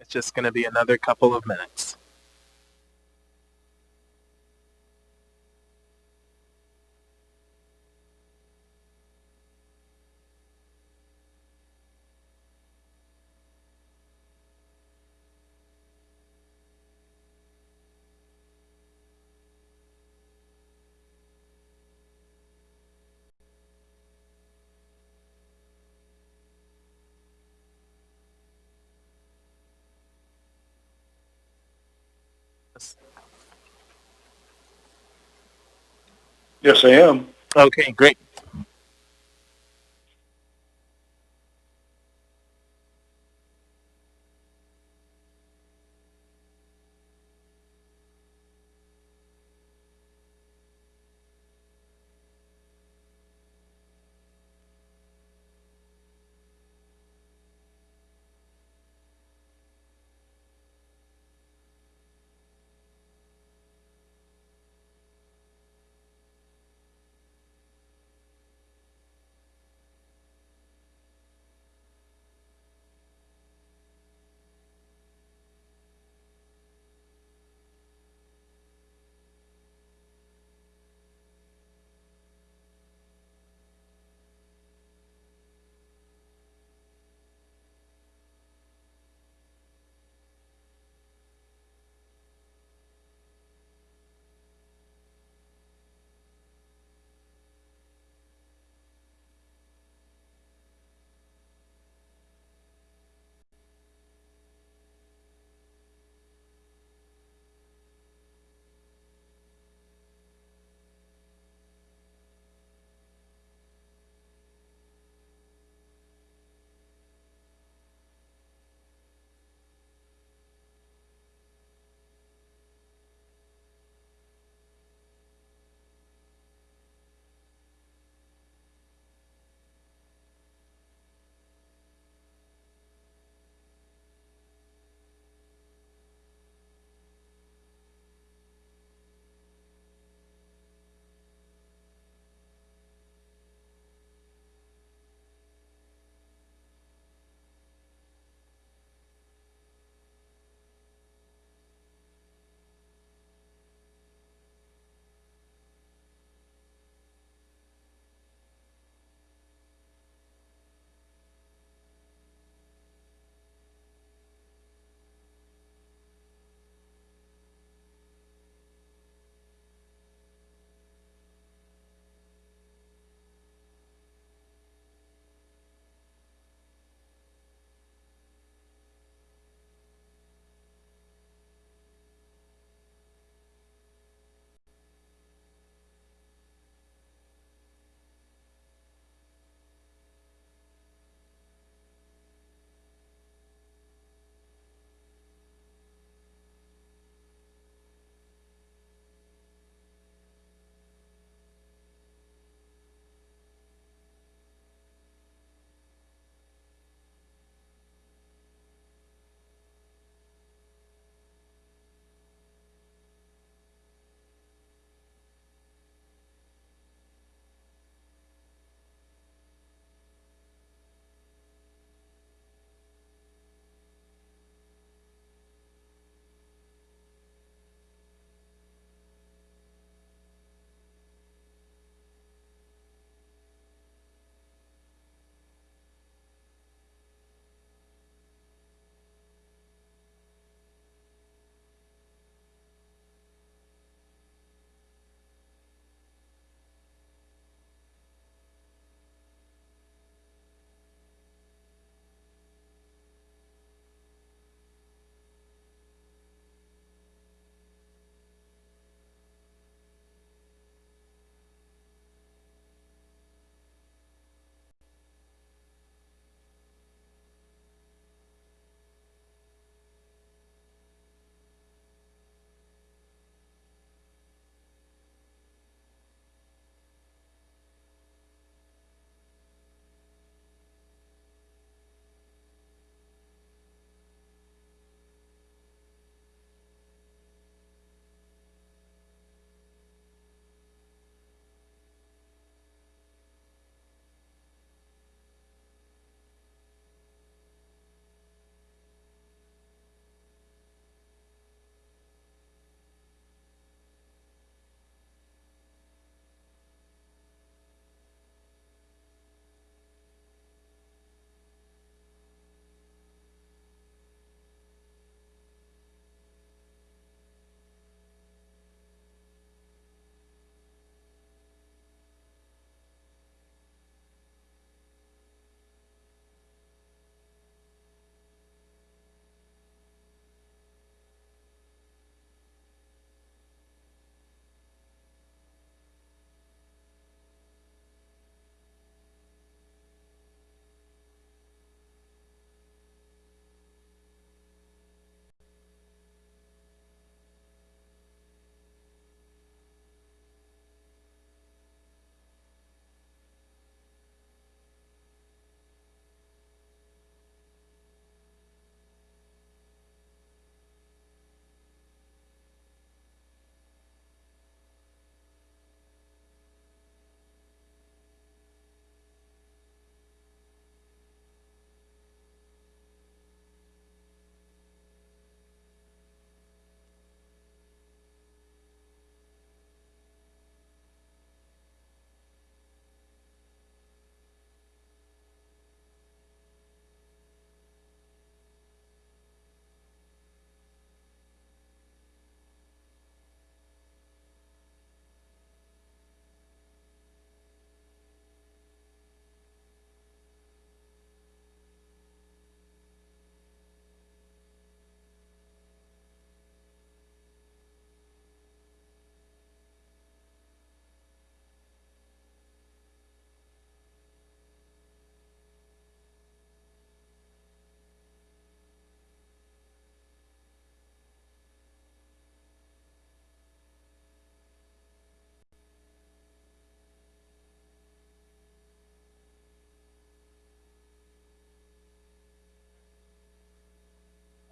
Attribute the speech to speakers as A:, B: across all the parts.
A: It's just going to be another couple of minutes. us?
B: Yes, I am.
A: Okay, great.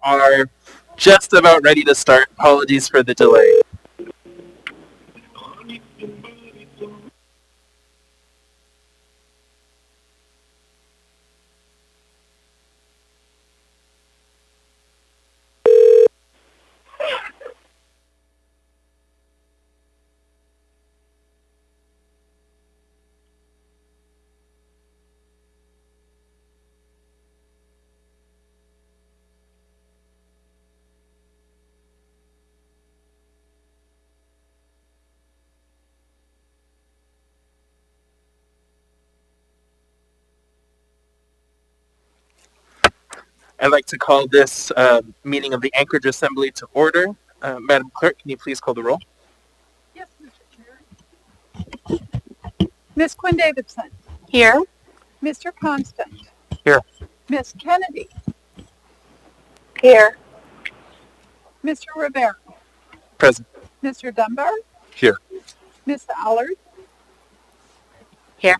A: are just about ready to start. Apologies for the delay. I'd like to call this meeting of the Anchorage Assembly to order. Madam Clerk, can you please call the roll?
C: Yes, Mr. Chair. Ms. Quinn Davidson.
D: Here.
C: Mr. Constant.
A: Here.
C: Ms. Kennedy.
D: Here.
C: Mr. Rivera.
A: Present.
C: Mr. Dunbar.
A: Here.
C: Ms. Allard.
D: Here.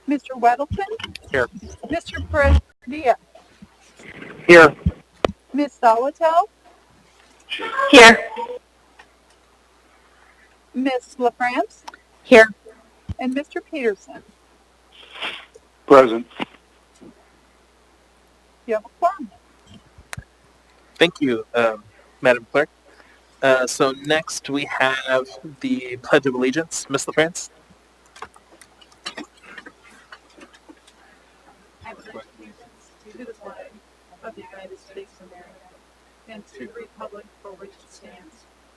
C: Mr. Weddleton.
A: Here.
C: Mr. Padilla.
A: Here.
C: Ms. Solotel.
D: Here.
C: Ms. LaFrance.
D: Here.
C: And Mr. Peterson.
B: Present.
C: You have a quorum.
A: Thank you, Madam Clerk. So next we have the Pledge of Allegiance. Ms. LaFrance?
C: I pledge allegiance to the flag of the United States of America and to the republic for which it stands,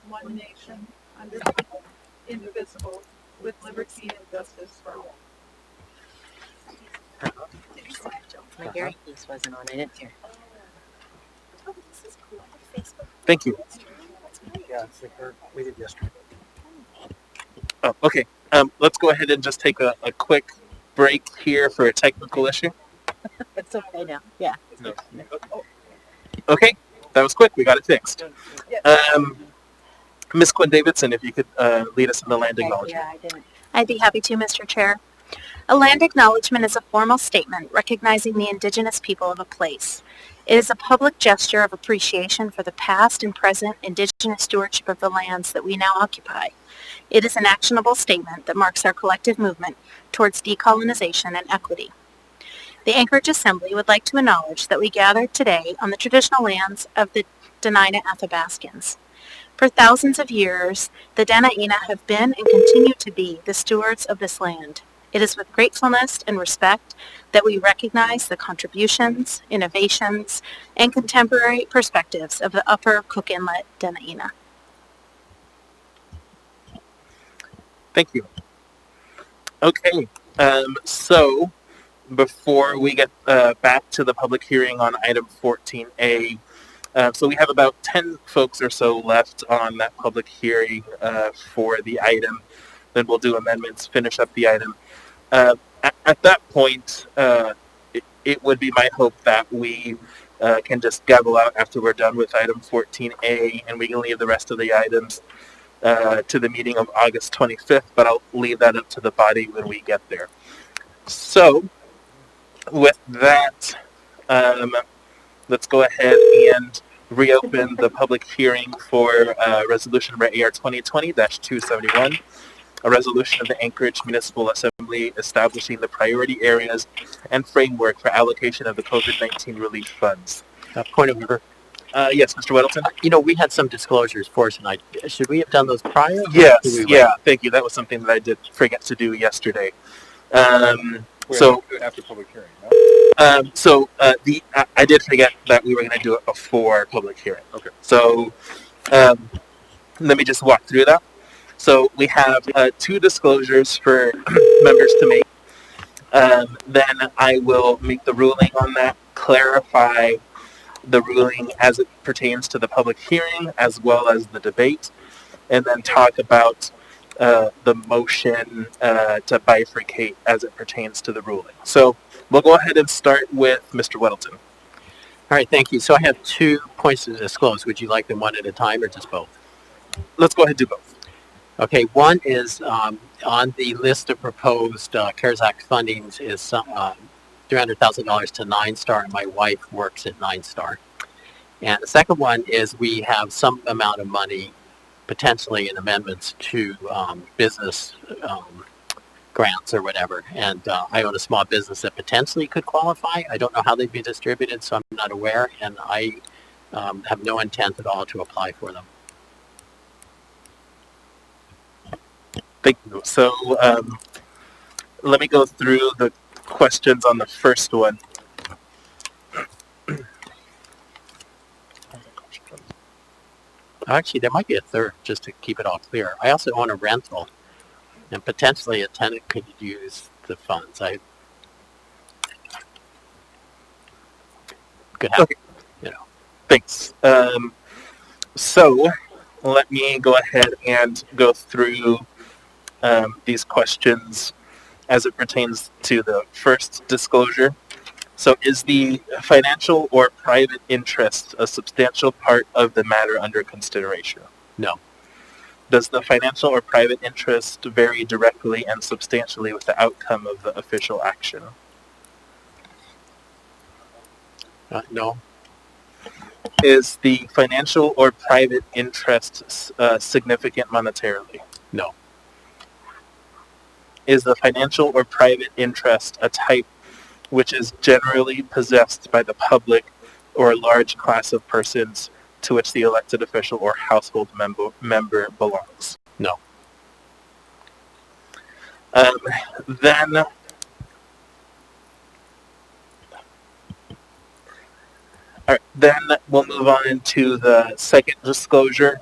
C: one nation, under God, indivisible, with liberty and justice for all.
D: My earpiece wasn't on. I didn't hear.
A: Thank you.
E: Yeah, it's like we did yesterday.
A: Oh, okay. Let's go ahead and just take a quick break here for a technical issue.
D: It's okay now. Yeah.
A: Okay, that was quick. We got it fixed.
C: Yes.
A: Ms. Quinn Davidson, if you could lead us in the land acknowledgement.
D: Yeah, I didn't. I'd be happy to, Mr. Chair. A land acknowledgement is a formal statement recognizing the indigenous people of a place. It is a public gesture of appreciation for the past and present indigenous stewardship of the lands that we now occupy. It is an actionable statement that marks our collective movement towards decolonization and equity. The Anchorage Assembly would like to acknowledge that we gathered today on the traditional lands of the Dena'ina Athabascans. For thousands of years, the Dena'ina have been and continue to be the stewards of this land. It is with gratefulness and respect that we recognize the contributions, innovations, and contemporary perspectives of the Upper Cook Inlet Dena'ina.
A: Thank you. Okay, so before we get back to the public hearing on item 14A, so we have about 10 folks or so left on that public hearing for the item. Then we'll do amendments, finish up the item. At that point, it would be my hope that we can just gavel out after we're done with item 14A, and we can leave the rest of the items to the meeting of August 25th, but I'll leave that up to the body when we get there. So, with that, let's go ahead and reopen the public hearing for resolution number AR 2020-271, a resolution of the Anchorage Municipal Assembly establishing the priority areas and framework for allocation of the COVID-19 relief funds.
E: Point of order.
A: Yes, Mr. Weddleton?
E: We had some disclosures for tonight. Should we have done those prior?
A: Yes, yeah, thank you. That was something that I did forget to do yesterday. So
B: after public hearing,
A: I did forget that we were going to do it before public hearing.
B: Okay.
A: So let me just walk through that. So we have 2 disclosures for members to make. Then I will make the ruling on that, clarify the ruling as it pertains to the public hearing as well as the debate, and then talk about the motion to bifurcate as it pertains to the ruling. So we'll go ahead and start with Mr. Weddleton.
E: All right, thank you. So I have 2 points to disclose. Would you like them one at a time or just both?
A: Let's go ahead and do both.
E: Okay, one is on the list of proposed CARES Act fundings is $300,000 to 9 Star. My wife works at 9 Star. And the second one is we have some amount of money potentially in amendments to business grants or whatever. And I own a small business that potentially could qualify. I don't know how they'd be distributed, so I'm not aware. And I have no intent at all to apply for them.
A: Thank you. So let me go through the questions on the first one.
E: Actually, there might be a third, just to keep it all clear. I also own a rental, and potentially a tenant could use the funds. I could have,
A: Okay. Thanks. So let me go ahead and go through these questions as it pertains to the first disclosure. So is the financial or private interest a substantial part of the matter under consideration?
E: No.
A: Does the financial or private interest vary directly and substantially with the outcome of the official action?
E: No.
A: Is the financial or private interest significant monetarily?
E: No.
A: Is the financial or private interest a type which is generally possessed by the public or a large class of persons to which the elected official or household member belongs?
E: No.
A: Then we'll move on to the second disclosure,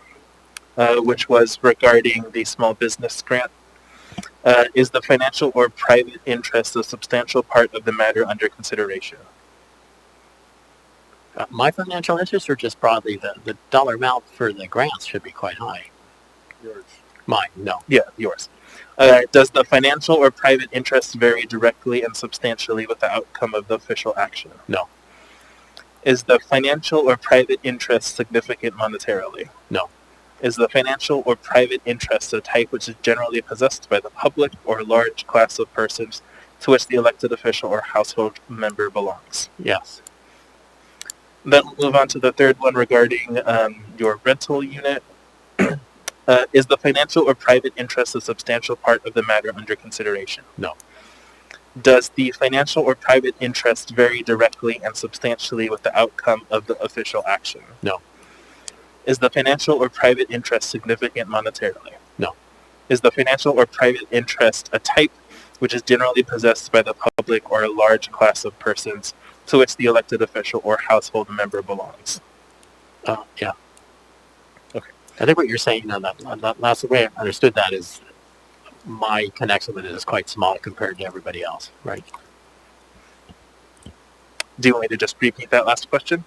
A: which was regarding the small business grant. Is the financial or private interest a substantial part of the matter under consideration?
E: My financial interest, or just broadly, the dollar amount for the grants should be quite high.
A: Yours.
E: Mine, no.
A: Yeah, yours. Does the financial or private interest vary directly and substantially with the outcome of the official action?
E: No.
A: Is the financial or private interest significant monetarily?
E: No.
A: Is the financial or private interest a type which is generally possessed by the public or a large class of persons to which the elected official or household member belongs?
E: Yes.
A: Then we'll move on to the third one regarding your rental unit. Is the financial or private interest a substantial part of the matter under consideration?
E: No.
A: Does the financial or private interest vary directly and substantially with the outcome of the official action?
E: No.
A: Is the financial or private interest significant monetarily?
E: No.
A: Is the financial or private interest a type which is generally possessed by the public or a large class of persons to which the elected official or household member belongs?
E: Yeah.
A: Okay.
E: I think what you're saying on that last way I understood that is my connection with it is quite small compared to everybody else, right?
A: Do you want me to just repeat that last question?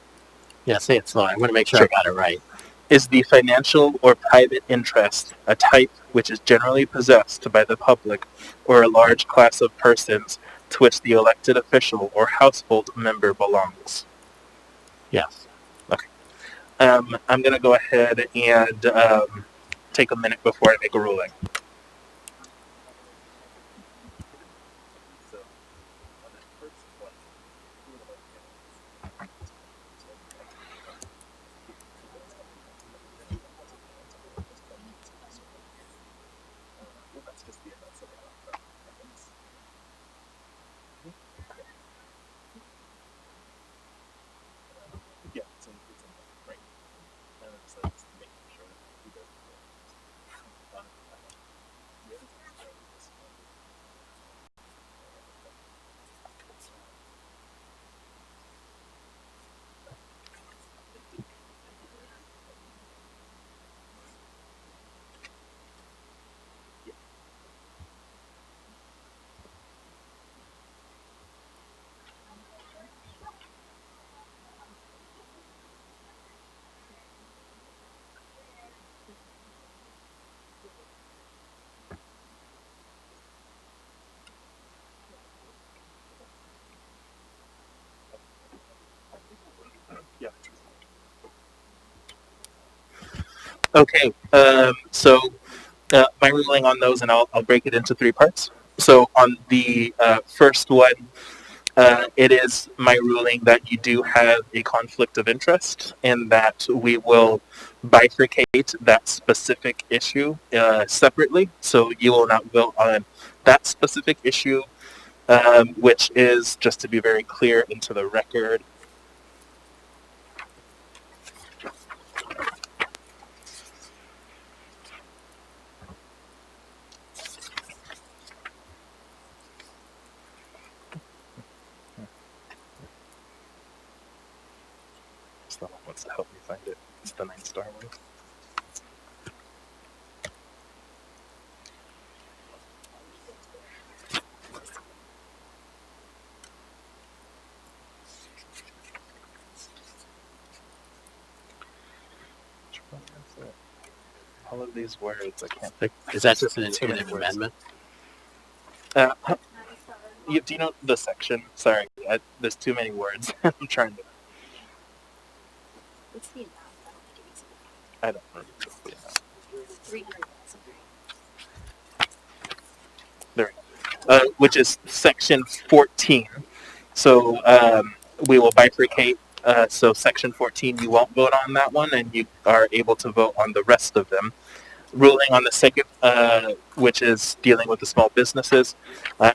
E: Yeah, say it slow. I want to make sure
A: Sure.
E: I got it right.
A: Is the financial or private interest a type which is generally possessed by the public or a large class of persons to which the elected official or household member belongs?
E: Yes.
A: Okay. I'm going to go ahead and take a minute before I make a ruling. Okay, so my ruling on those, and I'll break it into three parts. So on the first one, It is my ruling that you do have a conflict of interest and that we will bifurcate that specific issue separately. So you will not vote on that specific issue, which is, just to be very clear into the record, someone wants to help me find it. It's the 9-star one. Which one is it? All of these words, I can't think.
E: Is that just an
A: Too many
E: independent
A: words.
E: amendment?
A: Do you know the section? Sorry, there's too many words. I'm trying to.
D: What's the amount?
A: I don't remember. Yeah.
D: 300,000.
A: There we go. Which is section 14. So we will bifurcate. So section 14, you won't vote on that one, and you are able to vote on the rest of them. Ruling on the second, which is dealing with the small businesses.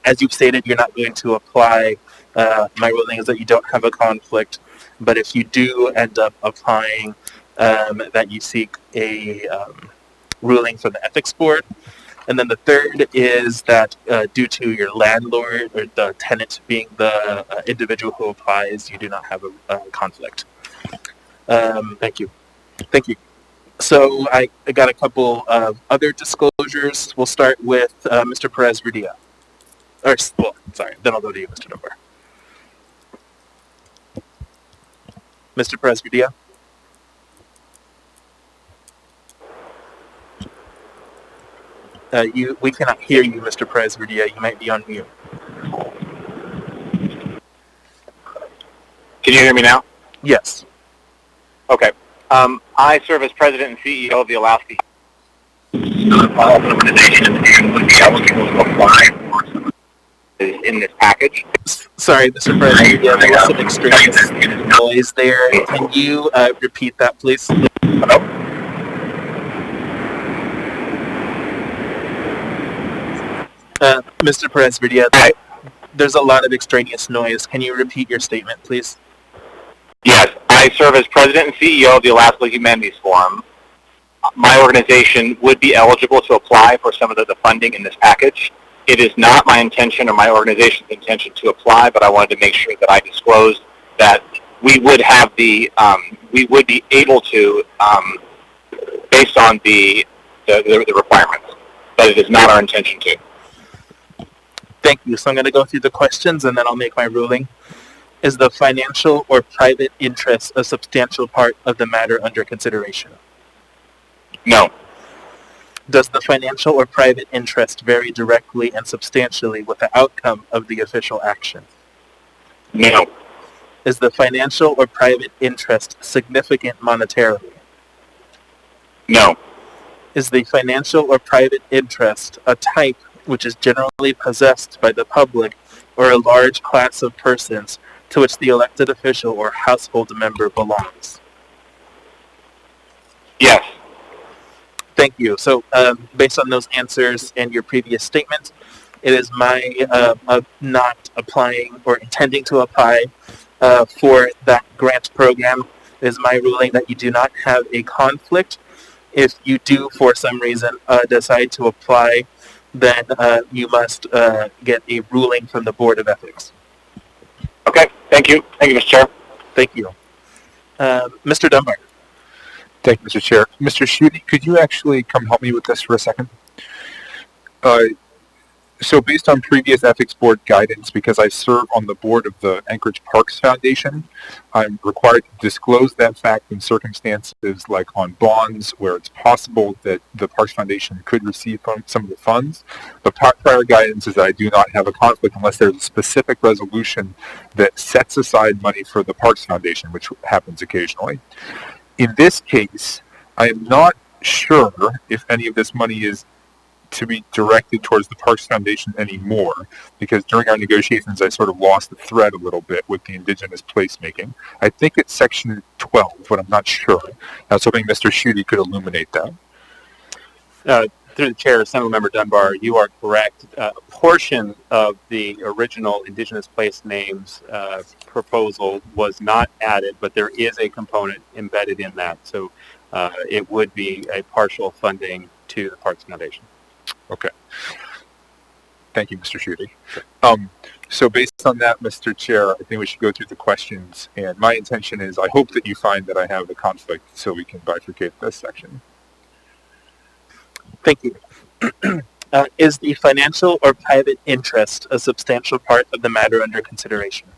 A: As you've stated, you're not going to apply. My ruling is that you don't have a conflict, but if you do end up applying, that you seek a ruling from the ethics board. And then the third is that due to your landlord or the tenant being the individual who applies, you do not have a conflict.
E: Thank you.
A: Thank you. So I got a couple of other disclosures. We'll start with Mr. Perez-Rudia. Then I'll go to you, Mr. Dunbar. Mr. Perez-Rudia? We cannot hear you, Mr. Perez-Rudia. You might be on mute.
F: Can you hear me now?
A: Yes.
F: Okay. I serve as president and CEO of the Alaska organization and would be eligible to apply for in this package.
A: Sorry, Mr. President. Yeah, there was some extraneous noise there. Can you repeat that, please?
F: Hello?
A: Mr. Perez-Rudia, there's a lot of extraneous noise. Can you repeat your statement, please?
F: Yes, I serve as president and CEO of the Alaska Humanities Forum. My organization would be eligible to apply for some of the funding in this package. It is not my intention or my organization's intention to apply, but I wanted to make sure that I disclosed that we would have we would be able to, based on the requirements, but it is not our intention to.
A: Thank you. So I'm going to go through the questions and then I'll make my ruling. Is the financial or private interest a substantial part of the matter under consideration?
F: No.
A: Does the financial or private interest vary directly and substantially with the outcome of the official action?
F: No.
A: Is the financial or private interest significant monetarily?
F: No.
A: Is the financial or private interest a type which is generally possessed by the public or a large class of persons to which the elected official or household member belongs?
F: Yes.
A: Thank you. So based on those answers and your previous statement, it is my not applying or intending to apply for that grant program. It is my ruling that you do not have a conflict. If you do, for some reason, decide to apply, then you must get a ruling from the Board of Ethics.
F: Okay. Thank you. Thank you, Mr. Chair.
A: Thank you. Mr. Dunbar.
G: Thank you, Mr. Chair. Mr. Schutte, could you actually come help me with this for a second? So based on previous ethics board guidance, because I serve on the board of the Anchorage Parks Foundation, I'm required to disclose that fact in circumstances like on bonds where it's possible that the Parks Foundation could receive some of the funds. But prior guidance is that I do not have a conflict unless there's a specific resolution that sets aside money for the Parks Foundation, which happens occasionally. In this case, I am not sure if any of this money is to be directed towards the Parks Foundation anymore, because during our negotiations I sort of lost the thread a little bit with the indigenous placemaking. I think it's section 12, but I'm not sure. I was hoping Mr. Schutte could illuminate that.
H: Through the chair, Assemblymember Dunbar, you are correct. A portion of the original indigenous place names proposal was not added, but there is a component embedded in that. So it would be a partial funding to the Parks Foundation.
G: Okay. Thank you, Mr. Schutte. So based on that, Mr. Chair, I think we should go through the questions. And my intention is, I hope that you find that I have the conflict so we can bifurcate this section.
A: Thank you. Is the financial or private interest a substantial part of the matter under consideration?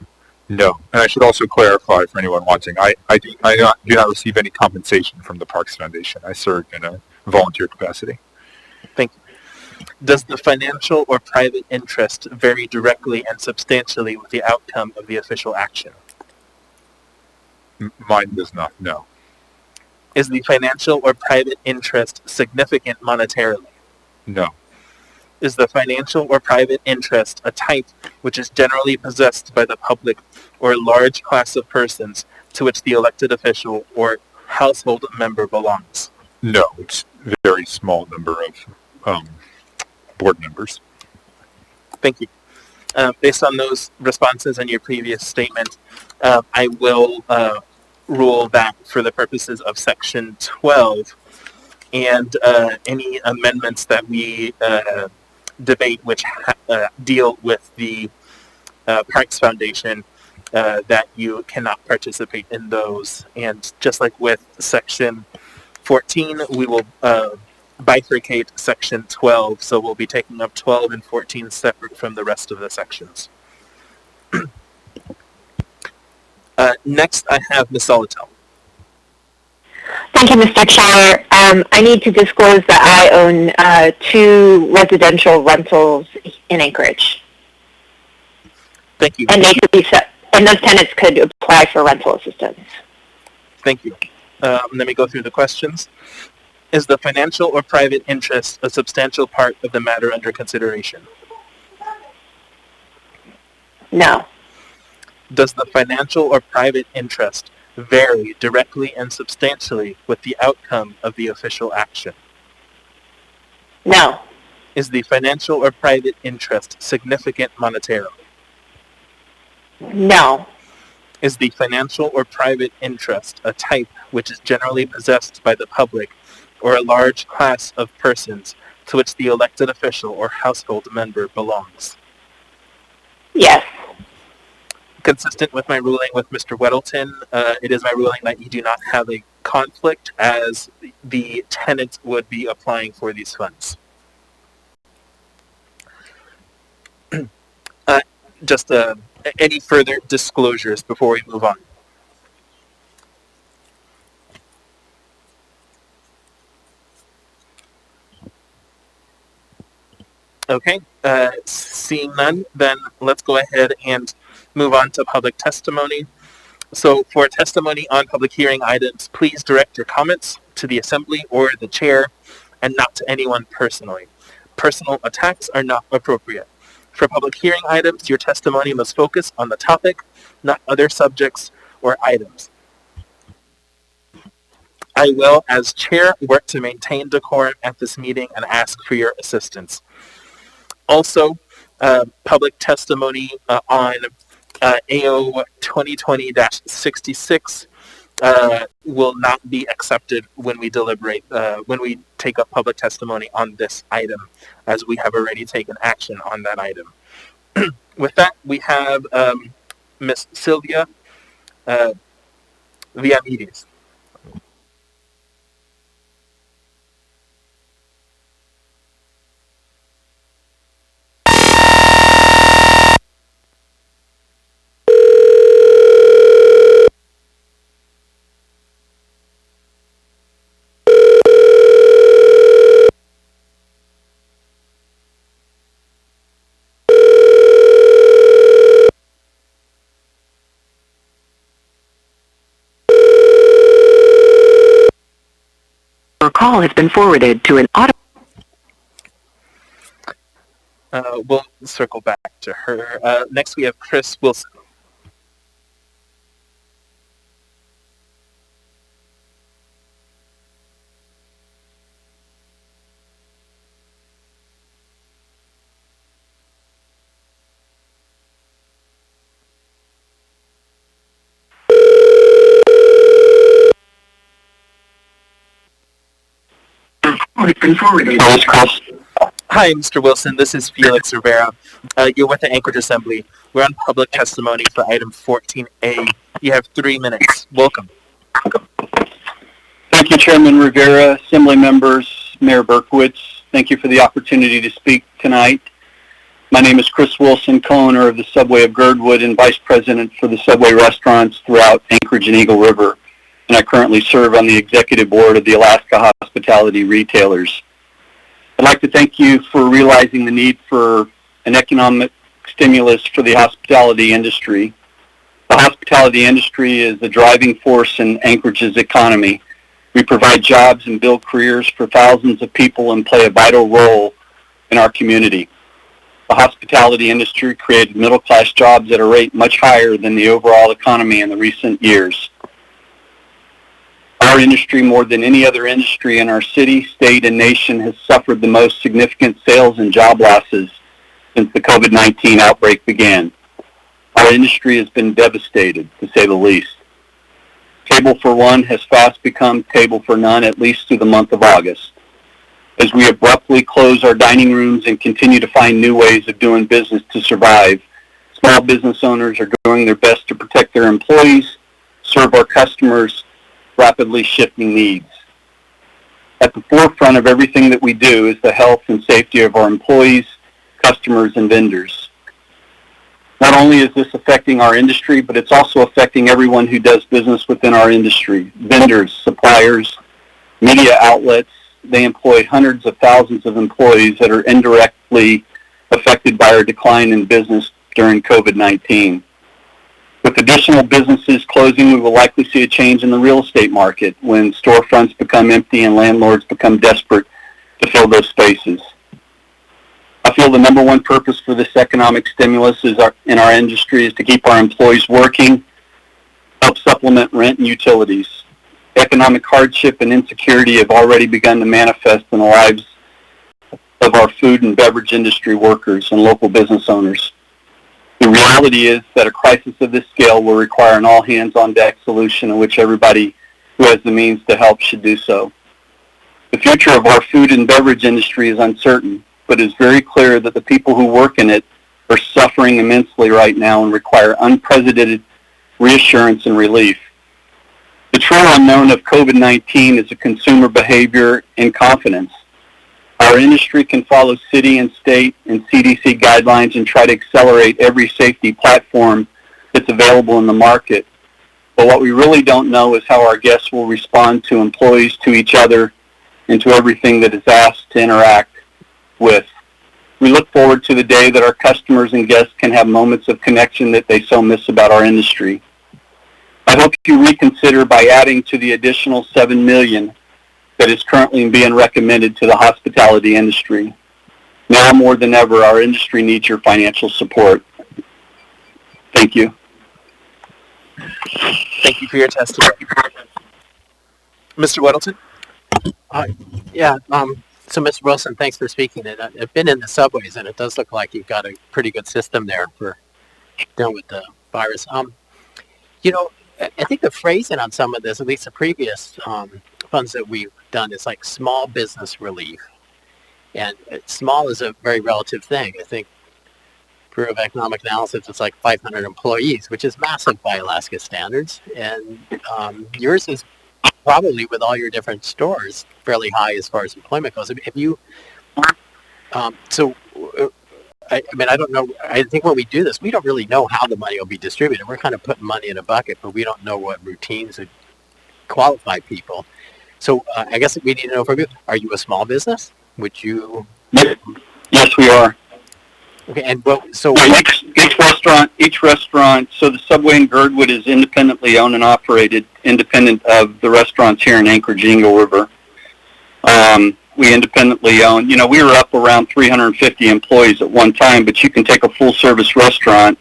G: No. And I should also clarify for anyone watching, I do not receive any compensation from the Parks Foundation. I serve in a volunteer capacity.
A: Thank you. Does the financial or private interest vary directly and substantially with the outcome of the official action?
G: Mine does not, no.
A: Is the financial or private interest significant monetarily?
G: No.
A: Is the financial or private interest a type which is generally possessed by the public or a large class of persons to which the elected official or household member belongs?
G: No, it's a very small number of board members.
A: Thank you. Based on those responses and your previous statement, I will rule that for the purposes of Section 12 and any amendments that we debate which deal with the Parks Foundation, that you cannot participate in those. And just like with Section 14, we will bifurcate Section 12, so we'll be taking up 12 and 14 separate from the rest of the sections. Next, I have Ms. Solotel.
I: Thank you, Mr. Chair. I need to disclose that I own 2 residential rentals in Anchorage.
A: Thank you.
I: And they could be set, and those tenants could apply for rental assistance.
A: Thank you. Let me go through the questions. Is the financial or private interest a substantial part of the matter under consideration?
I: No.
A: Does the financial or private interest vary directly and substantially with the outcome of the official action?
I: No.
A: Is the financial or private interest significant monetarily?
I: No.
A: Is the financial or private interest a type which is generally possessed by the public or a large class of persons to which the elected official or household member belongs?
I: Yes.
A: Consistent with my ruling with Mr. Weddleton, it is my ruling that you do not have a conflict as the tenant would be applying for these funds. Just any further disclosures before we move on? Okay, seeing none, then let's go ahead and move on to public testimony. So for testimony on public hearing items, please direct your comments to the assembly or the chair and not to anyone personally. Personal attacks are not appropriate. For public hearing items, your testimony must focus on the topic, not other subjects or items. I will, as chair, work to maintain decorum at this meeting and ask for your assistance. Also, public testimony on AO 2020-66 will not be accepted when we deliberate, when we take up public testimony on this item, as we have already taken action on that item. With that, we have Ms. Sylvia Viamides.
J: Your call has been forwarded to an auto.
A: we'll circle back to her. Next, we have Chris Wilson.
F: Hello, Chris.
A: Hi, Mr. Wilson. This is Felix Rivera. You're with the Anchorage Assembly. We're on public testimony for item 14A. You have 3 minutes. Welcome.
J: Thank you, Chairman Rivera, Assembly members, Mayor Berkowitz. Thank you for the opportunity to speak tonight. My name is Chris Wilson, co-owner of the Subway of Girdwood and Vice President for the Subway restaurants throughout Anchorage and Eagle River, and I currently serve on the Executive Board of the Alaska Hospitality Retailers. I'd like to thank you for realizing the need for an economic stimulus for the hospitality industry. The hospitality industry is the driving force in Anchorage's economy. We provide jobs and build careers for thousands of people and play a vital role in our community. The hospitality industry created middle-class jobs at a rate much higher than the overall economy in the recent years. Our industry, more than any other industry in our city, state, and nation, has suffered the most significant sales and job losses since the COVID-19 outbreak began. Our industry has been devastated, to say the least. Table for one has fast become table for none, at least through the month of August. As we abruptly close our dining rooms and continue to find new ways of doing business to survive, small business owners are doing their best to protect their employees, serve our customers' rapidly shifting needs. At the forefront of everything that we do is the health and safety of our employees, customers, and vendors. Not only is this affecting our industry, but it's also affecting everyone who does business within our industry, vendors, suppliers, media outlets. They employ hundreds of thousands of employees that are indirectly affected by our decline in business during COVID-19. With additional businesses closing, we will likely see a change in the real estate market when storefronts become empty and landlords become desperate to fill those spaces. I feel the number one purpose for this economic stimulus in our industry is to keep our employees working, help supplement rent and utilities. Economic hardship and insecurity have already begun to manifest in the lives of our food and beverage industry workers and local business owners. The reality is that a crisis of this scale will require an all-hands-on-deck solution in which everybody who has the means to help should do so. The future of our food and beverage industry is uncertain, but it is very clear that the people who work in it are suffering immensely right now and require unprecedented reassurance and relief. The true unknown of COVID-19 is a consumer behavior and confidence. Our industry can follow city and state and CDC guidelines and try to accelerate every safety platform that's available in the market. But what we really don't know is how our guests will respond to employees, to each other, and to everything that is asked to interact with. We look forward to the day that our customers and guests can have moments of connection that they so miss about our industry. I hope you reconsider by adding to the additional $7 million that is currently being recommended to the hospitality industry. Now more than ever, our industry needs your financial support. Thank you.
A: Thank you for your testimony. Mr. Weddleton?
E: So, Mr. Wilson, thanks for speaking. I've been in the subways, and it does look like you've got a pretty good system there for dealing with the virus. I think the phrasing on some of this, at least the previous funds that we've done, is like small business relief. And small is a very relative thing. I think Bureau of Economic Analysis is like 500 employees, which is massive by Alaska standards. And yours is probably, with all your different stores, fairly high as far as employment goes. If you, I don't know. I think when we do this, we don't really know how the money will be distributed. We're kind of putting money in a bucket, but we don't know what routines would qualify people. So I guess we need to know from you, are you a small business? Would you?
J: Yes, we are.
E: Okay, and
J: each restaurant, so the Subway in Girdwood is independently owned and operated, independent of the restaurants here in Anchorage, Eagle River. we independently own. You know, we were up around 350 employees at one time, but you can take a full-service restaurant,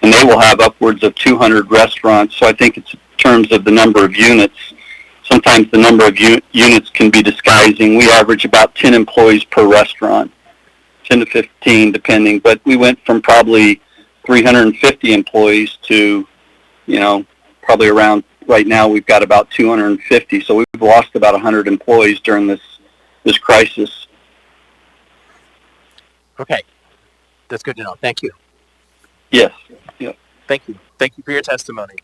J: and they will have upwards of 200 restaurants. So I think it's in terms of the number of units. Sometimes the number of units can be disguising. We average about 10 employees per restaurant, 10 to 15 depending. But we went from probably 350 employees to, you know, probably around, right now we've got about 250. So we've lost about 100 employees during this crisis.
E: Okay. That's good to know. Thank you.
J: Yes. Yep.
A: Thank you. Thank you for your testimony.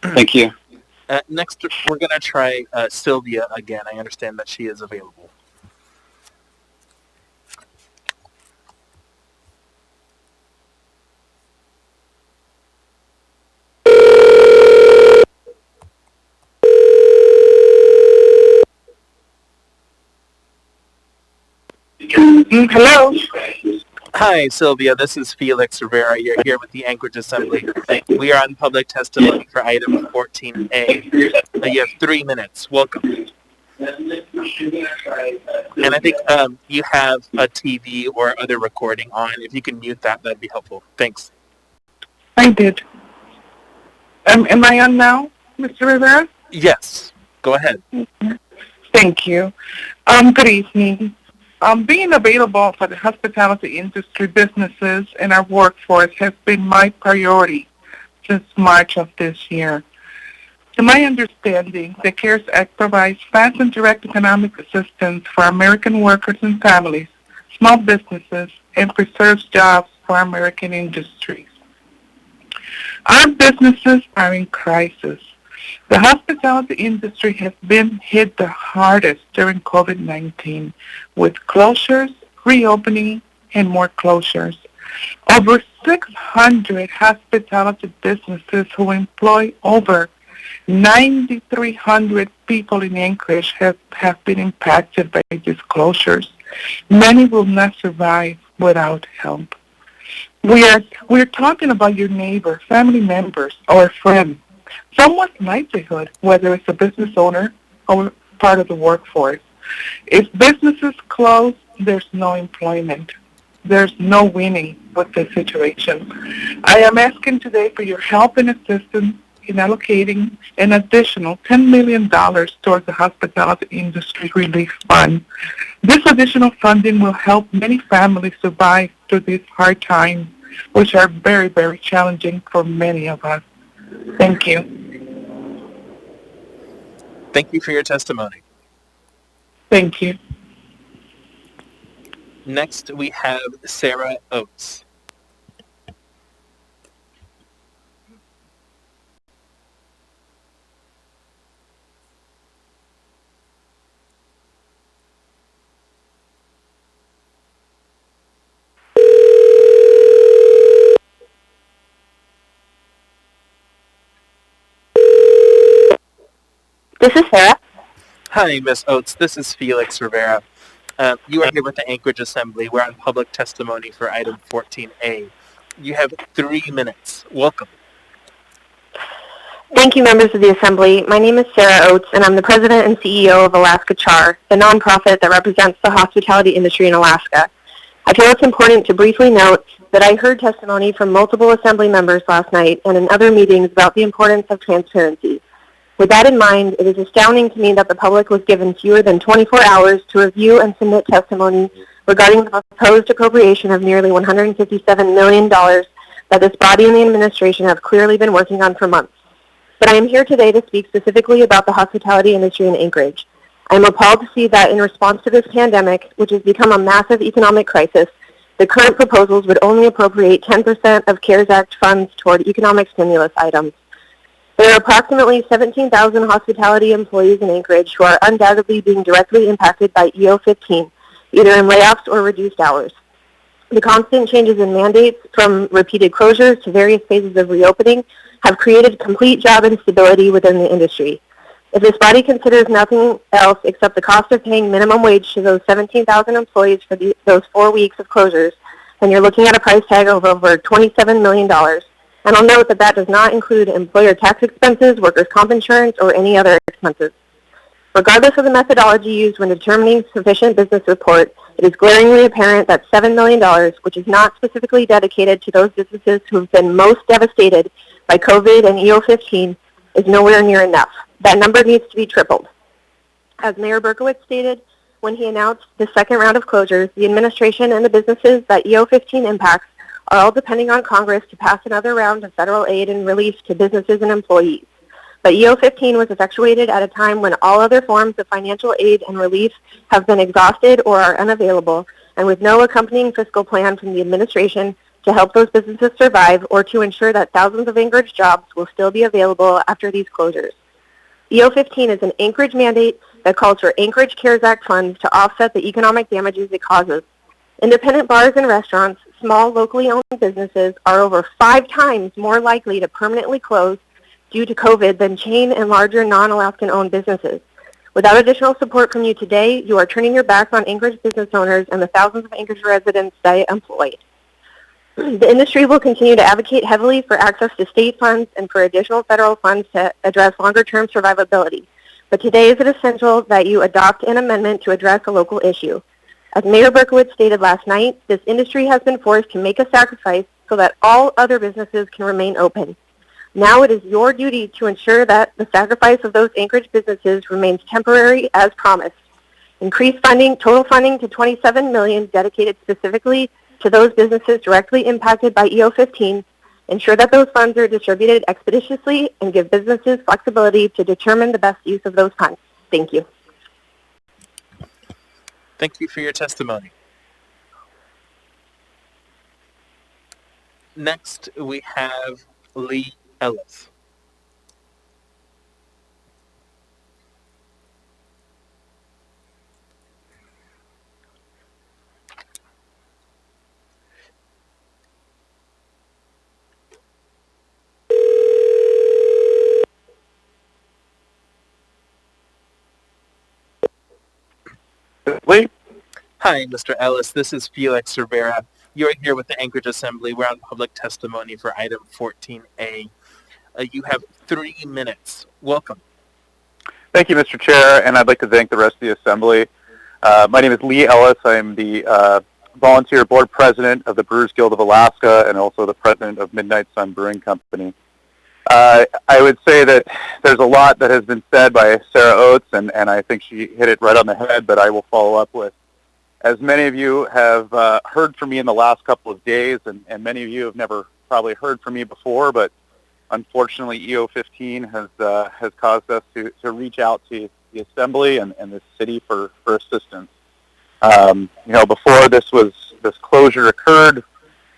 J: Thank you.
A: Next, we're going to try Sylvia again. I understand that she is available.
K: Hello.
A: Hi, Sylvia. This is Felix Rivera. You're here with the Anchorage Assembly. We are on public testimony for item 14A. You have 3 minutes. Welcome. And I think you have a TV or other recording on. If you can mute that, that'd be helpful. Thanks.
K: I did. Am I on now, Mr. Rivera?
A: Yes. Go ahead.
K: Thank you. Good evening. Being available for the hospitality industry businesses and our workforce has been my priority since March of this year. To my understanding, the CARES Act provides fast and direct economic assistance for American workers and families, small businesses, and preserves jobs for American industries. Our businesses are in crisis. The hospitality industry has been hit the hardest during COVID-19, with closures, reopening, and more closures. Over 600 hospitality businesses who employ over 9,300 people in Anchorage have been impacted by these closures. Many will not survive without help. We're talking about your neighbor, family members, or friend, someone's livelihood, whether it's a business owner or part of the workforce. If businesses close, there's no employment. There's no winning with this situation. I am asking today for your help and assistance in allocating an additional $10 million towards the hospitality industry relief fund. This additional funding will help many families survive through these hard times, which are very, very challenging for many of us. Thank you.
A: Thank you for your testimony.
K: Thank you.
A: Next, we have Sarah Oates.
I: This is Sarah.
A: Hi, Ms. Oates. This is Felix Rivera. You are here with the Anchorage Assembly. We're on public testimony for item 14A. You have 3 minutes. Welcome.
I: Thank you, members of the Assembly. My name is Sarah Oates, and I'm the President and CEO of Alaska Char, the nonprofit that represents the hospitality industry in Alaska. I feel it's important to briefly note that I heard testimony from multiple Assembly members last night and in other meetings about the importance of transparency. With that in mind, it is astounding to me that the public was given fewer than 24 hours to review and submit testimony regarding the proposed appropriation of nearly $157 million that this body and the administration have clearly been working on for months. But I am here today to speak specifically about the hospitality industry in Anchorage. I am appalled to see that in response to this pandemic, which has become a massive economic crisis, the current proposals would only appropriate 10% of CARES Act funds toward economic stimulus items. There are approximately 17,000 hospitality employees in Anchorage who are undoubtedly being directly impacted by EO15, either in layoffs or reduced hours. The constant changes in mandates, from repeated closures to various phases of reopening, have created complete job instability within the industry. If this body considers nothing else except the cost of paying minimum wage to those 17,000 employees for those 4 weeks of closures, then you're looking at a price tag of over $27 million. And I'll note that that does not include employer tax expenses, workers' comp insurance, or any other expenses. Regardless of the methodology used when determining sufficient business support, it is glaringly apparent that $7 million, which is not specifically dedicated to those businesses who have been most devastated by COVID and EO15, is nowhere near enough. That number needs to be tripled. As Mayor Berkowitz stated when he announced the second round of closures, the administration and the businesses that EO15 impacts are all depending on Congress to pass another round of federal aid and relief to businesses and employees. But EO15 was effectuated at a time when all other forms of financial aid and relief have been exhausted or are unavailable, and with no accompanying fiscal plan from the administration to help those businesses survive or to ensure that thousands of Anchorage jobs will still be available after these closures. EO15 is an Anchorage mandate that calls for Anchorage CARES Act funds to offset the economic damages it causes. Independent bars and restaurants, small locally owned businesses, are over 5 times more likely to permanently close due to COVID than chain and larger non-Alaskan owned businesses. Without additional support from you today, you are turning your backs on Anchorage business owners and the thousands of Anchorage residents they employ. The industry will continue to advocate heavily for access to state funds and for additional federal funds to address longer-term survivability. But today is it essential that you adopt an amendment to address a local issue. As Mayor Berkowitz stated last night, this industry has been forced to make a sacrifice so that all other businesses can remain open. Now it is your duty to ensure that the sacrifice of those Anchorage businesses remains temporary as promised. Increase funding, total funding to $27 million dedicated specifically to those businesses directly impacted by EO15. Ensure that those funds are distributed expeditiously and give businesses flexibility to determine the best use of those funds. Thank you.
A: Thank you for your testimony. Next, we have Lee Ellis.
B: Lee?
A: Hi, Mr. Ellis. This is Felix Rivera. You're here with the Anchorage Assembly. We're on public testimony for item 14A. You have 3 minutes. Welcome.
L: Thank you, Mr. Chair, and I'd like to thank the rest of the Assembly. My name is Lee Ellis. I'm the volunteer board president of the Brewers Guild of Alaska and also the president of Midnight Sun Brewing Company. I would say that there's a lot that has been said by Sarah Oates, and I think she hit it right on the head, but I will follow up with, as many of you have heard from me in the last couple of days, and many of you have never probably heard from me before, but unfortunately EO15 has caused us to reach out to the Assembly and the city for assistance. Before this closure occurred,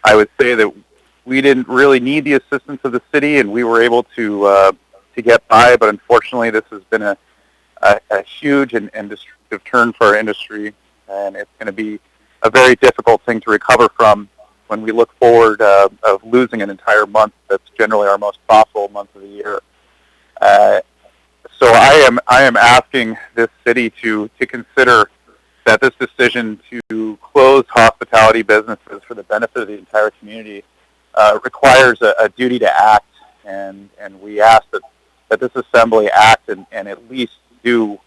L: I would say that we didn't really need the assistance of the city, and we were able to get by. But unfortunately, this has been a huge and destructive turn for our industry, and it's going to be a very difficult thing to recover from when we look forward of losing an entire month that's generally our most profitable month of the year. So I am asking this city to consider that this decision to close hospitality businesses for the benefit of the entire community requires a duty to act, and we ask that this Assembly act and at least do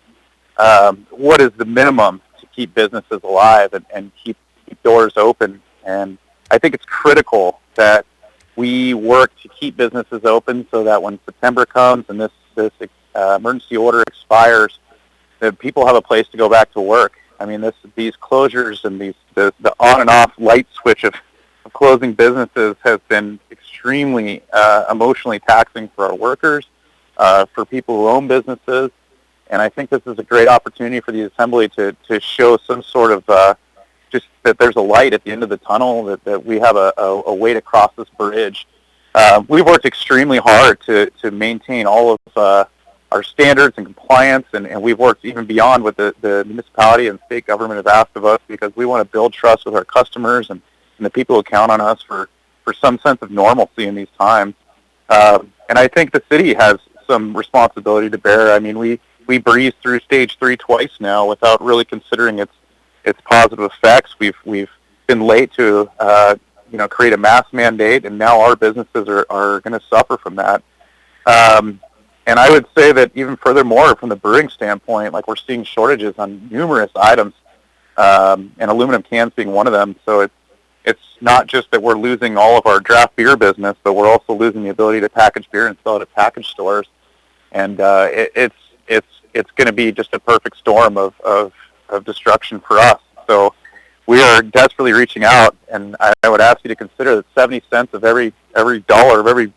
L: what is the minimum to keep businesses alive and keep doors open. And I think it's critical that we work to keep businesses open so that when September comes and this emergency order expires, that people have a place to go back to work. I mean, these closures and the on and off light switch of closing businesses has been extremely emotionally taxing for our workers, for people who own businesses, and I think this is a great opportunity for the Assembly to show some sort of just that there's a light at the end of the tunnel, that we have a way to cross this bridge. We've worked extremely hard to maintain all of our standards and compliance, and we've worked even beyond what the municipality and state government have asked of us, because we want to build trust with our customers and the people who count on us for some sense of normalcy in these times. And I think the city has some responsibility to bear. I mean, we breezed through stage 3 twice now without really considering its positive effects. We've been late to create a mask mandate, and now our businesses are going to suffer from that. And I would say that even furthermore, from the brewing standpoint, like we're seeing shortages on numerous items, and aluminum cans being one of them. So it's not just that we're losing all of our draft beer business, but we're also losing the ability to package beer and sell it at package stores. And it's going to be just a perfect storm of destruction for us. So we are desperately reaching out, and I would ask you to consider that 70 cents of every dollar of every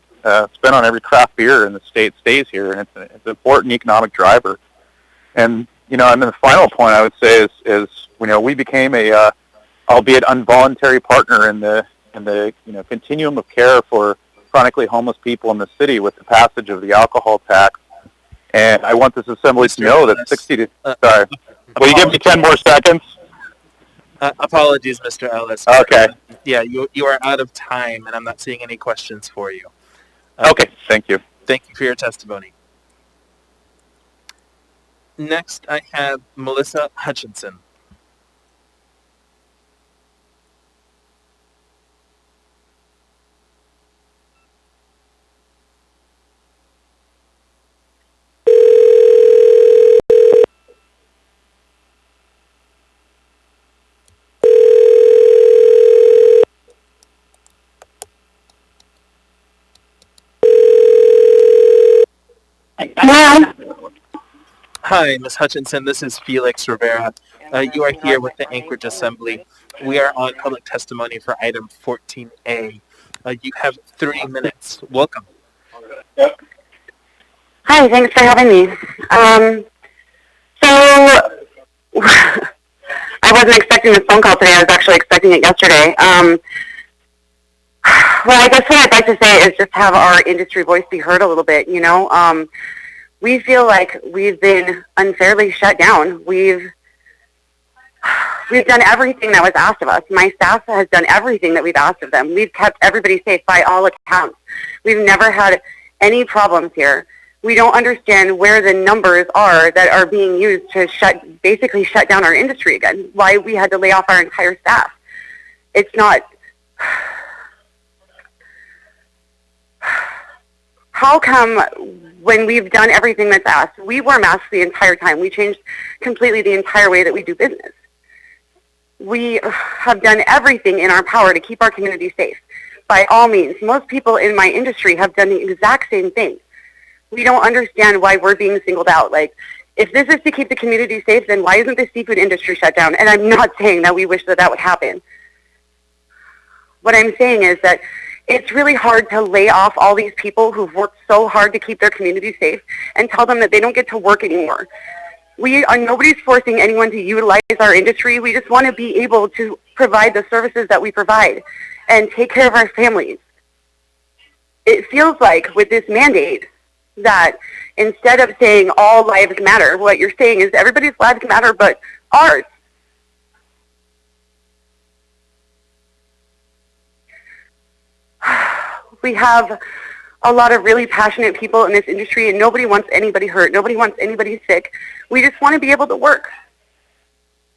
L: spent on every craft beer in the state stays here, and it's an important economic driver. And and then the final point I would say is we became a albeit involuntary partner in the continuum of care for chronically homeless people in the city with the passage of the alcohol tax. And I want this assembly to know that 60 to sorry. Will you give me 10 more seconds?
A: Apologies, Mr. Ellis.
L: Okay.
A: Yeah, you are out of time, and I'm not seeing any questions for you.
L: Okay, thank you.
A: Thank you for your testimony. Next, I have Melissa Hutchinson.
I: Hello.
A: Hi, Ms. Hutchinson. This is Felix Rivera. You are here with the Anchorage Assembly. We are on public testimony for item 14A. You have 3 minutes. Welcome.
I: Hi, thanks for having me. So I wasn't expecting this phone call today. I was actually expecting it yesterday. Well, I guess what I'd like to say is just have our industry voice be heard a little bit. We feel like we've been unfairly shut down. We've done everything that was asked of us. My staff has done everything that we've asked of them. We've kept everybody safe by all accounts. We've never had any problems here. We don't understand where the numbers are that are being used to basically shut down our industry again, why we had to lay off our entire staff. It's not... How come when we've done everything that's asked, we wore masks the entire time? We changed completely the entire way that we do business. We have done everything in our power to keep our community safe. By all means, most people in my industry have done the exact same thing. We don't understand why we're being singled out. Like, if this is to keep the community safe, then why isn't the seafood industry shut down? And I'm not saying that we wish that would happen. What I'm saying is that it's really hard to lay off all these people who've worked so hard to keep their community safe and tell them that they don't get to work anymore. Nobody's forcing anyone to utilize our industry. We just want to be able to provide the services that we provide and take care of our families. It feels like with this mandate that instead of saying all lives matter, what you're saying is everybody's lives matter but ours. We have a lot of really passionate people in this industry, and nobody wants anybody hurt. Nobody wants anybody sick. We just want to be able to work.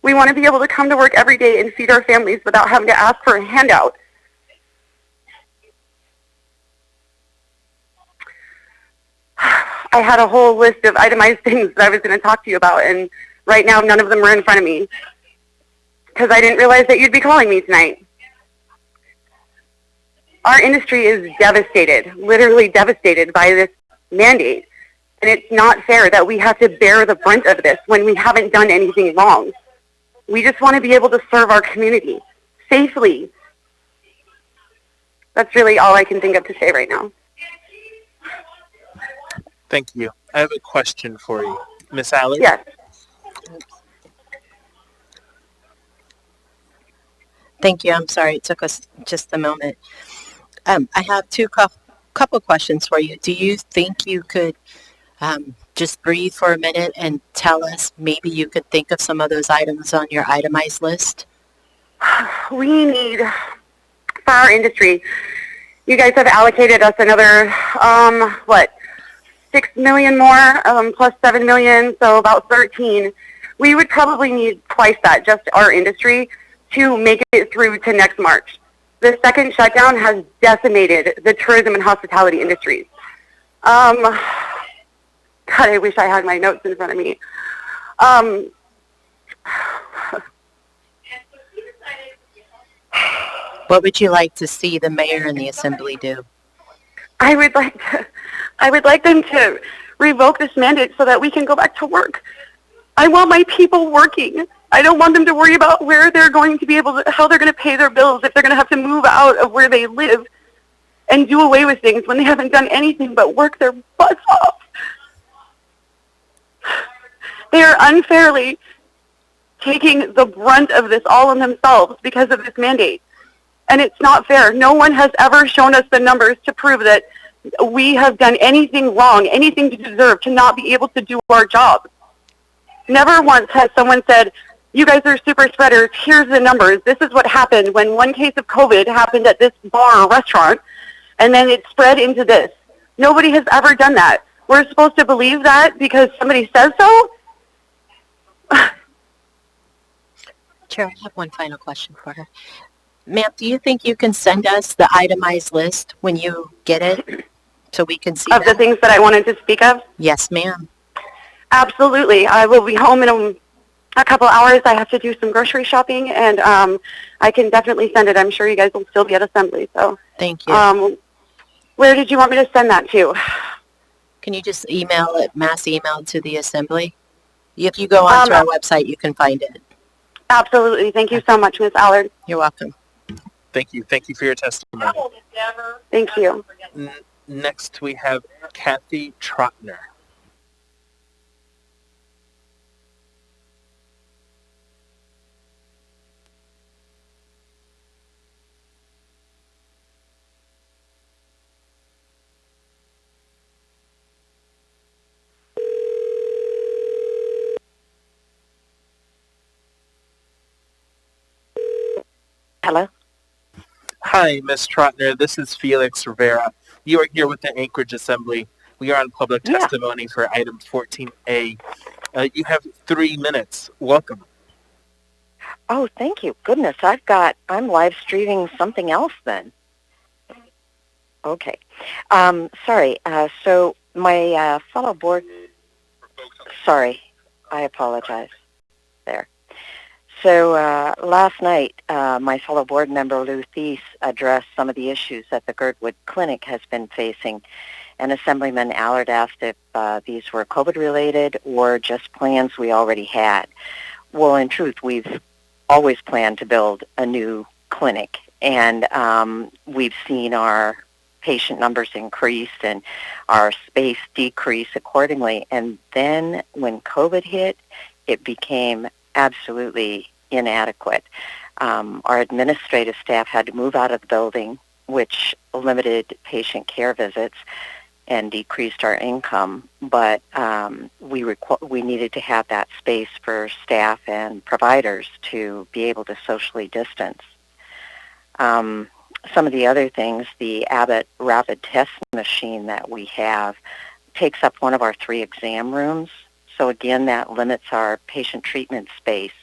I: We want to be able to come to work every day and feed our families without having to ask for a handout. I had a whole list of itemized things that I was going to talk to you about, and right now none of them are in front of me because I didn't realize that you'd be calling me tonight. Our industry is devastated, literally devastated by this mandate. And it's not fair that we have to bear the brunt of this when we haven't done anything wrong. We just want to be able to serve our community safely. That's really all I can think of to say right now.
A: Thank you. I have a question for you. Miss Allard?
I: Yes.
M: Thank you. I'm sorry. It took us just a moment. I have couple questions for you. Do you think you could just breathe for a minute and tell us, maybe you could think of some of those items on your itemized list?
I: We need, for our industry, you guys have allocated us another, $6 million more, plus $7 million, so about 13. We would probably need twice that, just our industry, to make it through to next March. The second shutdown has decimated the tourism and hospitality industries. God, I wish I had my notes in front of me.
M: What would you like to see the mayor and the assembly do?
I: I would like them to revoke this mandate so that we can go back to work. I want my people working. I don't want them to worry about where they're going to be able to, how they're going to pay their bills, if they're going to have to move out of where they live and do away with things when they haven't done anything but work their butts off. They are unfairly taking the brunt of this all on themselves because of this mandate. And it's not fair. No one has ever shown us the numbers to prove that we have done anything wrong, anything to deserve to not be able to do our job. Never once has someone said, you guys are super spreaders, here's the numbers. This is what happened when one case of COVID happened at this bar or restaurant, and then it spread into this. Nobody has ever done that. We're supposed to believe that because somebody says so?
M: Chair, I have one final question for her. Ma'am, do you think you can send us the itemized list when you get it so we can see
I: Of the things that I wanted to speak of?
M: Yes, ma'am.
I: Absolutely. I will be home in a couple hours. I have to do some grocery shopping, and I can definitely send it. I'm sure you guys will still be at assembly. So,
M: thank you.
I: Where did you want me to send that to?
M: Can you just email it, mass email to the assembly? If you go onto our website, you can find it.
I: Absolutely. Thank you so much, Ms. Allard.
M: You're welcome.
A: Thank you. Thank you for your testimony.
I: Thank you.
A: Next, we have Kathy Trotner.
N: Hello?
A: Hi, Ms. Trotner. This is Felix Rivera. You are here with the Anchorage Assembly. We are on public testimony for item 14A. You have 3 minutes. Welcome.
N: Oh, thank you. Goodness, I'm live streaming something else then. Okay. Sorry. So my fellow board, sorry, I apologize there. So last night, my fellow board member, Lou Thies, addressed some of the issues that the Girdwood Clinic has been facing. And Assemblyman Allard asked if these were COVID-related or just plans we already had. Well, in truth, we've always planned to build a new clinic. And we've seen our patient numbers increase and our space decrease accordingly. And then when COVID hit, it became absolutely inadequate. Our administrative staff had to move out of the building, which limited patient care visits and decreased our income. But we needed to have that space for staff and providers to be able to socially distance. Some of the other things, the Abbott rapid test machine that we have takes up one of our 3 exam rooms. So again, that limits our patient treatment space.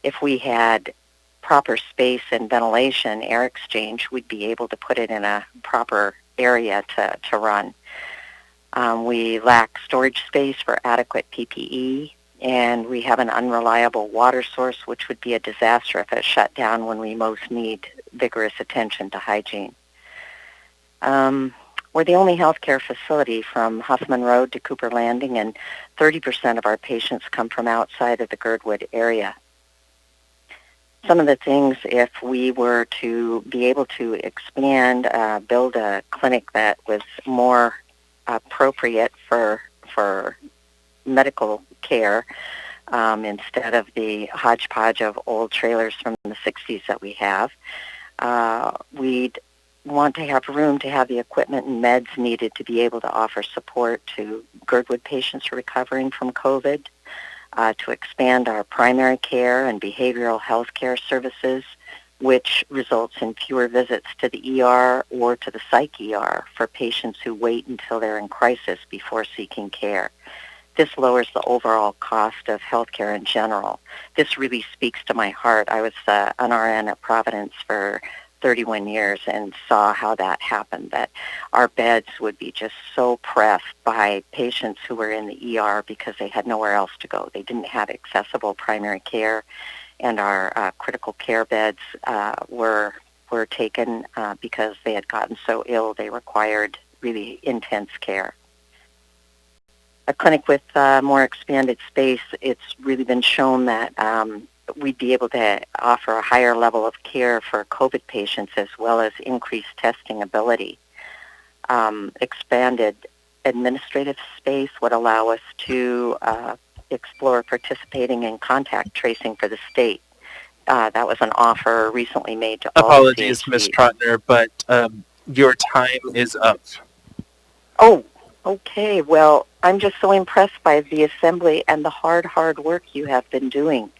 N: If we had proper space and ventilation, air exchange, we'd be able to put it in a proper area to run. We lack storage space for adequate PPE, and we have an unreliable water source, which would be a disaster if it shut down when we most need vigorous attention to hygiene. We're the only healthcare facility from Huffman Road to Cooper Landing, and 30% of our patients come from outside of the Girdwood area. Some of the things, if we were to be able to expand, build a clinic that was more appropriate for medical care, instead of the hodgepodge of old trailers from the 60s that we have, we'd want to have room to have the equipment and meds needed to be able to offer support to Girdwood patients recovering from COVID, to expand our primary care and behavioral health care services, which results in fewer visits to the ER or to the psych ER for patients who wait until they're in crisis before seeking care. This lowers the overall cost of healthcare in general. This really speaks to my heart. I was an RN at Providence for 31 years and saw how that happened, that our beds would be just so pressed by patients who were in the ER because they had nowhere else to go. They didn't have accessible primary care, and our critical care beds were taken because they had gotten so ill they required really intense care. A clinic with more expanded space, it's really been shown that we'd be able to offer a higher level of care for COVID patients as well as increased testing ability. Expanded administrative space would allow us to explore participating in contact tracing for the state. That was an offer recently made to
A: Apologies,
N: all
A: Ms.
N: CHCs.
A: Trotner, but your time is up.
N: Oh, okay. Well, I'm just so impressed by the assembly and the hard work you have been doing.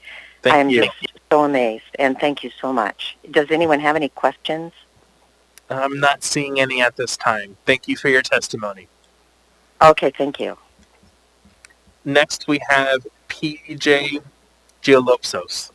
A: Thank you.
N: I'm just so amazed, and thank you so much. Does anyone have any questions?
A: I'm not seeing any at this time. Thank you for your testimony.
N: Okay, thank you.
A: Next, we have PJ Giolopsos.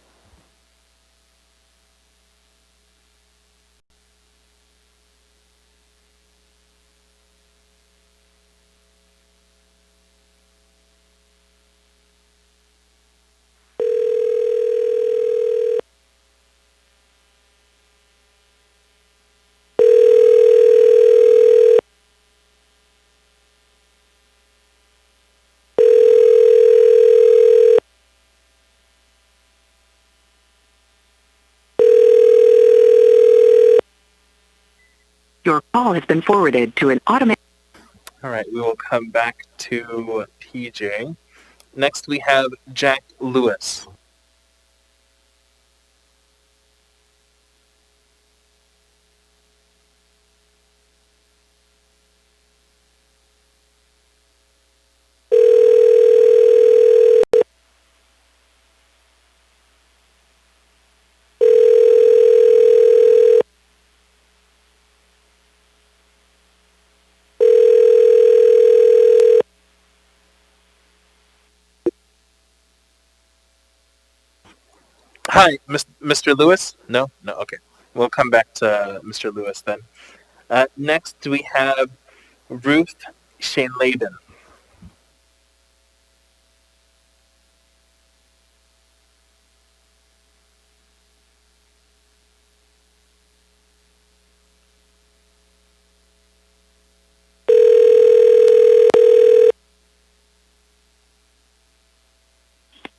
O: Your call has been forwarded to an automatic...
A: All right, we will come back to PJ. Next, we have Jack Lewis. Hi, Mr. Lewis? No, okay. We'll come back to Mr. Lewis then. Next, we have Ruth Shane-Laden.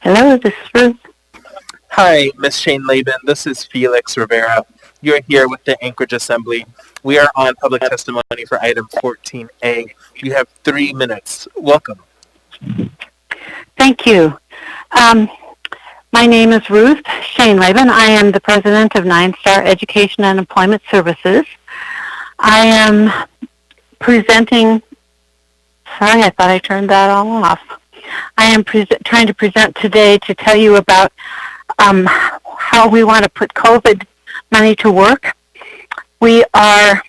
O: Hello, this is Ruth.
A: Hi, Ms. Shane-Laden. This is Felix Rivera. You're here with the Anchorage Assembly. We are on public testimony for item 14A. You have 3 minutes. Welcome.
O: Thank you. My name is Ruth Shane-Laden. I am the president of 9-Star Education and Employment Services. I am presenting... Sorry, I thought I turned that all off. I am trying to present today to tell you about how we want to put COVID money to work. We are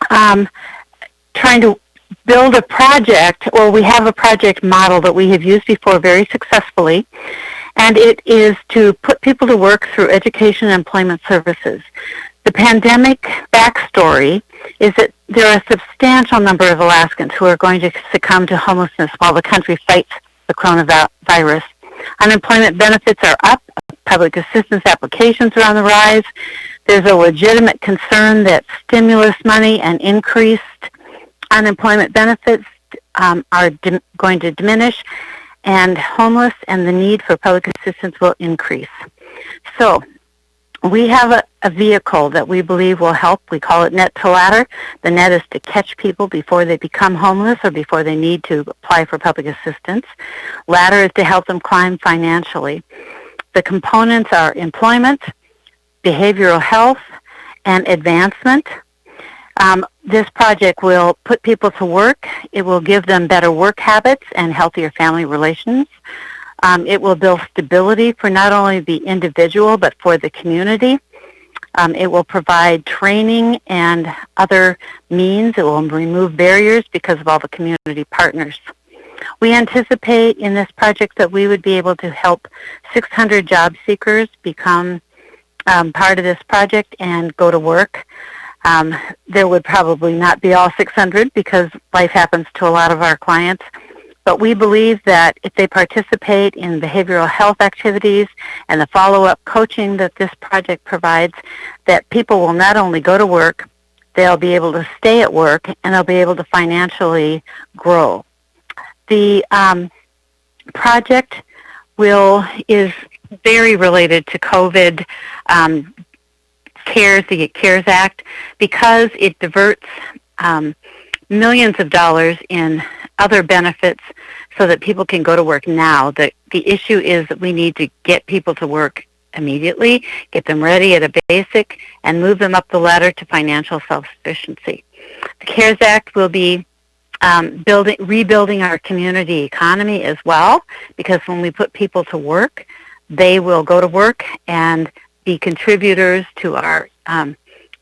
O: trying to build a project, or we have a project model that we have used before very successfully, and it is to put people to work through education and employment services. The pandemic backstory is that there are a substantial number of Alaskans who are going to succumb to homelessness while the country fights the coronavirus. Unemployment benefits are up. Public assistance applications are on the rise. There's a legitimate concern that stimulus money and increased unemployment benefits are going to diminish, and homeless and the need for public assistance will increase. So we have a vehicle that we believe will help. We call it Net to Ladder. The net is to catch people before they become homeless or before they need to apply for public assistance. Ladder is to help them climb financially. The components are employment, behavioral health, and advancement. This project will put people to work. It will give them better work habits and healthier family relations. It will build stability for not only the individual but for the community. It will provide training and other means. It will remove barriers because of all the community partners. We anticipate in this project that we would be able to help 600 job seekers become part of this project and go to work. There would probably not be all 600 because life happens to a lot of our clients. But we believe that if they participate in behavioral health activities and the follow-up coaching that this project provides, that people will not only go to work, they'll be able to stay at work, and they'll be able to financially grow. The project is very related to COVID the CARES Act, because it diverts millions of dollars in other benefits so that people can go to work now. The issue is that we need to get people to work immediately, get them ready at a basic, and move them up the ladder to financial self-sufficiency. The CARES Act will be rebuilding our community economy as well, because when we put people to work, they will go to work and be contributors to our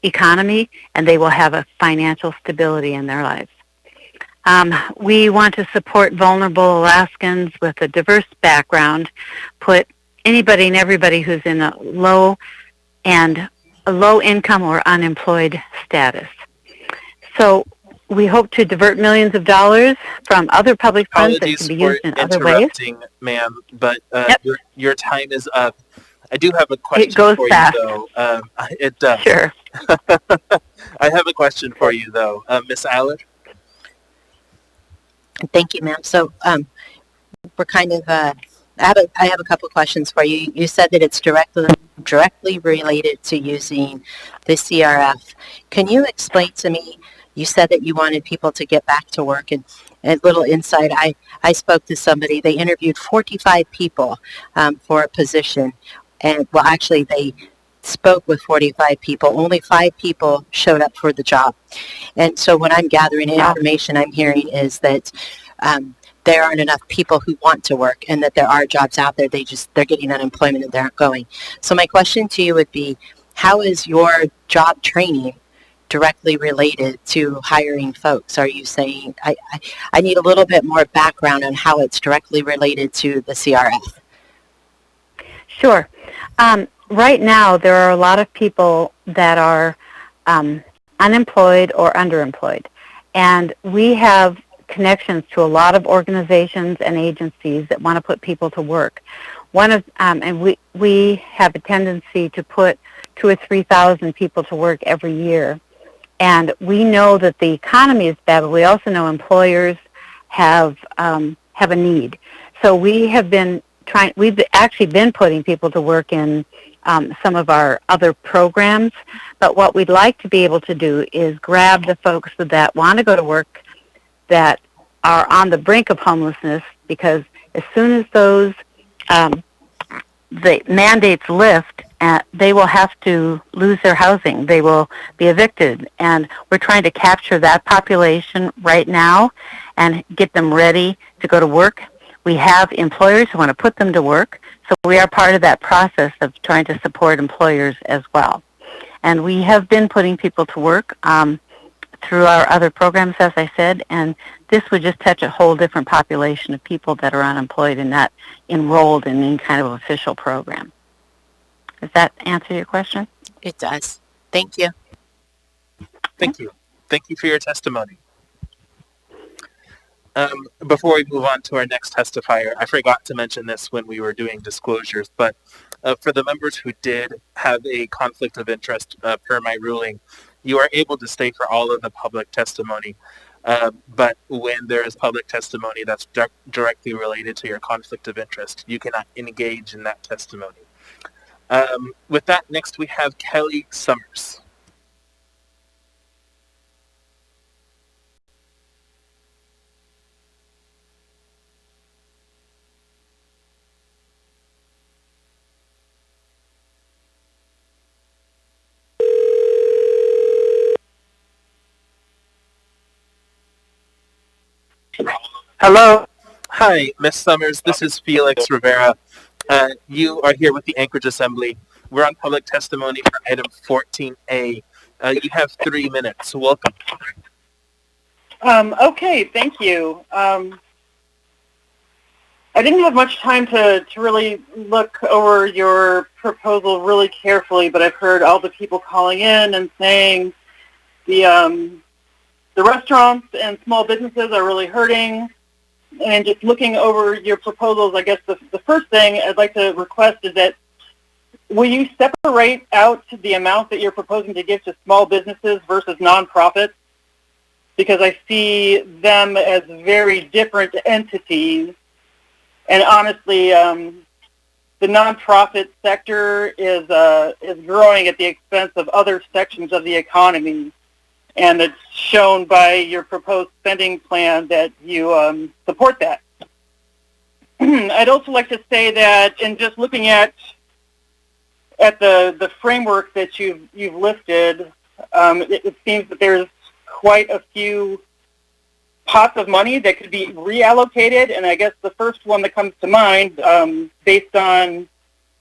O: economy, and they will have a financial stability in their lives. We want to support vulnerable Alaskans with a diverse background, put anybody and everybody who's in a low income or unemployed status. So we hope to divert millions of dollars from other public funds that can be used in other ways.
A: Interrupting, ma'am, but your time is up. I do have a question
O: It goes
A: for
O: fast.
A: you, though. It does.
O: Sure.
A: I have a question for you, though. Miss Aller?
M: Thank you, ma'am. So we're kind of, I have a couple of questions for you. You said that it's directly related to using the CRF. Can you explain to me, you said that you wanted people to get back to work, and a little insight, I spoke to somebody, they interviewed 45 people for a position, and well, actually they spoke with 45 people, only 5 people showed up for the job. And so when I'm gathering information, I'm hearing is that there aren't enough people who want to work, and that there are jobs out there, they're getting unemployment and they aren't going. So my question to you would be, how is your job training directly related to hiring folks? Are you saying, I need a little bit more background on how it's directly related to the CRF.
O: Sure. Right now, there are a lot of people that are unemployed or underemployed. And we have connections to a lot of organizations and agencies that want to put people to work. And we have a tendency to put 2,000 or 3,000 people to work every year. And we know that the economy is bad, but we also know employers have a need. So we've actually been putting people to work in some of our other programs, but what we'd like to be able to do is grab the folks that want to go to work, that are on the brink of homelessness, because as soon as those the mandates lift, they will have to lose their housing. They will be evicted, and we're trying to capture that population right now and get them ready to go to work. We have employers who want to put them to work, so we are part of that process of trying to support employers as well. And we have been putting people to work through our other programs, as I said, and this would just touch a whole different population of people that are unemployed and not enrolled in any kind of official program. Does that answer your question?
M: It does. Thank you.
A: Thank you. Thank you for your testimony. Before we move on to our next testifier, I forgot to mention this when we were doing disclosures, but for the members who did have a conflict of interest per my ruling, you are able to stay for all of the public testimony. But when there is public testimony that's directly related to your conflict of interest, you cannot engage in that testimony. With that, next we have Kelly Summers.
K: Hello.
A: Hi, Ms. Summers. This is Felix Rivera. You are here with the Anchorage Assembly. We're on public testimony for item 14A. You have 3 minutes. Welcome.
K: Okay, thank you.
P: I didn't have much time to really look over your proposal really carefully, but I've heard all the people calling in and saying the restaurants and small businesses are really hurting. And just looking over your proposals, I guess the first thing I'd like to request is that will you separate out the amount that you're proposing to give to small businesses versus nonprofits? Because I see them as very different entities. And honestly, the nonprofit sector is growing at the expense of other sections of the economy. And it's shown by your proposed spending plan that you support that. I'd also like to say that in just looking at the framework that you've listed, it seems that there's quite a few pots of money that could be reallocated, and I guess the first one that comes to mind, based on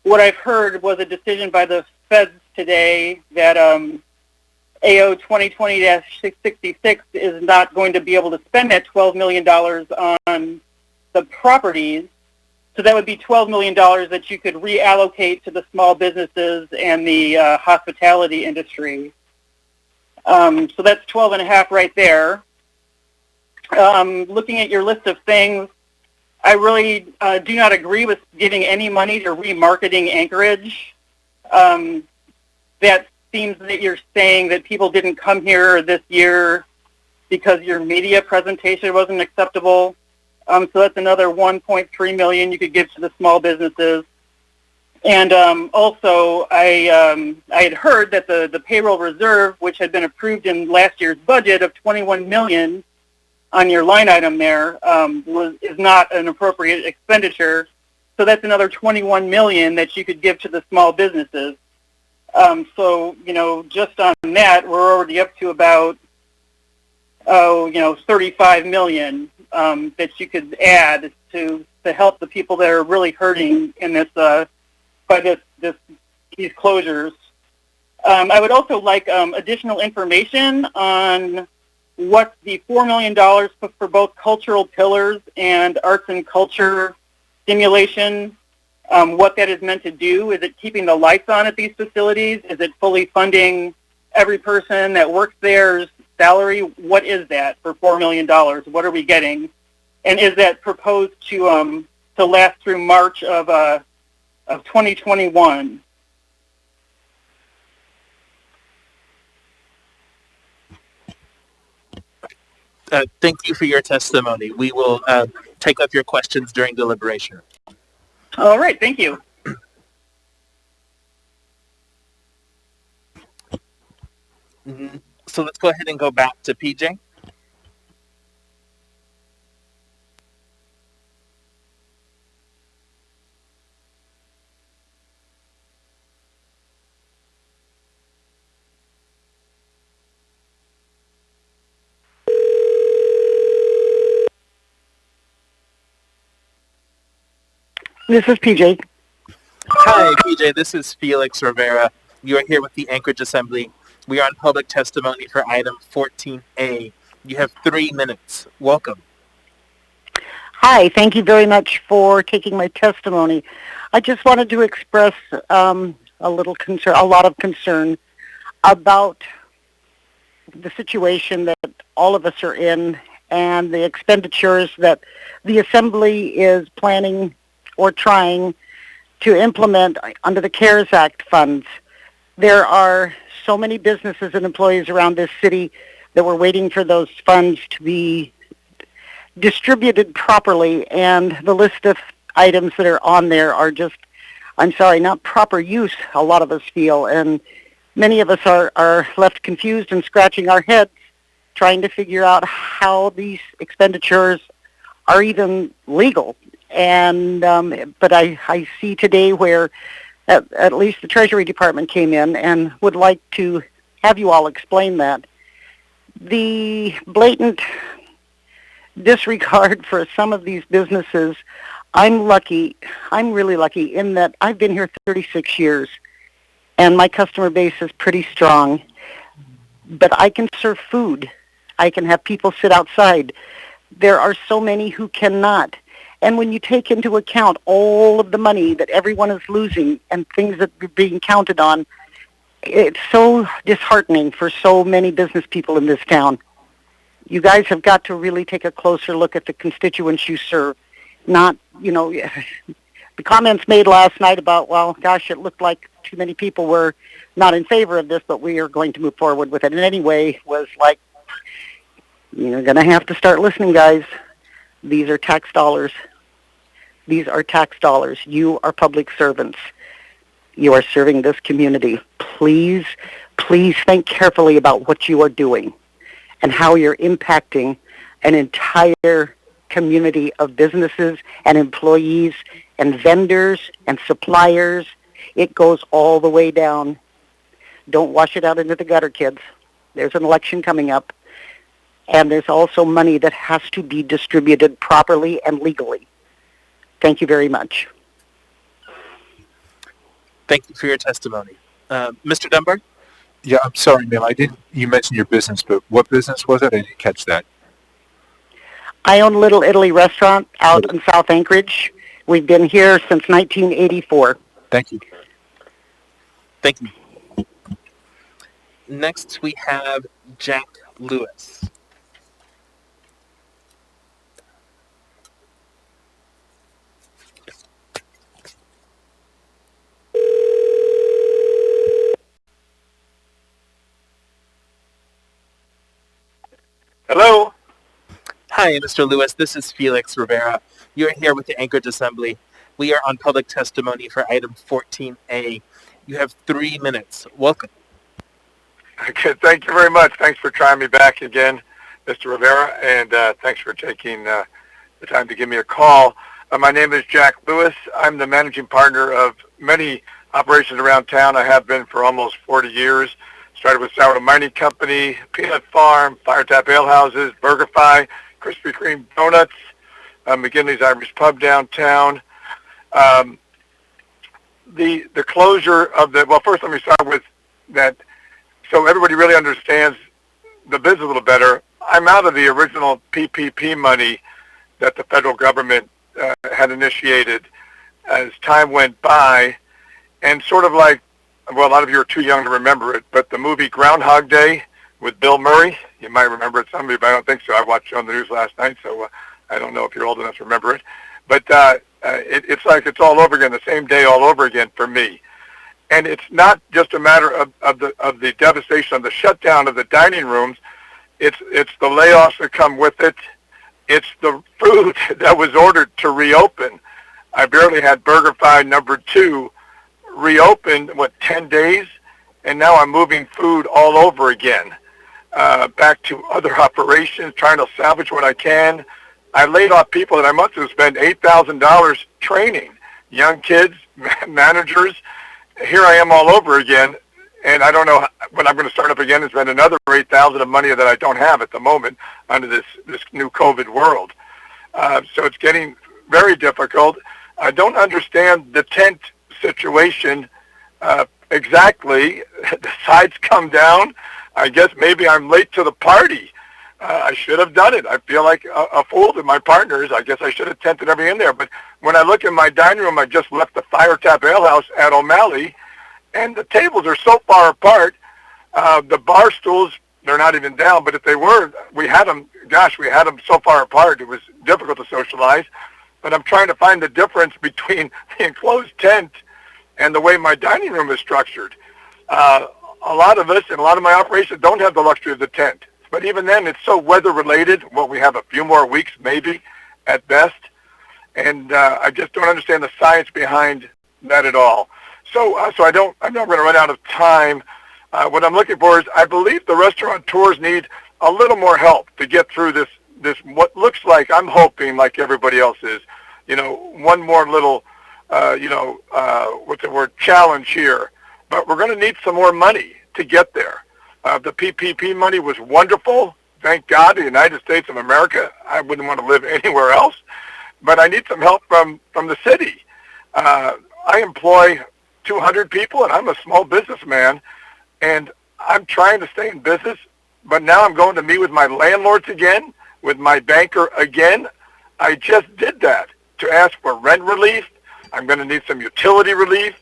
P: what I've heard, was a decision by the feds today that AO 2020-66 is not going to be able to spend that $12 million on the properties. So that would be $12 million that you could reallocate to the small businesses and the hospitality industry. So that's 12 and a half right there. Looking at your list of things, I really do not agree with giving any money to remarketing Anchorage. That seems that you're saying that people didn't come here this year because your media presentation wasn't acceptable. So that's another $1.3 million you could give to the small businesses. And also, I had heard that the payroll reserve, which had been approved in last year's budget of $21 million on your line item there, is not an appropriate expenditure. So that's another $21 million that you could give to the small businesses. So, just on that, we're already up to about, $35 million that you could add to help the people that are really hurting in this by these closures. I would also like additional information on what the $4 million for both cultural pillars and arts and culture stimulation, what that is meant to do. Is it keeping the lights on at these facilities? Is it fully funding every person that works there's salary? What is that for $4 million? What are we getting? And is that proposed to last through March of 2021?
A: Thank you for your testimony. We will take up your questions during deliberation.
P: All right, thank you.
A: So let's go ahead and go back to PJ.
K: This is PJ.
A: Hi, PJ. This is Felix Rivera. You are here with the Anchorage Assembly. We are on public testimony for item 14A. You have 3 minutes. Welcome.
K: Hi, thank you very much for taking my testimony. I just wanted to express a lot of concern about the situation that all of us are in and the expenditures that the Assembly is planning or trying to implement under the CARES Act funds. There are so many businesses and employees around this city that were waiting for those funds to be distributed properly, and the list of items that are on there are just, I'm sorry, not proper use, a lot of us feel, and many of us are left confused and scratching our heads trying to figure out how these expenditures are even legal. And but I see today where at least the Treasury Department came in and would like to have you all explain that. The blatant disregard for some of these businesses, I'm really lucky in that I've been here 36 years and my customer base is pretty strong. But I can serve food. I can have people sit outside. There are so many who cannot.
Q: And when you take into account all of the money that everyone is losing and things that are being counted on, it's so disheartening for so many business people in this town. You guys have got to really take a closer look at the constituents you serve. Not, the comments made last night about, well, gosh, it looked like too many people were not in favor of this, but we are going to move forward with it. And anyway, was like, you're going to have to start listening, guys. These are tax dollars. These are tax dollars. You are public servants. You are serving this community. Please, please think carefully about what you are doing and how you're impacting an entire community of businesses and employees and vendors and suppliers. It goes all the way down. Don't wash it out into the gutter, kids. There's an election coming up. And there's also money that has to be distributed properly and legally. Thank you very much.
A: Thank you for your testimony. Mr. Dunbar?
G: Yeah, I'm sorry, ma'am. You mentioned your business, but what business was it? I didn't catch that.
Q: I own Little Italy Restaurant out in South Anchorage. We've been here since 1984.
G: Thank you.
A: Thank you. Next, we have Jack Lewis.
R: Hello.
A: Hi, Mr. Lewis. This is Felix Rivera. You're here with the Anchorage Assembly. We are on public testimony for item 14A. You have 3 minutes. Welcome.
R: Okay, thank you very much. Thanks for trying me back again, Mr. Rivera, and thanks for taking the time to give me a call. My name is Jack Lewis. I'm the managing partner of many operations around town. I have been for almost 40 years. Started with Sourdough Mining Company, Peanut Farm, Fire Tap Ale Houses, BurgerFi, Krispy Kreme Donuts, McGinley's Irish Pub downtown. The closure of well, first let me start with that so everybody really understands the business a little better. I'm out of the original PPP money that the federal government had initiated as time went by, and sort of like, well, a lot of you are too young to remember it, but the movie Groundhog Day with Bill Murray, you might remember it, some of you, but I don't think so. I watched it on the news last night, so I don't know if you're old enough to remember it. But it's like it's all over again, the same day all over again for me. And it's not just a matter of the devastation of the shutdown of the dining rooms. It's the layoffs that come with it. It's the food that was ordered to reopen. I barely had BurgerFi number 2 reopened, 10 days? And now I'm moving food all over again, back to other operations, trying to salvage what I can. I laid off people that I must have spent $8,000 training, young kids, managers. Here I am all over again, and I don't know when I'm going to start up again and spend another $8,000 of money that I don't have at the moment under this new COVID world. So it's getting very difficult. I don't understand the tent situation exactly. The sides come down. I guess maybe I'm late to the party. I should have done it. I feel like a fool to my partners. I guess I should have tented everything in there. But when I look in my dining room, I just left the Fire Tap Ale House at O'Malley, and the tables are so far apart. The bar stools, they're not even down, but if they were, we had them so far apart, it was difficult to socialize. But I'm trying to find the difference between the enclosed tent and the way my dining room is structured. A lot of us and a lot of my operations don't have the luxury of the tent. But even then, it's so weather-related. Well, we have a few more weeks, maybe, at best. And I just don't understand the science behind that at all. So I'm not going to run out of time. What I'm looking for is, I believe the restaurateurs need a little more help to get through this what looks like, I'm hoping, like everybody else is, one more little, challenge here. But we're going to need some more money to get there. The PPP money was wonderful. Thank God, the United States of America. I wouldn't want to live anywhere else. But I need some help from the city. I employ 200 people, and I'm a small businessman, and I'm trying to stay in business, but now I'm going to meet with my landlords again, with my banker again. I just did that. to ask for rent relief. I'm going to need some utility relief.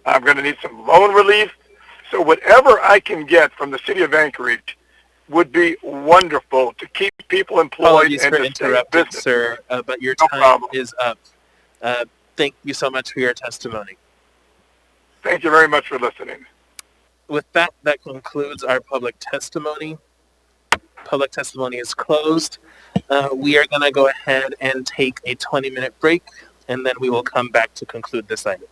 R: I'm going to need some loan relief. So whatever I can get from the city of Anchorage would be wonderful to keep people employed
A: Apologies
R: and
A: for
R: to stay in
A: interrupting,
R: business.
A: sir, but your
R: No
A: time
R: problem.
A: is up. Thank you so much for your testimony.
R: Thank you very much for listening.
A: With that, that concludes our public testimony. Public testimony is closed. We are going to go ahead and take a 20-minute break, and then we will come back to conclude this item.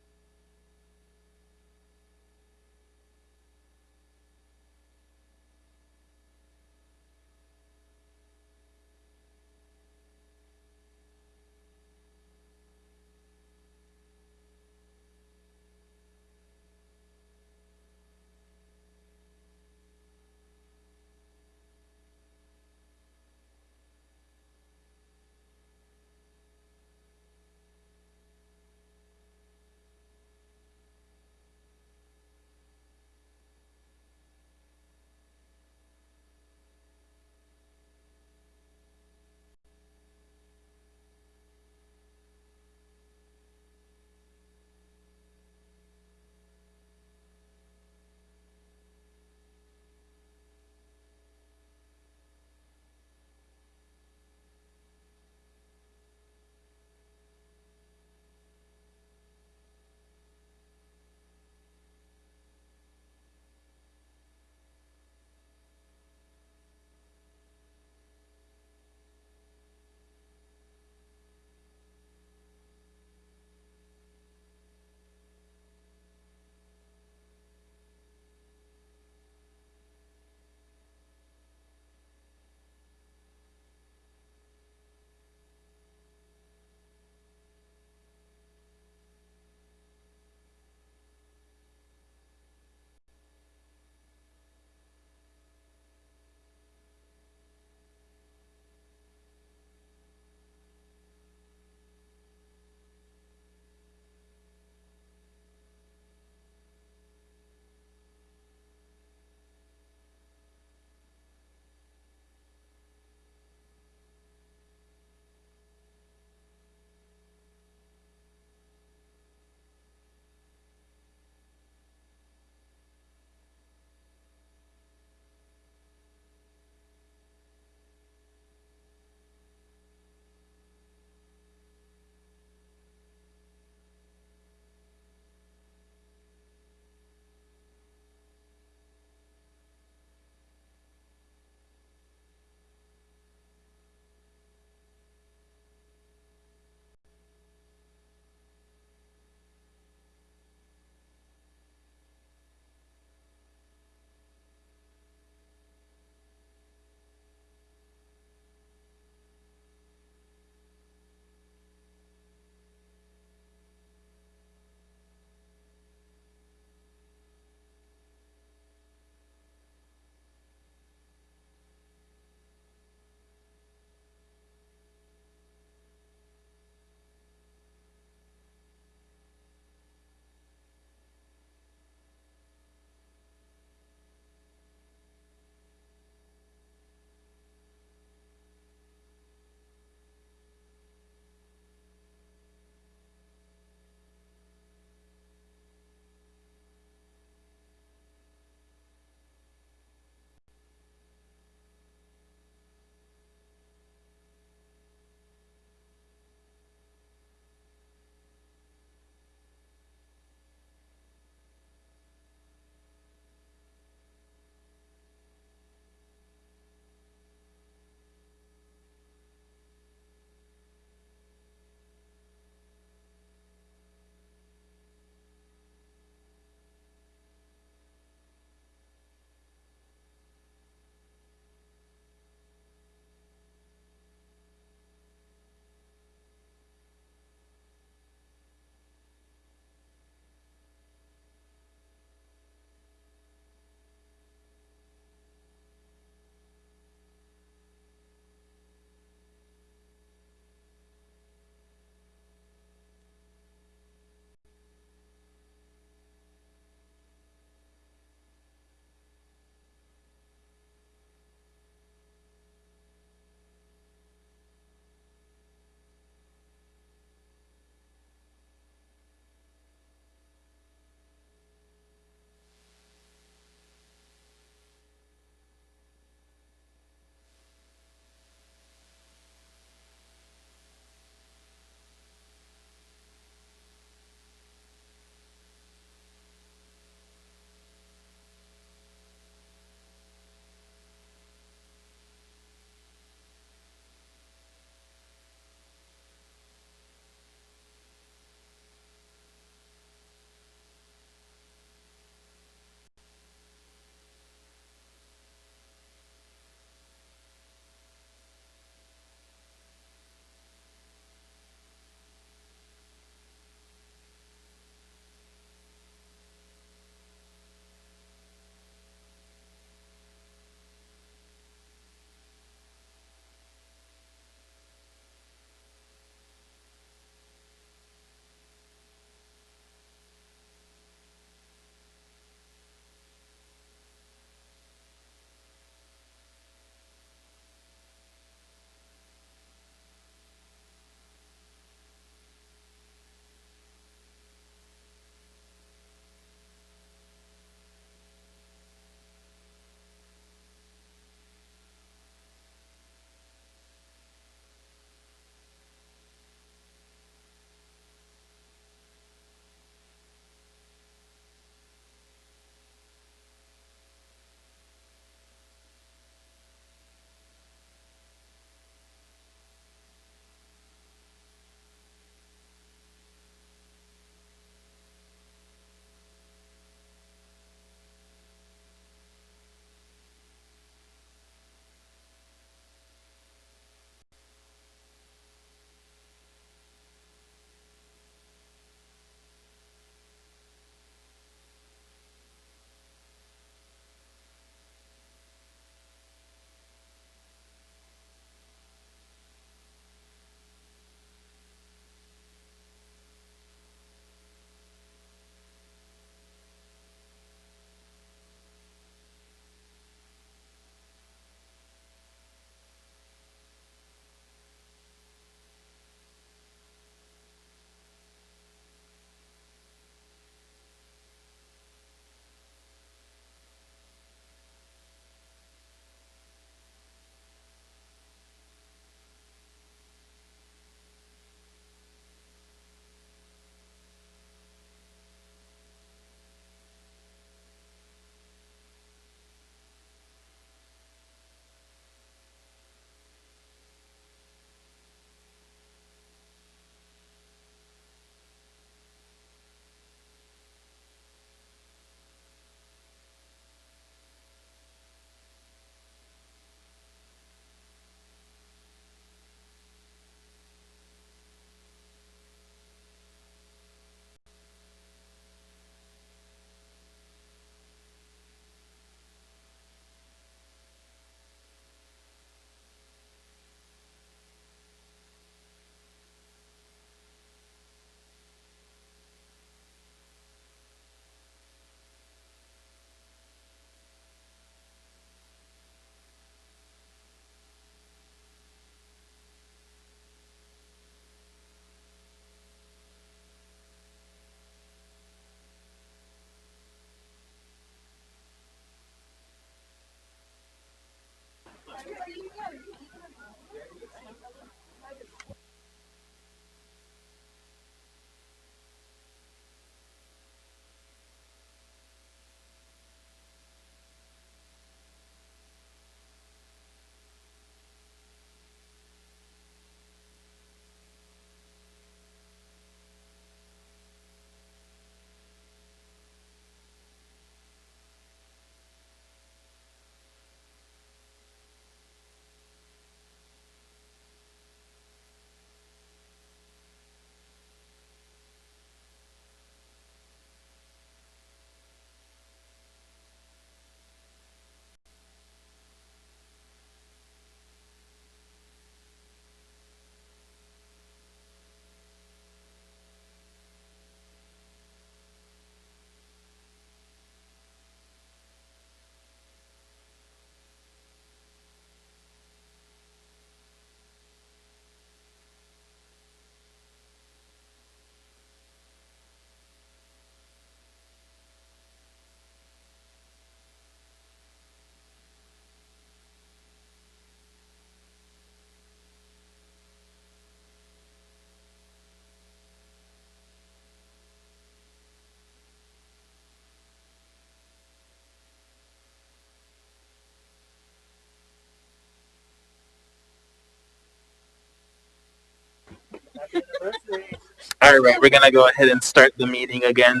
A: All right, we're going to go ahead and start the meeting again.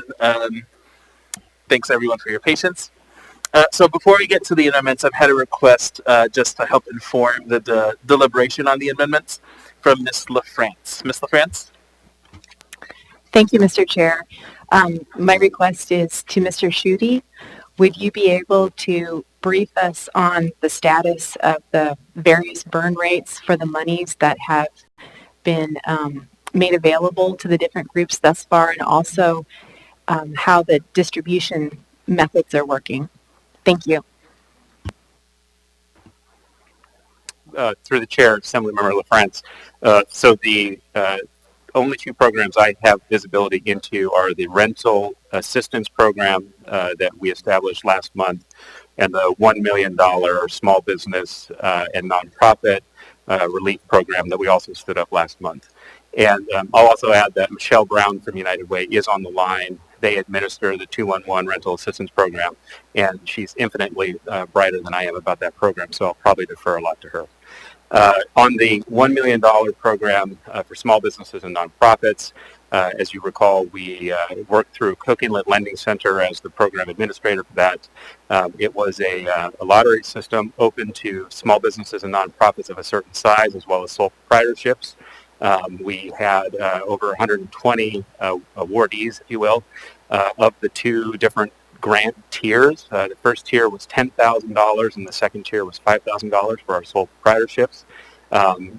A: Thanks, everyone, for your patience. So before we get to the amendments, I've had a request just to help inform the deliberation on the amendments from Ms. LaFrance. Ms. LaFrance?
S: Thank you, Mr. Chair. My request is to Mr. Schutte. Would you be able to brief us on the status of the various burn rates for the monies that have been made available to the different groups thus far, and also how the distribution methods are working? Thank you.
H: Through the chair, Assemblymember LaFrance. So the only two programs I have visibility into are the rental assistance program that we established last month and the $1 million small business and nonprofit relief program that we also stood up last month. And I'll also add that Michelle Brown from United Way is on the line. They administer the 211 rental assistance program, and she's infinitely brighter than I am about that program, so I'll probably defer a lot to her. On the $1 million program for small businesses and nonprofits, as you recall, we worked through Cook Inlet Lending Center as the program administrator for that. It was a lottery system open to small businesses and nonprofits of a certain size, as well as sole proprietorships. We had over 120 awardees, if you will, of the two different grant tiers. The first tier was $10,000 and the second tier was $5,000 for our sole proprietorships.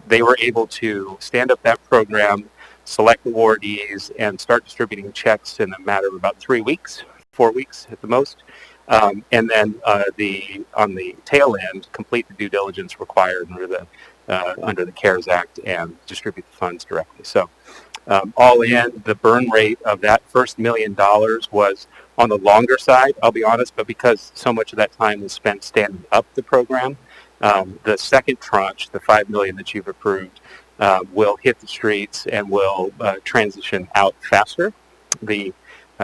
H: They were able to stand up that program, select awardees, and start distributing checks in a matter of about 3 weeks, 4 weeks at the most. And then on the tail end, complete the due diligence required under the CARES Act and distribute the funds directly. So all in, the burn rate of that first $1 million was on the longer side, I'll be honest, but because so much of that time was spent standing up the program, the second tranche, the $5 million that you've approved, will hit the streets and will transition out faster. The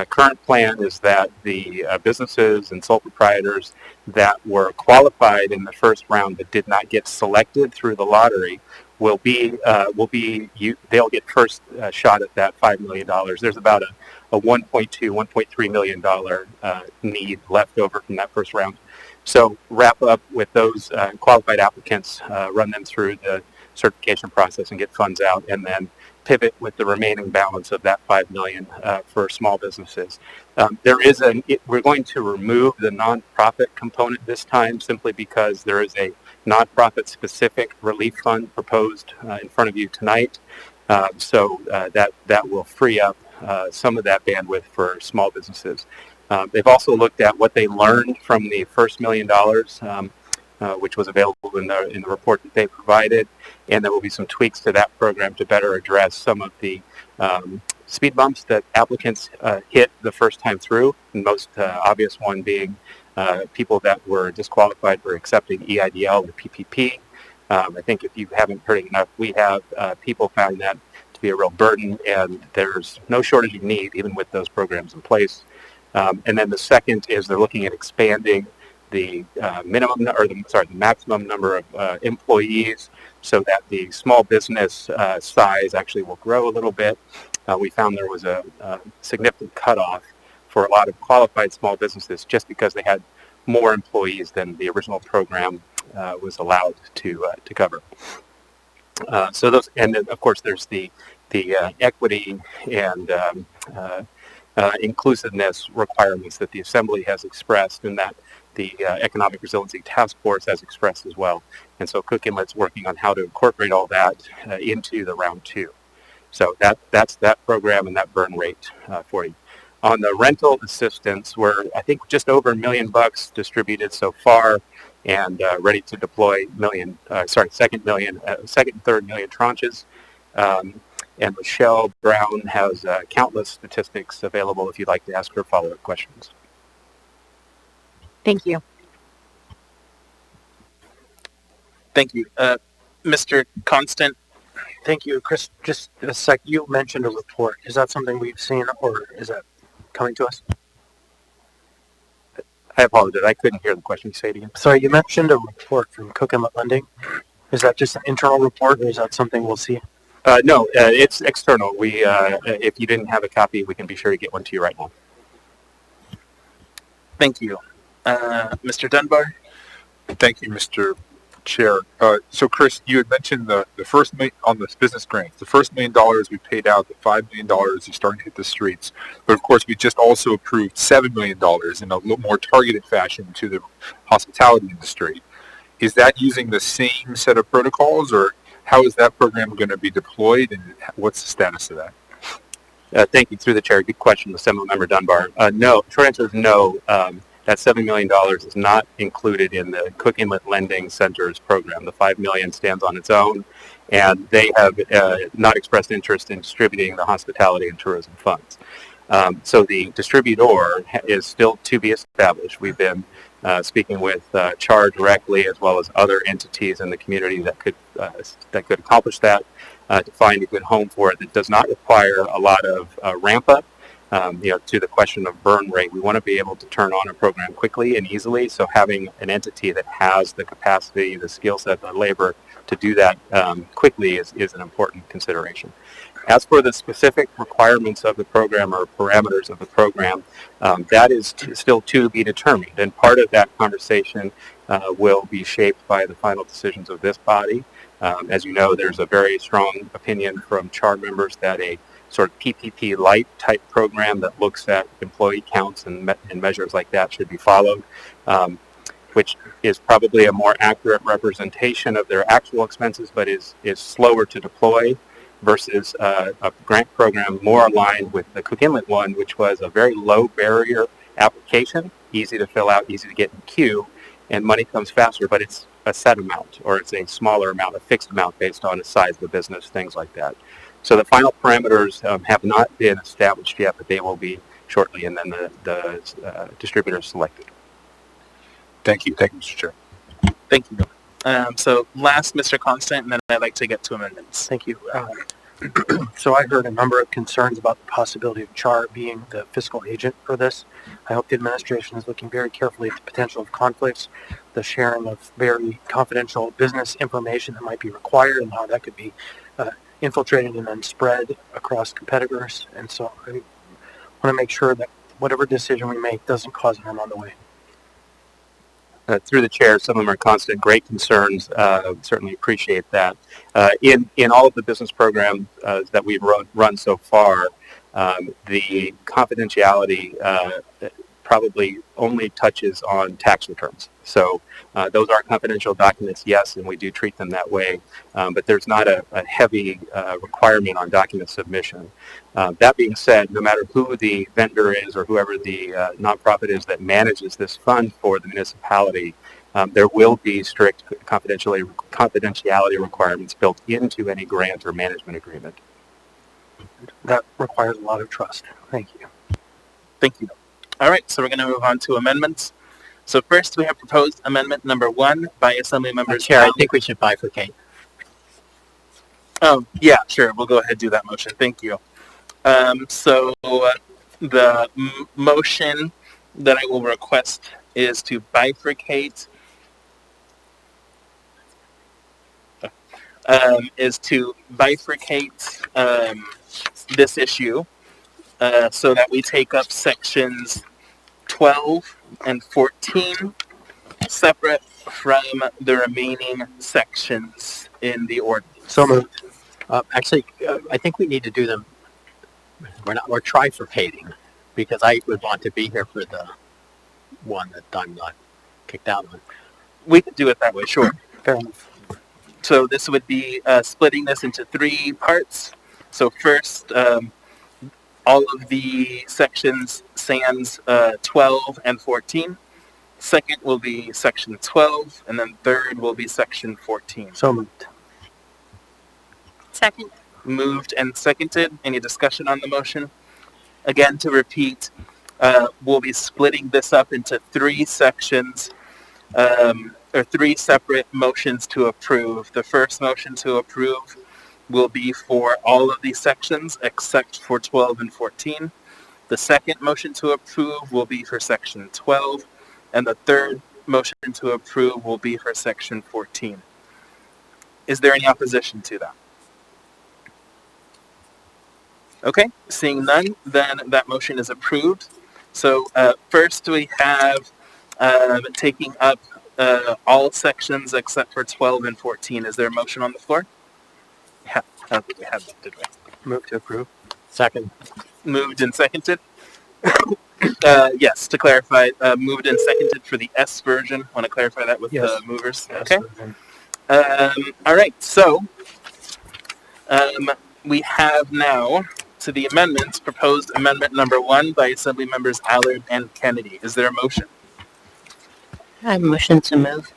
H: current plan is that the businesses and sole proprietors that were qualified in the first round but did not get selected through the lottery they'll get first shot at that $5 million. There's about a $1.3 million need left over from that first round. So wrap up with those qualified applicants, run them through the certification process and get funds out, and then pivot with the remaining balance of that $5 million for small businesses. We're going to remove the nonprofit component this time simply because there is a nonprofit-specific relief fund proposed in front of you tonight. So that will free up some of that bandwidth for small businesses. They've also looked at what they learned from the first $1 million, which was available in the report that they provided, and there will be some tweaks to that program to better address some of the speed bumps that applicants hit the first time through, the most obvious one being people that were disqualified for accepting EIDL or PPP. I think if you haven't heard it enough, we have people found that to be a real burden, and there's no shortage of need even with those programs in place. And then the second is they're looking at expanding the the maximum number of employees so that the small business size actually will grow a little bit. We found there was a significant cutoff for a lot of qualified small businesses just because they had more employees than the original program was allowed to cover. So those, and then of course there's the equity and inclusiveness requirements that the Assembly has expressed, and that the Economic Resiliency Task Force has expressed as well. And so Cook Inlet's working on how to incorporate all that into the round 2. So that's that program and that burn rate for you. On the rental assistance, we're I think just over $1 million distributed so far, and ready to deploy second and third million tranches. And Michelle Brown has countless statistics available if you'd like to ask her follow-up questions.
S: Thank you.
A: Thank you. Mr. Constant?
T: Thank you. Chris, just a sec, you mentioned a report. Is that something we've seen, or is that coming to us?
H: I apologize. I couldn't hear the question. Say it again.
T: Sorry, you mentioned a report from Cook Inlet Lending. Is that just an internal report, or is that something we'll see?
H: No, it's external. We, if you didn't have a copy, we can be sure to get one to you right now.
A: Thank you. Mr. Dunbar?
G: Thank you, Mr. Chair. So, Chris, you had mentioned the first on the business grants, the first $1 million we paid out, the $5 million is starting to hit the streets. But of course, we just also approved $7 million in a little more targeted fashion to the hospitality industry. Is that using the same set of protocols, or how is that program going to be deployed, and what's the status of that?
H: Thank you. Through the chair. Good question, Assemblymember Dunbar. No, short answer is no. That $7 million is not included in the Cook Inlet Lending Center's program. The $5 million stands on its own, and they have not expressed interest in distributing the hospitality and tourism funds. So the distributor is still to be established. We've been speaking with CHAR directly, as well as other entities in the community that could accomplish that, to find a good home for it that does not require a lot of ramp up. To the question of burn rate, we want to be able to turn on a program quickly and easily. So having an entity that has the capacity, the skill set, the labor to do that quickly is an important consideration. As for the specific requirements of the program or parameters of the program, that is still to be determined. And part of that conversation will be shaped by the final decisions of this body. As you know, there's a very strong opinion from CHAR members that a sort of PPP light type program that looks at employee counts and measures like that should be followed, which is probably a more accurate representation of their actual expenses, but is slower to deploy versus a grant program more aligned with the Cook Inlet one, which was a very low barrier application, easy to fill out, easy to get in queue, and money comes faster, but it's a set amount, or it's a smaller amount, a fixed amount based on the size of the business, things like that. So the final parameters have not been established yet, but they will be shortly, and then the distributor is selected.
G: Thank you. Thank you, Mr. Chair.
A: Thank you. So last, Mr. Constant, and then I'd like to get to amendments.
T: Thank you. So I heard a number of concerns about the possibility of CHAR being the fiscal agent for this. I hope the administration is looking very carefully at the potential of conflicts, the sharing of very confidential business information that might be required, and how that could be infiltrated and then spread across competitors. And so I want to make sure that whatever decision we make doesn't cause harm on the way.
H: Through the chair, some of them are constant, great concerns. Certainly appreciate that. In all of the business programs that we've run so far, the confidentiality probably only touches on tax returns. So those are confidential documents, yes, and we do treat them that way, but there's not a heavy requirement on document submission. That being said, no matter who the vendor is or whoever the nonprofit is that manages this fund for the municipality, there will be strict confidentiality requirements built into any grant or management agreement.
T: That requires a lot of trust. Thank you.
A: Thank you. All right, so we're going to move on to amendments. So first we have proposed amendment number 1 by Assembly members.
E: Chair, I think we should bifurcate.
A: Oh, yeah, sure. We'll go ahead and do that motion. Thank you. The motion that I will request is to bifurcate this issue so that we take up sections 12 and 14 separate from the remaining sections in the ordinance.
E: So moved. Actually, I think we need to do them. We're trifurcating because I would want to be here for the one that I'm not kicked out on.
A: We could do it that way, sure.
E: Fair enough.
A: So this would be splitting this into 3 parts. So first, all of the sections sans 12 and 14. Second will be section 12, and then third will be section 14.
E: So moved.
D: Second.
A: Moved and seconded. Any discussion on the motion? Again, to repeat, we'll be splitting this up into 3 sections, or 3 separate motions to approve. The first motion to approve will be for all of these sections except for 12 and 14. The second motion to approve will be for section 12, and the third motion to approve will be for section 14. Is there any opposition to that? Okay, seeing none, then that motion is approved. So first we have taking up all sections except for 12 and 14. Is there a motion on the floor? Yeah, I don't think we had that, did we?
E: Move to approve. Second.
A: Moved and seconded. Yes, to clarify, moved and seconded for the S version. Want to clarify that with the movers? Okay. All right, so we have now to the amendments, proposed amendment number 1 by Assembly members Allard and Kennedy. Is there a motion?
M: I motion to move.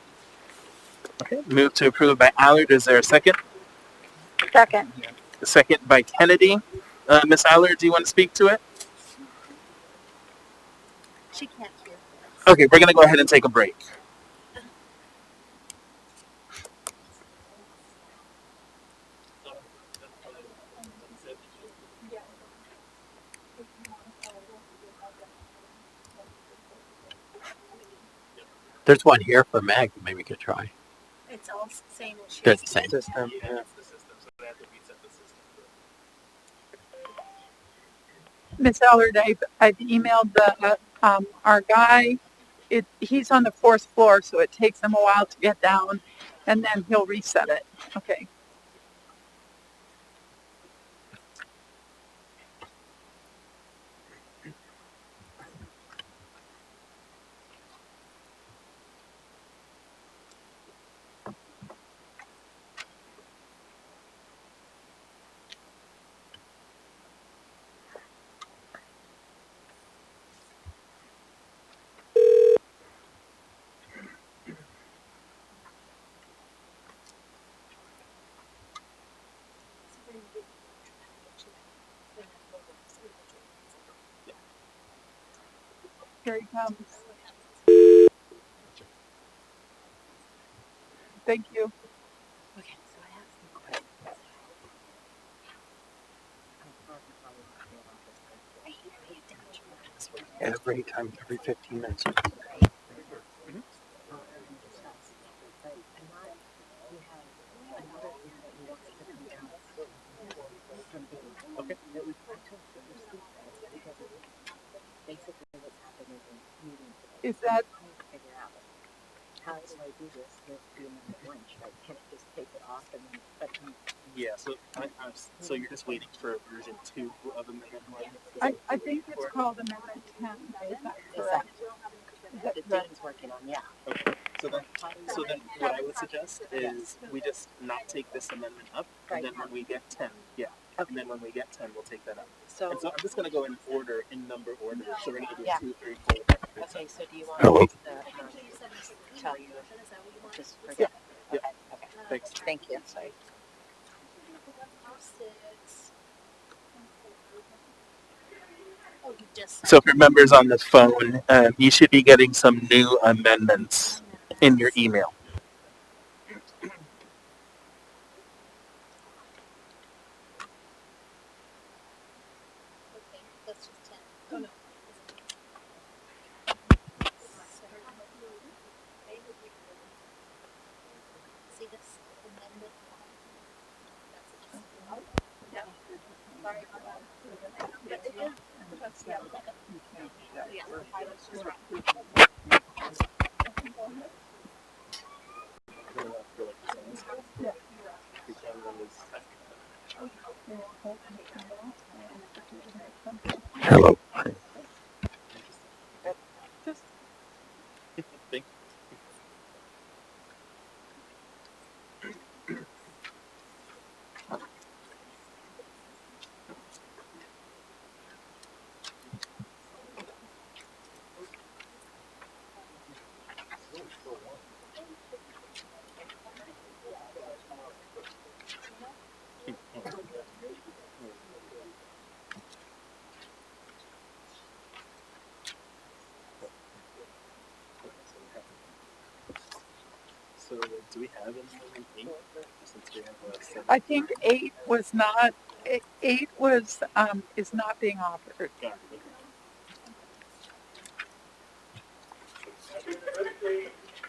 A: Okay, move to approve by Allard. Is there a second?
C: Second.
A: A second by Kennedy. Ms. Allard, do you want to speak to it?
D: She can't hear.
A: Okay, we're going to go ahead and take a break.
E: There's one here for Meg. Maybe we could try.
D: It's all the same issue.
E: They're the same.
T: System, yeah.
C: Miss Allard, I've emailed our guy. He's on the 4th floor, so it takes him a while to get down, and then he'll reset it. Okay. Here he comes. Thank you.
M: Okay, so I have some questions.
T: Every time, every 15 minutes.
A: Okay.
C: Is that
U: How do I do this with the amendment lunch? Like, can it just take it off and then put it in?
A: Yeah, so you're just waiting for version 2 of amendment 1?
C: I think it's called Amendment 10. Is that correct?
U: The Dean's working on, yeah.
A: Okay. So then what I would suggest is we just not take this amendment up, and then when we get 10, and then when we get 10, we'll take that up.
U: So,
A: and so I'm just going to go in order, in number order. So we're going to do 2, 3, 4.
U: Okay, so do you want
G: Hello.
U: me to tell you, just forget?
A: Yeah.
U: Okay.
A: Thanks.
U: Thank you. Sorry.
A: So for members on the phone, you should be getting some new amendments in your email.
G: Hello.
A: So do we have anyone in 8? Since we have a 7?
C: I think 8 was not, 8 was, is not being offered.
A: Got it.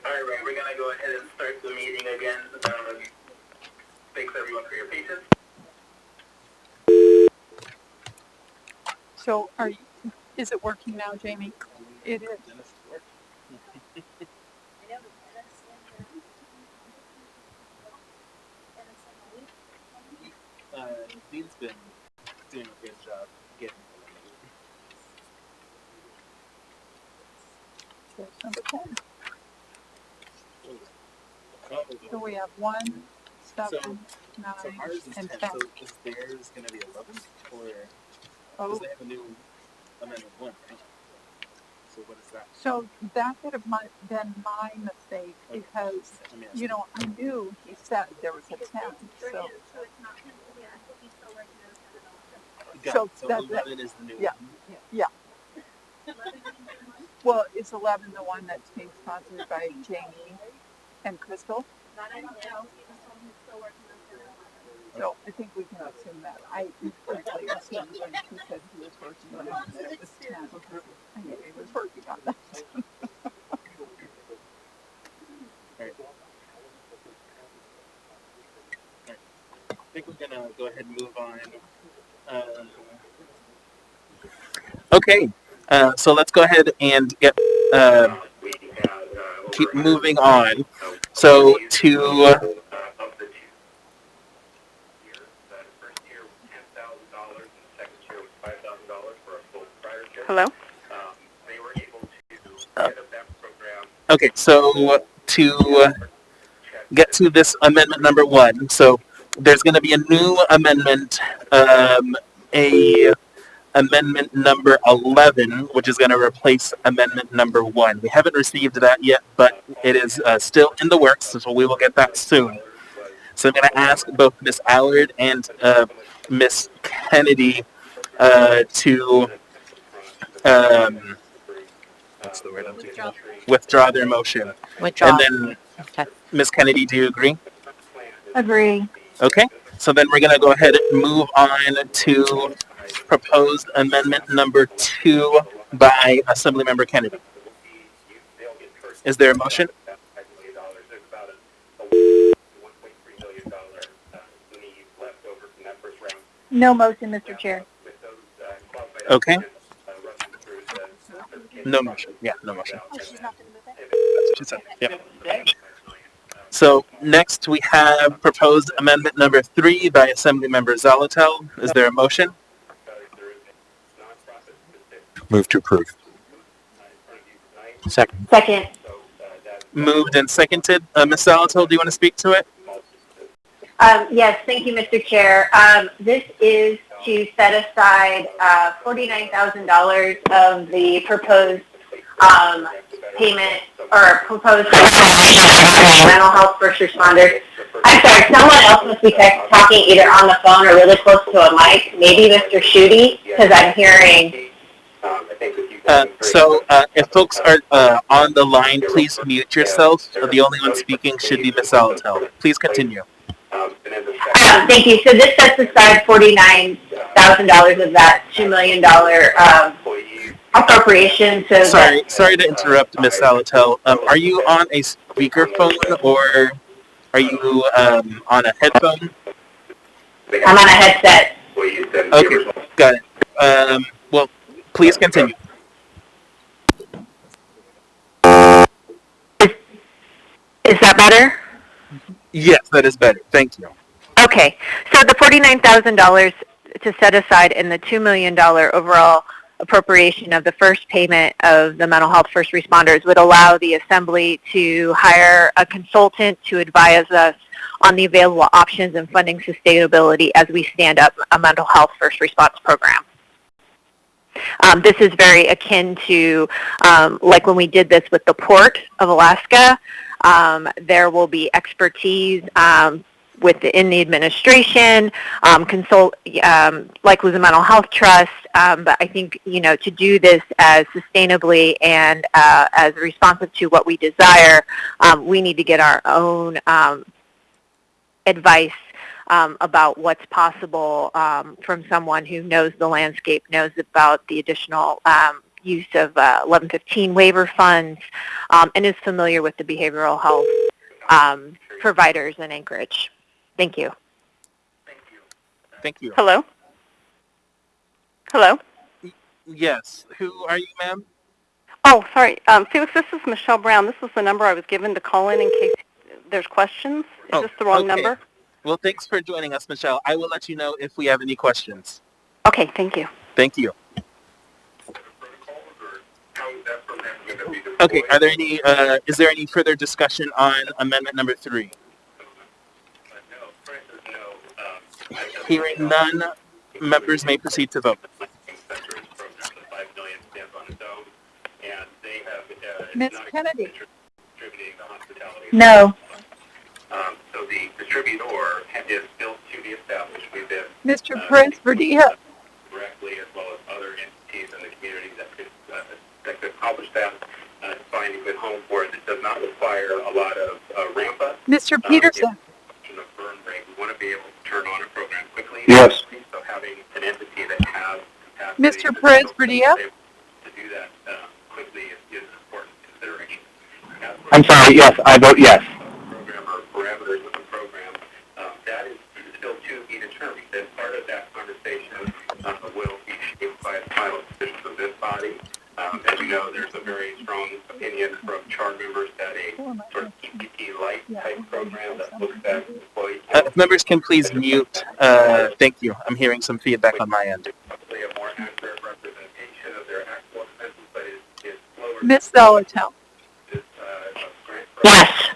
F: All right, we're going to go ahead and start the meeting again. Thanks everyone for your patience.
C: So is it working now, Jamie? It is.
A: Dean's been doing a good job getting
C: There's number 10. So we have 1, 7, 9,
A: so ours is
C: and
A: 10.
C: 10.
A: So is theirs going to be 11? Or
C: Oh.
A: because they have a new amendment 1, right? So what is that?
C: So that could have been my mistake because, you know, I knew he said there was a 10. So,
A: So 11 is the new
C: yeah,
A: one?
C: Yeah. Well, is 11 the one that's being sponsored by Jamie and Crystal? So I think we can assume that. I briefly assumed when he said he was working on it that it was 10. I knew he was working on that.
A: Alright. I think we're going to go ahead and move on. Okay, so let's go ahead and get keep moving on. So to
I: Hello?
A: okay, so to get to this amendment number 1, so there's going to be a new amendment, amendment number 11, which is going to replace amendment number 1. We haven't received that yet, but it is still in the works, so we will get that soon. So I'm going to ask both Ms. Allard and Ms. Kennedy to what's the word I'm thinking of? Withdraw their motion.
M: Withdraw.
A: And then,
M: Okay.
A: Ms. Kennedy, do you agree?
O: Agree.
A: Okay, so then we're going to go ahead and move on to proposed amendment number 2 by Assemblymember Kennedy. Is there a motion?
O: No motion, Mr. Chair.
A: Okay. No motion. Yeah, no motion. That's what she said. Yep. So next we have proposed amendment number 3 by Assemblymember Zolotel. Is there a motion?
G: Move to approve.
E: Second.
I: Second.
A: Moved and seconded. Ms. Zolotel, do you want to speak to it?
I: Yes, thank you, Mr. Chair. This is to set aside $49,000 of the proposed payment or proposed mental health first responders. I'm sorry, someone else must be talking either on the phone or really close to a mic. Maybe Mr. Schutte, because I'm hearing
A: If folks are on the line, please mute yourself. The only one speaking should be Ms. Alatel. Please continue.
I: Thank you. So this sets aside $49,000 of that $2 million appropriation. So
A: sorry to interrupt, Ms. Alatel. Are you on a speakerphone or are you on a headphone?
I: I'm on a headset.
A: Okay, got it. Well, please continue.
I: Is that better?
A: Yes, that is better. Thank you.
I: Okay. So the $49,000 to set aside in the $2 million overall appropriation of the first payment of the mental health first responders would allow the Assembly to hire a consultant to advise us on the available options and funding sustainability as we stand up a mental health first response program. This is very akin to like when we did this with the Port of Alaska. There will be expertise within the administration, like with the Mental Health Trust, but I think, to do this as sustainably and as responsive to what we desire, we need to get our own advice about what's possible from someone who knows the landscape, knows about the additional use of 1115 waiver funds, and is familiar with the behavioral health providers in Anchorage. Thank you.
A: Thank you.
I: Hello? Hello?
A: Yes. Who are you, ma'am?
J: Oh, sorry. Felix, this is Michelle Brown. This was the number I was given to call in case there's questions. Is this the wrong number?
A: Well, thanks for joining us, Michelle. I will let you know if we have any questions.
J: Okay, thank you.
A: Thank you. Okay, are there any, is there any further discussion on amendment number 3? Hearing none, members may proceed to vote.
C: Ms. Kennedy?
I: No.
F: So the distributor is still to be established. We've been
C: Mr. Prince Verdilla?
F: directly, as well as other entities in the community that could accomplish that, find a good home for it. It does not require a lot of ramp up.
C: Mr. Peterson?
F: We want to be able to turn on a program quickly.
R: Yes.
F: So having an entity that has capacity
C: Mr. Prince Verdilla?
F: to do that quickly is an important consideration.
L: I'm sorry, yes, I vote yes.
F: Program or parameters of the program, that is still to be determined. And part of that conversation will be shaped by the final decisions of this body. As you know, there's a very strong opinion from CHAR members that a sort of EPP-like type program that looks at employees.
A: If members can please mute, thank you. I'm hearing some feedback on my end.
F: Probably a more accurate representation of their actual expenses, but is slower.
C: Ms. Zolotel?
I: Yes.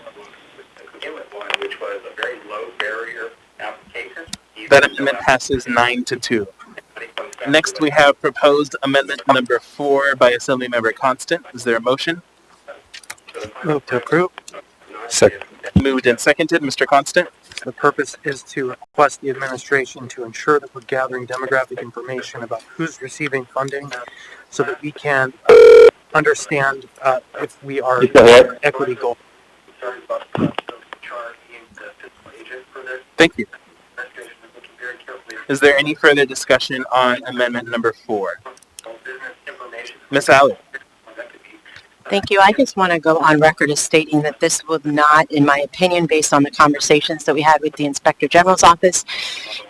F: Which was a very low barrier application.
A: That amendment passes 9-2. Next, we have proposed amendment number 4 by Assemblymember Constant. Is there a motion?
T: Move to approve.
G: Second.
A: Moved and seconded. Mr. Constant?
T: The purpose is to request the administration to ensure that we're gathering demographic information about who's receiving funding so that we can understand if we are equity goal.
A: Thank you. Is there any further discussion on amendment number 4? Ms. Alley?
M: Thank you. I just want to go on record as stating that this would not, in my opinion, based on the conversations that we had with the Inspector General's office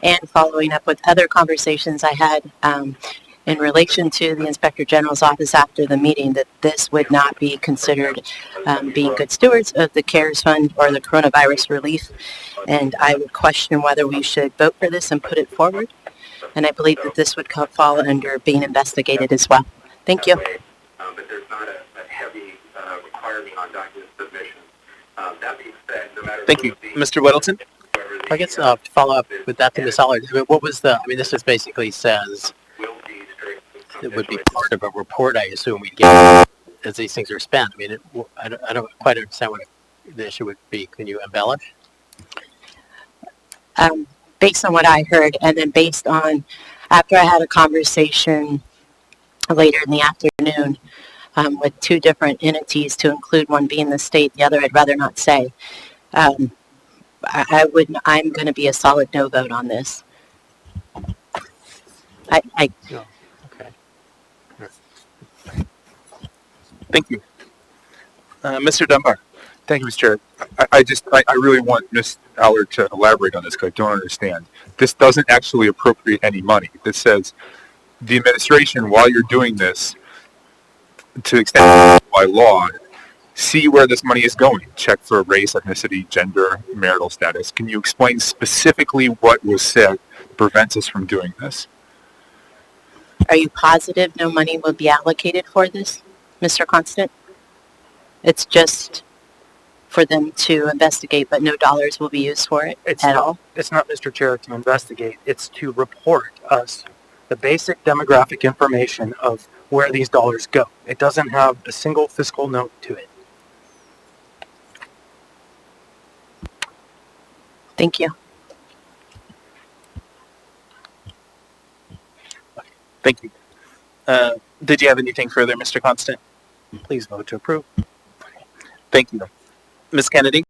M: and following up with other conversations I had in relation to the Inspector General's office after the meeting, that this would not be considered being good stewards of the CARES Fund or the coronavirus relief. And I would question whether we should vote for this and put it forward. And I believe that this would fall under being investigated as well. Thank you.
F: But there's not a heavy requirement on document submission. That being said, no matter.
A: Thank you. Mr. Weddleton?
E: I guess to follow up with that to Ms. Allard, what was the, I mean, this just basically says it would be part of a report, I assume we'd get as these things are spent. I mean, I don't quite understand what the issue would be. Can you embellish?
M: Based on what I heard, and then based on after I had a conversation later in the afternoon with two different entities, to include one being the state, the other I'd rather not say. I'm going to be a solid no vote on this.
E: No. Okay.
A: Thank you. Mr. Dunbar.
G: Thank you, Mr. Chair. I really want Ms. Allard to elaborate on this because I don't understand. This doesn't actually appropriate any money. This says the administration, while you're doing this, to the extent by law, see where this money is going. Check for race, ethnicity, gender, marital status. Can you explain specifically what was said prevents us from doing this?
M: Are you positive no money will be allocated for this, Mr. Constant? It's just for them to investigate, but no dollars will be used for it at all?
T: It's not, Mr. Chair, to investigate. It's to report us the basic demographic information of where these dollars go. It doesn't have a single fiscal note to it.
M: Thank you.
A: Thank you. Did you have anything further, Mr. Constant?
T: Please vote to approve.
A: Thank you. Ms. Kennedy?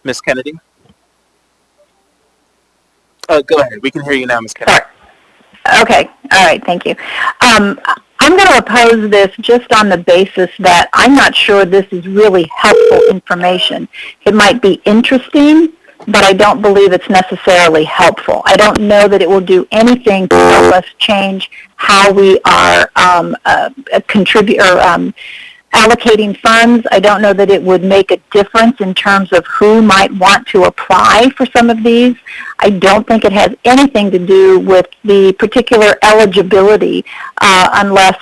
A: Ms. Kennedy? Go ahead. We can hear you now, Ms. Kennedy.
O: Okay. All right. Thank you. I'm going to oppose this just on the basis that I'm not sure this is really helpful information. It might be interesting, but I don't believe it's necessarily helpful. I don't know that it will do anything to help us change how we are allocating funds. I don't know that it would make a difference in terms of who might want to apply for some of these. I don't think it has anything to do with the particular eligibility unless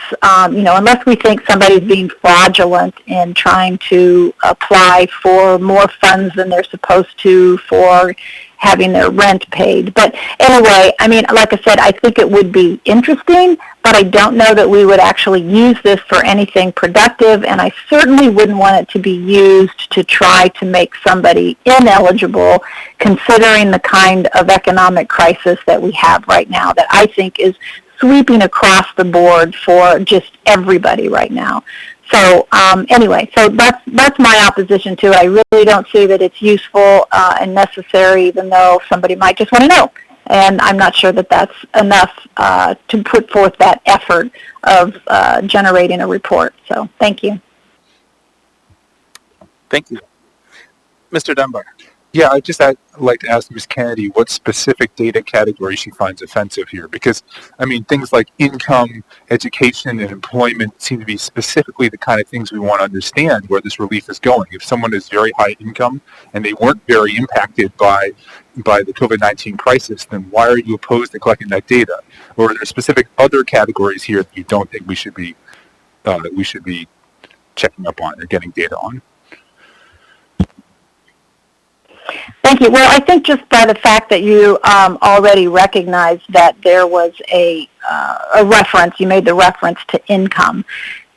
O: we think somebody's being fraudulent in trying to apply for more funds than they're supposed to for having their rent paid. But anyway, I mean, like I said, I think it would be interesting, but I don't know that we would actually use this for anything productive, and I certainly wouldn't want it to be used to try to make somebody ineligible, considering the kind of economic crisis that we have right now that I think is sweeping across the board for just everybody right now. So anyway, so that's my opposition to it. I really don't see that it's useful and necessary, even though somebody might just want to know. And I'm not sure that that's enough to put forth that effort of generating a report. So thank you.
A: Thank you. Mr. Dunbar.
G: Yeah, I'd like to ask Ms. Kennedy what specific data category she finds offensive here. Because, I mean, things like income, education, and employment seem to be specifically the kind of things we want to understand where this relief is going. If someone is very high income and they weren't very impacted by the COVID-19 crisis, then why are you opposed to collecting that data? Or are there specific other categories here that you don't think we should be checking up on or getting data on?
O: Thank you. Well, I think just by the fact that you already recognized that there was a reference, you made the reference to income.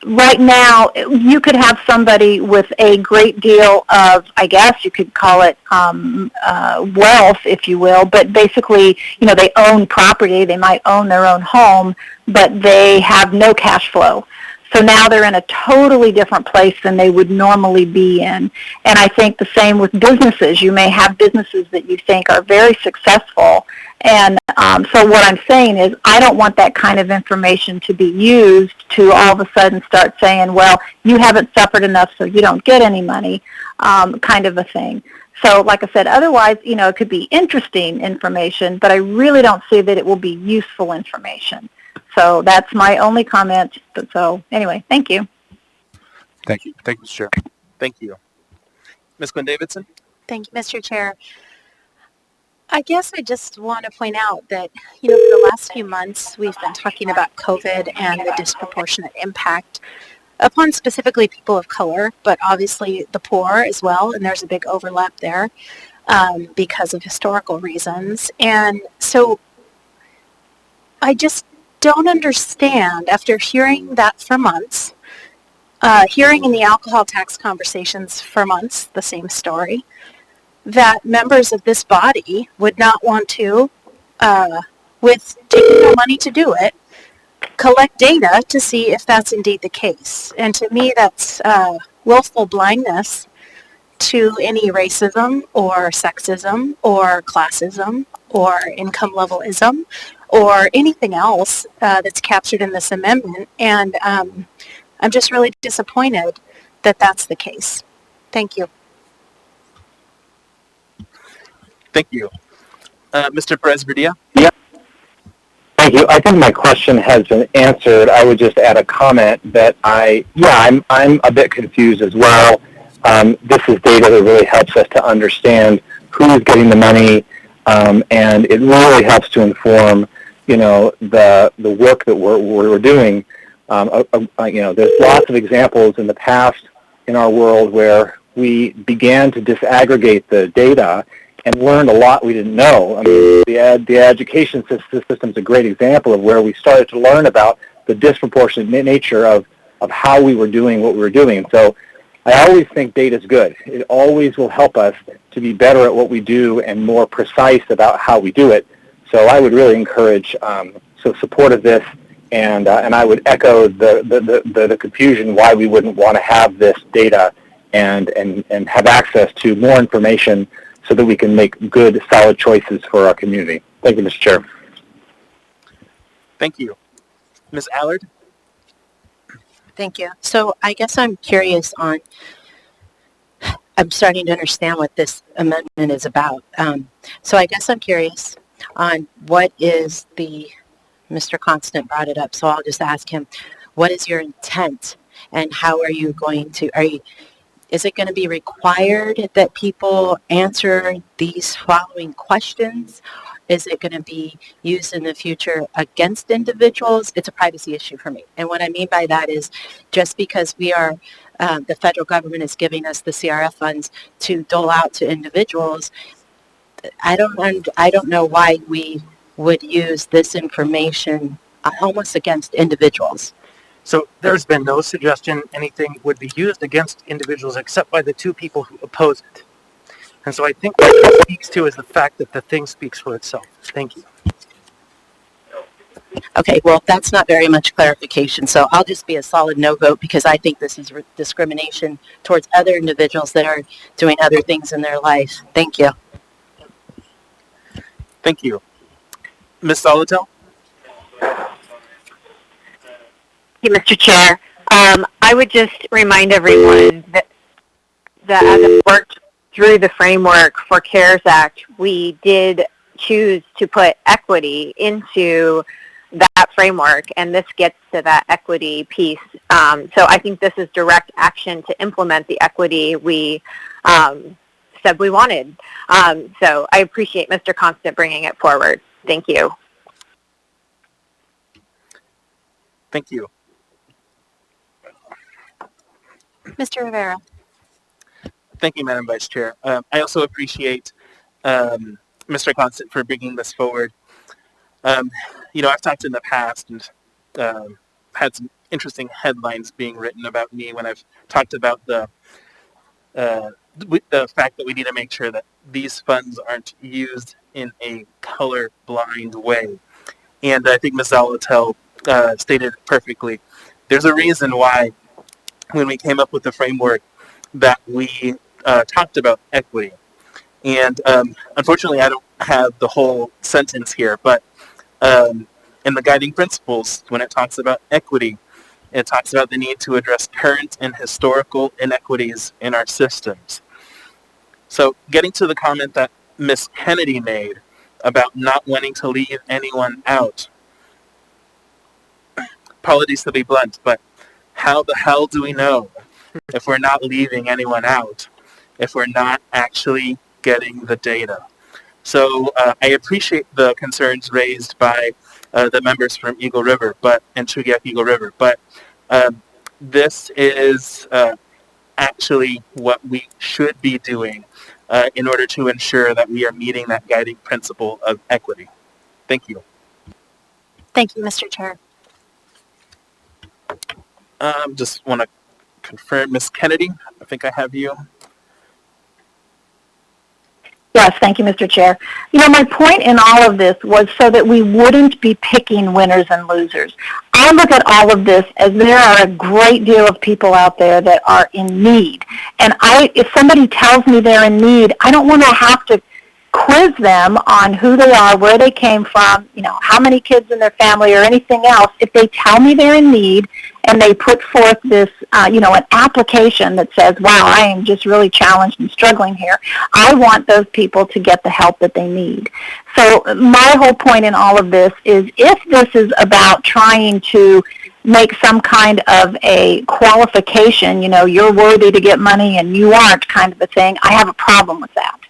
O: Right now, you could have somebody with a great deal of, I guess you could call it wealth, if you will, but basically, they own property, they might own their own home, but they have no cash flow. So now they're in a totally different place than they would normally be in. And I think the same with businesses. You may have businesses that you think are very successful. And so what I'm saying is I don't want that kind of information to be used to all of a sudden start saying, well, you haven't suffered enough so you don't get any money, kind of a thing. So like I said, otherwise, it could be interesting information, but I really don't see that it will be useful information. So that's my only comment. So anyway, thank you.
G: Thank you. Thank you, Mr. Chair.
A: Thank you. Ms. Quinn Davidson?
D: Thank you, Mr. Chair. I guess I just want to point out that, for the last few months, we've been talking about COVID and the disproportionate impact upon specifically people of color, but obviously the poor as well, and there's a big overlap there because of historical reasons. And so I just don't understand, after hearing that for months, hearing in the alcohol tax conversations for months the same story, that members of this body would not want to, with taking their money to do it, collect data to see if that's indeed the case. And to me, that's willful blindness to any racism or sexism or classism or income levelism or anything else that's captured in this amendment. And I'm just really disappointed that that's the case. Thank you.
A: Thank you. Mr. Perez-Verdia?
B: Yeah. Thank you. I think my question has been answered. I would just add a comment that I'm a bit confused as well. This is data that really helps us to understand who's getting the money, and it really helps to inform, the work that we're doing. There's lots of examples in the past in our world where we began to disaggregate the data and learned a lot we didn't know. I mean, the education system is a great example of where we started to learn about the disproportionate nature of how we were doing what we were doing. And so I always think data is good. It always will help us to be better at what we do and more precise about how we do it. So I would really encourage support of this, and I would echo the confusion why we wouldn't want to have this data and have access to more information so that we can make good, solid choices for our community. Thank you, Mr. Chair.
A: Thank you. Ms. Allard?
M: Thank you. So I guess I'm curious on, I'm starting to understand what this amendment is about. So I guess I'm curious on what is Mr. Constant brought it up, so I'll just ask him, what is your intent and how are you going to, is it going to be required that people answer these following questions? Is it going to be used in the future against individuals? It's a privacy issue for me. And what I mean by that is just because we are, the federal government is giving us the CRF funds to dole out to individuals, I don't know why we would use this information almost against individuals.
T: So there's been no suggestion anything would be used against individuals except by the two people who oppose it. And so I think what it speaks to is the fact that the thing speaks for itself. Thank you.
M: Okay, well, that's not very much clarification, so I'll just be a solid no vote because I think this is discrimination towards other individuals that are doing other things in their life. Thank you.
A: Thank you. Ms. Solotel?
I: Thank you, Mr. Chair. I would just remind everyone that as it worked through the framework for CARES Act, we did choose to put equity into that framework, and this gets to that equity piece. So I think this is direct action to implement the equity we said we wanted. So I appreciate Mr. Constant bringing it forward. Thank you.
A: Thank you.
D: Mr. Rivera.
A: Thank you, Madam Vice Chair. I also appreciate Mr. Constant for bringing this forward. I've talked in the past and had some interesting headlines being written about me when I've talked about the fact that we need to make sure that these funds aren't used in a color-blind way. And I think Ms. Zalatel stated it perfectly. There's a reason why when we came up with the framework that we talked about equity. And unfortunately, I don't have the whole sentence here, but in the guiding principles, when it talks about equity, it talks about the need to address current and historical inequities in our systems. So getting to the comment that Ms. Kennedy made about not wanting to leave anyone out, apologies to be blunt, but how the hell do we know if we're not leaving anyone out, if we're not actually getting the data? So I appreciate the concerns raised by the members from Eagle River, and Chugiak Eagle River, but this is actually what we should be doing in order to ensure that we are meeting that guiding principle of equity. Thank you.
D: Thank you, Mr. Chair.
A: Just want to confirm, Ms. Kennedy, I think I have you.
O: Yes, thank you, Mr. Chair. You know, my point in all of this was so that we wouldn't be picking winners and losers. I look at all of this as there are a great deal of people out there that are in need. And if somebody tells me they're in need, I don't want to have to quiz them on who they are, where they came from, you know, how many kids in their family or anything else. If they tell me they're in need and they put forth this, you know, an application that says, wow, I am just really challenged and struggling here, I want those people to get the help that they need. So my whole point in all of this is if this is about trying to make some kind of a qualification, you know, you're worthy to get money and you aren't kind of a thing, I have a problem with that.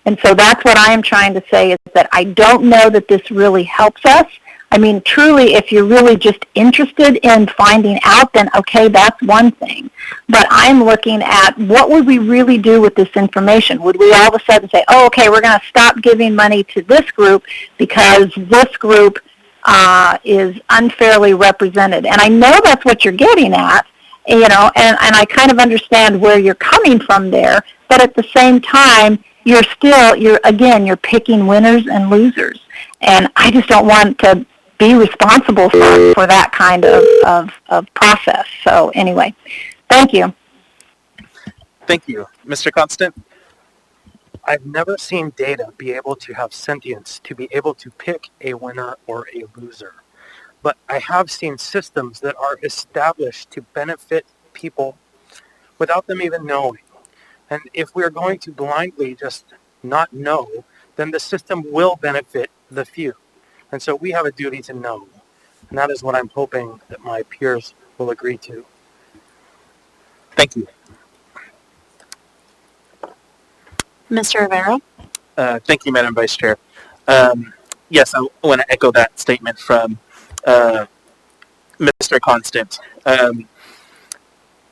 O: And so that's what I am trying to say is that I don't know that this really helps us. I mean, truly, if you're really just interested in finding out, then okay, that's one thing. But I'm looking at what would we really do with this information? Would we all of a sudden say, oh, okay, we're going to stop giving money to this group because this group is unfairly represented? And I know that's what you're getting at, you know, and I kind of understand where you're coming from there. But at the same time, you're picking winners and losers. And I just don't want to be responsible for that kind of process. So anyway, thank you.
A: Thank you. Mr. Constant?
T: I've never seen data be able to have sentience to be able to pick a winner or a loser. But I have seen systems that are established to benefit people without them even knowing. And if we're going to blindly just not know, then the system will benefit the few. And so we have a duty to know. And that is what I'm hoping that my peers will agree to.
A: Thank you.
D: Mr. Rivera?
A: Thank you, Madam Vice Chair. Yes, I want to echo that statement from Mr. Constant.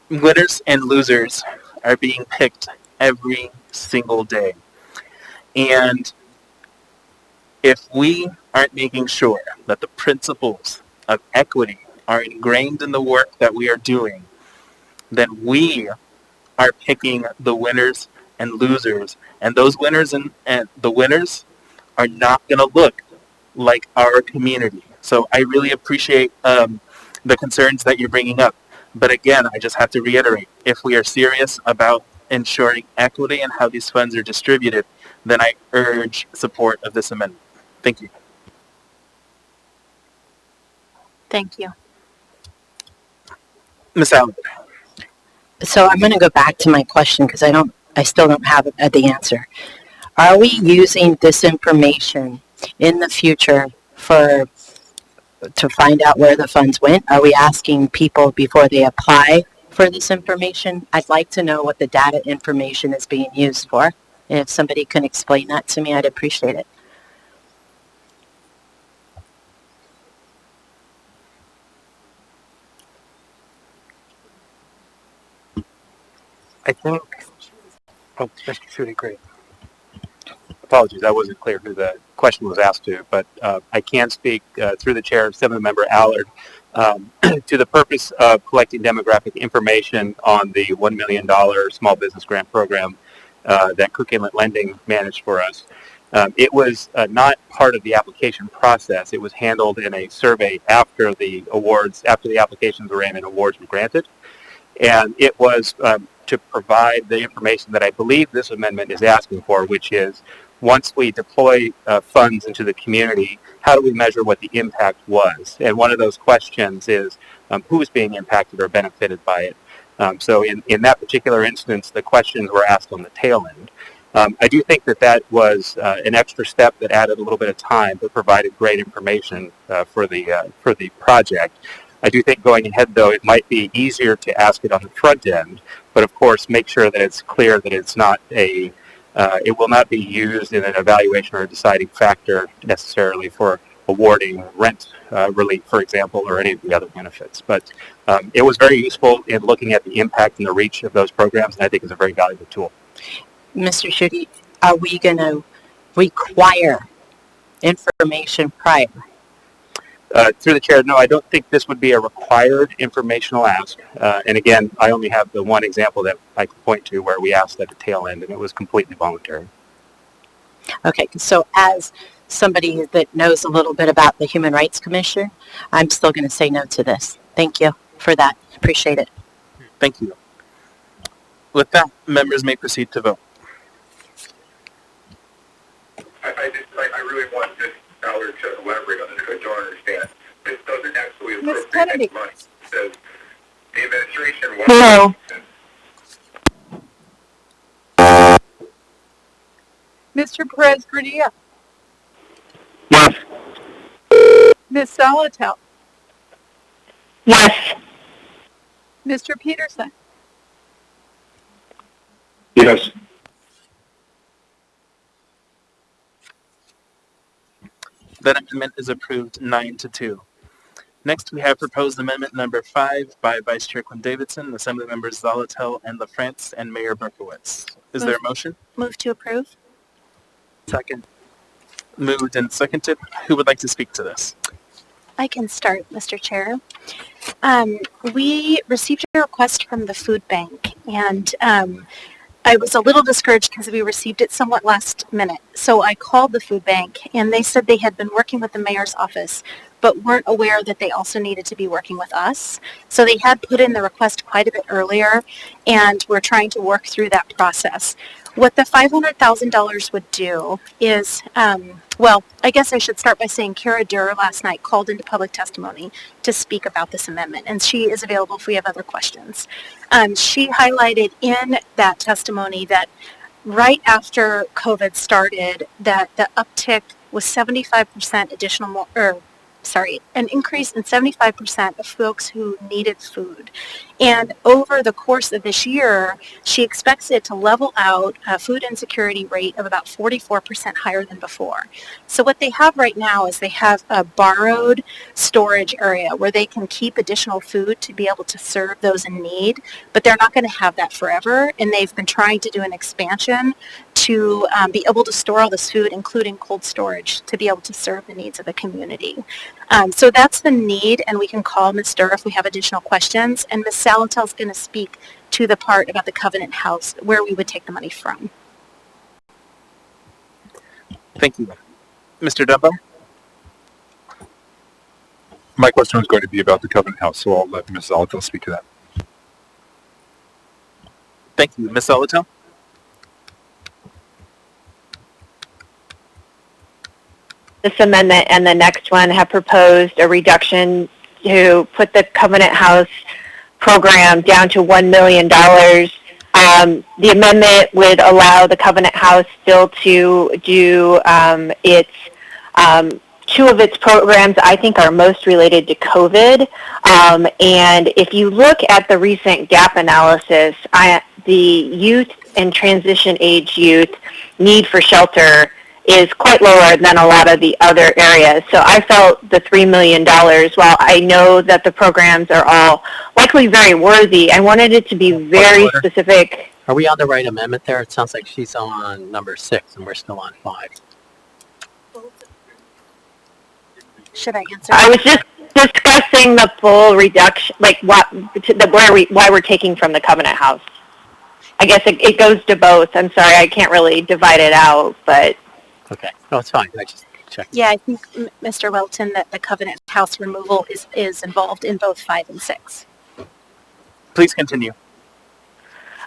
A: Winners and losers are being picked every single day. And if we aren't making sure that the principles of equity are ingrained in the work that we are doing, then we are picking the winners and losers. And those winners and the winners are not going to look like our community. So I really appreciate the concerns that you're bringing up. But again, I just have to reiterate, if we are serious about ensuring equity and how these funds are distributed, then I urge support of this amendment. Thank you.
D: Thank you.
A: Ms. Allen.
M: So I'm going to go back to my question because I still don't have the answer. Are we using this information in the future to find out where the funds went? Are we asking people before they apply for this information? I'd like to know what the data information is being used for. And if somebody can explain that to me, I'd appreciate it.
T: I think, Mr. Schutte, great.
H: Apologies, I wasn't clear who the question was asked to, but I can speak through the chair, Member Allard, to the purpose of collecting demographic information on the $1 million small business grant program that Cook Inlet Lending managed for us. It was not part of the application process. It was handled in a survey after the applications were in and awards were granted. And it was to provide the information that I believe this amendment is asking for, which is once we deploy funds into the community, how do we measure what the impact was? And one of those questions is who is being impacted or benefited by it? So in that particular instance, the questions were asked on the tail end. I do think that was an extra step that added a little bit of time but provided great information for the project. I do think going ahead, though, it might be easier to ask it on the front end, but of course make sure that it's clear that it's not it will not be used in an evaluation or a deciding factor necessarily for awarding rent relief, for example, or any of the other benefits. But it was very useful in looking at the impact and the reach of those programs, and I think it's a very valuable tool.
M: Mr. Schutte, are we going to require information prior?
H: Through the chair, no, I don't think this would be a required informational ask. And again, I only have the one example that I can point to where we asked at the tail end, and it was completely voluntary.
M: Okay, so as somebody that knows a little bit about the Human Rights Commission, I'm still going to say no to this. Thank you for that. Appreciate it.
A: Thank you. With that, members may proceed to vote.
F: I really want this Howard to elaborate on this because I don't understand. This doesn't actually
C: Ms.
F: appropriate
C: Kennedy.
F: any money. It says the administration
I: No.
C: Mr. Perez Gradilla.
B: Yes.
C: Ms. Salatel.
I: Yes.
C: Mr. Peterson.
B: Yes.
A: That amendment is approved 9-2. Next, we have proposed amendment number 5 by Vice Chair Quinn Davidson, Assembly Members Zalatel and LaFrance, and Mayor Berkowitz. Is there a motion?
D: Move to approve.
T: Second.
A: Moved and seconded. Who would like to speak to this?
D: I can start, Mr. Chair. We received a request from the food bank, and I was a little discouraged because we received it somewhat last minute. So I called the food bank, and they said they had been working with the mayor's office, but weren't aware that they also needed to be working with us. So they had put in the request quite a bit earlier, and we're trying to work through that process. What the $500,000 would do is, well, I guess I should start by saying Kara Durr last night called into public testimony to speak about this amendment, and she is available if we have other questions. She highlighted in that testimony that right after COVID started, that the uptick was 75% additional, an increase in 75% of folks who needed food. And over the course of this year, she expects it to level out a food insecurity rate of about 44% higher than before. So what they have right now is they have a borrowed storage area where they can keep additional food to be able to serve those in need, but they're not going to have that forever. And they've been trying to do an expansion to be able to store all this food, including cold storage, to be able to serve the needs of the community. So that's the need, and we can call Ms. Durr if we have additional questions. And Ms. Salatel is going to speak to the part about the Covenant House, where we would take the money from.
A: Thank you. Mr. Dunbar?
G: My question was going to be about the Covenant House, so I'll let Ms. Zalatel speak to that.
A: Thank you. Ms. Zalatel?
I: This amendment and the next one have proposed a reduction to put the Covenant House program down to $1 million. The amendment would allow the Covenant House still to do two of its programs I think are most related to COVID. And if you look at the recent gap analysis, the youth and transition age youth need for shelter is quite lower than a lot of the other areas. So I felt the $3 million, while I know that the programs are all likely very worthy, I wanted it to be very specific.
E: Are we on the right amendment there? It sounds like she's on number 6 and we're still on 5.
D: Should I answer?
I: I was just discussing the full reduction, like why we're taking from the Covenant House. I guess it goes to both. I'm sorry, I can't really divide it out, but...
E: Okay, no, it's fine. I just checked.
D: Yeah, I think, Mr. Welton, that the Covenant House removal is involved in both 5 and 6.
A: Please continue.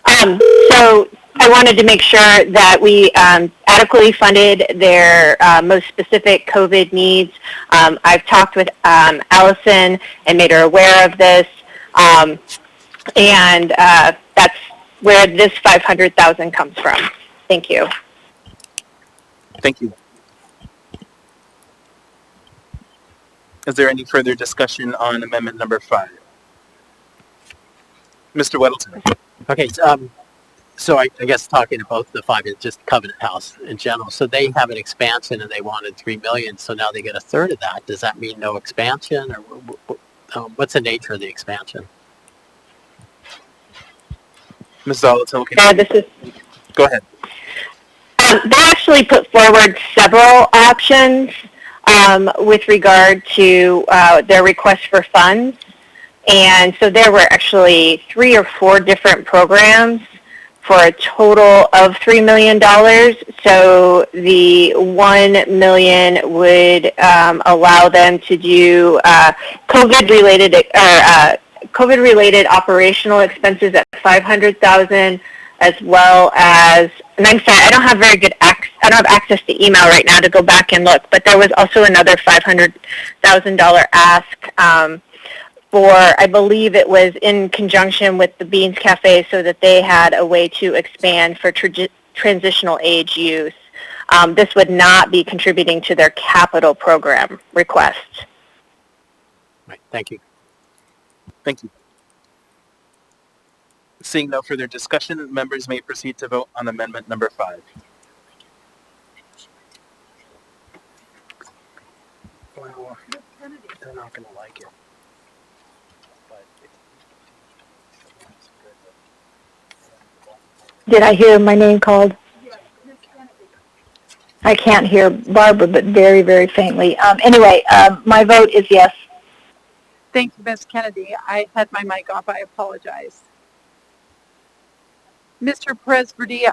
I: So I wanted to make sure that we adequately funded their most specific COVID needs. I've talked with Allison and made her aware of this, and that's where this $500,000 comes from. Thank you.
A: Thank you. Is there any further discussion on amendment number 5? Mr. Weddleton.
E: Okay, so I guess talking about the 5 is just Covenant House in general. So they have an expansion and they wanted $3 million, so now they get a third of that. Does that mean no expansion, or what's the nature of the expansion?
A: Ms. Zalatel, go ahead.
I: They actually put forward several options with regard to their request for funds. And so there were actually 3 or 4 different programs for a total of $3 million. So the $1 million would allow them to do COVID-related operational expenses at $500,000, as well as, and I'm sorry, I don't have access to email right now to go back and look, but there was also another $500,000 ask for, I believe it was in conjunction with the Beans Cafe, so that they had a way to expand for transitional age use. This would not be contributing to their capital program request.
E: Right. Thank you.
A: Thank you. Seeing no further discussion, members may proceed to vote on amendment number 5.
T: Well, they're not going to like it.
O: Did I hear my name called? I can't hear Barbara, but very, very faintly. Anyway, my vote is yes.
C: Thank you, Ms. Kennedy. I had my mic off. I apologize. Mr. Perez-Verdia.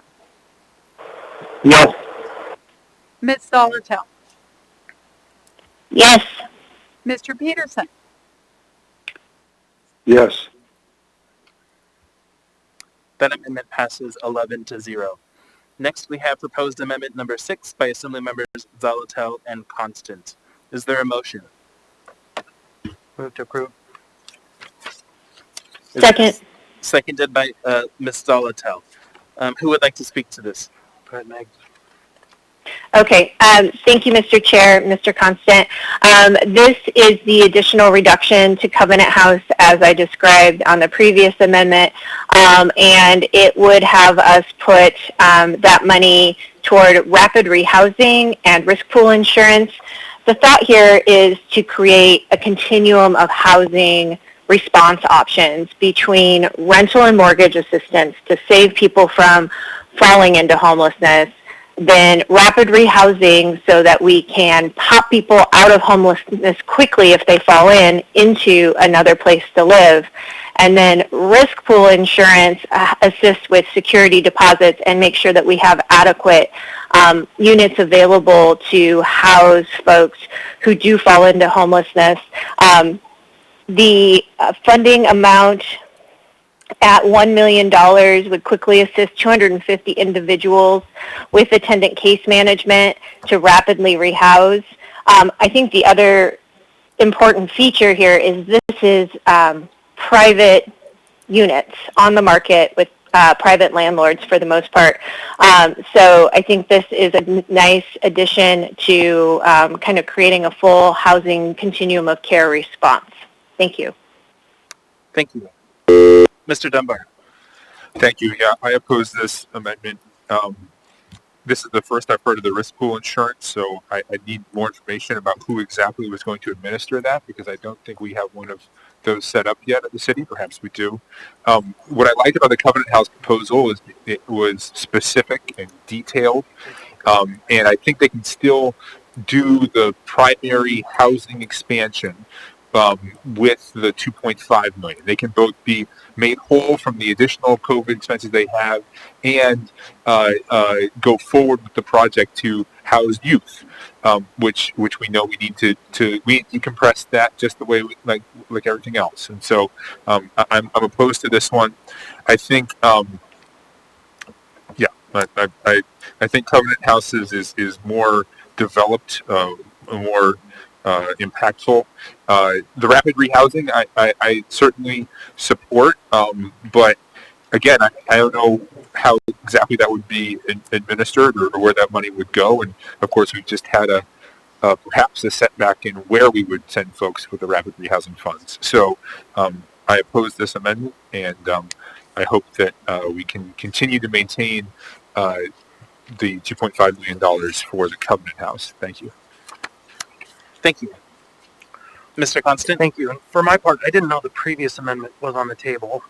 B: Yes.
C: Ms. Zolotel.
I: Yes.
C: Mr. Peterson.
G: Yes.
A: That amendment passes 11-0. Next, we have proposed amendment number 6 by Assembly members Zolotel and Constant. Is there a motion?
T: Move to approve.
I: Second.
A: Seconded by Ms. Zolotel. Who would like to speak to this?
T: Go ahead, Meg.
I: Okay, thank you, Mr. Chair, Mr. Constant. This is the additional reduction to Covenant House as I described on the previous amendment, and it would have us put that money toward rapid rehousing and risk pool insurance. The thought here is to create a continuum of housing response options between rental and mortgage assistance to save people from falling into homelessness, then rapid rehousing so that we can pop people out of homelessness quickly if they fall into another place to live, and then risk pool insurance assists with security deposits and make sure that we have adequate units available to house folks who do fall into homelessness. The funding amount at $1 million would quickly assist 250 individuals with attendant case management to rapidly rehouse. I think the other important feature here is this is private units on the market with private landlords for the most part. So I think this is a nice addition to kind of creating a full housing continuum of care response. Thank you.
A: Thank you. Mr. Dunbar.
G: Thank you. Yeah, I oppose this amendment. This is the first I've heard of the risk pool insurance, so I need more information about who exactly was going to administer that, because I don't think we have one of those set up yet at the city. Perhaps we do. What I liked about the Covenant House proposal is it was specific and detailed, and I think they can still do the primary housing expansion with the $2.5 million. They can both be made whole from the additional COVID expenses they have and go forward with the project to house youth, which we know we need to decompress that just the way like everything else. And so I'm opposed to this one. I think I think Covenant Houses is more developed, more impactful. The rapid rehousing, I certainly support, but again, I don't know how exactly that would be administered or where that money would go. And of course, we've just had perhaps a setback in where we would send folks with the rapid rehousing funds. So I oppose this amendment, and I hope that we can continue to maintain the $2.5 million for the Covenant House. Thank you.
A: Thank you. Mr. Constant?
T: Thank you. And for my part, I didn't know the previous amendment was on the table,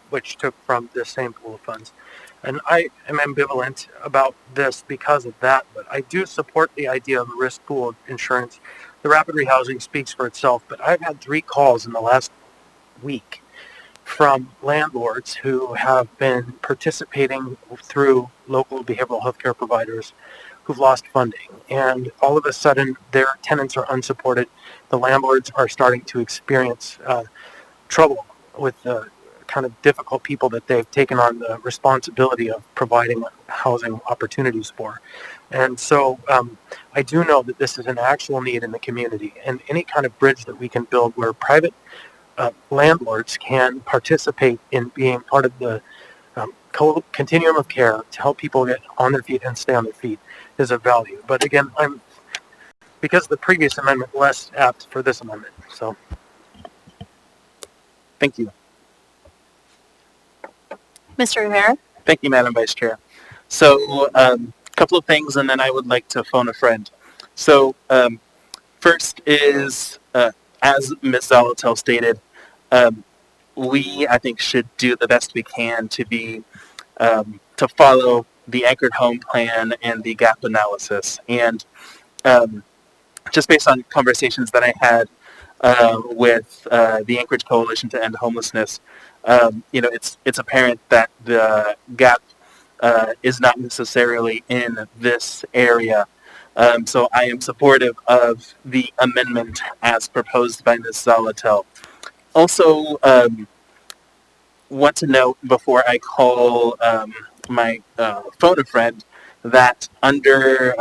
T: which took from the same pool of funds. And I am ambivalent about this because of that, but I do support the idea of a risk pool insurance. The rapid rehousing speaks for itself, but I've had 3 calls in the last week from landlords who have been participating through local behavioral health care providers who've lost funding. And all of a sudden, their tenants are unsupported. The landlords are starting to experience trouble with the kind of difficult people that they've taken on the responsibility of providing housing opportunities for. And so I do know that this is an actual need in the community, and any kind of bridge that we can build where private landlords can participate in being part of the continuum of care to help people get on their feet and stay on their feet is of value. But again, I'm, because the previous amendment, less apt for this amendment. So,
A: Thank you.
D: Mr. Rivera?
A: Thank you, Madam Vice Chair. So, a couple of things, and then I would like to phone a friend. So, first is, as Ms. Zolotel stated, we, I think, should do the best we can to be to follow the anchored home plan and the gap analysis. And just based on conversations that I had with the Anchorage Coalition to End Homelessness, it's apparent that the gap is not necessarily in this area. So I am supportive of the amendment as proposed by Ms. Zolotel. Also, want to note before I call my phone a friend that under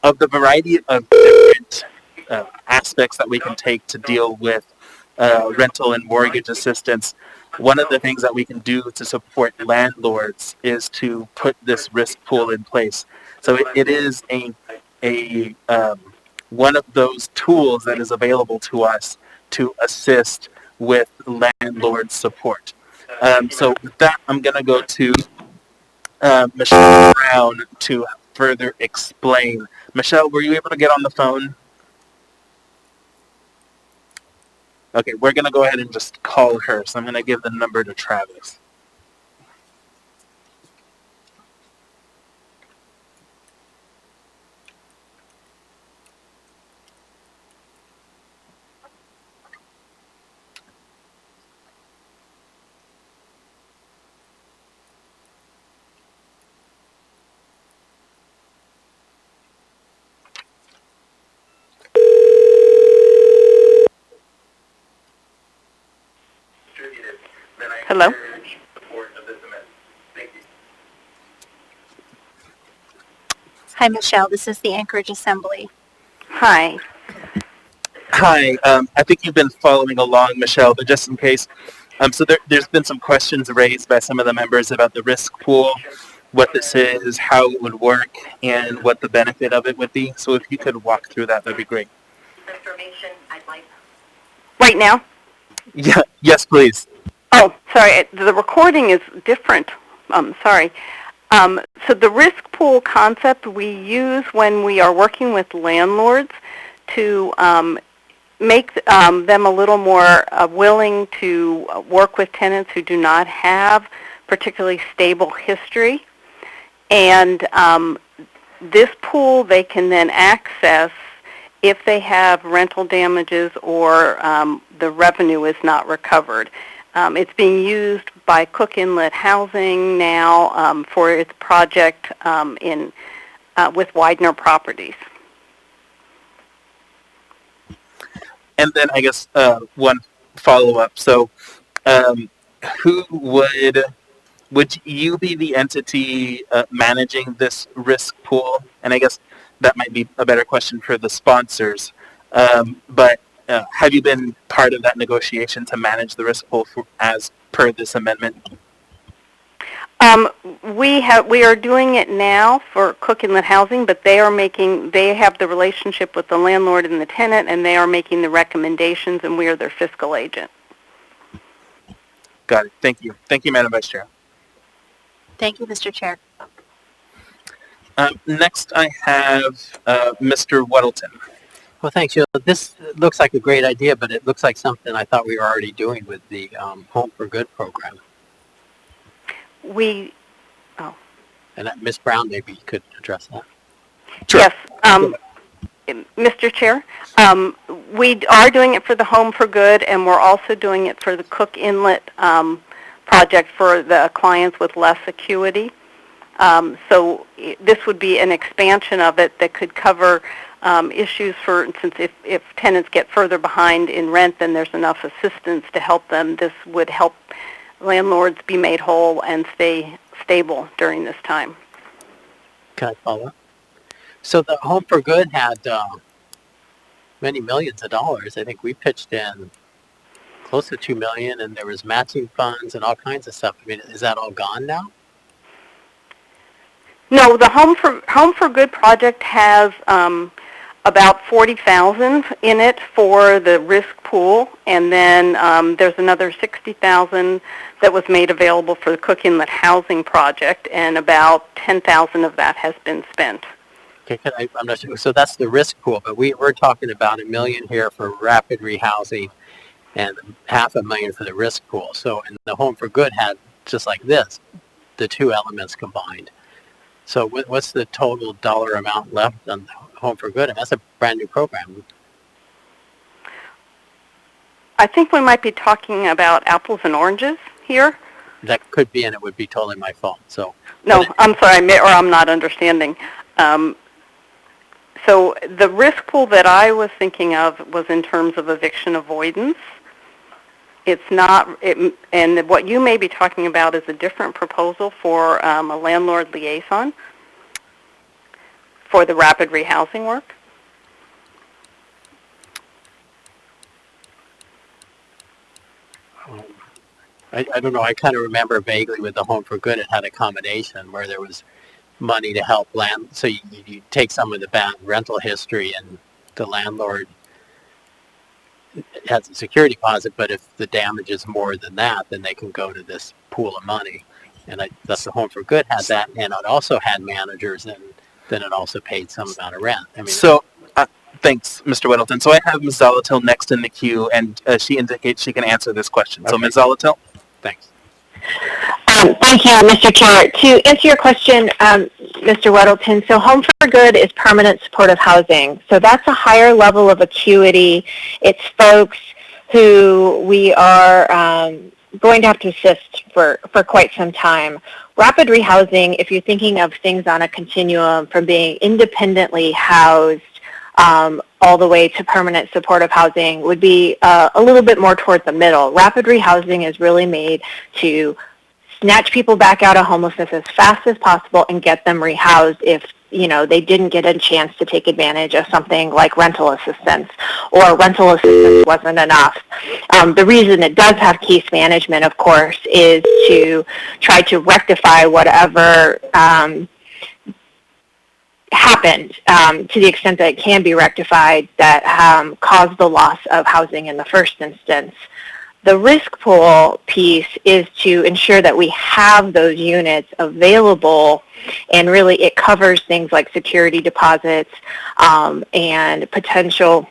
A: of the variety of different aspects that we can take to deal with rental and mortgage assistance, one of the things that we can do to support landlords is to put this risk pool in place. So it is a one of those tools that is available to us to assist with landlord support. So with that, I'm going to go to Michelle Brown to further explain. Michelle, were you able to get on the phone? Okay, we're going to go ahead and just call her. So I'm going to give the number to Travis.
J: Hello?
D: Hi, Michelle. This is the Anchorage Assembly.
J: Hi.
A: Hi, I think you've been following along, Michelle, but just in case. So there's been some questions raised by some of the members about the risk pool, what this is, how it would work, and what the benefit of it would be. So if you could walk through that, that'd be great.
J: Information I'd like. Right now?
A: Yeah, yes, please.
J: Oh, sorry. The recording is different. Sorry. So the risk pool concept we use when we are working with landlords to make them a little more willing to work with tenants who do not have particularly stable history. And this pool they can then access if they have rental damages or the revenue is not recovered. It's being used by Cook Inlet Housing now for its project with Widener Properties.
A: And then I guess one follow-up. So who would you be the entity managing this risk pool? And I guess that might be a better question for the sponsors. But have you been part of that negotiation to manage the risk pool as per this amendment?
J: We are doing it now for Cook Inlet Housing, but they have the relationship with the landlord and the tenant, and they are making the recommendations, and we are their fiscal agent.
A: Got it. Thank you. Thank you, Madam Vice Chair.
D: Thank you, Mr. Chair.
A: Next, I have Mr. Weddleton.
E: Well, thanks. This looks like a great idea, but it looks like something I thought we were already doing with the Home for Good program. And Ms. Brown maybe could address that.
J: Sure. Yes. Mr. Chair, we are doing it for the Home for Good, and we're also doing it for the Cook Inlet project for the clients with less acuity. So this would be an expansion of it that could cover issues, for instance, if tenants get further behind in rent, then there's enough assistance to help them. This would help landlords be made whole and stay stable during this time.
E: Can I follow up? So the Home for Good had many millions of dollars. I think we pitched in close to $2 million, and there was matching funds and all kinds of stuff. I mean, is that all gone now?
J: No, the Home for Good project has about $40,000 in it for the risk pool, and then there's another $60,000 that was made available for the Cook Inlet housing project, and about $10,000 of that has been spent.
E: Okay, I'm not sure. So that's the risk pool, but we're talking about $1 million here for rapid rehousing and $500,000 for the risk pool. So, and the Home for Good had, just like this, the two elements combined. So what's the total dollar amount left on Home for Good? And that's a brand new program.
J: I think we might be talking about apples and oranges here.
E: That could be, and it would be totally my fault. So
J: no, I'm sorry, or I'm not understanding. So the risk pool that I was thinking of was in terms of eviction avoidance. It's not, and what you may be talking about is a different proposal for a landlord liaison for the rapid rehousing work.
E: I don't know. I kind of remember vaguely with the Home for Good, it had a combination where there was money to help land. So you take some of the bad rental history, and the landlord has a security deposit, but if the damage is more than that, then they can go to this pool of money. And that's the Home for Good had that, and it also had managers, and then it also paid some amount of rent. I mean,
A: so thanks, Mr. Weddleton. So I have Ms. Zolotil next in the queue, and she indicates she can answer this question. Okay. So Ms. Zolotil.
E: Thanks.
I: Thank you, Mr. Chair. To answer your question, Mr. Weddleton, so Home for Good is permanent supportive housing. So that's a higher level of acuity. It's folks who we are going to have to assist for quite some time. Rapid rehousing, if you're thinking of things on a continuum from being independently housed all the way to permanent supportive housing, would be a little bit more towards the middle. Rapid rehousing is really made to snatch people back out of homelessness as fast as possible and get them rehoused if they didn't get a chance to take advantage of something like rental assistance, or rental assistance wasn't enough. The reason it does have case management, of course, is to try to rectify whatever happened to the extent that it can be rectified that caused the loss of housing in the first instance. The risk pool piece is to ensure that we have those units available, and really it covers things like security deposits and potential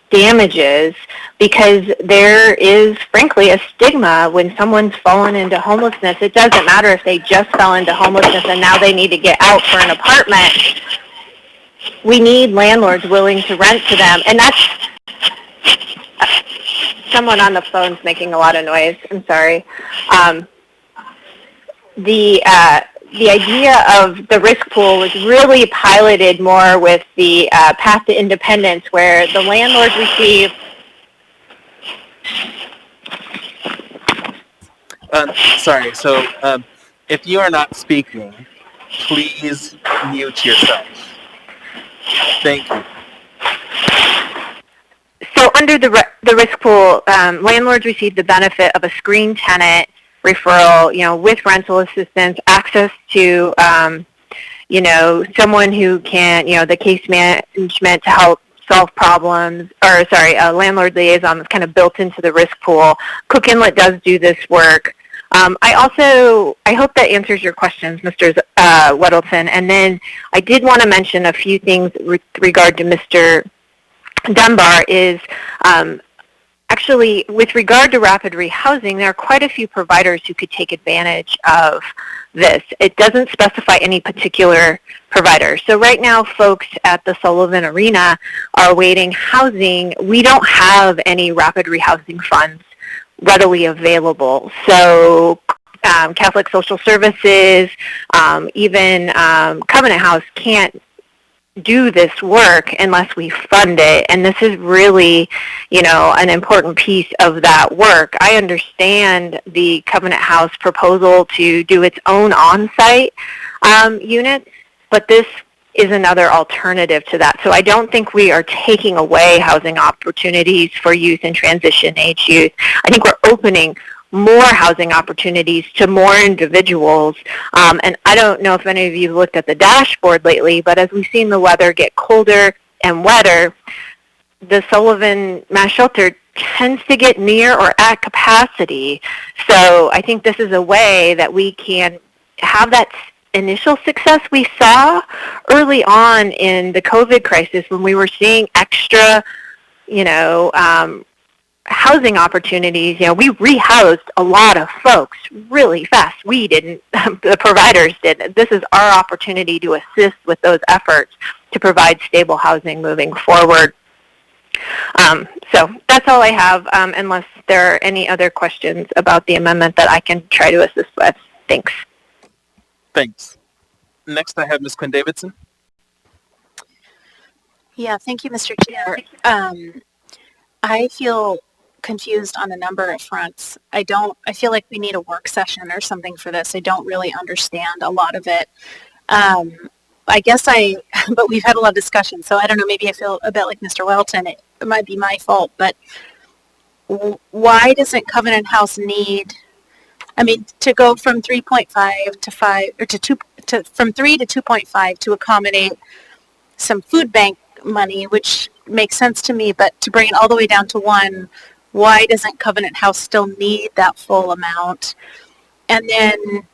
I: damages, because there is, frankly, a stigma when someone's fallen into homelessness. It doesn't matter if they just fell into homelessness and now they need to get out for an apartment. We need landlords willing to rent to them, and that's someone on the phone's making a lot of noise. I'm sorry. The idea of the risk pool was really piloted more with the Path to Independence, where the landlords receive.
A: Sorry. So if you are not speaking, please mute yourself. Thank you.
I: So under the risk pool, landlords receive the benefit of a screen tenant referral, with rental assistance, access to, someone who can, the case management to help solve problems, a landlord liaison that's kind of built into the risk pool. Cook Inlet does do this work. I hope that answers your questions, Mr. Weddleton. And then I did want to mention a few things with regard to Mr. Dunbar is Actually, with regard to rapid rehousing, there are quite a few providers who could take advantage of this. It doesn't specify any particular provider. So right now, folks at the Sullivan Arena are awaiting housing. We don't have any rapid rehousing funds readily available. So Catholic Social Services, even Covenant House can't do this work unless we fund it, and this is really, an important piece of that work. I understand the Covenant House proposal to do its own on-site units, but this is another alternative to that. So I don't think we are taking away housing opportunities for youth and transition age youth. I think we're opening more housing opportunities to more individuals. And I don't know if any of you looked at the dashboard lately, but as we've seen the weather get colder and wetter, the Sullivan Mass Shelter tends to get near or at capacity. So I think this is a way that we can have that initial success we saw early on in the COVID crisis when we were seeing extra, housing opportunities. We rehoused a lot of folks really fast. We didn't, the providers did. This is our opportunity to assist with those efforts to provide stable housing moving forward. So that's all I have, unless there are any other questions about the amendment that I can try to assist with. Thanks.
A: Thanks. Next, I have Ms. Quinn Davidson.
D: Yeah, thank you, Mr. Chair. I feel confused on a number of fronts. I feel like we need a work session or something for this. I don't really understand a lot of it. But we've had a lot of discussion, so I don't know, maybe I feel a bit like Mr. Welton. It might be my fault, but why doesn't Covenant House need, to go from 3.5 to 5, or from 3 to 2.5 to accommodate some food bank money, which makes sense to me, but to bring it all the way down to 1, why doesn't Covenant House still need that full amount? And then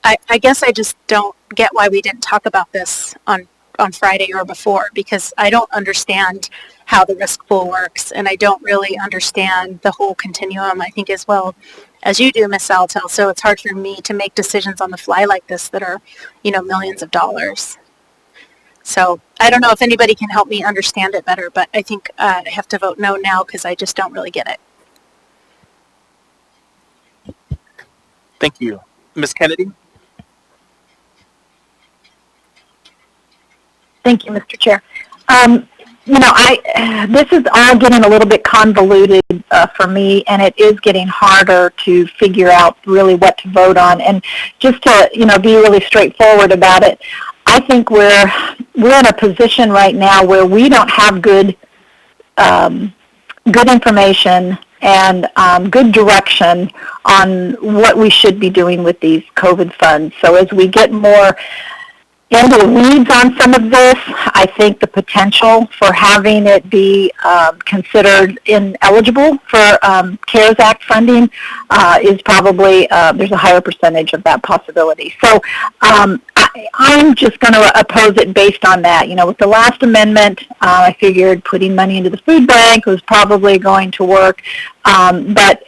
D: I guess I just don't get why we didn't talk about this on Friday or before, because I don't understand how the risk pool works, and I don't really understand the whole continuum, I think, as well as you do, Ms. Saltel. So it's hard for me to make decisions on the fly like this that are, millions of dollars. So I don't know if anybody can help me understand it better, but I think I have to vote no now because I just don't really get it.
A: Thank you. Ms. Kennedy?
O: Thank you, Mr. Chair. This is all getting a little bit convoluted for me, and it is getting harder to figure out really what to vote on. And just to, be really straightforward about it, I think we're in a position right now where we don't have good information and good direction on what we should be doing with these COVID funds. So as we get more into the weeds on some of this, I think the potential for having it be considered ineligible for CARES Act funding is probably, there's a higher percentage of that possibility. So I'm just going to oppose it based on that. With the last amendment, I figured putting money into the food bank was probably going to work. But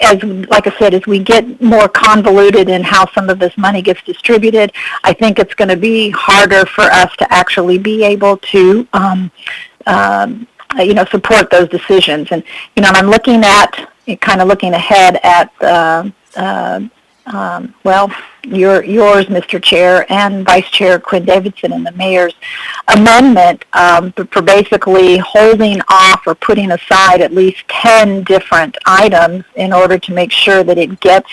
O: like I said, as we get more convoluted in how some of this money gets distributed, I think it's going to be harder for us to actually be able to, support those decisions. And, I'm looking at, kind of looking ahead at, yours, Mr. Chair, and Vice Chair Quinn Davidson, and the Mayor's amendment for basically holding off or putting aside at least 10 different items in order to make sure that it gets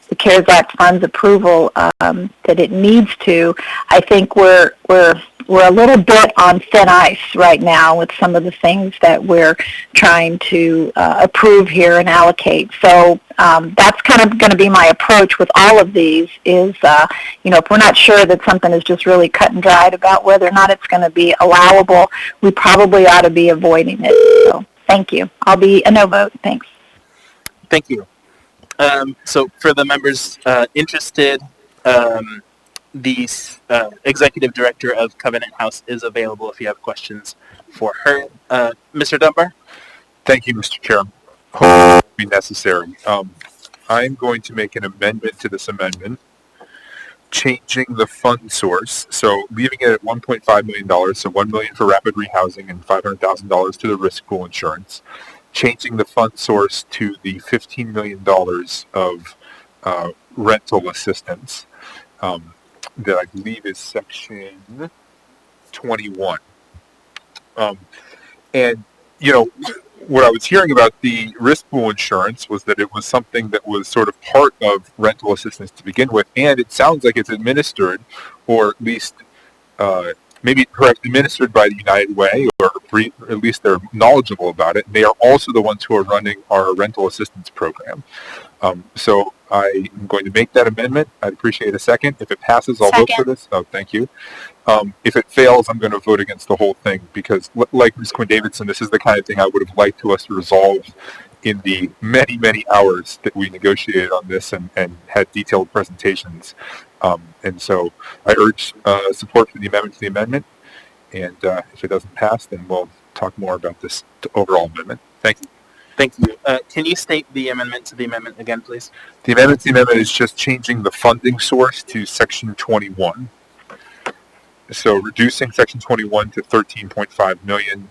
O: the CARES Act funds approval that it needs to. I think we're a little bit on thin ice right now with some of the things that we're trying to approve here and allocate. So that's kind of going to be my approach with all of these is, if we're not sure that something is just really cut and dried about whether or not it's going to be allowable, we probably ought to be avoiding it. So thank you. I'll be a no vote. Thanks.
A: Thank you. So for the members interested, the executive director of Covenant House is available if you have questions for her. Mr. Dunbar?
G: Thank you, Mr. Chair. Hope be necessary. I'm going to make an amendment to this amendment, changing the fund source, so leaving it at $1.5 million, so $1 million for rapid rehousing and $500,000 to the risk pool insurance, changing the fund source to the $15 million of rental assistance that I believe is section 21. And, you know, what I was hearing about the risk pool insurance was that it was something that was sort of part of rental assistance to begin with, and it sounds like it's administered, or at least maybe perhaps administered by the United Way, or at least they're knowledgeable about it. They are also the ones who are running our rental assistance program. So I'm going to make that amendment. I'd appreciate a second. If it passes, I'll vote for this. Oh, thank you. If it fails, I'm going to vote against the whole thing because, like Ms. Quinn-Davidson, this is the kind of thing I would have liked to us to resolve in the many, many hours that we negotiated on this and had detailed presentations. And so I urge support for the amendment to the amendment. And if it doesn't pass, then we'll talk more about this overall amendment. Thank you.
A: Thank you. Can you state the amendment to the amendment again, please?
G: The amendment to the amendment is just changing the funding source to Section 21. So reducing Section 21 to $13.5 million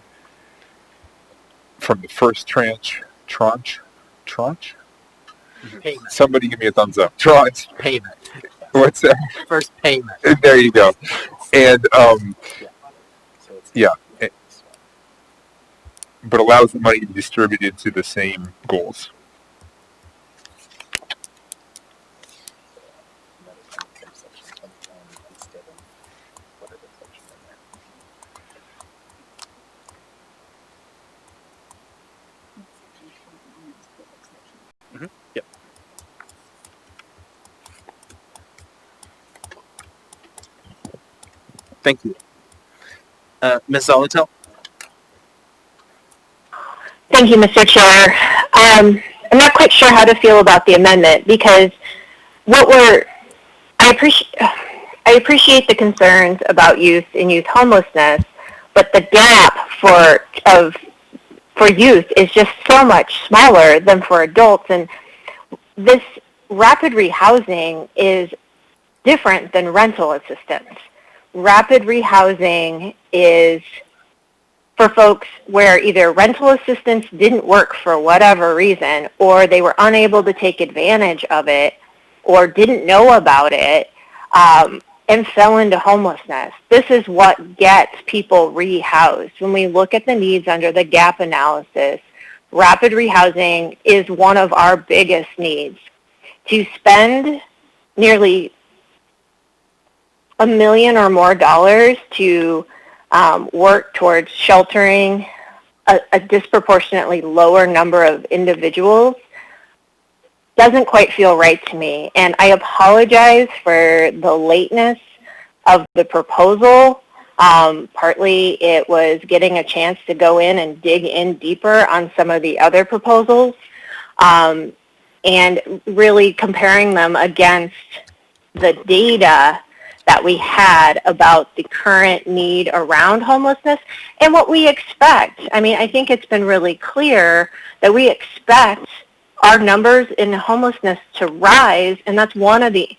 G: from the first tranche?
E: Payment.
G: Somebody give me a thumbs up. Tranche.
E: Payment.
G: What's that?
E: First payment.
G: There you go. And yeah. But allows the money to be distributed to the same goals.
A: Yep. Thank you. Ms. Zolotel?
I: Thank you, Mr. Chair. I'm not quite sure how to feel about the amendment because I appreciate the concerns about youth and youth homelessness, but the gap for youth is just so much smaller than for adults, and this rapid rehousing is different than rental assistance. Rapid rehousing is for folks where either rental assistance didn't work for whatever reason, or they were unable to take advantage of it, or didn't know about it, and fell into homelessness. This is what gets people rehoused. When we look at the needs under the gap analysis, rapid rehousing is one of our biggest needs. To spend nearly $1 million or more to work towards sheltering a disproportionately lower number of individuals doesn't quite feel right to me. And I apologize for the lateness of the proposal. Partly it was getting a chance to go in and dig in deeper on some of the other proposals and really comparing them against the data that we had about the current need around homelessness and what we expect. I mean, I think it's been really clear that we expect our numbers in homelessness to rise, and that's one of the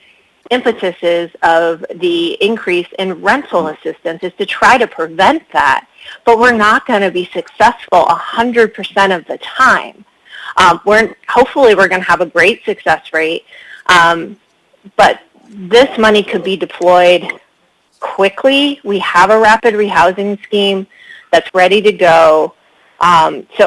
I: impetuses of the increase in rental assistance is to try to prevent that. But we're not going to be successful 100% of the time. Hopefully we're going to have a great success rate, but this money could be deployed quickly. We have a rapid rehousing scheme that's ready to go. So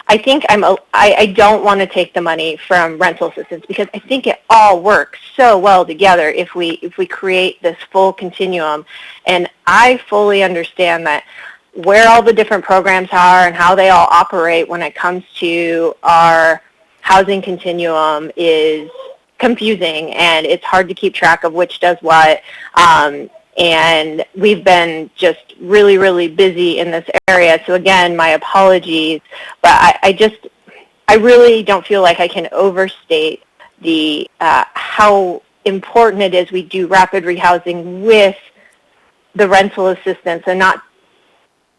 I: I think I don't want to take the money from rental assistance because I think it all works so well together if we create this full continuum. And I fully understand that where all the different programs are and how they all operate when it comes to our housing continuum is confusing, and it's hard to keep track of which does what. And we've been just really, really busy in this area. So again, my apologies, but I really don't feel like I can overstate the how important it is we do rapid rehousing with the rental assistance and not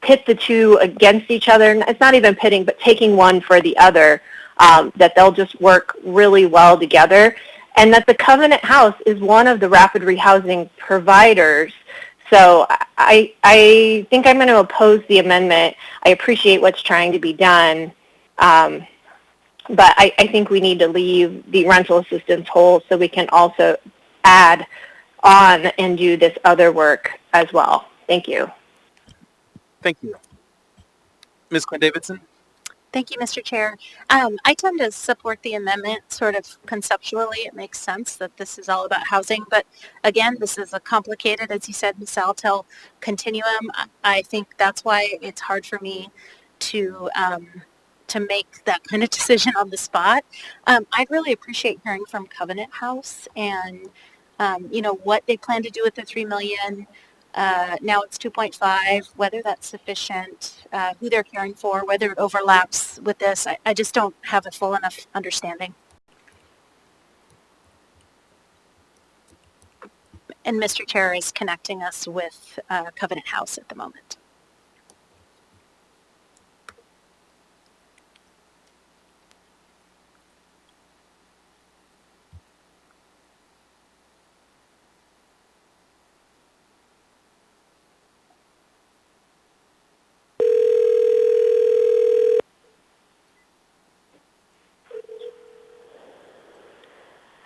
I: pit the two against each other. It's not even pitting, but taking one for the other, that they'll just work really well together, and that the Covenant House is one of the rapid rehousing providers. So I think I'm going to oppose the amendment. I appreciate what's trying to be done, but I think we need to leave the rental assistance whole so we can also add on and do this other work as well. Thank you.
A: Thank you. Ms. Quinn Davidson?
D: Thank you, Mr. Chair. I tend to support the amendment sort of conceptually. It makes sense that this is all about housing, but again, this is a complicated, as you said, Ms. Altel, continuum. I think that's why it's hard for me to make that kind of decision on the spot. I'd really appreciate hearing from Covenant House and what they plan to do with the $3 million. Now it's 2.5, whether that's sufficient, who they're caring for, whether it overlaps with this. I just don't have a full enough understanding. And Mr. Chair is connecting us with Covenant House at the moment.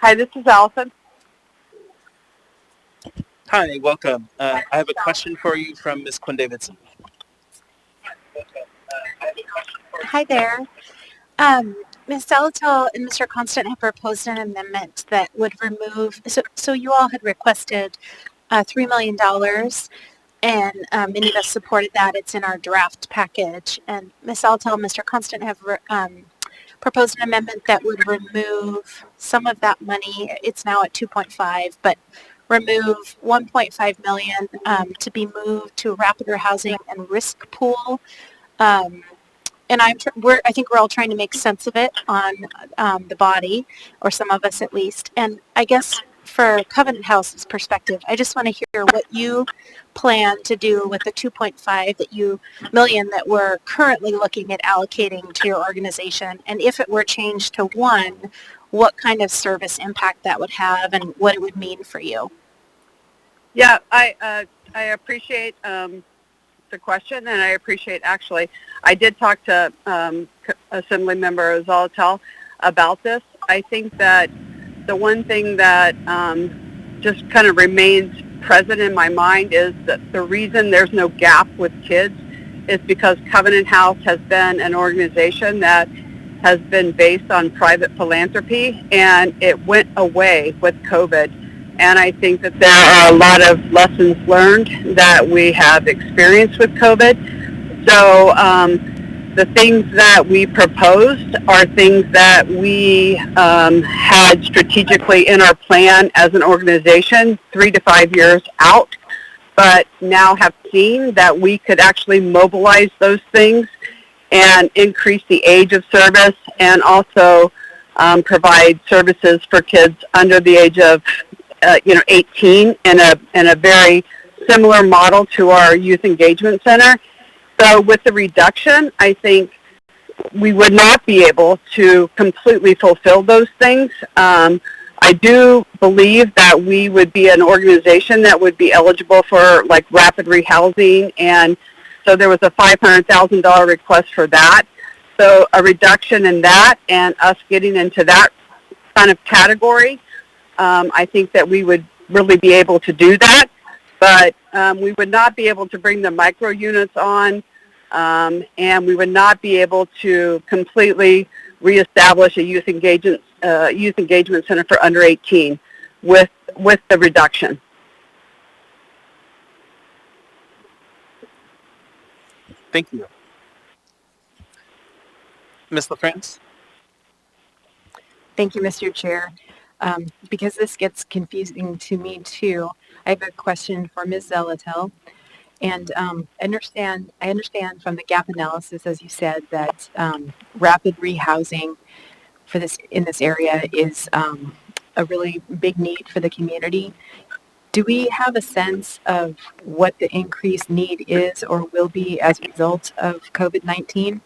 P: Hi, this is Allison.
A: Hi, welcome. I have a question for you from Ms. Quinn Davidson.
D: Hi there. Ms. Salatel and Mr. Constant have proposed an amendment that would remove, so you all had requested $3 million, and many of us supported that. It's in our draft package. And Ms. Salatel and Mr. Constant have proposed an amendment that would remove some of that money. It's now at 2.5, but remove 1.5 million to be moved to a rapid rehousing and risk pool. And I think we're all trying to make sense of it on the body, or some of us at least. And I guess for Covenant House's perspective, I just want to hear what you plan to do with the 2.5 million that we're currently looking at allocating to your organization. And if it were changed to 1, what kind of service impact that would have and what it would mean for you.
P: Yeah, I appreciate the question, and I appreciate, actually, I did talk to Assembly Member Zolotel about this. I think that the one thing that just kind of remains present in my mind is that the reason there's no gap with kids is because Covenant House has been an organization that has been based on private philanthropy, and it went away with COVID. And I think that there are a lot of lessons learned that we have experienced with COVID. So the things that we proposed are things that we had strategically in our plan as an organization 3 to 5 years out, but now have seen that we could actually mobilize those things and increase the age of service, and also provide services for kids under the age of 18 in a very similar model to our Youth Engagement Center. So with the reduction, I think we would not be able to completely fulfill those things. I do believe that we would be an organization that would be eligible for like rapid rehousing, and so there was a $500,000 request for that. So a reduction in that and us getting into that kind of category, I think that we would really be able to do that, but we would not be able to bring the micro units on, and we would not be able to completely reestablish a youth engagement center for under 18 with the reduction.
A: Thank you. Ms. LaFrance?
S: Thank you, Mr. Chair. Because this gets confusing to me too, I have a question for Ms. Zolotel. And I understand from the gap analysis, as you said, that rapid rehousing in this area is a really big need for the community. Do we have a sense of what the increased need is or will be as a result of COVID-19?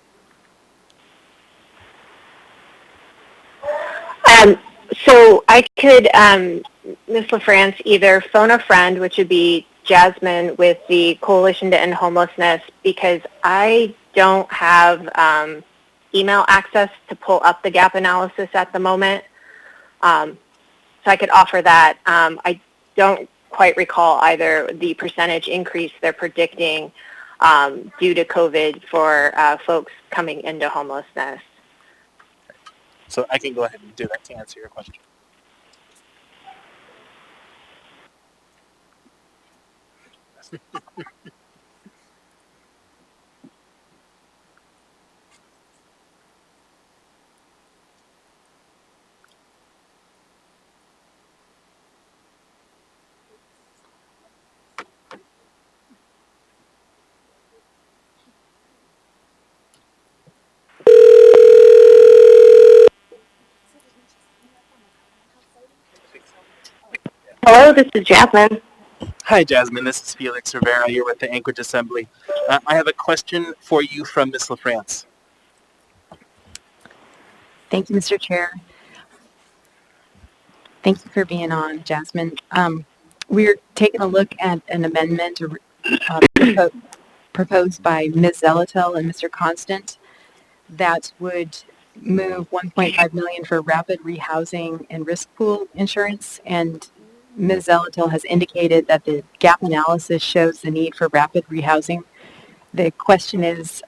I: So I could, Ms. LaFrance, either phone a friend, which would be Jasmine with the Coalition to End Homelessness, because I don't have email access to pull up the gap analysis at the moment. So I could offer that. I don't quite recall either the percentage increase they're predicting due to COVID for folks coming into homelessness.
A: So I can go ahead and do that to answer your question.
I: Hello, this is Jasmine.
A: Hi, Jasmine. This is Felix Rivera here with the Anchorage Assembly. I have a question for you from Ms. LaFrance.
S: Thank you, Mr. Chair. Thank you for being on, Jasmine. We're taking a look at an amendment proposed by Ms. Zelatel and Mr. Constant that would move $1.5 million for rapid rehousing and risk pool insurance. And Ms. Zelatel has indicated that the gap analysis shows the need for rapid rehousing. The question is,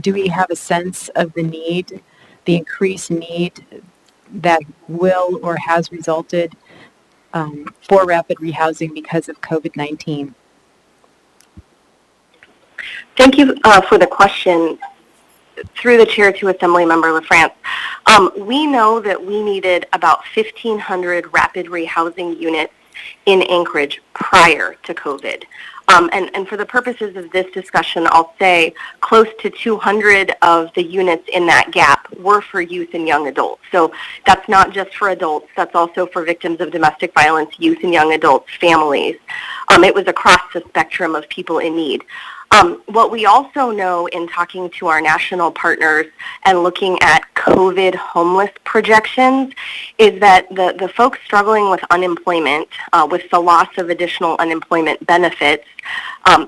S: do we have a sense of the need, the increased need that will or has resulted for rapid rehousing because of COVID-19?
I: Thank you for the question. Through the chair to Assemblymember LaFrance, we know that we needed about 1,500 rapid rehousing units in Anchorage prior to COVID. And for the purposes of this discussion, I'll say close to 200 of the units in that gap were for youth and young adults. So that's not just for adults, that's also for victims of domestic violence, youth and young adults, families. It was across the spectrum of people in need. What we also know in talking to our national partners and looking at COVID homeless projections is that the folks struggling with unemployment, with the loss of additional unemployment benefits,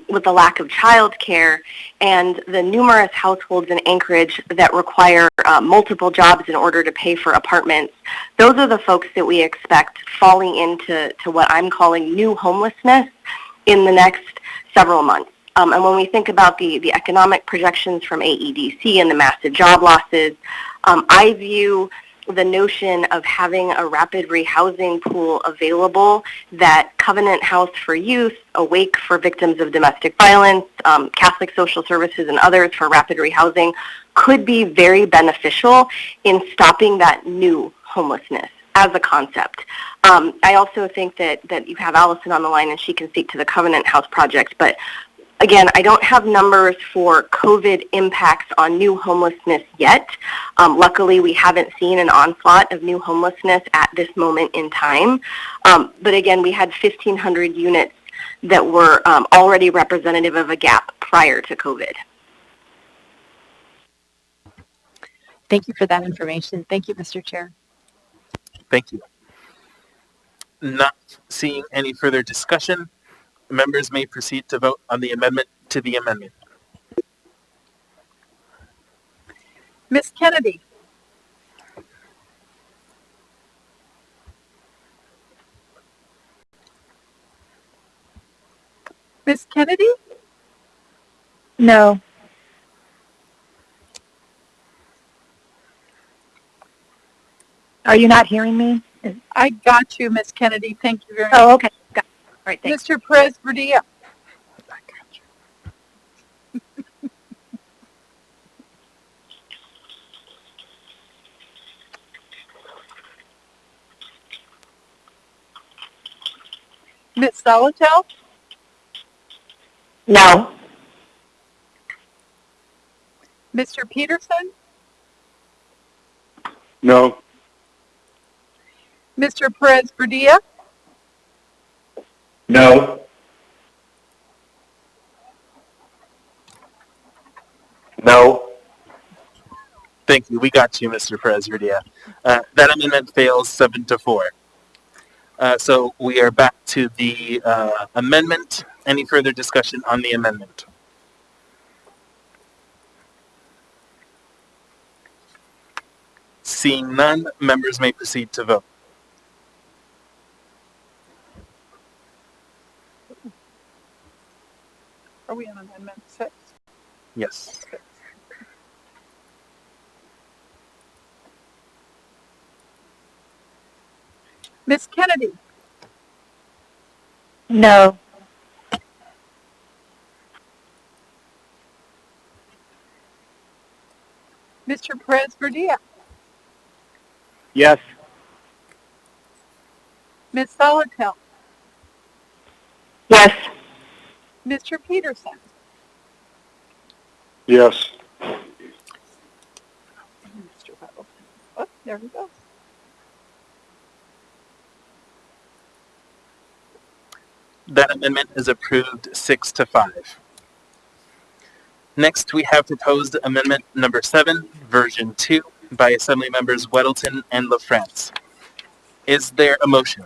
I: with the lack of child care, and the numerous households in Anchorage that require multiple jobs in order to pay for apartments, those are the folks that we expect falling into what I'm calling new homelessness in the next several months. And when we think about the economic projections from AEDC and the massive job losses, I view the notion of having a rapid rehousing pool available that Covenant House for Youth, Awake for victims of domestic violence, Catholic Social Services, and others for rapid rehousing could be very beneficial in stopping that new homelessness as a concept. I also think that you have Allison on the line and she can speak to the Covenant House project, but again, I don't have numbers for COVID impacts on new homelessness yet. Luckily, we haven't seen an onslaught of new homelessness at this moment in time. But again, we had 1,500 units that were already representative of a gap prior to COVID.
S: Thank you for that information. Thank you, Mr. Chair.
A: Thank you. Not seeing any further discussion, members may proceed to vote on the amendment to the amendment.
C: Ms. Kennedy. Ms. Kennedy?
K: No. Are you not hearing me?
C: I got you, Ms. Kennedy. Thank you very much.
K: Oh, okay. Got it. All right, thanks.
C: Mr. Perez-Verdia. Ms. Zelatel?
I: No.
C: Mr. Peterson?
R: No.
C: Mr. Perez-Verdia?
B: No. No.
A: Thank you. We got you, Mr. Perez-Urdia. That amendment fails 7-4. So we are back to the amendment. Any further discussion on the amendment? Seeing none, members may proceed to vote.
C: Are we on Amendment 6?
A: Yes.
C: Ms. Kennedy?
O: No.
C: Mr. Perez-Verdia?
L: Yes.
C: Ms. Solotel?
I: Yes.
C: Mr. Peterson?
R: Yes.
C: Mr. Huddle. Oh, there he goes.
A: That amendment is approved 6-5. Next, we have proposed amendment number 7, version 2, by Assembly members Weddleton and LaFrance. Is there a motion?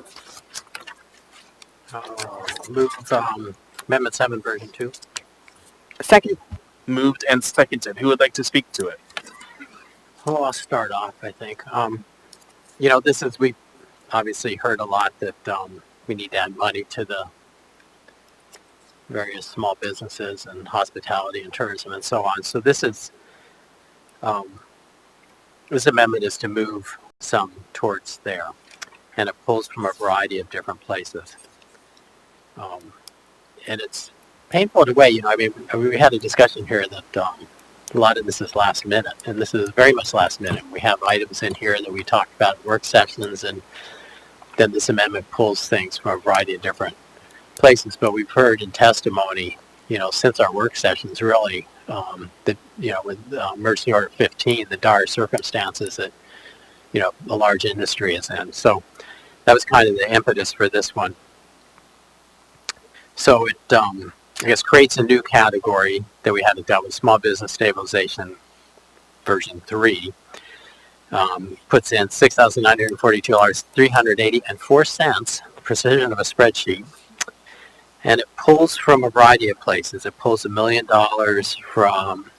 E: Move Amendment 7, version 2.
S: Second.
A: Moved and seconded. Who would like to speak to it?
E: Oh, I'll start off, I think. We obviously heard a lot that we need to add money to the various small businesses and hospitality and tourism and so on. So this amendment is to move some towards there, and it pulls from a variety of different places. And it's painful in a way, we had a discussion here that a lot of this is last minute, and this is very much last minute. We have items in here that we talked about in work sessions, and then this amendment pulls things from a variety of different places. But we've heard in testimony, since our work sessions, really, with Emergency Order 15, the dire circumstances that, a large industry is in. So that was kind of the impetus for this one. So it, creates a new category that we hadn't dealt with, small business stabilization version 3. Puts in $6,942, $380.04, precision of a spreadsheet. And it pulls from a variety of places. It pulls $1 million from,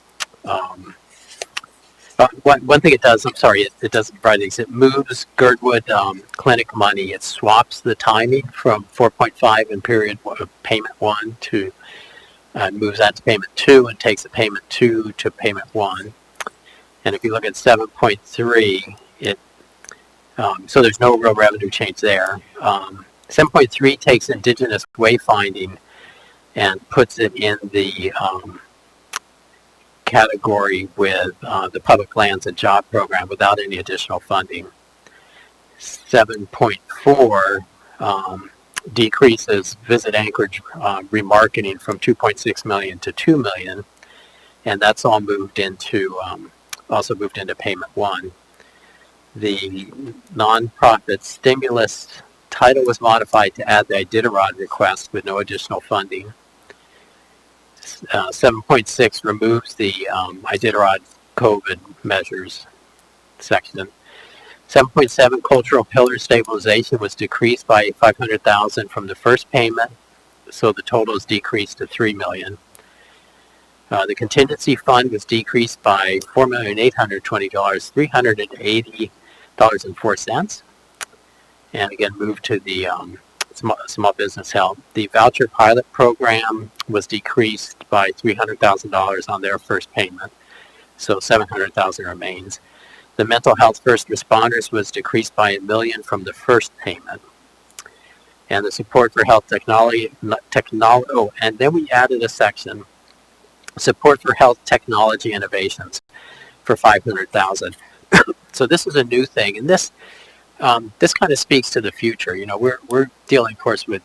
E: one thing it does, it doesn't provide these. It moves Girdwood Clinic money. It swaps the timing from 4.5 in period payment 1 to, moves that to payment 2 and takes the payment 2 to payment 1. And if you look at 7.3, so there's no real revenue change there. 7.3 takes Indigenous wayfinding and puts it in the category with the Public Lands and Job Program without any additional funding. 7.4 decreases Visit Anchorage remarketing from $2.6 million to $2 million, and that's all moved into payment 1. The nonprofit stimulus title was modified to add the Iditarod request with no additional funding. 7.6 removes the Iditarod COVID measures section. 7.7 cultural pillar stabilization was decreased by $500,000 from the first payment, so the total is decreased to $3 million. The contingency fund was decreased by $4,820,000, $380.04, and again moved to the small business help. The voucher pilot program was decreased by $300,000 on their first payment, so $700,000 remains. The mental health first responders was decreased by $1 million from the first payment. And the support for health technology, and then we added a section, support for health technology innovations, for $500,000. So this is a new thing, and this kind of speaks to the future. We're dealing, of course, with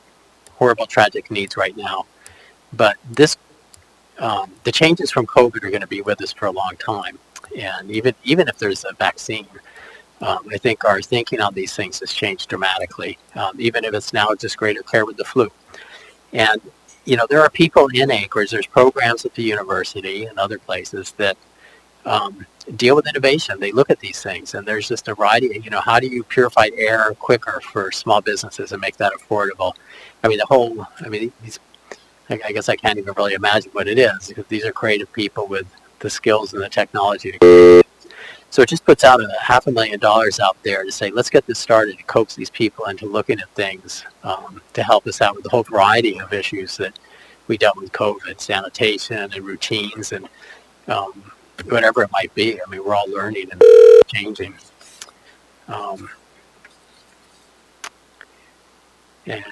E: horrible, tragic needs right now, but the changes from COVID are going to be with us for a long time. And even if there's a vaccine, I think our thinking on these things has changed dramatically, even if it's now just greater care with the flu. And, there are people in Anchorage, there's programs at the university and other places that deal with innovation. They look at these things, and there's just a variety. How do you purify air quicker for small businesses and make that affordable? I guess I can't even really imagine what it is, because these are creative people with the skills and the technology to. So it just puts out $500,000 out there to say, let's get this started, to coax these people into looking at things to help us out with the whole variety of issues that we dealt with COVID, sanitation and routines and whatever it might be. We're all learning and changing. And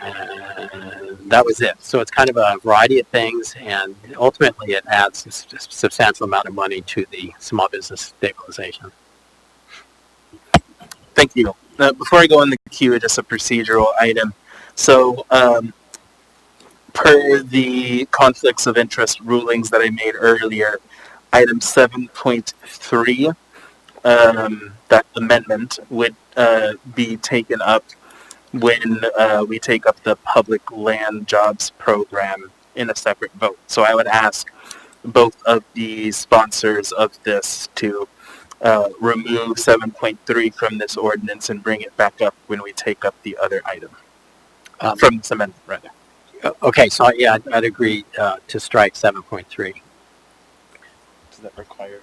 E: that was it. So it's kind of a variety of things, and ultimately it adds a substantial amount of money to the small business stabilization.
A: Thank you. Before I go in the queue, just a procedural item. So, per the conflicts of interest rulings that I made earlier, item 7.3, that amendment would be taken up when we take up the public land jobs program in a separate vote. So I would ask both of the sponsors of this to remove 7.3 from this ordinance and bring it back up when we take up the other item. From this amendment, rather.
E: Okay, so yeah, I'd agree to strike 7.3.
N: Does that require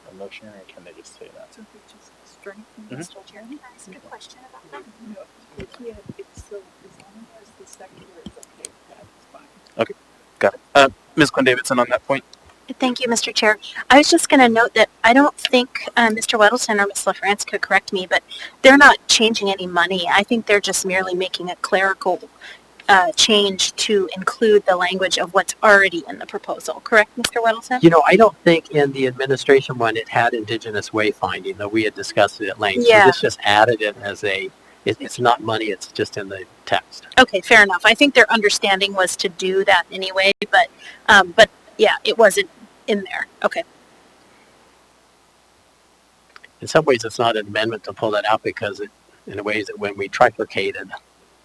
N: a motion, or can they just say that?
D: So if we just strike Mr. Chair, can I ask a question about that?
C: No, it's so as long as the sector is okay with that, it's fine.
A: Okay, got it. Ms. Quinn-Davidson on that point?
D: Thank you, Mr. Chair. I was just going to note that I don't think Mr. Weddleton or Ms. LaFrance could correct me, but they're not changing any money. I think they're just merely making a clerical change to include the language of what's already in the proposal. Correct, Mr. Weddleton?
E: I don't think in the administration one it had indigenous wayfinding, though we had discussed it at length.
D: Yeah.
E: So this just added it as it's not money, it's just in the text.
D: Okay, fair enough. I think their understanding was to do that anyway, but yeah, it wasn't in there. Okay.
E: In some ways, it's not an amendment to pull that out, because in a way that when we trifurcated,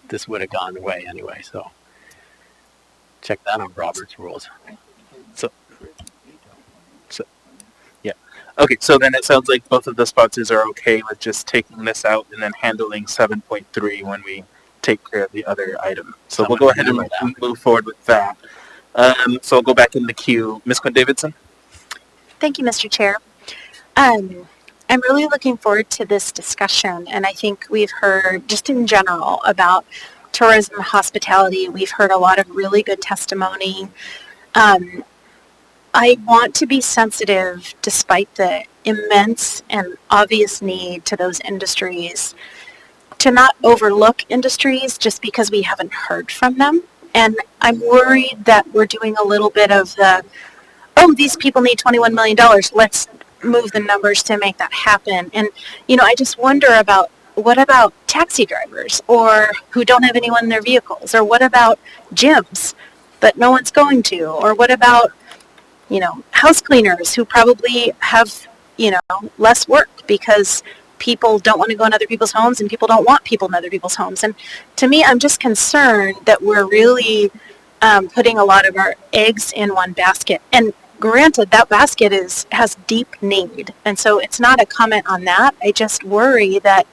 E: this would have gone away anyway. So check that on Robert's rules.
A: So yeah. Okay, so then it sounds like both of the sponsors are okay with just taking this out and then handling 7.3 when we take care of the other item. So we'll go ahead and move forward with that. So I'll go back in the queue. Ms. Quinn-Davidson?
D: Thank you, Mr. Chair. I'm really looking forward to this discussion, and I think we've heard, just in general, about tourism and hospitality. We've heard a lot of really good testimony. I want to be sensitive, despite the immense and obvious need to those industries, to not overlook industries just because we haven't heard from them. And I'm worried that we're doing a little bit of the, oh, these people need $21 million, let's move the numbers to make that happen. And, I just wonder about, what about taxi drivers, or who don't have anyone in their vehicles? Or what about gyms that no one's going to? Or what about, house cleaners who probably have, less work because people don't want to go in other people's homes and people don't want people in other people's homes. And to me, I'm just concerned that we're really putting a lot of our eggs in one basket. And granted, that basket has deep need. And so it's not a comment on that. I just worry that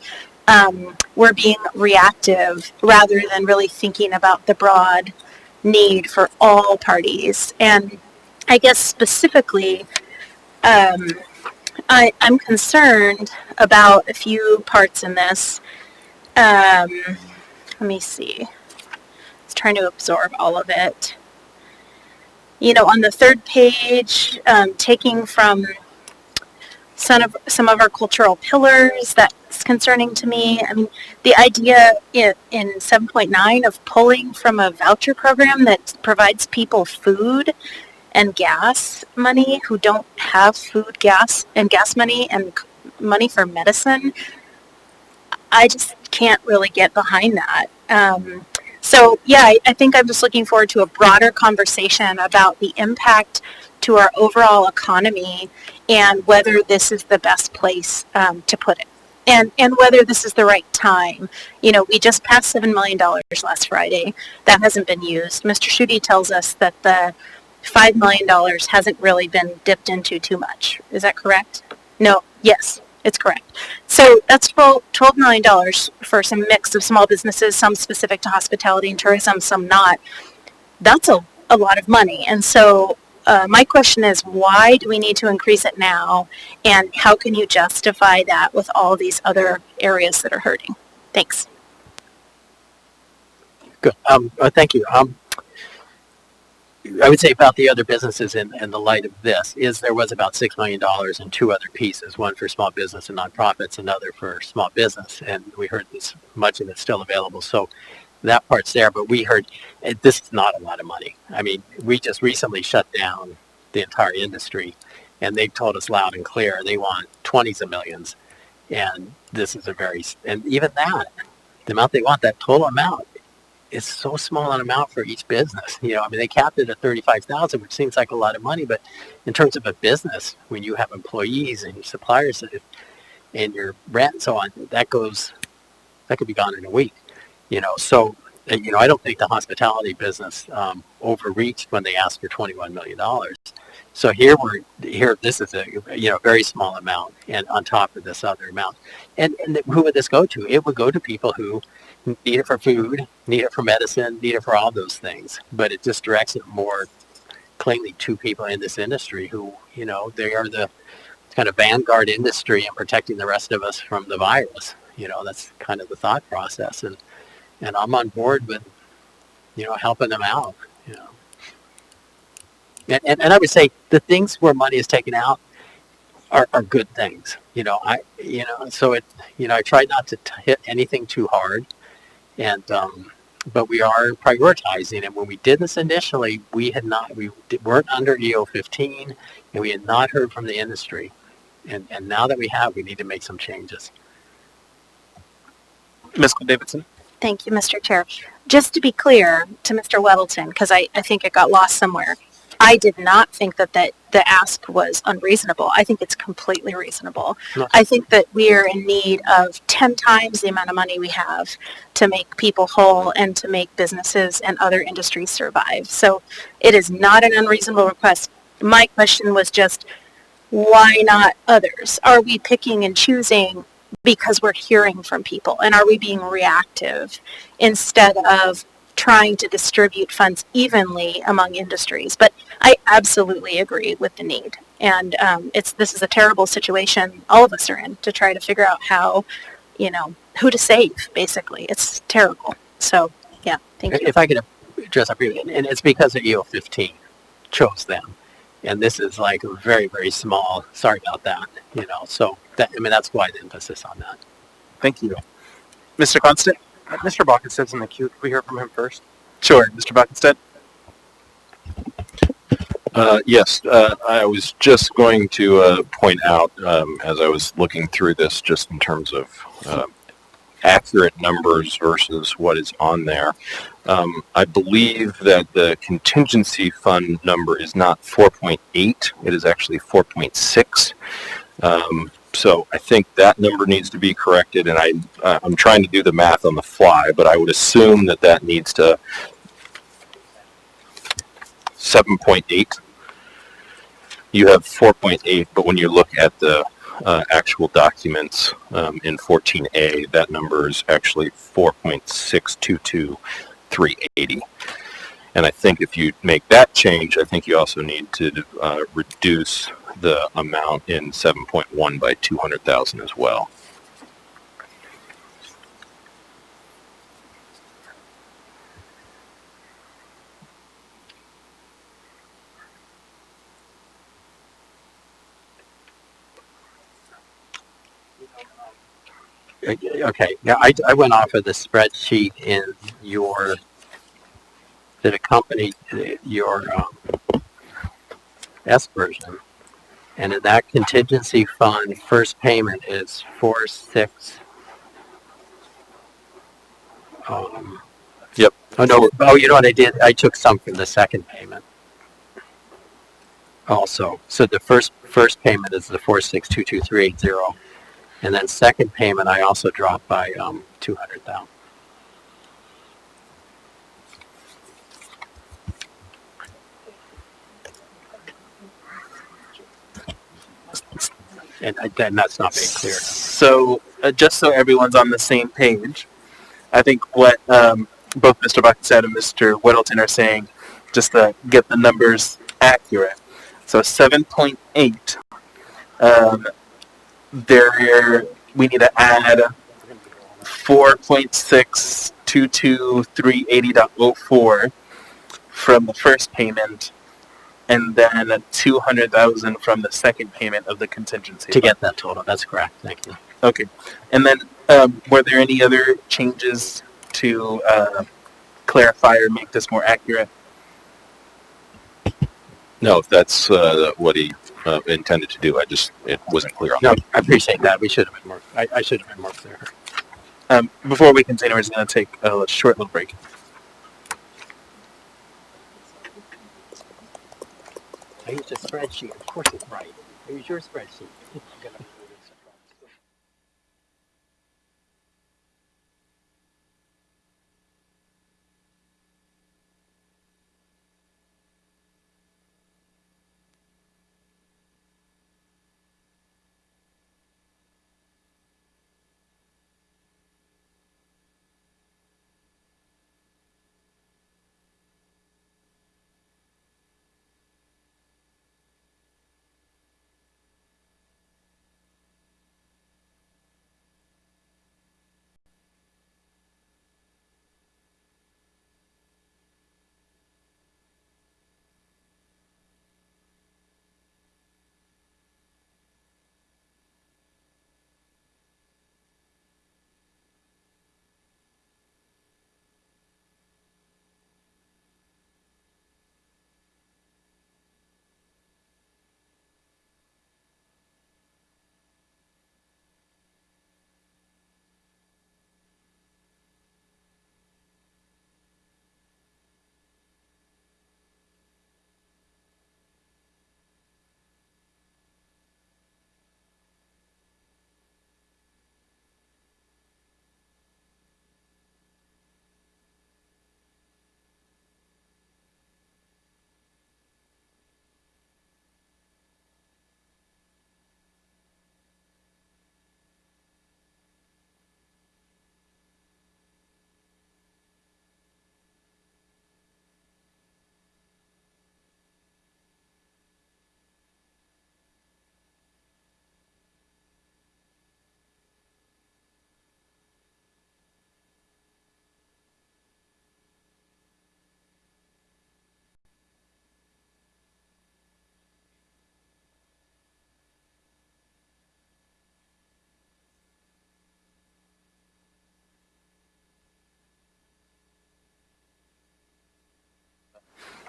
D: we're being reactive rather than really thinking about the broad need for all parties. And I guess specifically, I'm concerned about a few parts in this. Let me see. I was trying to absorb all of it. On the third page, taking from some of our cultural pillars, that's concerning to me. The idea in 7.9 of pulling from a voucher program that provides people food and gas money who don't have food, gas, and gas money and money for medicine, I just can't really get behind that. So yeah, I think I'm just looking forward to a broader conversation about the impact to our overall economy and whether this is the best place to put it. and whether this is the right time. You know, we just passed $7 million last Friday. That hasn't been used. Mr. Schutte tells us that the $5 million hasn't really been dipped into too much. Is that correct? No. Yes, it's correct. So that's $12 million for some mix of small businesses, some specific to hospitality and tourism, some not. That's a lot of money. And so my question is, why do we need to increase it now? And how can you justify that with all these other areas that are hurting? Thanks.
E: Good. Thank you. I would say about the other businesses in the light of this is there was about $6 million in two other pieces, one for small business and nonprofits, another for small business. And we heard this, much of it's still available. So that part's there, but we heard this is not a lot of money. I mean, we just recently shut down the entire industry, and they've told us loud and clear they want 20s of millions. And this is and even that, the amount they want, that total amount, is so small an amount for each business. You know, I mean, they capped it at $35,000, which seems like a lot of money, but in terms of a business, when you have employees and your suppliers and your rent and so on, that could be gone in a week. You know, so I don't think the hospitality business overreached when they asked for $21 million. So here this is a very small amount, and on top of this other amount, and who would this go to? It would go to people who need it for food, need it for medicine, need it for all those things. But it just directs it more cleanly to people in this industry who, they are the kind of vanguard industry in protecting the rest of us from the virus. That's kind of the thought process, and I'm on board with, helping them out. And I would say the things where money is taken out are good things. So I try not to hit anything too hard, and but we are prioritizing. And when we did this initially, we weren't under EO15, and we had not heard from the industry. And now that we have, we need to make some changes.
A: Ms. Davidson.
D: Thank you, Mr. Chair. Just to be clear to Mr. Weddleton, because I think it got lost somewhere, I did not think that the ask was unreasonable. I think it's completely reasonable. No. I think that we are in need of 10 times the amount of money we have to make people whole and to make businesses and other industries survive. So it is not an unreasonable request. My question was just, why not others? Are we picking and choosing because we're hearing from people, and are we being reactive instead of trying to distribute funds evenly among industries? But I absolutely agree with the need, and this is a terrible situation all of us are in, to try to figure out how, who to save. Basically, it's terrible. So yeah, thank you.
E: If I could address that briefly, and it's because of EO15 chose them. And this is like a very, very small, sorry about that, so that's why the emphasis on that.
A: Thank you. Mr. Constant?
T: Mr. Balkensted's in the queue. Can we hear from him first?
A: Sure. Mr. Balkensted?
Q: Yes, I was just going to point out, as I was looking through this, just in terms of accurate numbers versus what is on there. I believe that the contingency fund number is not 4.8, it is actually 4.6. So I think that number needs to be corrected, and I'm trying to do the math on the fly, but I would assume that needs to 7.8. You have 4.8, but when you look at the actual documents in 14A, that number is actually 4.622380. And I think if you make that change, I think you also need to reduce the amount in 7.1 by 200,000 as well.
E: Okay. Yeah, I went off of the spreadsheet in that accompanied your S version, and in that contingency fund, first payment is 4.6.
Q: Yep.
E: Oh no. Oh, you know what I did? I took some from the second payment. Also, so the first payment is the 4.622,380. And then second payment, I also dropped by $200,000. And that's not being clear.
A: So, just so everyone's on the same page, I think what both Mr. Buckstead and Mr. Whittleton are saying, just to get the numbers accurate. So 7.8, we need to add 4.622380.04 from the first payment, and then 200,000 from the second payment of the contingency.
E: To get that total, that's correct. Thank you.
A: Okay, and then were there any other changes to clarify or make this more accurate?
Q: No, that's what he intended to do. It wasn't clear on
E: No,
Q: that.
E: I appreciate that. We should have been more. I should have been more clear.
A: Before we continue, we're just going to take a short little break.
E: I used a spreadsheet. Of course it's right. I used your spreadsheet.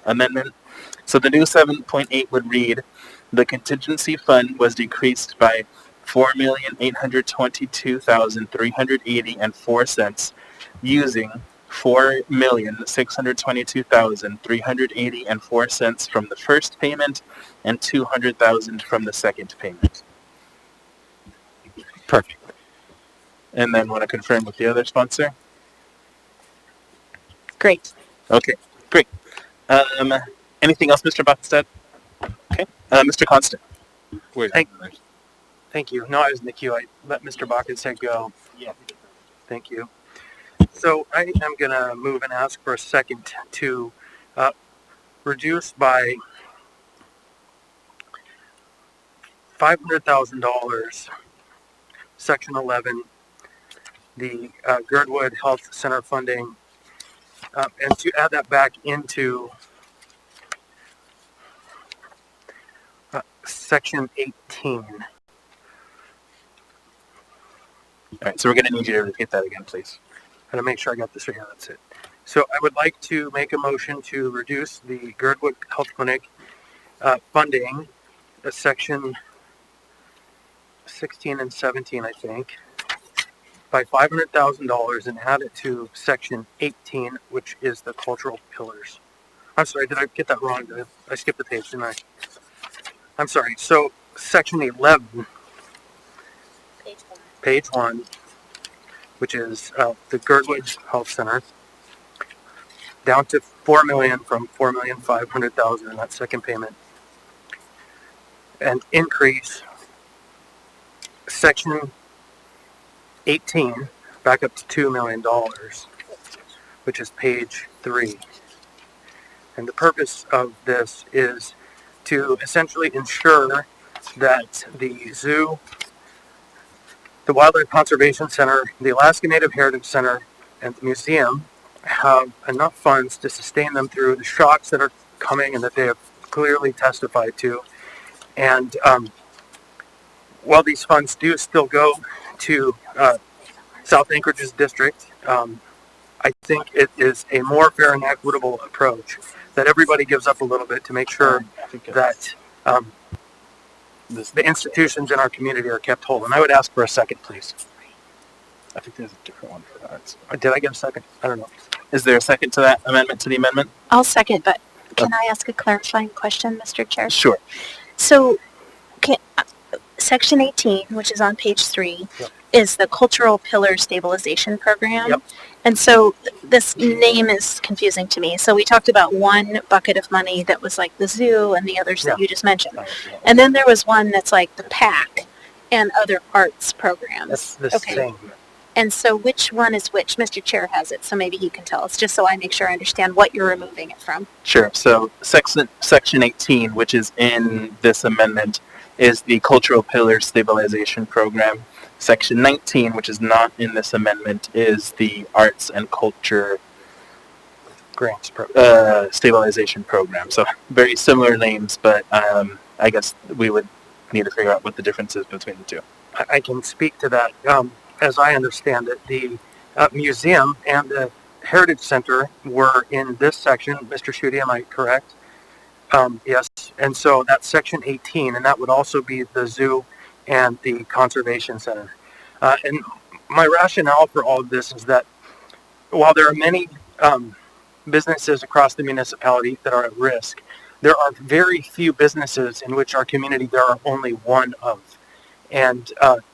A: Amendment. So the new 7.8 would read, the contingency fund was decreased by 4,822,380.04 using 4,622,380.04 from the first payment and 200,000 from the second payment.
E: Perfect.
A: And then want to confirm with the other sponsor?
S: Great.
A: Okay, great. Anything else, Mr. Buckstead? Okay. Mr. Constant.
G: Wait.
T: Thank you. No, I was in the queue. I let Mr. Buckstead go.
A: Yeah.
T: Thank you. So I am going to move and ask for a second to reduce by $500,000, Section 11, the Girdwood Health Center funding, and to add that back into Section 18.
A: All right, so we're going to need you to repeat that again, please.
T: I'm going to make sure I got this right. Yeah, that's it. So I would like to make a motion to reduce the Girdwood Health Clinic funding, Section 16 and 17, I think, by $500,000 and add it to Section 18, which is the cultural pillars. I'm sorry, did I get that wrong? I skipped the page, didn't I? I'm sorry. So Section 11.
D: Page 1.
T: page 1, which is the Girdwood Health Center, down to $4 million from $4,500,000 in that second payment, and increase section 18 back up to $2 million, which is page 3. And the purpose of this is to essentially ensure that the zoo, the Wildlife Conservation Center, the Alaska Native Heritage Center, and the museum have enough funds to sustain them through the shocks that are coming and that they have clearly testified to. And while these funds do still go to South Anchorage's district, I think it is a more fair and equitable approach that everybody gives up a little bit to make sure that the institutions in our community are kept whole. And I would ask for a second, please.
N: I think there's a different one for that.
T: Did I get a second? I don't know.
A: Is there a second to that amendment to the amendment?
D: I'll second, but can I ask a clarifying question, Mr. Chair?
A: Sure.
D: So, Section 18, which is on page 3,
T: Yep.
D: is the Cultural Pillar Stabilization Program.
T: Yep.
D: And so this name is confusing to me. So we talked about one bucket of money that was like the zoo and the others that you just mentioned. And then there was one that's like the PAC and other arts programs.
T: That's the same.
D: And so which one is which? Mr. Chair has it, so maybe he can tell us, just so I make sure I understand what you're removing it from.
A: Sure. So section 18, which is in this amendment, is the Cultural Pillar Stabilization Program. Section 19, which is not in this amendment, is the Arts and Culture
T: Grants Program.
A: Stabilization Program. So very similar names, but I guess we would need to figure out what the difference is between the two.
T: I can speak to that. As I understand it, the museum and the Heritage Center were in this section. Mr. Schutte, am I correct? Yes. And so that's section 18, and that would also be the zoo and the conservation center. And my rationale for all of this is that while there are many businesses across the municipality that are at risk, there are very few businesses in which our community there are only one of. And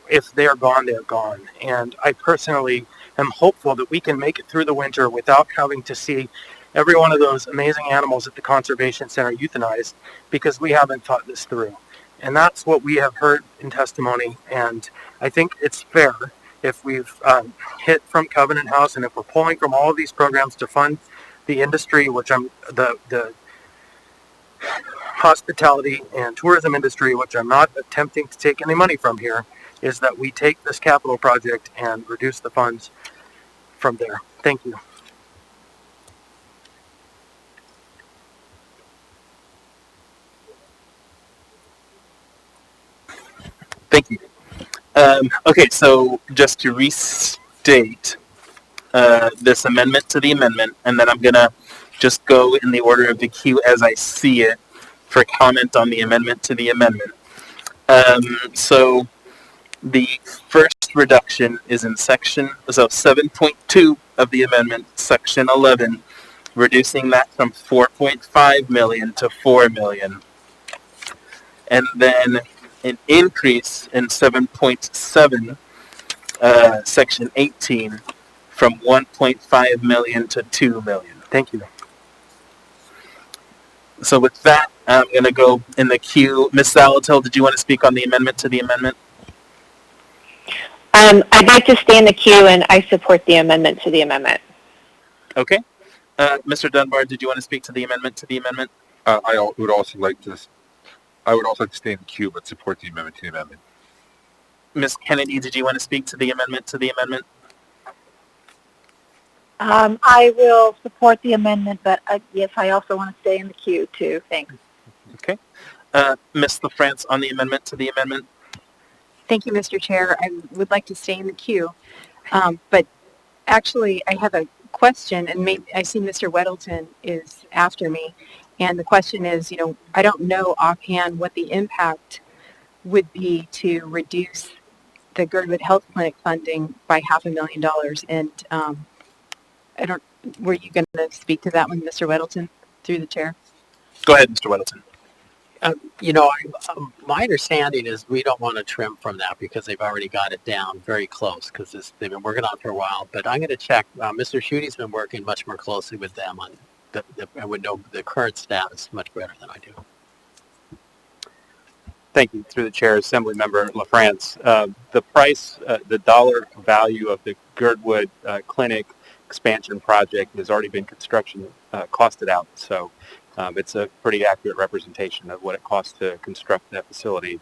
T: if they are gone, they're gone. And I personally am hopeful that we can make it through the winter without having to see every one of those amazing animals at the conservation center euthanized, because we haven't thought this through. And that's what we have heard in testimony. And I think it's fair if we've hit from Covenant House and if we're pulling from all of these programs to fund the industry, which I'm the hospitality and tourism industry, which I'm not attempting to take any money from here, is that we take this capital project and reduce the funds from there. Thank you.
A: Thank you. Okay, so just to restate this amendment to the amendment, and then I'm going to just go in the order of the queue as I see it for comment on the amendment to the amendment. So the first reduction is in section 7.2 of the amendment, section 11, reducing that from 4.5 million to 4 million. And then an increase in 7.7, section 18, from 1.5 million to 2 million.
T: Thank you.
A: So with that, I'm going to go in the queue. Ms. Salatil, did you want to speak on the amendment to the amendment?
I: I'd like to stay in the queue, and I support the amendment to the amendment.
A: Okay. Mr. Dunbar, did you want to speak to the amendment to the amendment?
G: I would also like to stay in the queue, but support the amendment to the amendment.
A: Ms. Kennedy, did you want to speak to the amendment to the amendment?
O: I will support the amendment, but yes, I also want to stay in the queue too. Thanks.
A: Okay. Ms. LaFrance on the amendment to the amendment?
S: Thank you, Mr. Chair. I would like to stay in the queue, but actually I have a question, and maybe I see Mr. Weddleton is after me, and the question is, I don't know offhand what the impact would be to reduce the Girdwood Health Clinic funding by $500,000, and were you going to speak to that one, Mr. Weddleton, through the chair?
A: Go ahead, Mr. Weddleton.
E: My understanding is we don't want to trim from that because they've already got it down very close because they've been working on it for a while. But I'm going to check. Mr. Schuette's been working much more closely with them on I would know the current status much better than I do.
H: Thank you. Through the chair, Assembly Member LaFrance. The price, the dollar value of the Girdwood Clinic expansion project has already been construction costed out. So it's a pretty accurate representation of what it costs to construct that facility.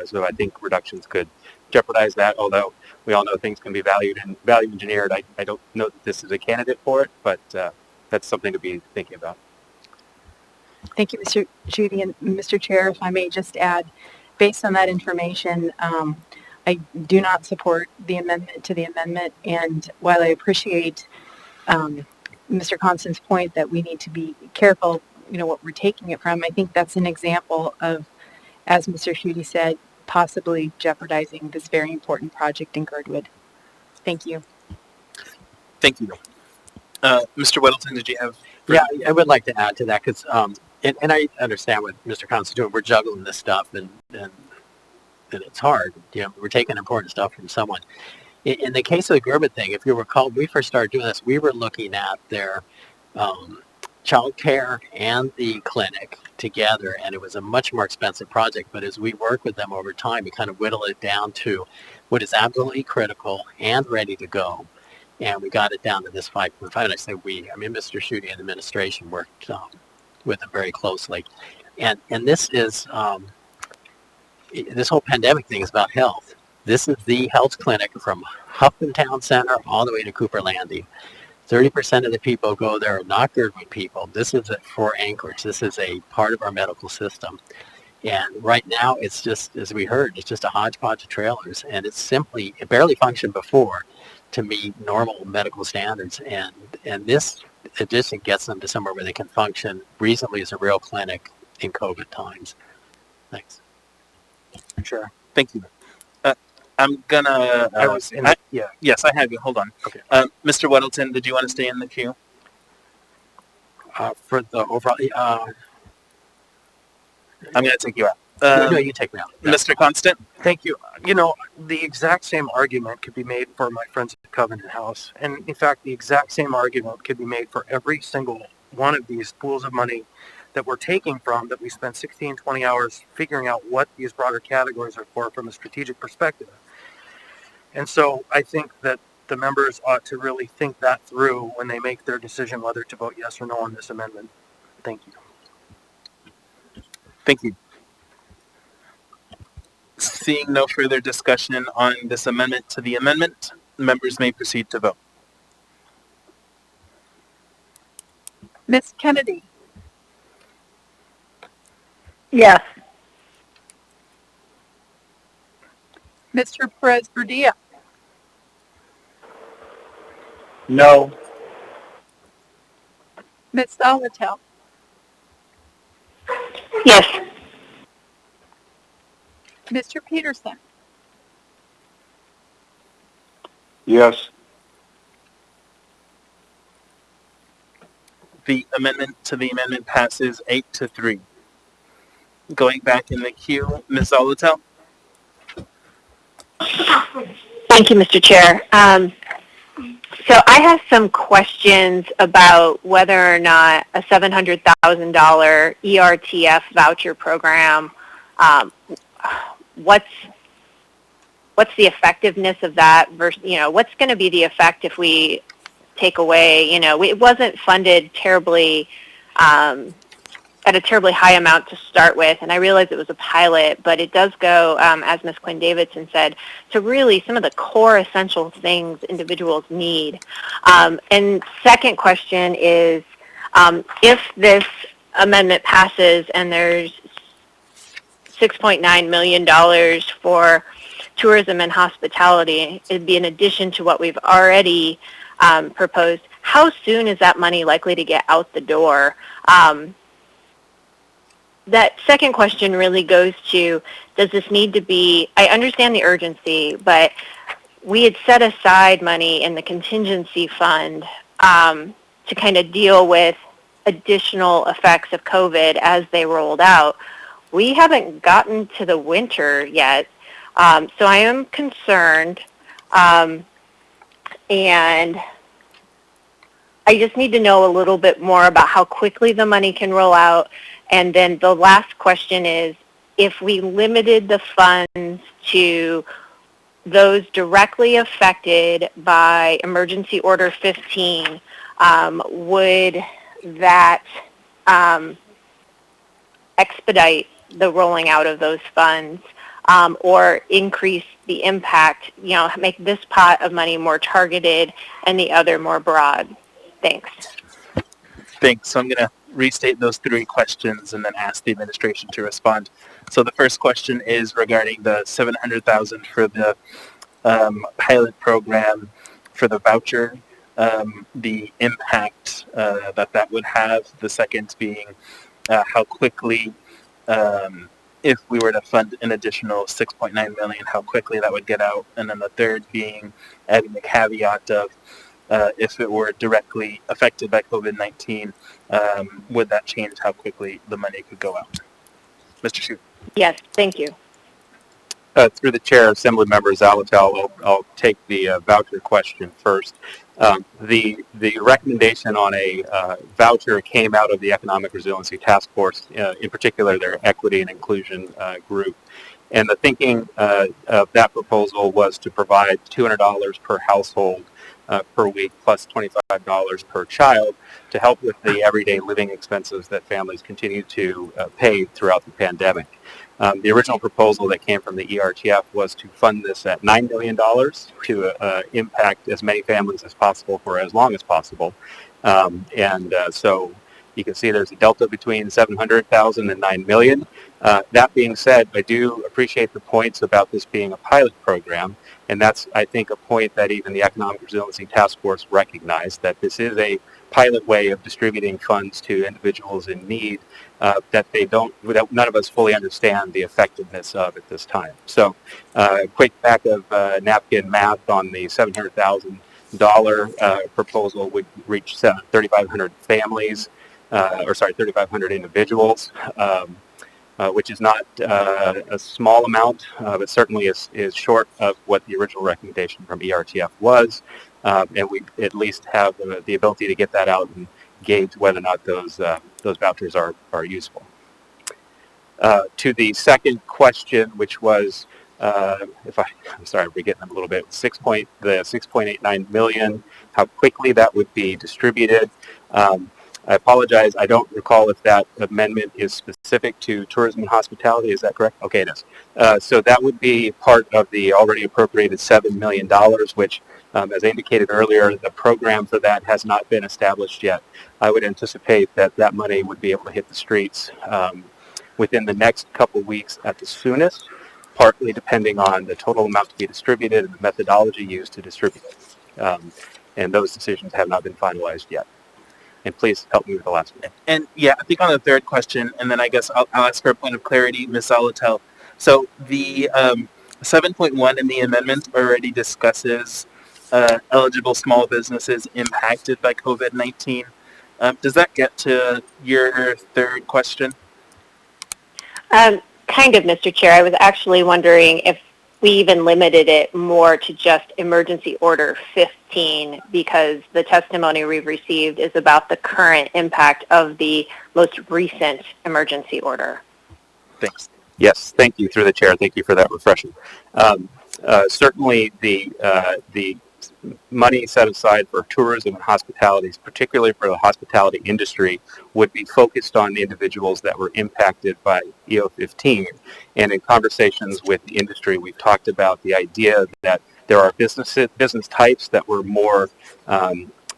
H: So I think reductions could jeopardize that, although we all know things can be valued and value engineered. I don't know that this is a candidate for it, but that's something to be thinking about.
S: Thank you, Mr. Schuette. And Mr. Chair, if I may just add, based on that information, I do not support the amendment to the amendment. And while I appreciate Mr. Constant's point that we need to be careful, what we're taking it from, I think that's an example of, as Mr. Schuette said, possibly jeopardizing this very important project in Girdwood. Thank you.
A: Thank you. Mr. Weddleton, did you have?
E: Yeah, I would like to add to that because, and I understand what Mr. Constant's doing. We're juggling this stuff, and it's hard. We're taking important stuff from someone. In the case of the Girdwood thing, if you recall, when we first started doing this, we were looking at their child care and the clinic together, and it was a much more expensive project. But as we work with them over time, we kind of whittle it down to what is absolutely critical and ready to go. And we got it down to this 5.5. And I say we, I mean, Mr. Schuette and the administration worked with them very closely. And this is, this whole pandemic thing is about health. This is the health clinic from Huffman Town Center all the way to Cooper Landing. 30% of the people go there are not Girdwood people. This is for Anchorage. This is a part of our medical system. And right now, it's just, as we heard, it's just a hodgepodge of trailers. And it's simply, it barely functioned before to meet normal medical standards. And this addition gets them to somewhere where they can function reasonably as a real clinic in COVID times. Thanks.
A: Sure. Thank you. I'm gonna. Yes, I have you. Hold on.
H: Okay.
A: Mr. Weddleton, did you want to stay in the queue?
E: For the overall,
A: I'm going to take you out.
E: no, you take me out.
A: Mr. Constant?
T: Thank you. The exact same argument could be made for my friends at the Covenant House. And in fact, the exact same argument could be made for every single one of these pools of money that we're taking from, that we spend 16, 20 hours figuring out what these broader categories are for from a strategic perspective. And so I think that the members ought to really think that through when they make their decision whether to vote yes or no on this amendment. Thank you.
A: Thank you. Seeing no further discussion on this amendment to the amendment, members may proceed to vote.
C: Ms. Kennedy?
I: Yes.
C: Mr. Perez-Verdia?
B: No.
C: Ms. Solotel?
I: Yes.
C: Mr. Peterson?
R: Yes.
A: The amendment to the amendment passes 8-3. Going back in the queue, Ms. Zolotel?
I: Thank you, Mr. Chair. So I have some questions about whether or not a $700,000 ERTF voucher program, what's the effectiveness of that versus, what's going to be the effect if we take away, it wasn't funded terribly, at a terribly high amount to start with, and I realize it was a pilot, but it does go, as Ms. Quinn Davidson said, to really some of the core essential things individuals need. And second question is, if this amendment passes and there's $6.9 million for tourism and hospitality, it'd be in addition to what we've already proposed. How soon is that money likely to get out the door? That second question really goes to, does this need to be, I understand the urgency, but we had set aside money in the contingency fund to kind of deal with additional effects of COVID as they rolled out. we haven't gotten to the winter yet, so I am concerned, and I just need to know a little bit more about how quickly the money can roll out. And then the last question is, if we limited the funds to those directly affected by Emergency Order 15, would that expedite the rolling out of those funds, or increase the impact, make this pot of money more targeted and the other more broad? Thanks.
A: Thanks. So I'm going to restate those three questions and then ask the administration to respond. So the first question is regarding the $700,000 for the pilot program for the voucher, the impact that would have. The second being how quickly, if we were to fund an additional $6.9 million, how quickly that would get out. And then the third being adding the caveat of if it were directly affected by COVID-19, would that change how quickly the money could go out? Mr. Shute.
I: Yes, thank you.
H: Through the chair, Assembly Member Zalatel, I'll take the voucher question first. The recommendation on a voucher came out of the Economic Resiliency Task Force, in particular their equity and inclusion group. And the thinking of that proposal was to provide $200 per household per week plus $25 per child to help with the everyday living expenses that families continue to pay throughout the pandemic. The original proposal that came from the ERTF was to fund this at $9 million to impact as many families as possible for as long as possible. So you can see there's a delta between $700,000 and $9 million. That being said, I do appreciate the points about this being a pilot program, and that's, I think, a point that even the Economic Resiliency Task Force recognized, that this is a pilot way of distributing funds to individuals in need that none of us fully understand the effectiveness of at this time. So quick back of napkin math on the $700,000 proposal would reach 3,500 families, 3,500 individuals, which is not a small amount, but certainly is short of what the original recommendation from ERTF was. And we at least have the ability to get that out and gauge whether or not those vouchers are useful. To the second question, which was, I'm sorry, we're getting them a little bit, the $6.89 million, how quickly that would be distributed. I apologize, I don't recall if that amendment is specific to tourism and hospitality. Is that correct? Okay, it is. So that would be part of the already appropriated $7 million, which, as I indicated earlier, the program for that has not been established yet. I would anticipate that that money would be able to hit the streets within the next couple weeks at the soonest, partly depending on the total amount to be distributed and the methodology used to distribute it. And those decisions have not been finalized yet. And please help me with the last one.
A: And yeah, I think on the third question, and then I guess I'll ask for a point of clarity, Ms. Zalatel. So the 7.1 in the amendment already discusses eligible small businesses impacted by COVID-19. Does that get to your third question?
I: Kind of, Mr. Chair. I was actually wondering if we even limited it more to just Emergency Order 15, because the testimony we've received is about the current impact of the most recent emergency order.
A: Thanks.
H: Yes, thank you, through the chair. Thank you for that refresher. Certainly the money set aside for tourism and hospitality, particularly for the hospitality industry, would be focused on the individuals that were impacted by EO15. And in conversations with the industry, we've talked about the idea that there are business types that were more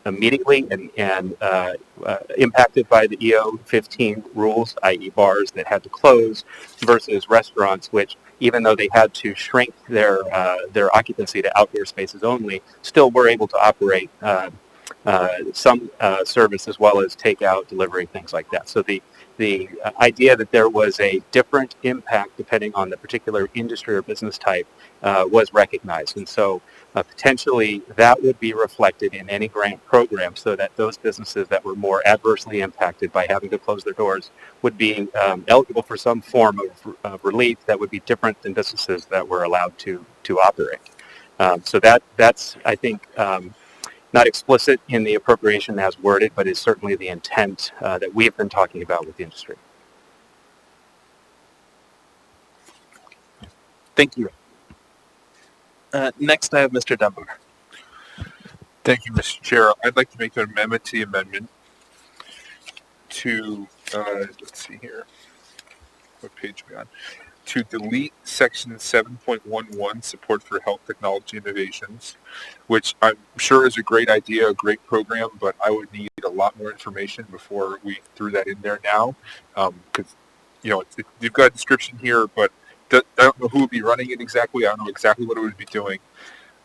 H: immediately and impacted by the EO15 rules, i.e. bars that had to close, versus restaurants which, even though they had to shrink their occupancy to outdoor spaces only, still were able to operate some service as well as takeout, delivery, things like that. So the idea that there was a different impact depending on the particular industry or business type was recognized. And so potentially that would be reflected in any grant program so that those businesses that were more adversely impacted by having to close their doors would be eligible for some form of relief that would be different than businesses that were allowed to operate. So that's, I think, not explicit in the appropriation as worded, but is certainly the intent that we've been talking about with the industry.
A: Thank you. Next, I have Mr. Dunbar.
G: Thank you, Mr. Chair. I'd like to make an amendment to the amendment to, let's see here, what page are we on? To delete section 7.11, support for health technology innovations, which I'm sure is a great idea, a great program, but I would need a lot more information before we threw that in there now. Because, you've got a description here, but I don't know who would be running it exactly. I don't know exactly what it would be doing.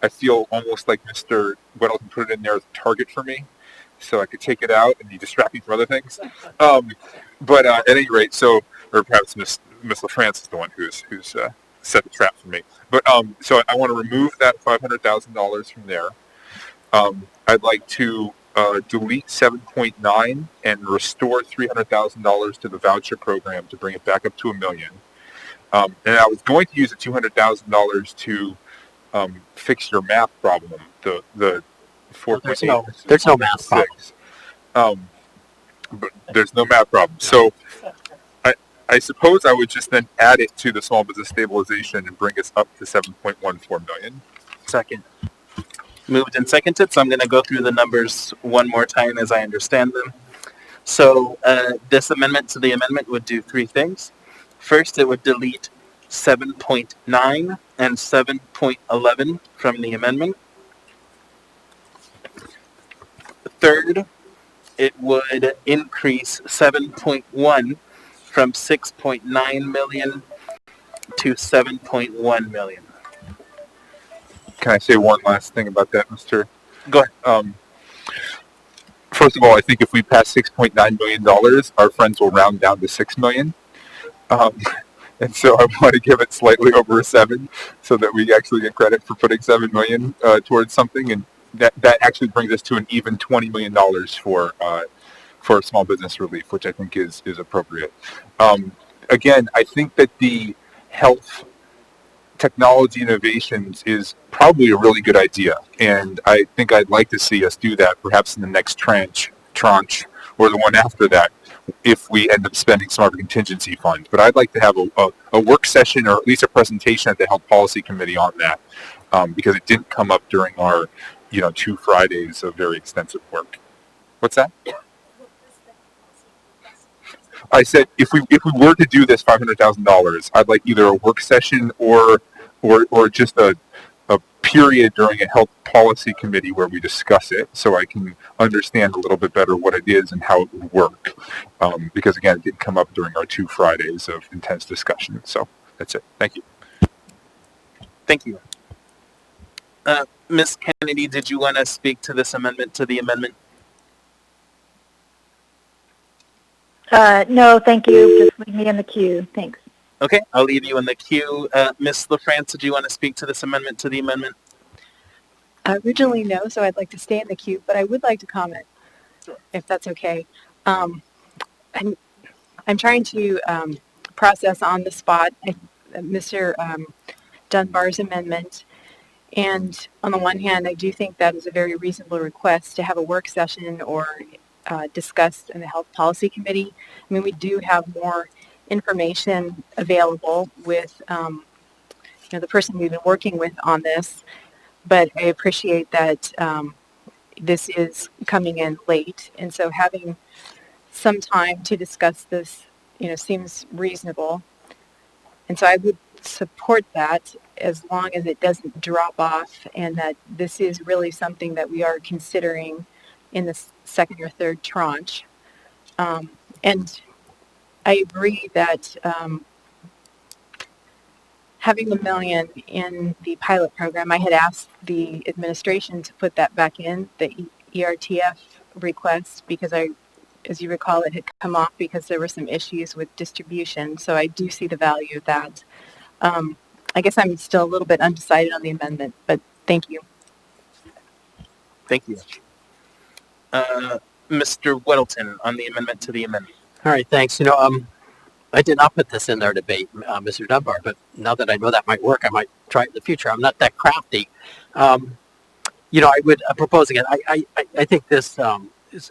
G: I feel almost like Mr. Weddle can put it in there as a target for me, so I could take it out and be distracting from other things. But at any rate, or perhaps Miss LaFrance is the one who's set the trap for me. But so I want to remove that $500,000 from there. I'd like to delete 7.9 and restore $300,000 to the voucher program to bring it back up to $1 million. And I was going to use the $200,000 to fix your math problem, the 4.8.
E: There's no math problem.
G: But there's no math problem. So I suppose I would just then add it to the small business stabilization and bring us up to $7.14 million.
A: Second. Moved and seconded, so I'm going to go through the numbers one more time as I understand them. So this amendment to the amendment would do three things. First, it would delete 7.9 and 7.11 from the amendment. Third, it would increase 7.1 from 6.9 million to 7.1 million.
G: Can I say one last thing about that, Mr.?
A: Go ahead.
G: First of all, I think if we pass $6.9 million, our friends will round down to $6 million. And so I want to give it slightly over a 7 so that we actually get credit for putting $7 million towards something. And that actually brings us to an even $20 million for small business relief, which I think is appropriate. Again, I think that the health technology innovations is probably a really good idea. And I think I'd like to see us do that perhaps in the next tranche or the one after that, if we end up spending some of our contingency fund. But I'd like to have a work session or at least a presentation at the Health Policy Committee on that, because it didn't come up during our 2 Fridays of very extensive work. What's that? I said if we were to do this $500,000, I'd like either a work session or just a period during a health policy committee where we discuss it, so I can understand a little bit better what it is and how it would work. Because again, it didn't come up during our 2 Fridays of intense discussion. So that's it. Thank you.
A: Thank you. Ms. Kennedy, did you want to speak to this amendment to the amendment?
O: No, thank you. Just leave me in the queue. Thanks.
A: Okay, I'll leave you in the queue. Ms. LaFrance, did you want to speak to this amendment to the amendment?
S: Originally, no, so I'd like to stay in the queue, but I would like to comment, if that's okay. I'm trying to process on the spot Mr. Dunbar's amendment, and on the one hand, I do think that is a very reasonable request to have a work session or discussed in the Health Policy Committee. I mean, we do have more information available with the person we've been working with on this, but I appreciate that this is coming in late, and so having some time to discuss this, seems reasonable. And so I would support that as long as it doesn't drop off, and that this is really something that we are considering in the second or third tranche. And I agree that having $1 million in the pilot program, I had asked the administration to put that back in, the ERTF request because as you recall, it had come off because there were some issues with distribution. So I do see the value of that. I guess I'm still a little bit undecided on the amendment, but thank you.
A: Thank you. Mr. Weddleton on the amendment to the amendment.
E: All right, thanks. I did not put this in our debate, Mr. Dunbar, but now that I know that might work, I might try it in the future. I'm not that crafty. I would propose again. I think this.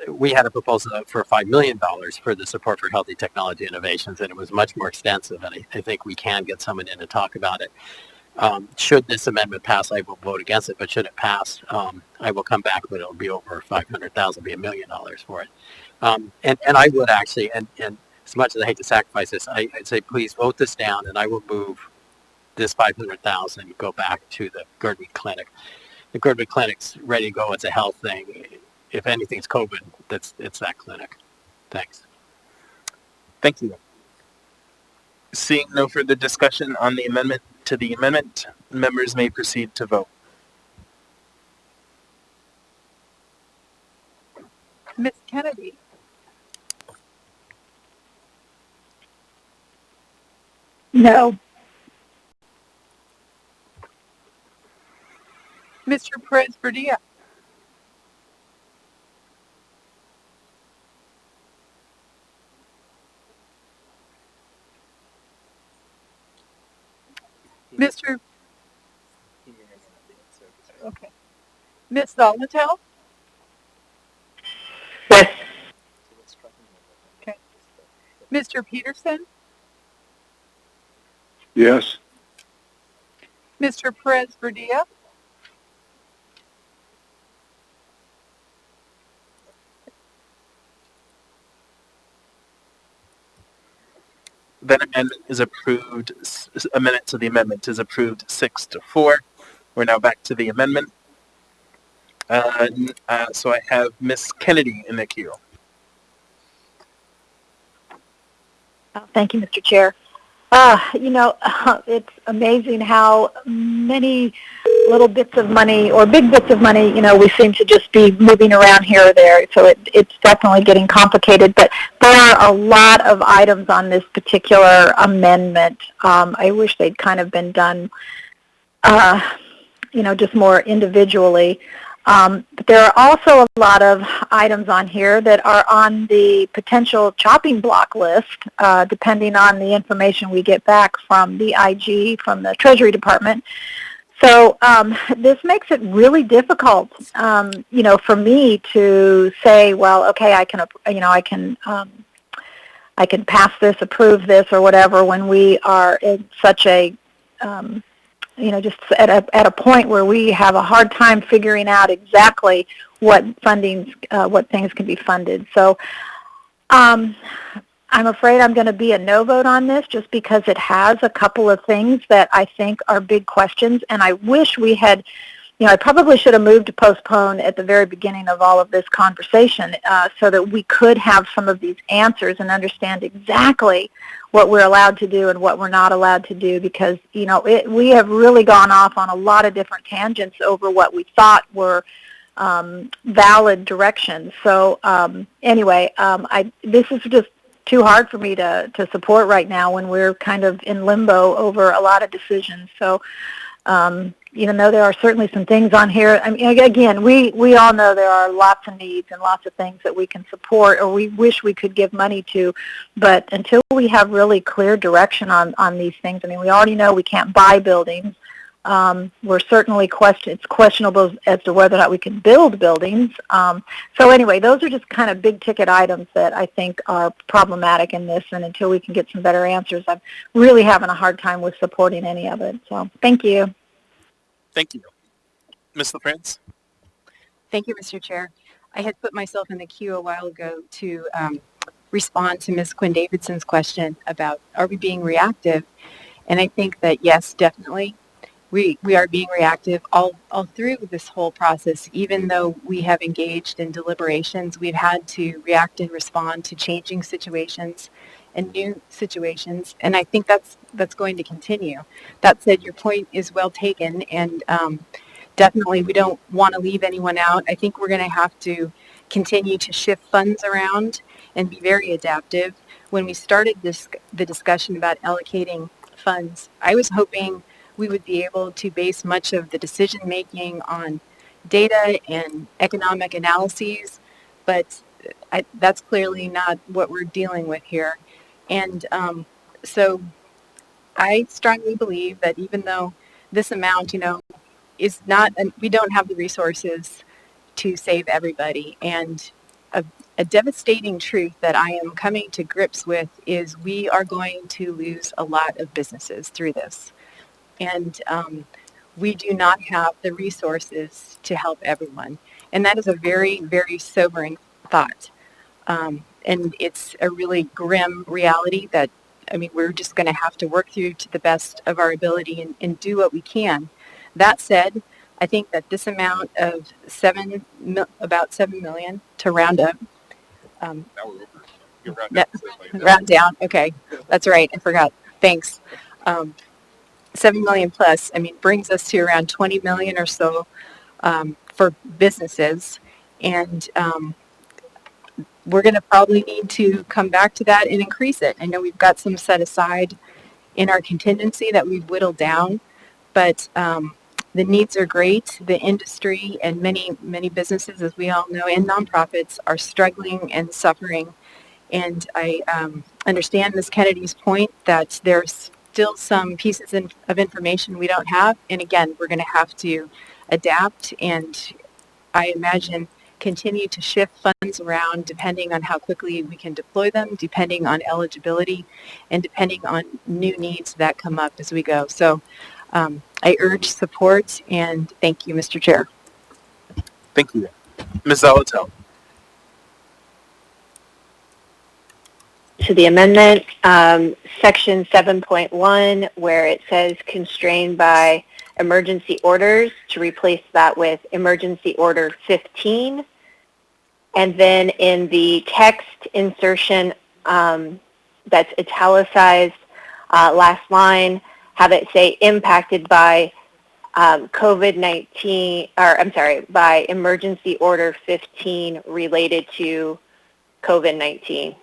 E: We had a proposal for $5 million for the support for healthy technology innovations, and it was much more extensive. And I think we can get someone in to talk about it. Should this amendment pass, I will vote against it. But should it pass, I will come back, but it'll be over 500,000, be $1 million for it. And I would actually, and as much as I hate to sacrifice this, I'd say please vote this down, and I will move this 500,000 go back to the Girdwood Clinic. The Girdwood Clinic's ready to go. It's a health thing. If anything's COVID, it's that clinic. Thanks.
A: Thank you. Seeing no further discussion on the amendment to the amendment, members may proceed to vote.
C: Ms. Kennedy.
O: No.
C: Mr. Perez-Verdia. Mr. Okay. Ms. Zolotel?
O: Yes.
C: Okay. Mr. Peterson?
R: Yes.
C: Mr. Perez-Verdia?
A: That amendment is approved. Amendment to the amendment is approved 6-4. We're now back to the amendment. So I have Miss Kennedy in the queue.
O: Thank you, Mr. Chair. It's amazing how many little bits of money or big bits of money, we seem to just be moving around here or there. So it's definitely getting complicated. But there are a lot of items on this particular amendment. I wish they'd kind of been done, just more individually. But there are also a lot of items on here that are on the potential chopping block list, depending on the information we get back from the IG, from the Treasury Department. So this makes it really difficult, for me to say, well, okay, I can pass this, approve this, or whatever, when we are in such a just at a point where we have a hard time figuring out exactly what things can be funded. So I'm afraid I'm going to be a no vote on this just because it has a couple of things that I think are big questions, and I wish we had, I probably should have moved to postpone at the very beginning of all of this conversation so that we could have some of these answers and understand exactly what we're allowed to do and what we're not allowed to do, because, we have really gone off on a lot of different tangents over what we thought were valid directions. So anyway, this is just too hard for me to support right now when we're kind of in limbo over a lot of decisions. So even though there are certainly some things on here, I mean, again, we all know there are lots of needs and lots of things that we can support or we wish we could give money to, but until we have really clear direction on these things, I mean, we already know we can't buy buildings. We're certainly it's questionable as to whether or not we can build buildings. So anyway, those are just kind of big ticket items that I think are problematic in this, and until we can get some better answers, I'm really having a hard time with supporting any of it. So thank you.
A: Thank you. Ms. LaFrance?
S: Thank you, Mr. Chair. I had put myself in the queue a while ago to respond to Ms. Quinn Davidson's question about are we being reactive? And I think that yes, definitely. We are being reactive all through this whole process. Even though we have engaged in deliberations, we've had to react and respond to changing situations and new situations, and I think that's going to continue. That said, your point is well taken, and definitely we don't want to leave anyone out. I think we're going to have to continue to shift funds around and be very adaptive. When we started the discussion about allocating funds, I was hoping we would be able to base much of the decision making on data and economic analyses, but that's clearly not what we're dealing with here. And so I strongly believe that even though this amount, is not, we don't have the resources to save everybody. And a devastating truth that I am coming to grips with is we are going to lose a lot of businesses through this. And we do not have the resources to help everyone. And that is a very, very sobering thought. And it's a really grim reality that, we're just going to have to work through to the best of our ability and do what we can. That said, I think that this amount of about 7 million to round up, round down, okay, that's right, I forgot, thanks. 7 million plus, brings us to around 20 million or so for businesses. And we're going to probably need to come back to that and increase it. I know we've got some set aside in our contingency that we've whittled down, but the needs are great. The industry and many, many businesses, as we all know, and nonprofits are struggling and suffering. And I understand Ms. Kennedy's point that there's still some pieces of information we don't have. And again, we're going to have to adapt and I imagine continue to shift funds around depending on how quickly we can deploy them, depending on eligibility, and depending on new needs that come up as we go. So I urge support and thank you, Mr. Chair.
A: Thank you. Ms. Zalatel.
I: To the amendment, section 7.1, where it says constrained by emergency orders, to replace that with emergency order 15. And then in the text insertion that's italicized, last line, have it say impacted by COVID-19, or I'm sorry, by emergency order 15 related to COVID-19.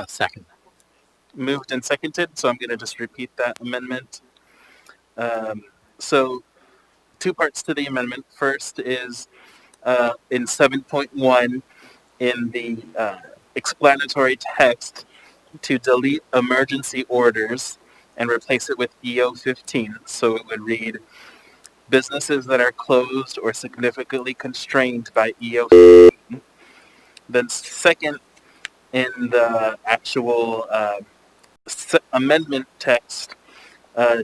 E: Second.
A: Moved and seconded, so I'm going to just repeat that amendment. So 2 parts to the amendment. First is in 7.1 in the explanatory text to delete emergency orders and replace it with EO15. So it would read, businesses that are closed or significantly constrained by EO15. Then second, in the actual amendment text,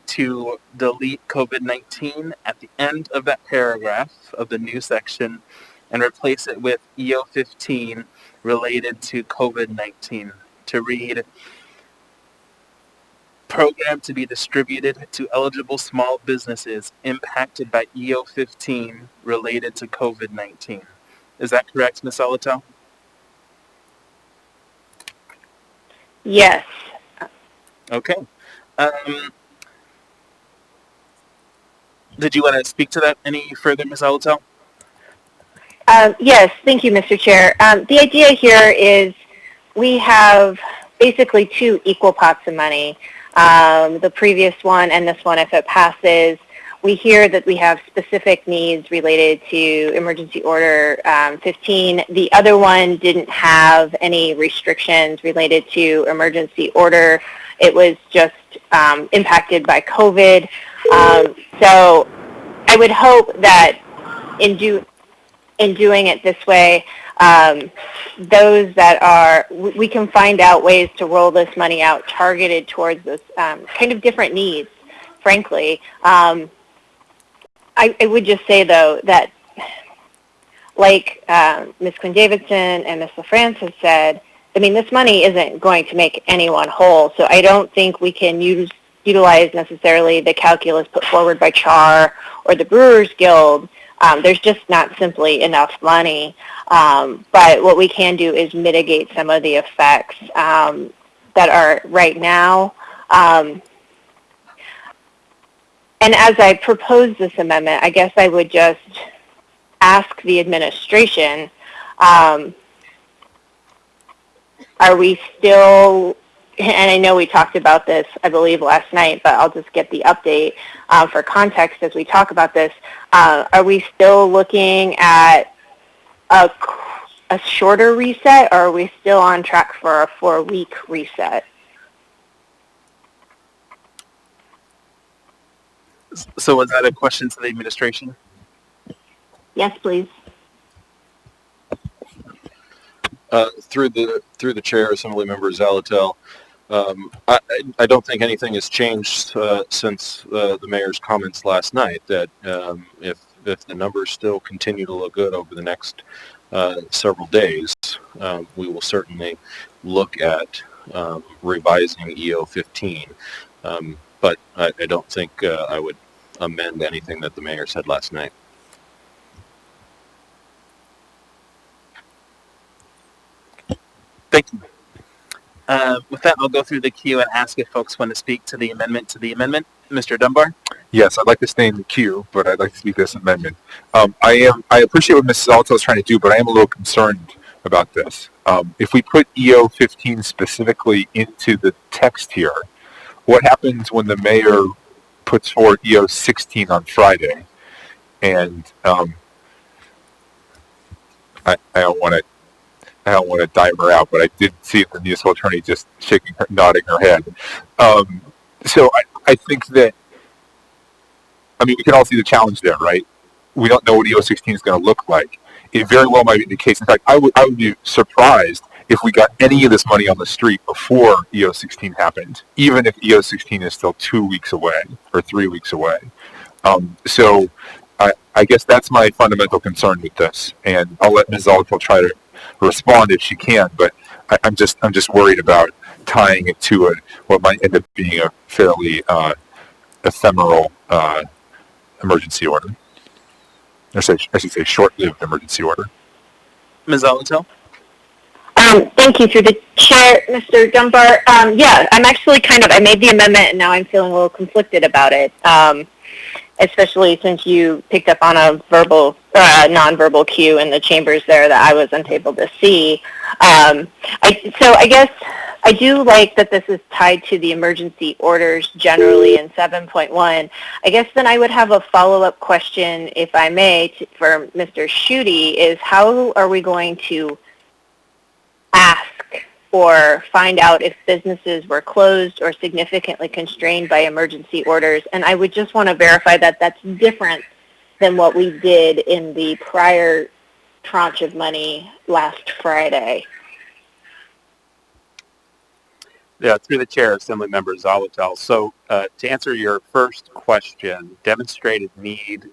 A: to delete COVID-19 at the end of that paragraph of the new section and replace it with EO15 related to COVID-19 to read, program to be distributed to eligible small businesses impacted by EO15 related to COVID-19. Is that correct, Ms. Zalatel?
I: Yes.
A: Okay. Did you want to speak to that any further, Ms. Zalatel?
I: Yes, thank you, Mr. Chair. The idea here is we have basically 2 equal pots of money. The previous one and this one, if it passes, we hear that we have specific needs related to emergency order 15. The other one didn't have any restrictions related to emergency order. It was just impacted by COVID. So I would hope that in doing it this way, those that are, we can find out ways to roll this money out targeted towards this kind of different needs, frankly. I would just say, though, that like Ms. Quinn-Davidson and Ms. LaFrance said, this money isn't going to make anyone whole, so I don't think we can utilize necessarily the calculus put forward by CHAR or the Brewers Guild. There's just not simply enough money. But what we can do is mitigate some of the effects that are right now. And as I propose this amendment, I guess I would just ask the administration, are we still, and I know we talked about this, I believe, last night, but I'll just get the update for context as we talk about this. Are we still looking at a shorter reset, or are we still on track for a 4-week reset?
A: So was that a question to the administration?
I: Yes, please.
Q: Through the chair, Assemblymember Zalatel, I don't think anything has changed since the mayor's comments last night. That if the numbers still continue to look good over the next several days, we will certainly look at revising EO 15. But I don't think I would amend anything that the mayor said last night.
A: Thank you. With that, I'll go through the queue and ask if folks want to speak to the amendment Mr. Dunbar?
G: Yes, I'd like to stay in the queue, but I'd like to speak to this amendment. I appreciate what Mrs. Alto is trying to do, but I am a little concerned about this. If we put EO 15 specifically into the text here, what happens when the mayor puts forward EO 16 on Friday? And I don't want to dime her out, but I did see the municipal attorney just nodding her head. So I think that, we can all see the challenge there, right? We don't know what EO 16 is going to look like. It very well might be the case. In fact, I would be surprised if we got any of this money on the street before EO 16 happened, even if EO 16 is still 2 weeks away or 3 weeks away. So I guess that's my fundamental concern with this, and I'll let Ms. Alto try to respond if she can, but I'm just worried about tying it to what might end up being a fairly ephemeral emergency order. I should say short-lived emergency order.
A: Ms. Alto?
I: Thank you. Through the chair, Mr. Dunbar. Yeah, I'm actually I made the amendment and now I'm feeling a little conflicted about it, especially since you picked up on a nonverbal cue in the chambers there that I was unable to see. So I guess I do like that this is tied to the emergency orders generally in 7.1. I guess then I would have a follow-up question, if I may, for Mr. Schutte, is how are we going to ask or find out if businesses were closed or significantly constrained by emergency orders? And I would just want to verify that that's different than what we did in the prior tranche of money last Friday.
H: Yeah, through the chair, Assemblymember Zalatel. So to answer your first question, demonstrated need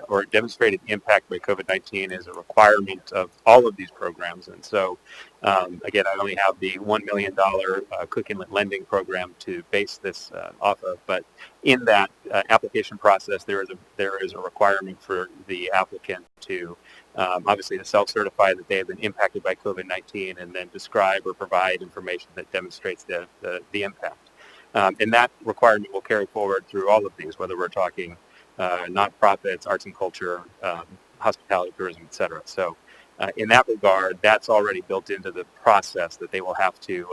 H: or demonstrated impact by COVID-19 is a requirement of all of these programs. And so, again, I only have the $1 million quick inlet lending program to base this off of. But in that application process, there is a requirement for the applicant to obviously to self-certify that they have been impacted by COVID-19 and then describe or provide information that demonstrates the impact. And that requirement will carry forward through all of these, whether we're talking nonprofits, arts and culture, hospitality, tourism, et cetera. So in that regard, that's already built into the process that they will have to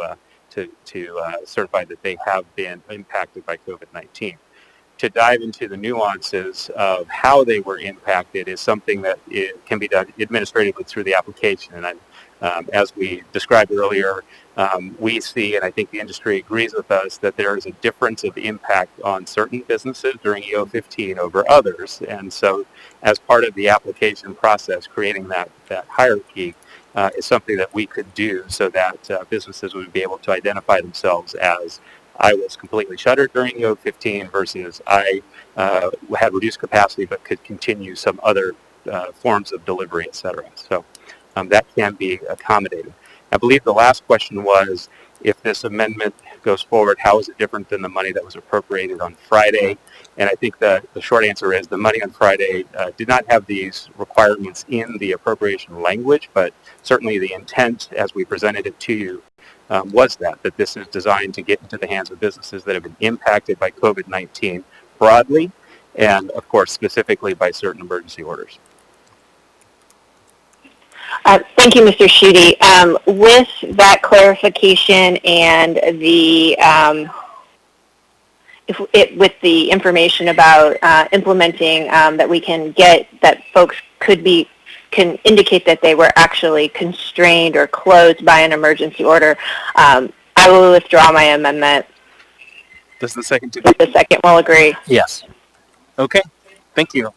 H: certify that they have been impacted by COVID-19. To dive into the nuances of how they were impacted is something that can be done administratively through the application. And as we described earlier, we see, and I think the industry agrees with us, that there is a difference of impact on certain businesses during EO 15 over others. And so as part of the application process, creating that hierarchy is something that we could do so that businesses would be able to identify themselves as I was completely shuttered during EO 15 versus I had reduced capacity but could continue some other forms of delivery, et cetera. So that can be accommodated. I believe the last question was, if this amendment goes forward, how is it different than the money that was appropriated on Friday? And I think the short answer is the money on Friday did not have these requirements in the appropriation language, but certainly the intent as we presented it to you was that this is designed to get into the hands of businesses that have been impacted by COVID-19 broadly, and of course specifically by certain emergency orders.
I: Thank you, Mr. Schutte. With that clarification and the with the information about implementing that we can get that folks can indicate that they were actually constrained or closed by an emergency order, I will withdraw my amendment.
A: Does the second
I: The second will agree.
E: Yes.
A: Okay, thank you.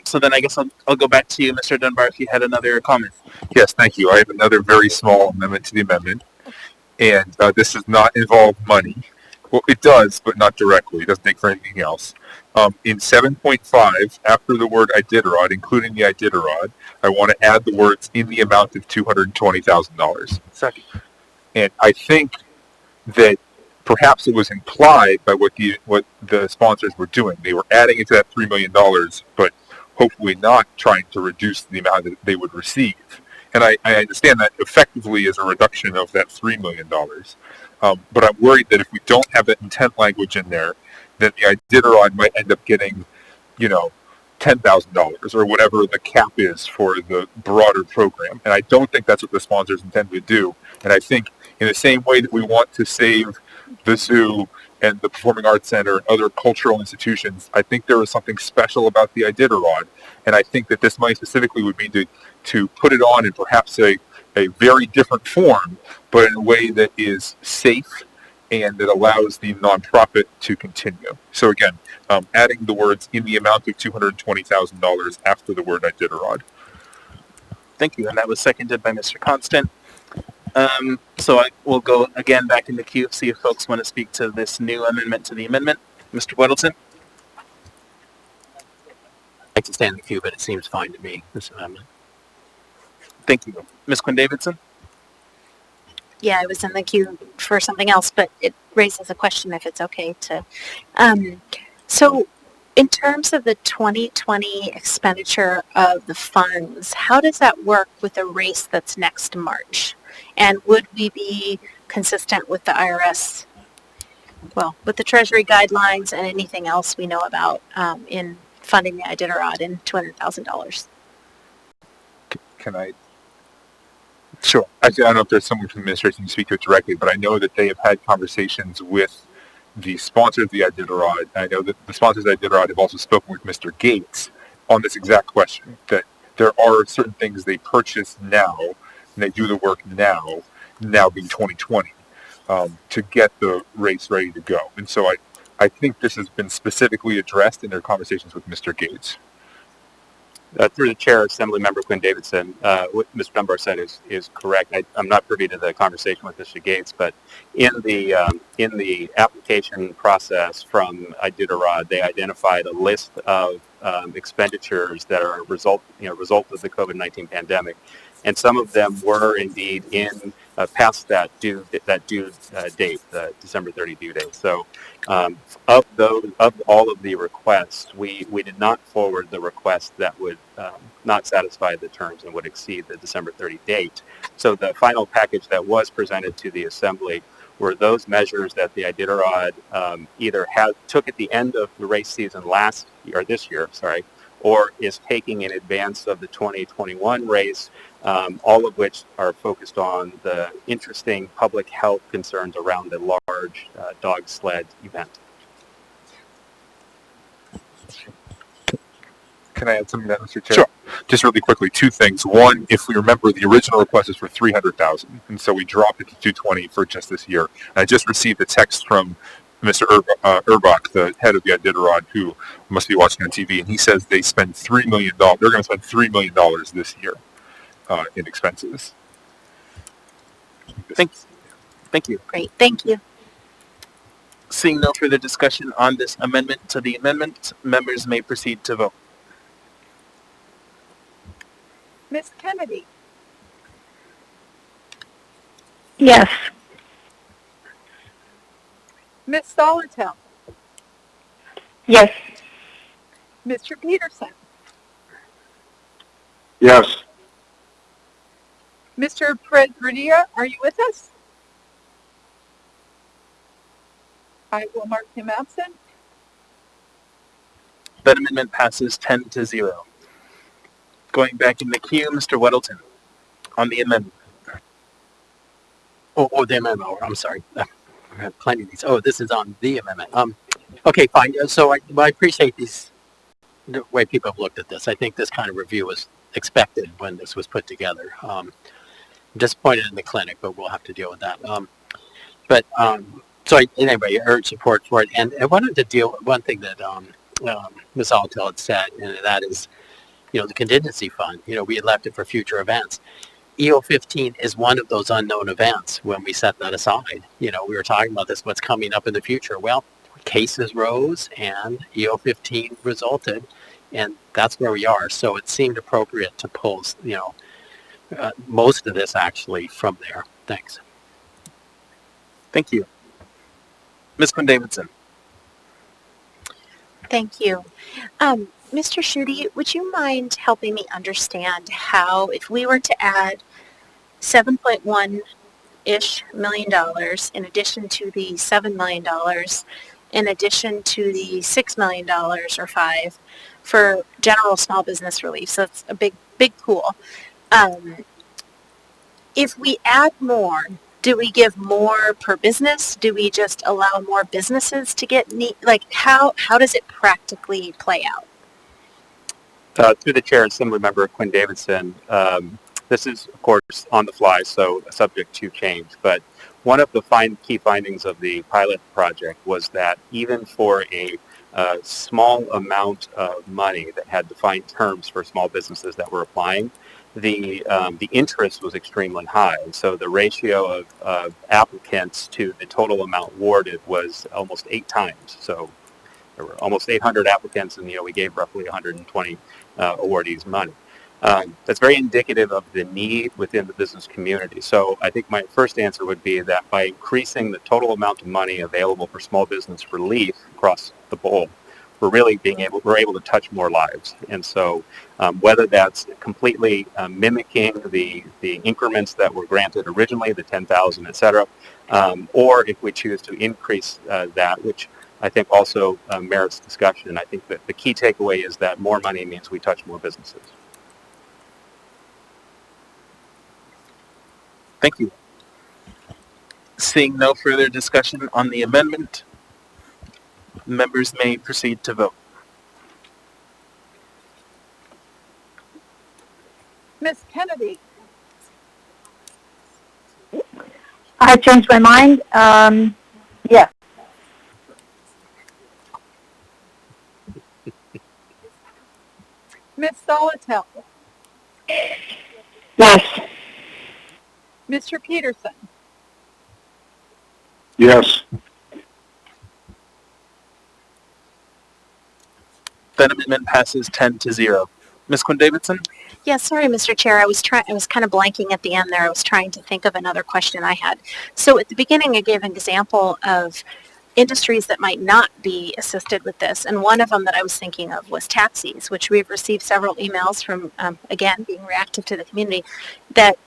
A: So then I guess I'll go back to you, Mr. Dunbar, if you had another comment.
G: Yes, thank you. I have another very small amendment to the amendment, and this does not involve money. Well, it does, but not directly. It doesn't take for anything else. In 7.5, after the word Iditarod, including the Iditarod, I want to add the words in the amount of $220,000.
T: Second.
G: And I think that perhaps it was implied by what the sponsors were doing. They were adding it to that $3 million, but hopefully not trying to reduce the amount that they would receive. And I understand that effectively is a reduction of that $3 million. But I'm worried that if we don't have that intent language in there, then the Iditarod might end up getting, $10,000 or whatever the cap is for the broader program. And I don't think that's what the sponsors intend to do. And I think in the same way that we want to save the zoo and the Performing Arts Center and other cultural institutions, I think there is something special about the Iditarod. And I think that this money specifically would mean to put it on in perhaps a very different form, but in a way that is safe and that allows the nonprofit to continue. So again, adding the words in the amount of $220,000 after the word Iditarod.
A: Thank you, and that was seconded by Mr. Constant. So I will go again back in the queue, see if folks want to speak to this new amendment to the amendment. Mr. Weddleton?
E: I'd like to stay in the queue, but it seems fine to me, this amendment.
A: Thank you. Ms. Quinn-Davidson?
D: Yeah, I was in the queue for something else, but it raises a question if it's okay to. So in terms of the 2020 expenditure of the funds, how does that work with the race that's next March? And would we be consistent with the IRS, with the Treasury guidelines and anything else we know about in funding the Iditarod in $200,000?
G: Can I?
A: Sure.
G: Actually, I don't know if there's someone from the administration who can speak to it directly, but I know that they have had conversations with the sponsors of the Iditarod. I know that the sponsors of the Iditarod have also spoken with Mr. Gates on this exact question, that there are certain things they purchase now, and they do the work now being 2020, to get the race ready to go. And so I think this has been specifically addressed in their conversations with Mr. Gates.
H: Through the chair, Assemblymember Quinn-Davidson, what Mr. Dunbar said is correct. I'm not privy to the conversation with Mr. Gates, but in the application process from Iditarod, they identified a list of expenditures that are a result of the COVID-19 pandemic, and some of them were indeed in past that due date, the December 30 due date. So of all of the requests, we did not forward the request that would not satisfy the terms and would exceed the December 30 date. So the final package that was presented to the Assembly were those measures that the Iditarod either took at the end of the race season this year, or is taking in advance of the 2021 race, all of which are focused on the interesting public health concerns around the large dog sled event.
G: Can I add something to that, Mr. Chair?
A: Sure.
G: Just really quickly, two things. One, if we remember, the original request was for $300,000, and so we dropped it to $220,000 for just this year. And I just received a text from Mr. Urbach, the head of the Iditarod, who must be watching on TV, and he says they spend $3 million. They're going to spend $3 million this year in expenses.
A: Thank you.
D: Great, thank you.
A: Seeing no further discussion on this amendment to the amendment, members may proceed to vote.
C: Ms. Kennedy?
O: Yes.
C: Ms. Solitel?
I: Yes.
C: Mr. Peterson?
R: Yes.
C: Mr. Predria, are you with us? I will mark him absent.
A: That amendment passes 10-0. Going back in the queue, Mr. Weddleton on the amendment.
E: The amendment. I'm sorry. I have plenty of these. This is on the amendment. Okay, fine. So I appreciate the way people have looked at this. I think this kind of review was expected when this was put together. I'm disappointed in the clinic, but we'll have to deal with that. Anyway, I urge support for it. And I wanted to deal with one thing that Ms. Altel had said, and that is, the contingency fund. We had left it for future events. EO15 is one of those unknown events when we set that aside. We were talking about this, what's coming up in the future. Well, cases rose and EO15 resulted, and that's where we are. So it seemed appropriate to pull, most of this actually from there. Thanks.
A: Thank you. Ms. Quinn-Davidson.
D: Thank you. Mr. Schutte, would you mind helping me understand how, if we were to add $7.1-ish million in addition to the $7 million, in addition to the $6 million or $5 for general small business relief, so it's a big pool. If we add more, do we give more per business? Do we just allow more businesses to get how does it practically play out?
H: Through the chair, Assembly Member Quinn Davidson, this is, of course, on the fly, so subject to change. But one of the key findings of the pilot project was that even for a small amount of money that had defined terms for small businesses that were applying, the interest was extremely high. So the ratio of applicants to the total amount awarded was almost 8 times. So there were almost 800 applicants, and we gave roughly 120 awardees money. That's very indicative of the need within the business community. So I think my first answer would be that by increasing the total amount of money available for small business relief across the bowl, we're able to touch more lives. And so whether that's completely mimicking the increments that were granted originally, the 10,000, et cetera, or if we choose to increase that, which I think also merits discussion. And I think that the key takeaway is that more money means we touch more businesses.
A: Thank you. Seeing no further discussion on the amendment, members may proceed to vote.
C: Ms. Kennedy.
O: I changed my mind. Yes.
C: Ms. Solotel.
O: Yes.
C: Mr. Peterson.
R: Yes.
A: That amendment passes 10-0. Ms. Quinn-Davidson?
D: Yeah, sorry, Mr. Chair. I was kind of blanking at the end there. I was trying to think of another question I had. So at the beginning, I gave an example of industries that might not be assisted with this. And one of them that I was thinking of was taxis, which we've received several emails from, again, being reactive to the community, that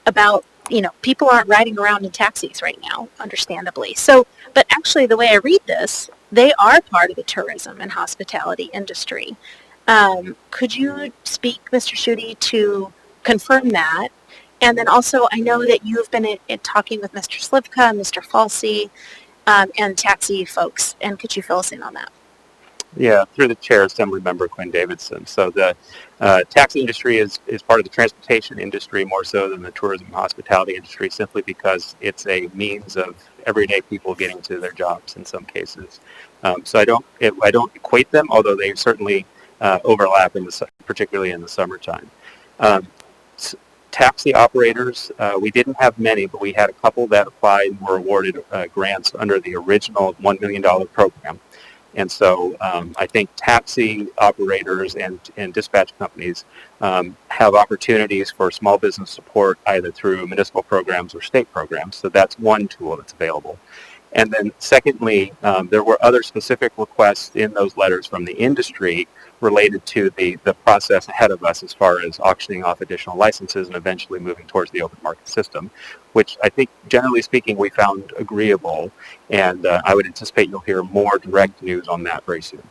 D: about, people aren't riding around in taxis right now, understandably. So, but actually the way I read this, they are part of the tourism and hospitality industry. Could you speak, Mr. Schutte, to confirm that? And then also, I know that you've been talking with Mr. Slivka, Mr. Falsey, and taxi folks, and could you fill us in on that?
H: Yeah, through the chair, Assembly Member Quinn Davidson. So the taxi industry is part of the transportation industry more so than the tourism and hospitality industry, simply because it's a means of everyday people getting to their jobs in some cases. So I don't equate them, although they certainly overlap, particularly in the summertime. Taxi operators, we didn't have many, but we had a couple that applied and were awarded grants under the original $1 million program. And so I think taxi operators and dispatch companies have opportunities for small business support either through municipal programs or state programs. So that's one tool that's available. And then secondly, there were other specific requests in those letters from the industry related to the process ahead of us as far as auctioning off additional licenses and eventually moving towards the open market system, which I think, generally speaking, we found agreeable. And I would anticipate you'll hear more direct news on that very soon.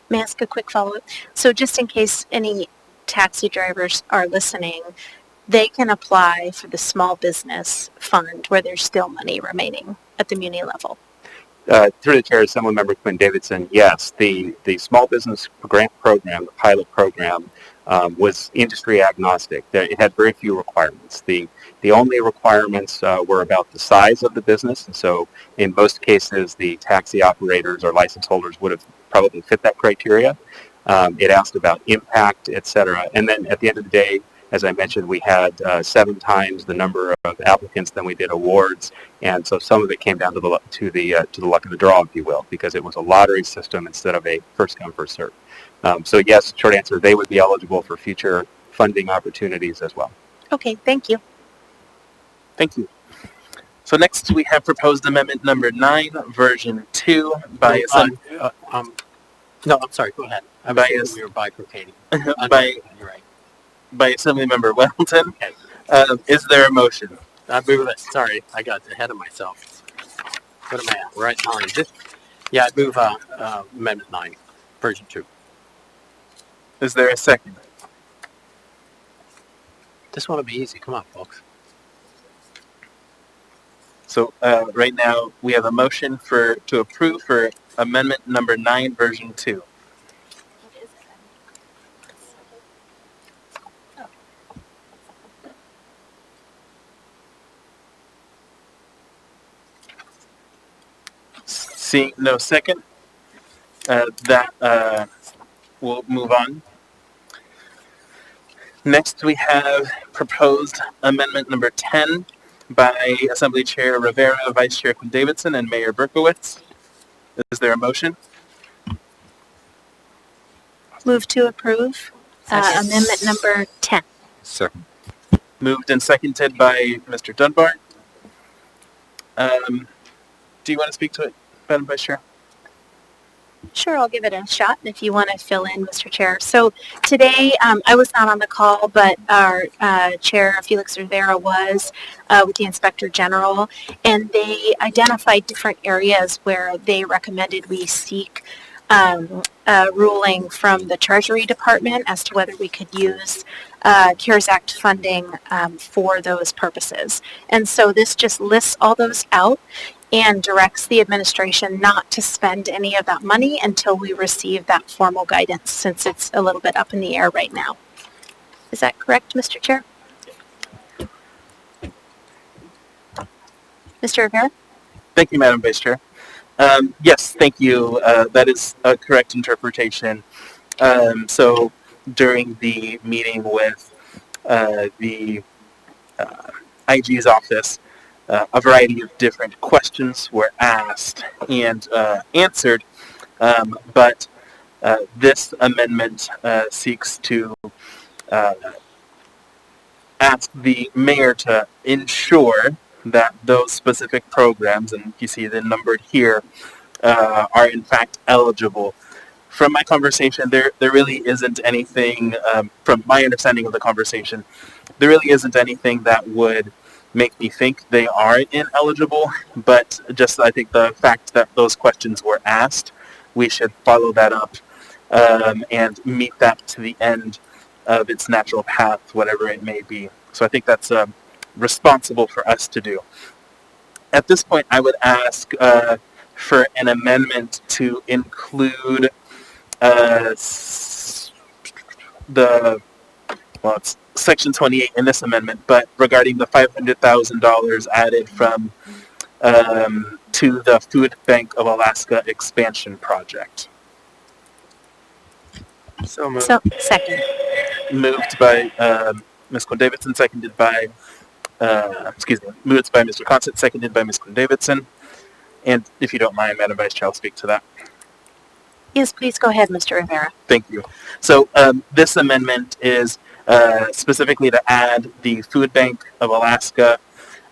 D: May I ask a quick follow-up? So just in case any taxi drivers are listening, they can apply for the small business fund where there's still money remaining at the muni level.
H: Through the chair, Assemblymember Quinn Davidson, yes, the small business grant program, the pilot program, was industry agnostic. It had very few requirements. The only requirements were about the size of the business, and so in most cases, the taxi operators or license holders would have probably fit that criteria. It asked about impact, et cetera, and then at the end of the day, as I mentioned, we had 7 times the number of applicants than we did awards, and so some of it came down to the luck of the draw, if you will, because it was a lottery system instead of a first come first serve. So yes, short answer, they would be eligible for future funding opportunities as well.
D: Okay, thank you.
A: Thank you. So next we have proposed amendment number 9, version 2 by
E: no, I'm sorry. Go ahead. I was thinking we were bifurcating. You're right.
A: By Assemblymember Welton.
E: Okay.
A: Is there a motion?
E: I move it. Sorry, I got ahead of myself. What am I at? We're at 9. Yeah, I move amendment 9, version 2.
A: Is there a second?
E: This one will be easy. Come on, folks.
A: So right now we have a motion to approve for amendment number 9, version 2. Seeing no second, we'll move on. Next, we have proposed amendment number 10 by Assembly Chair Rivera, Vice Chair Quinn Davidson, and Mayor Berkowitz. Is there a motion?
D: Move to approve amendment number 10.
G: Second.
A: Moved and seconded by Mr. Dunbar. Do you want to speak to it, Madam Vice Chair?
D: Sure, I'll give it a shot if you want to fill in, Mr. Chair. So today, I was not on the call, but our Chair, Felix Rivera, was with the Inspector General, and they identified different areas where they recommended we seek a ruling from the Treasury Department as to whether we could use CARES Act funding for those purposes. And so this just lists all those out and directs the administration not to spend any of that money until we receive that formal guidance, since it's a little bit up in the air right now. Is that correct, Mr. Chair? Mr. Rivera?
A: Thank you, Madam Vice Chair. Yes, thank you. That is a correct interpretation. So during the meeting with the IG's office, a variety of different questions were asked and answered, but this amendment seeks to ask the mayor to ensure that those specific programs, and you see them numbered here, are in fact eligible. From my conversation, there really isn't anything, from my understanding of the conversation, there really isn't anything that would make me think they are ineligible, but just I think the fact that those questions were asked, we should follow that up and meet that to the end of its natural path, whatever it may be. So I think that's responsible for us to do. At this point, I would ask for an amendment to include it's Section 28 in this amendment, but regarding the $500,000 added from to the Food Bank of Alaska expansion project.
D: So moved. Second.
A: Moved by Ms. Quinn Davidson, seconded by, moved by Mr. Constant, seconded by Ms. Quinn Davidson. And if you don't mind, Madam Vice Chair, I'll speak to that.
D: Yes, please go ahead, Mr. Rivera.
A: Thank you. So this amendment is specifically to add the Food Bank of Alaska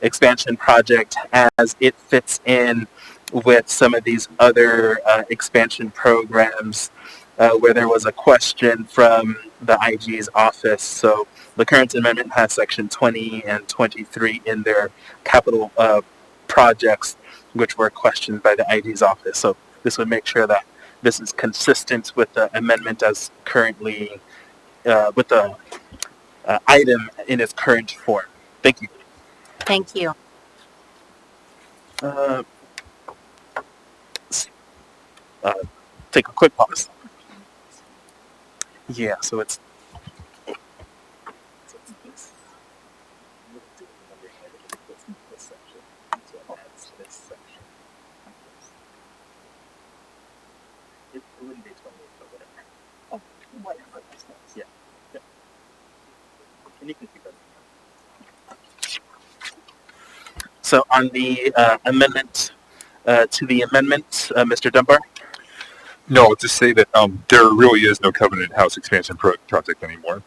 A: expansion project as it fits in with some of these other expansion programs where there was a question from the IG's office. So the current amendment has Section 20 and 23 in their capital projects, which were questioned by the IG's office. So this would make sure that this is consistent with the amendment as currently, with the item in its current form. Thank you.
D: Thank you.
A: Uh, take a quick pause. Yeah, so it's it wouldn't be 28, but whatever. Oh, whatever. Yeah. Yeah. And you can keep it. So on the amendment to the amendment, Mr. Dunbar?
G: No, I'll just say that there really is no Covenant House expansion project anymore.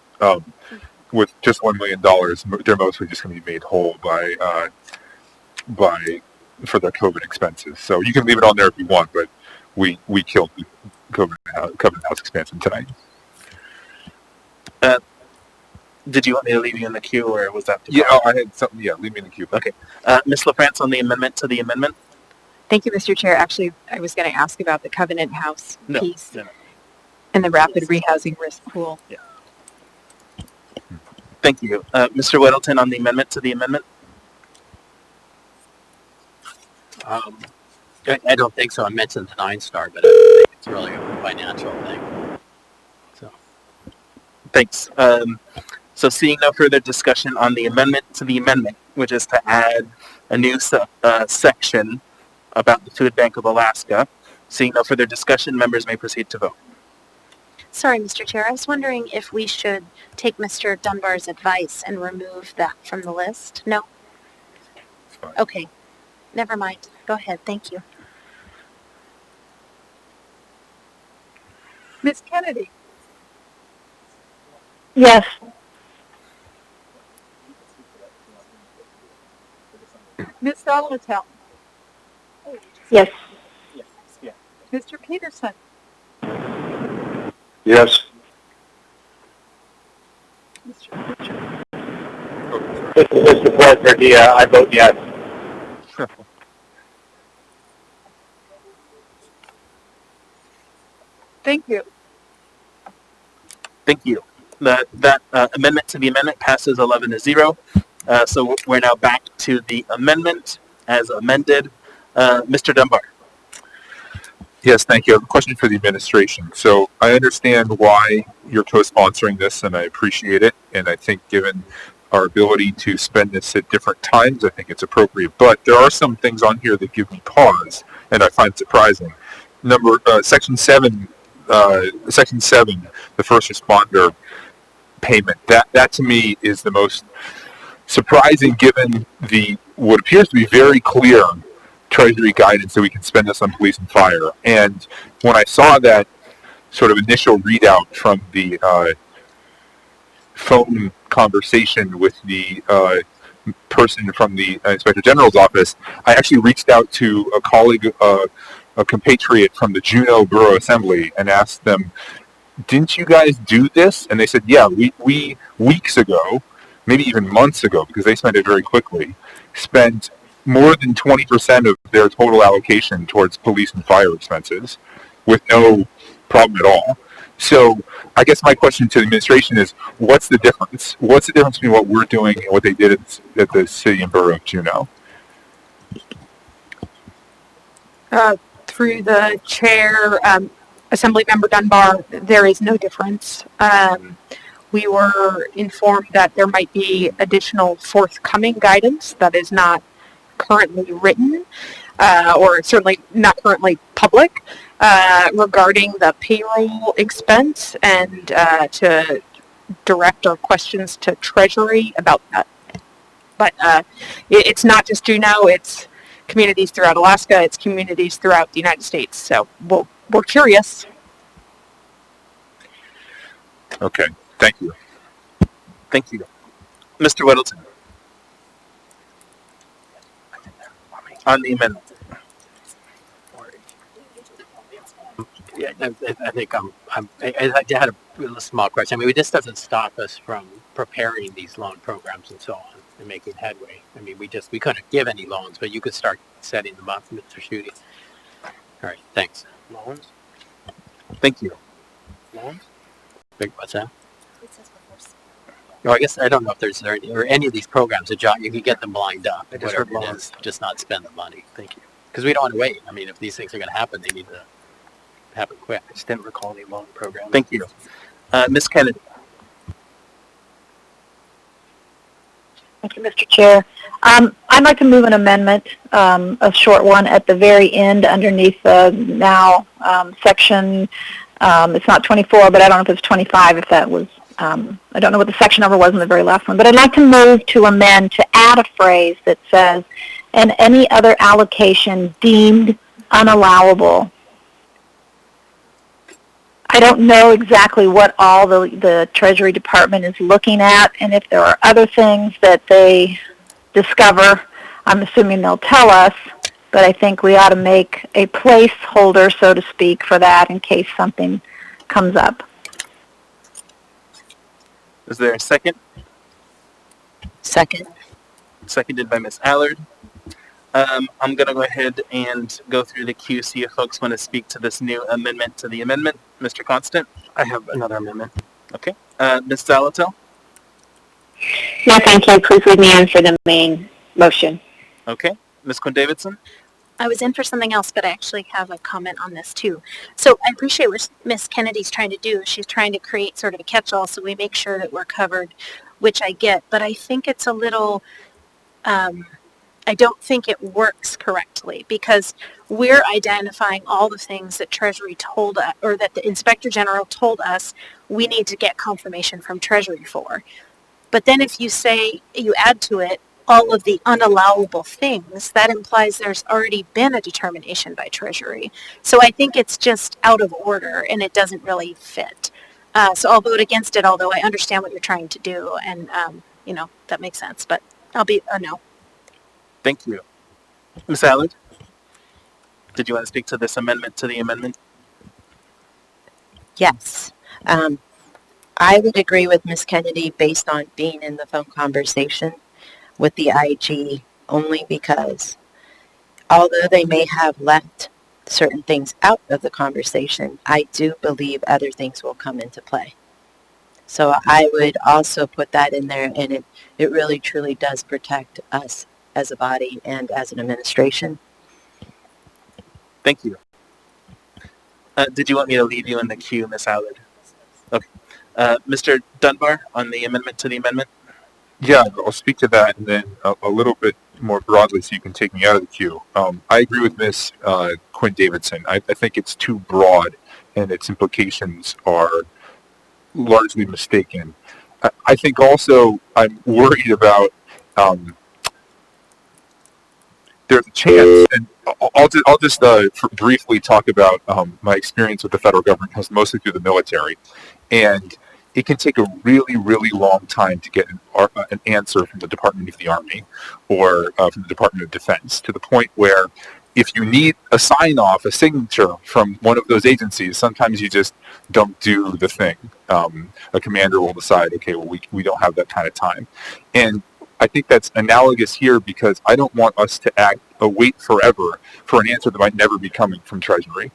G: With just $1 million, they're mostly just going to be made whole by for their COVID expenses. So you can leave it on there if you want, but we killed the Covenant House expansion tonight.
A: Did you want me to leave you in the queue, or was that?
G: Yeah, I had something. Yeah, leave me in the queue.
A: Okay. Ms. LaFrance on the amendment to the amendment?
S: Thank you, Mr. Chair. Actually, I was going to ask about the Covenant House piece
A: No.
S: and the rapid rehousing risk pool.
A: Yeah. Thank you. Mr. Weddleton on the amendment to the amendment?
E: I don't think so. I mentioned the 9-star, but I don't think it's really a financial thing. So,
A: Thanks. So seeing no further discussion on the amendment to the amendment, which is to add a new section about the Food Bank of Alaska, seeing no further discussion, members may proceed to vote.
D: Sorry, Mr. Chair. I was wondering if we should take Mr. Dunbar's advice and remove that from the list. No? Okay. Never mind. Go ahead. Thank you.
C: Ms. Kennedy?
O: Yes.
C: Ms. Dolatel?
O: Yes.
C: Mr. Peterson?
R: Yes.
B: This is Mr. President. I vote yes.
C: Thank you.
A: Thank you. That amendment to the amendment passes 11-0. So we're now back to the amendment as amended. Mr. Dunbar.
G: Yes, thank you. I have a question for the administration. So I understand why you're co-sponsoring this, and I appreciate it. And I think given our ability to spend this at different times, I think it's appropriate. But there are some things on here that give me pause, and I find surprising. Section 7, the first responder payment. That to me is the most surprising, given the what appears to be very clear Treasury guidance that we can spend this on police and fire. And when I saw that sort of initial readout from the phone conversation with the person from the Inspector General's office, I actually reached out to a colleague, a compatriot from the Juneau Borough Assembly, and asked them, didn't you guys do this? And they said, yeah, we weeks ago, maybe even months ago, because they spent it very quickly, spent more than 20% of their total allocation towards police and fire expenses with no problem at all. So I guess my question to the administration is, what's the difference? What's the difference between what we're doing and what they did at the city and borough of Juneau?
S: Through the chair, Assemblymember Dunbar, there is no difference. We were informed that there might be additional forthcoming guidance that is not currently written, or certainly not currently public, regarding the payroll expense, and to direct our questions to Treasury about that. But it's not just Juneau, it's communities throughout Alaska, it's communities throughout the United States. So we're curious.
G: Okay, thank you.
A: Thank you. Mr. Weddleton. On the amendment.
E: yeah, I think I had a small question. I mean, this doesn't stop us from preparing these loan programs and so on and making headway. I mean, we couldn't give any loans, but you could start setting them up, Mr. Schutte. All right, thanks. Loans?
A: Thank you.
E: What's that? No, I guess I don't know if there's or any of these programs that John, you can get them lined up.
T: I just
E: Whatever
T: heard
E: it is, just not spend the money. Thank you. Because we don't want to wait. I mean, if these things are going to happen, they need to happen quick.
T: I just didn't recall the loan program.
A: Thank you. Ms. Kennedy.
O: Thank you, Mr. Chair. I'd like to move an amendment, a short one, at the very end underneath the now section. It's not 24, but I don't know if it's 25, if that was, I don't know what the section number was in the very last one. But I'd like to move to amend to add a phrase that says, and any other allocation deemed unallowable. I don't know exactly what all the Treasury Department is looking at, and if there are other things that they discover, I'm assuming they'll tell us, but I think we ought to make a placeholder, so to speak, for that in case something comes up.
A: Is there a second?
M: Second.
A: Seconded by Ms. Allard. I'm going to go ahead and go through the queue, see if folks want to speak to this new amendment to the amendment. Mr. Constant?
T: I have another amendment.
A: Okay. Ms. Salatel?
O: No, thank you. Please leave me in for the main motion.
A: Okay. Ms. Quinn-Davidson?
D: I was in for something else, but I actually have a comment on this too. So I appreciate what Ms. Kennedy's trying to do. She's trying to create sort of a catch-all so we make sure that we're covered, which I get. But I think it's a little, I don't think it works correctly because we're identifying all the things that Treasury told us, or that the Inspector General told us we need to get confirmation from Treasury for. But then if you say, you add to it all of the unallowable things, that implies there's already been a determination by Treasury. So I think it's just out of order and it doesn't really fit. So I'll vote against it, although I understand what you're trying to do and, you know, that makes sense, but I'll be a no.
A: Thank you. Ms. Allard? Did you want to speak to this amendment to the amendment?
M: Yes. I would agree with Ms. Kennedy based on being in the phone conversation with the IG only because although they may have left certain things out of the conversation, I do believe other things will come into play. So I would also put that in there, and it really truly does protect us as a body and as an administration.
A: Thank you. Did you want me to leave you in the queue, Ms. Allard? Okay. Mr. Dunbar, on the amendment to the amendment?
G: Yeah, I'll speak to that and then a little bit more broadly so you can take me out of the queue. I agree with Ms. Quinn-Davidson. I think it's too broad and its implications are largely mistaken. I think also I'm worried about there's a chance, and I'll just briefly talk about my experience with the federal government, because mostly through the military, and it can take a really, really long time to get an answer from the Department of the Army or from the Department of Defense, to the point where if you need a sign-off, a signature from one of those agencies, sometimes you just don't do the thing. A commander will decide, okay, well, we don't have that kind of time. And I think that's analogous here because I don't want us to wait forever for an answer that might never be coming from Treasury.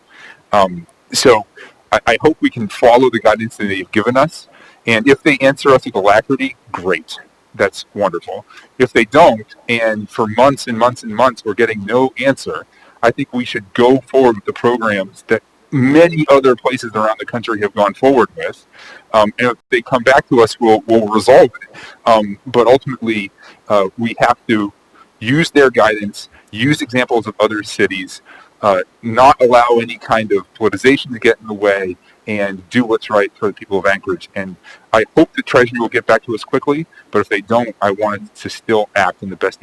G: So I hope we can follow the guidance that they've given us. And if they answer us with alacrity, great. That's wonderful. If they don't, and for months and months and months we're getting no answer, I think we should go forward with the programs that many other places around the country have gone forward with. And if they come back to us, we'll resolve it. But ultimately, we have to use their guidance, use examples of other cities, not allow any kind of politicization to get in the way, and do what's right for the people of Anchorage. And I hope the Treasury will get back to us quickly, but if they don't, I want it to still act in the best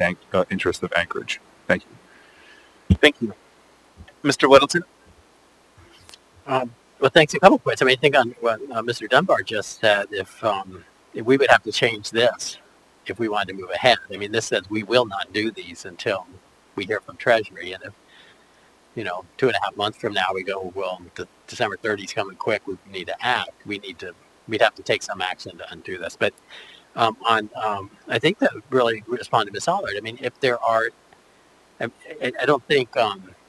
G: interest of Anchorage. Thank you.
A: Thank you. Mr. Weddleton?
E: Well, thanks. A couple points. I mean, I think on what Mr. Dunbar just said, if we would have to change this if we wanted to move ahead. I mean, this says we will not do these until we hear from Treasury. And if, 2.5 months from now we go, well, December 30 is coming quick, we need to act. We'd have to take some action to undo this. But I think that really respond to Ms. Allard. I mean, if there are, I don't think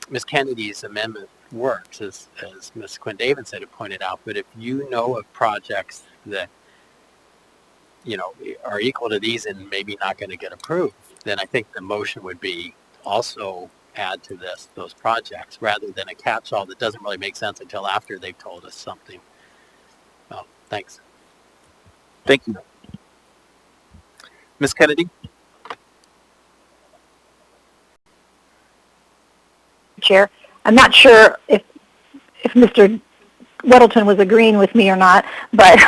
E: Ms. Kennedy's amendment works, as Ms. Quinn Davidson had pointed out. But if you know of projects that, you know, are equal to these and maybe not going to get approved, then I think the motion would be also add to this those projects rather than a catch-all that doesn't really make sense until after they've told us something. Oh, thanks.
A: Thank you. Ms. Kennedy?
O: Chair, I'm not sure if Mr. Weddleton was agreeing with me or not, but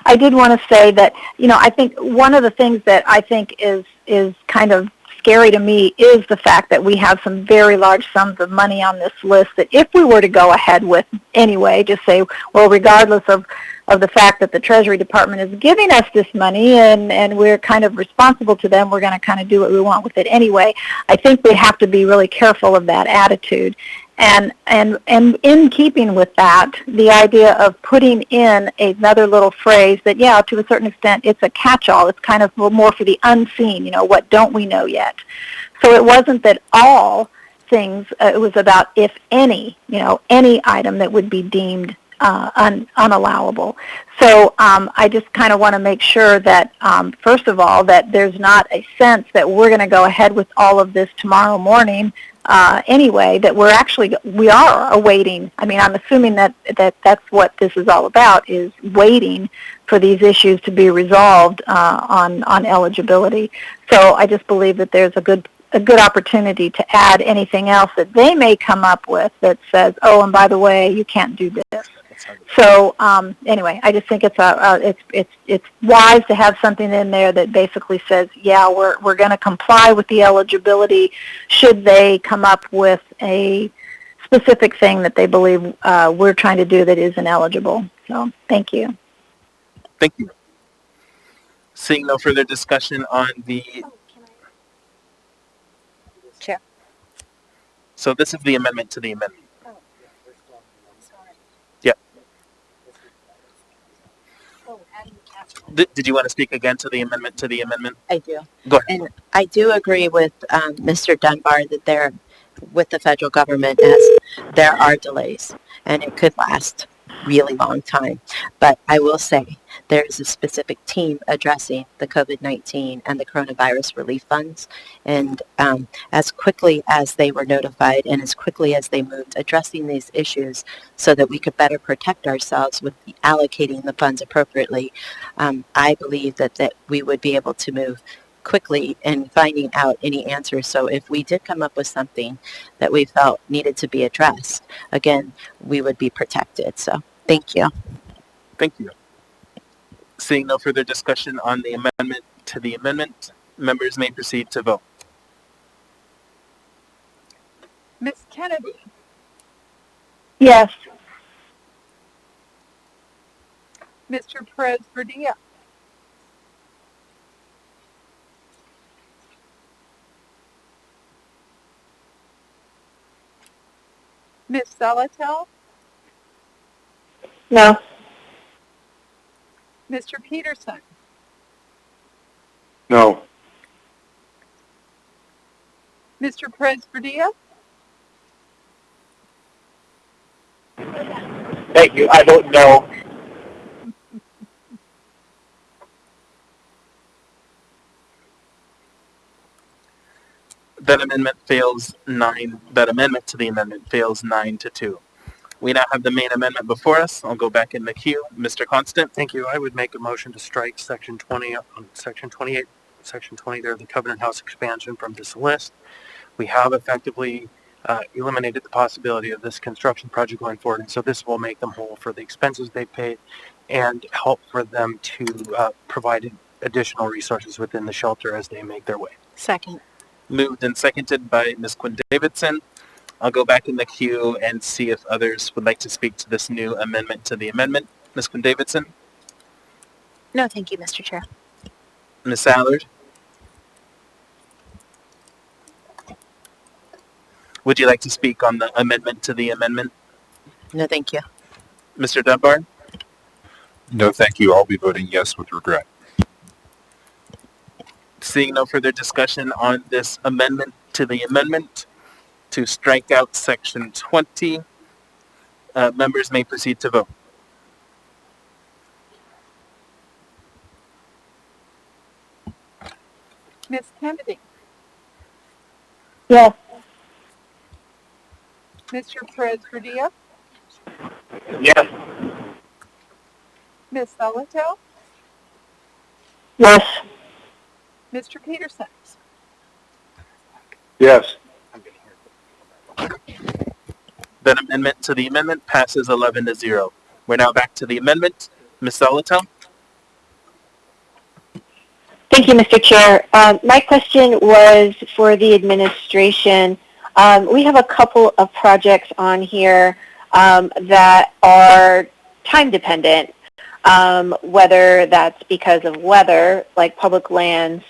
O: I did want to say that, you know, I think one of the things that I think is kind of scary to me is the fact that we have some very large sums of money on this list that if we were to go ahead with anyway, just say, well, regardless of the fact that the Treasury Department is giving us this money and we're kind of responsible to them, we're going to kind of do what we want with it anyway. I think we have to be really careful of that attitude. And in keeping with that, the idea of putting in another little phrase that, yeah, to a certain extent, it's a catch-all. It's kind of more for the unseen, you know, what don't we know yet? So it wasn't that all things, it was about if any, you know, any item that would be deemed unallowable. So I just kind of want to make sure that, first of all, that there's not a sense that we're going to go ahead with all of this tomorrow morning anyway, that we are awaiting. I mean, I'm assuming that that's what this is all about, is waiting for these issues to be resolved on eligibility. So I just believe that there's a good opportunity to add anything else that they may come up with that says, oh, and by the way, you can't do this. So anyway, I just think it's wise to have something in there that basically says, yeah, we're going to comply with the eligibility should they come up with a specific thing that they believe we're trying to do that isn't eligible. So thank you.
A: Thank you. Seeing no further discussion on the...
D: Chair.
A: So this is the amendment to the amendment. Yeah. Did you want to speak again to the amendment to the amendment?
M: I do.
A: Go ahead.
M: And I do agree with Mr. Dunbar that with the federal government, as there are delays, and it could last really long time. But I will say there is a specific team addressing the COVID-19 and the coronavirus relief funds. And as quickly as they were notified and as quickly as they moved addressing these issues so that we could better protect ourselves with allocating the funds appropriately, I believe that we would be able to move quickly in finding out any answers. So if we did come up with something that we felt needed to be addressed, again, we would be protected. So thank you.
A: Thank you. Seeing no further discussion on the amendment to the amendment, members may proceed to vote.
C: Ms. Kennedy?
O: Yes.
C: Mr. Perez-Verdilla? Ms. Salatel?
O: No.
C: Mr. Peterson?
R: No.
C: Mr. Perez-Verdilla?
B: Thank you. I vote no.
A: That amendment to the amendment fails 9-2. We now have the main amendment before us. I'll go back in the queue. Mr. Constant.
T: Thank you. I would make a motion to strike Section 20 on Section 28, Section 20 there, the Covenant House expansion from this list. We have effectively eliminated the possibility of this construction project going forward, and so this will make them whole for the expenses they paid and help for them to provide additional resources within the shelter as they make their way.
D: Second.
A: Moved and seconded by Ms. Quinn Davidson. I'll go back in the queue and see if others would like to speak to this new amendment to the amendment. Ms. Quinn Davidson?
D: No, thank you, Mr. Chair.
A: Ms. Allard? Would you like to speak on the amendment to the amendment?
M: No, thank you.
A: Mr. Dunbar?
G: No, thank you. I'll be voting yes with regret.
A: Seeing no further discussion on this amendment to the amendment to strike out Section 20, Members may proceed to vote.
C: Ms. Kennedy,
I: Yes.
C: Mr. Perez-Rodilla,
R: Yes.
C: Ms. Solotel,
I: Yes.
C: Mr. Peterson.
R: Yes.
A: That amendment to the amendment passes 11-0. We're now back to the amendment. Ms. Solotel?
I: Thank you, Mr. Chair. My question was for the administration. We have a couple of projects on here that are time dependent, whether that's because of weather, like public lands,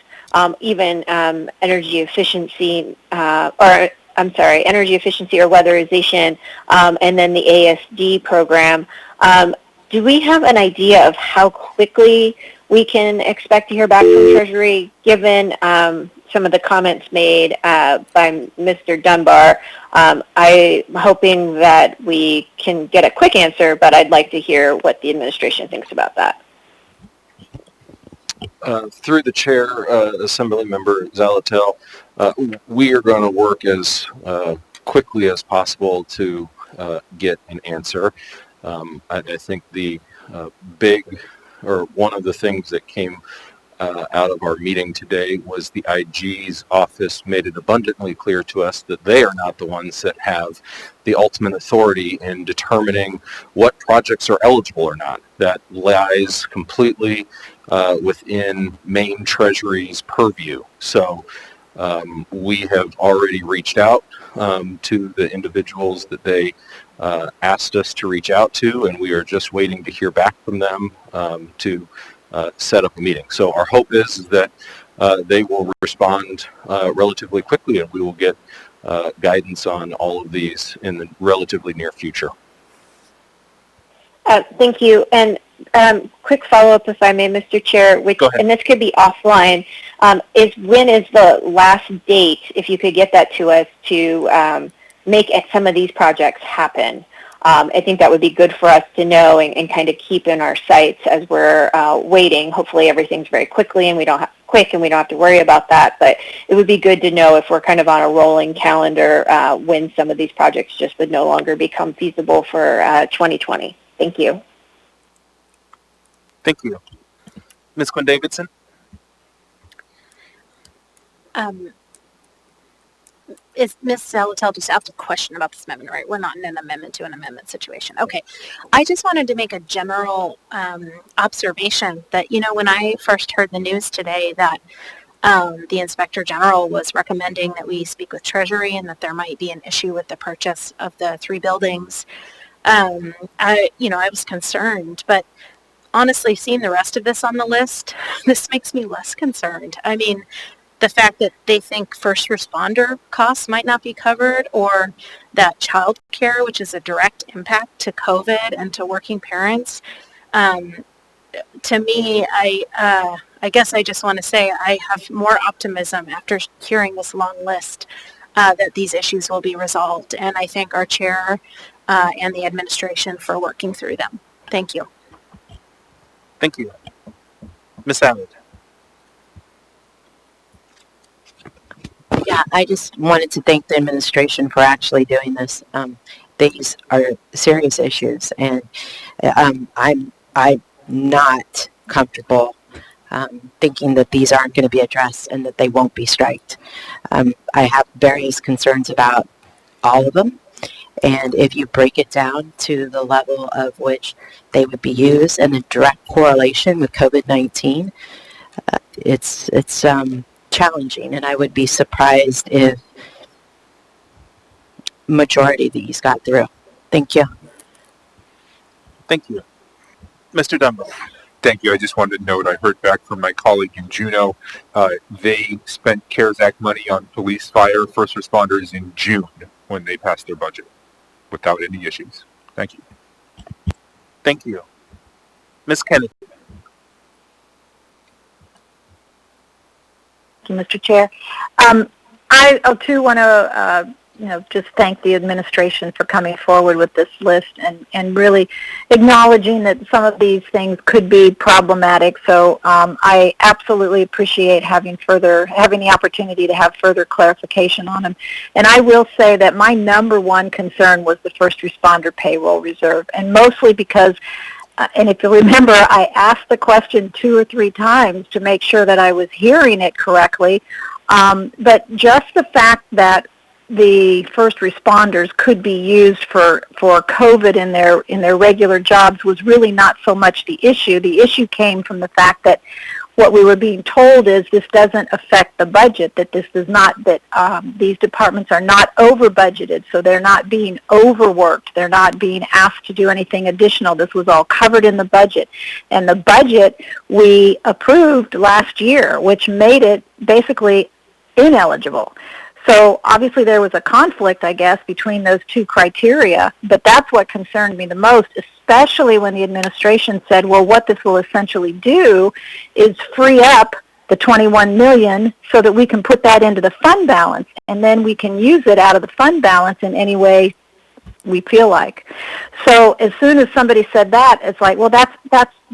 I: even energy efficiency, energy efficiency or weatherization, and then the ASD program. Do we have an idea of how quickly we can expect to hear back from Treasury, given some of the comments made by Mr. Dunbar? I'm hoping that we can get a quick answer, but I'd like to hear what the administration thinks about that.
Q: Through the chair, Assemblymember Zalatel, we are going to work as quickly as possible to get an answer. I think the one of the things that came out of our meeting today was the IG's office made it abundantly clear to us that they are not the ones that have the ultimate authority in determining what projects are eligible or not. That lies completely within Maine Treasury's purview. So we have already reached out to the individuals that they asked us to reach out to, and we are just waiting to hear back from them to set up a meeting. So our hope is that they will respond relatively quickly, and we will get guidance on all of these in the relatively near future.
I: Thank you. And quick follow-up, if I may, Mr. Chair, and this could be offline, when is the last date, if you could get that to us, to make some of these projects happen? I think that would be good for us to know and kind of keep in our sights as we're waiting. Hopefully everything's very quickly and we don't have to worry about that, but it would be good to know if we're kind of on a rolling calendar when some of these projects just would no longer become feasible for 2020. Thank you.
A: Thank you. Ms. Quinn Davidson?
D: Is Ms. Salatel just asked a question about this amendment, right? We're not in an amendment to an amendment situation. Okay. I just wanted to make a general observation that, when I first heard the news today that the Inspector General was recommending that we speak with Treasury and that there might be an issue with the purchase of the 3 buildings, I was concerned. But honestly, seeing the rest of this on the list, this makes me less concerned. I mean, the fact that they think first responder costs might not be covered, or that child care, which is a direct impact to COVID and to working parents, to me, I guess I just want to say I have more optimism after hearing this long list that these issues will be resolved. And I thank our chair and the administration for working through them. Thank you.
A: Thank you. Ms. Allard?
M: Yeah, I just wanted to thank the administration for actually doing this. These are serious issues, and I'm not comfortable thinking that these aren't going to be addressed and that they won't be striked. I have various concerns about all of them, and if you break it down to the level of which they would be used and the direct correlation with COVID-19, it's challenging, and I would be surprised if majority of these got through. Thank you.
A: Thank you. Mr. Dunbar?
G: Thank you. I just wanted to note I heard back from my colleague in Juneau. They spent CARES Act money on police, fire, first responders in June when they passed their budget without any issues. Thank you.
A: Thank you. Ms. Kennedy?
O: Mr. Chair. I too want to just thank the administration for coming forward with this list and really acknowledging that some of these things could be problematic. So I absolutely appreciate having the opportunity to have further clarification on them. And I will say that my number one concern was the first responder payroll reserve, and mostly because and if you remember, I asked the question 2 or 3 times to make sure that I was hearing it correctly. But just the fact that the first responders could be used for COVID in their regular jobs was really not so much the issue. The issue came from the fact that what we were being told is this doesn't affect the budget, that this does not, that these departments are not over budgeted, so they're not being overworked, they're not being asked to do anything additional. This was all covered in the budget. And the budget we approved last year, which made it basically ineligible. So obviously there was a conflict, I guess, between those 2 criteria, but that's what concerned me the most, especially when the administration said, well, what this will essentially do is free up the $21 million so that we can put that into the fund balance, and then we can use it out of the fund balance in any way we feel like. So as soon as somebody said that, it's like, well, that's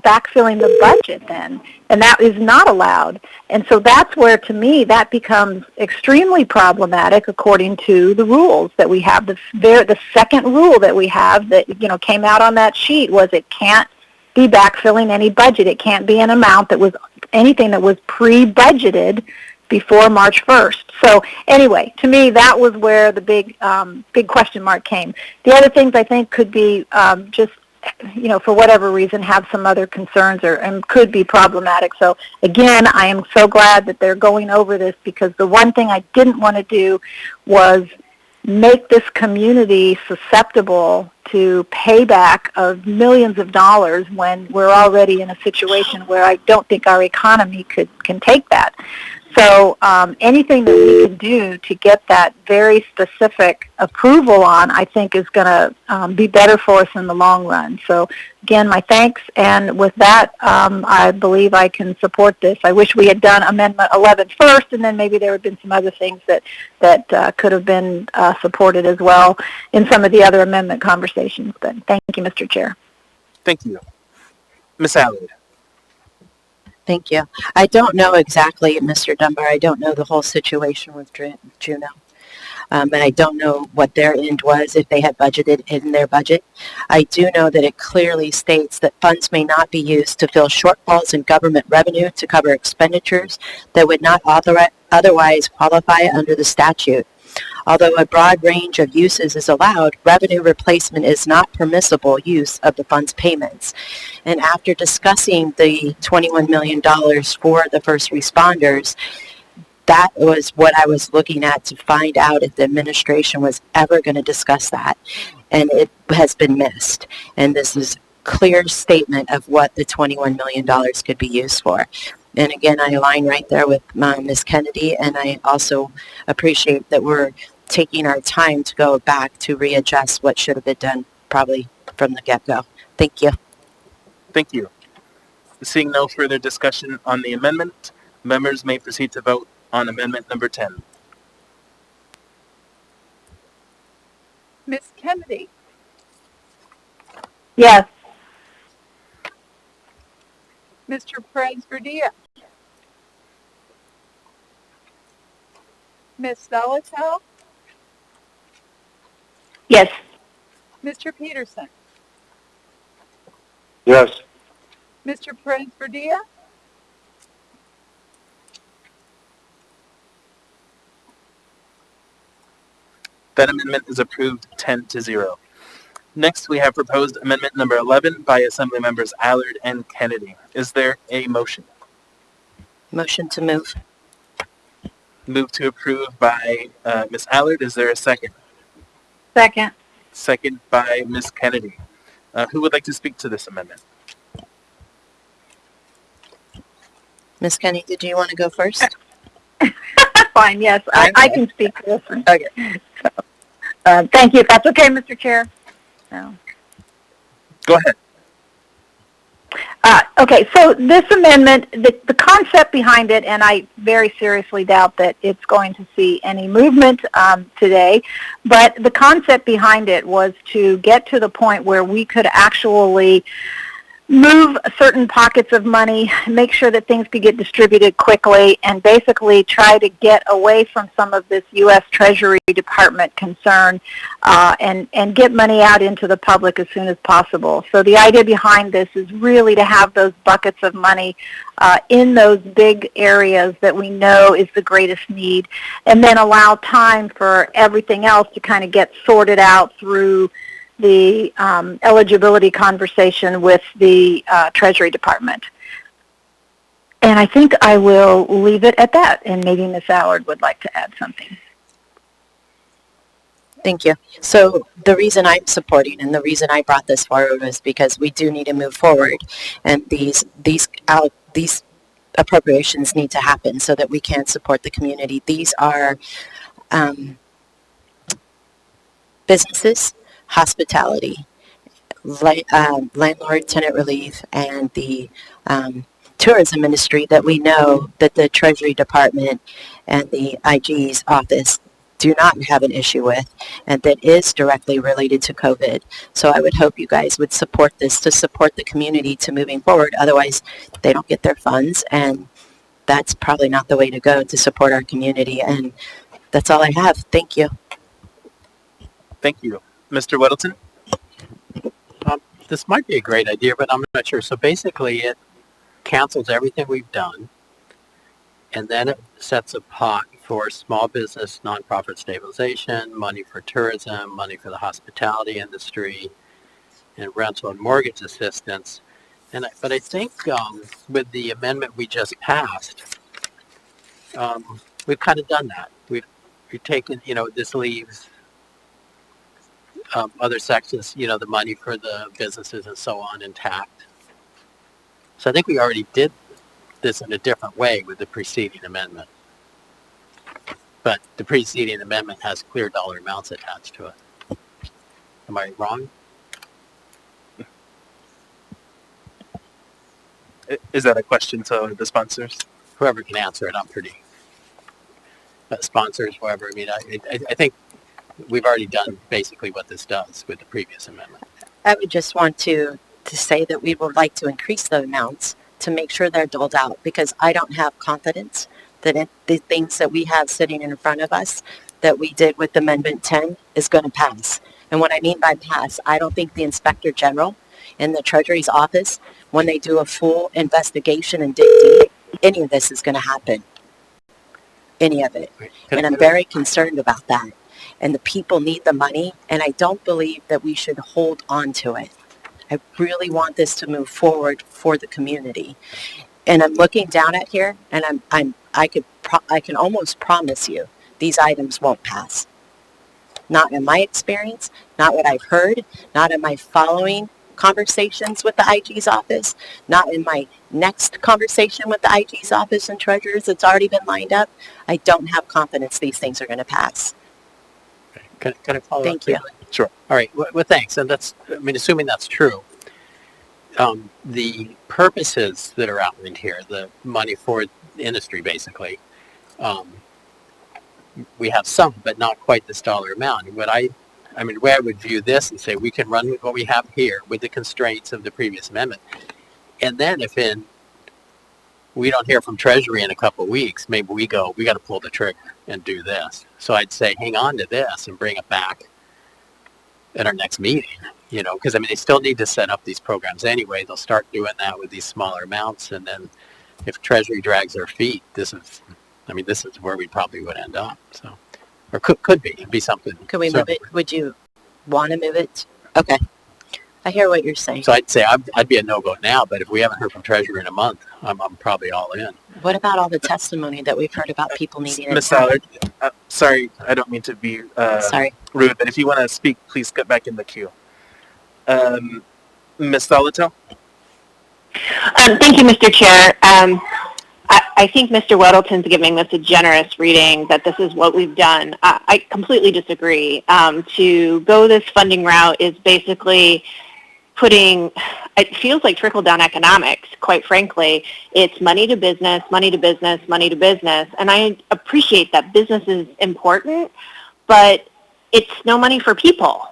O: backfilling the budget then, and that is not allowed. And so that's where, to me, that becomes extremely problematic according to the rules that we have. The second rule that we have that came out on that sheet was it can't be backfilling any budget. It can't be an amount that was anything that was pre-budgeted before March 1st. So anyway, to me, that was where the big question mark came. The other things I think could be just, for whatever reason, have some other concerns and could be problematic. So again, I am so glad that they're going over this, because the one thing I didn't want to do was make this community susceptible to payback of millions of dollars when we're already in a situation where I don't think our economy can take that. So anything that we can do to get that very specific approval on, I think, is going to be better for us in the long run. So again, my thanks. And with that, I believe I can support this. I wish we had done Amendment 11 first, and then maybe there would have been some other things that could have been supported as well in some of the other amendment conversations. But thank you, Mr. Chair.
A: Thank you. Ms. Allard.
M: Thank you. I don't know exactly, Mr. Dunbar. I don't know the whole situation with Juno. And I don't know what their end was, if they had budgeted in their budget. I do know that it clearly states that funds may not be used to fill shortfalls in government revenue to cover expenditures that would not otherwise qualify under the statute. Although a broad range of uses is allowed, revenue replacement is not permissible use of the fund's payments. And after discussing the $21 million for the first responders, that was what I was looking at to find out if the administration was ever going to discuss that. And it has been missed. And this is a clear statement of what the $21 million could be used for. And again, I align right there with Ms. Kennedy, and I also appreciate that we're taking our time to go back to readjust what should have been done probably from the get-go. Thank you.
A: Thank you. Seeing no further discussion on the amendment, members may proceed to vote on amendment number 10.
C: Ms. Kennedy?
O: Yes.
C: Mr. Perez-Verdia? Ms. Volatel?
O: Yes.
C: Mr. Peterson?
R: Yes.
C: Mr. Perez-Verdia?
A: That amendment is approved 10-0. Next, we have proposed amendment number 11 by Assembly Members Allard and Kennedy. Is there a motion?
M: Motion to move.
A: Move to approve by Ms. Allard. Is there a second?
O: Second.
A: Second by Ms. Kennedy. Who would like to speak to this amendment?
M: Ms. Kennedy, did you want to go first?
O: Fine, yes. I can speak to this one. Okay. So, thank you. If that's okay, Mr. Chair. No.
A: Go ahead.
O: Okay, so this amendment, the concept behind it, and I very seriously doubt that it's going to see any movement today, but the concept behind it was to get to the point where we could actually move certain pockets of money, make sure that things could get distributed quickly, and basically try to get away from some of this U.S. Treasury Department concern and get money out into the public as soon as possible. So the idea behind this is really to have those buckets of money in those big areas that we know is the greatest need, and then allow time for everything else to kind of get sorted out through the eligibility conversation with the Treasury Department. And I think I will leave it at that, and maybe Ms. Allard would like to add something.
M: Thank you. So the reason I'm supporting and the reason I brought this forward is because we do need to move forward, and these appropriations need to happen so that we can support the community. These are businesses, hospitality, landlord tenant relief, and the tourism industry that we know that the Treasury Department and the IG's office do not have an issue with, and that is directly related to COVID. So I would hope you guys would support this to support the community to moving forward. Otherwise, they don't get their funds, and that's probably not the way to go to support our community. And that's all I have. Thank you.
A: Thank you. Mr. Weddleton?
E: This might be a great idea, but I'm not sure. So basically, it cancels everything we've done, and then it sets a pot for small business, nonprofit stabilization, money for tourism, money for the hospitality industry, and rental and mortgage assistance. But I think with the amendment we just passed, we've kind of done that. We've taken, this leaves other sections, the money for the businesses and so on intact. So I think we already did this in a different way with the preceding amendment. But the preceding amendment has clear dollar amounts attached to it. Am I wrong?
A: Is that a question to the sponsors?
E: Whoever can answer it, I'm pretty. Sponsors, whoever. I mean, I think we've already done basically what this does with the previous amendment.
M: I would just want to say that we would like to increase the amounts to make sure they're doled out, because I don't have confidence that the things that we have sitting in front of us that we did with Amendment 10 is going to pass. And what I mean by pass, I don't think the Inspector General in the Treasury's office, when they do a full investigation and dig deep, any of this is going to happen. Any of it. And I'm very concerned about that. And the people need the money, and I don't believe that we should hold on to it. I really want this to move forward for the community. And I'm looking down at here, and I can almost promise you these items won't pass. Not in my experience, not what I've heard, not in my following conversations with the IG's office, not in my next conversation with the IG's office and treasurers that's already been lined up. I don't have confidence these things are going to pass.
E: Can I follow up?
M: Thank you.
A: Sure.
E: All right. Well, thanks. And assuming that's true, the purposes that are outlined here, the money for the industry, basically, we have some, but not quite this dollar amount. Where I would view this and say we can run with what we have here with the constraints of the previous amendment. And then if we don't hear from Treasury in a couple of weeks, maybe we got to pull the trigger and do this. So I'd say hang on to this and bring it back at our next meeting, because they still need to set up these programs anyway. They'll start doing that with these smaller amounts. And then if Treasury drags their feet, this is where we probably would end up. So, or could be. It'd be something.
M: Could we move it? Would you want to move it? Okay. I hear what you're saying.
E: So I'd say I'd be a no vote now, but if we haven't heard from Treasury in a month, I'm probably all in.
M: What about all the testimony that we've heard about people needing it?
A: Ms. Allard, sorry, I don't mean to be rude, but if you want to speak, please get back in the queue. Ms. Salato?
I: Thank you, Mr. Chair. I think Mr. Weddleton's giving this a generous reading that this is what we've done. I completely disagree. To go this funding route is basically it feels like trickle-down economics, quite frankly. It's money to business, money to business, money to business. And I appreciate that business is important, but it's no money for people.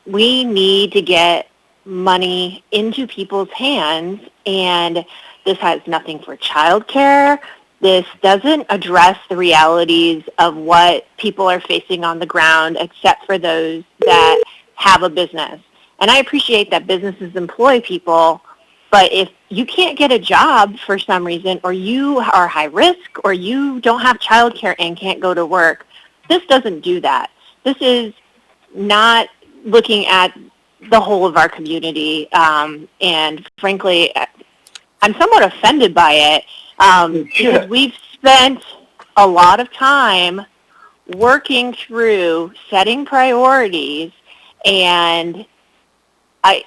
I: We need to get money into people's hands, and this has nothing for childcare. This doesn't address the realities of what people are facing on the ground, except for those that have a business. And I appreciate that businesses employ people, but if you can't get a job for some reason, or you are high risk, or you don't have childcare and can't go to work, this doesn't do that. This is not looking at the whole of our community, and frankly, I'm somewhat offended by it, because we've spent a lot of time working through setting priorities, and to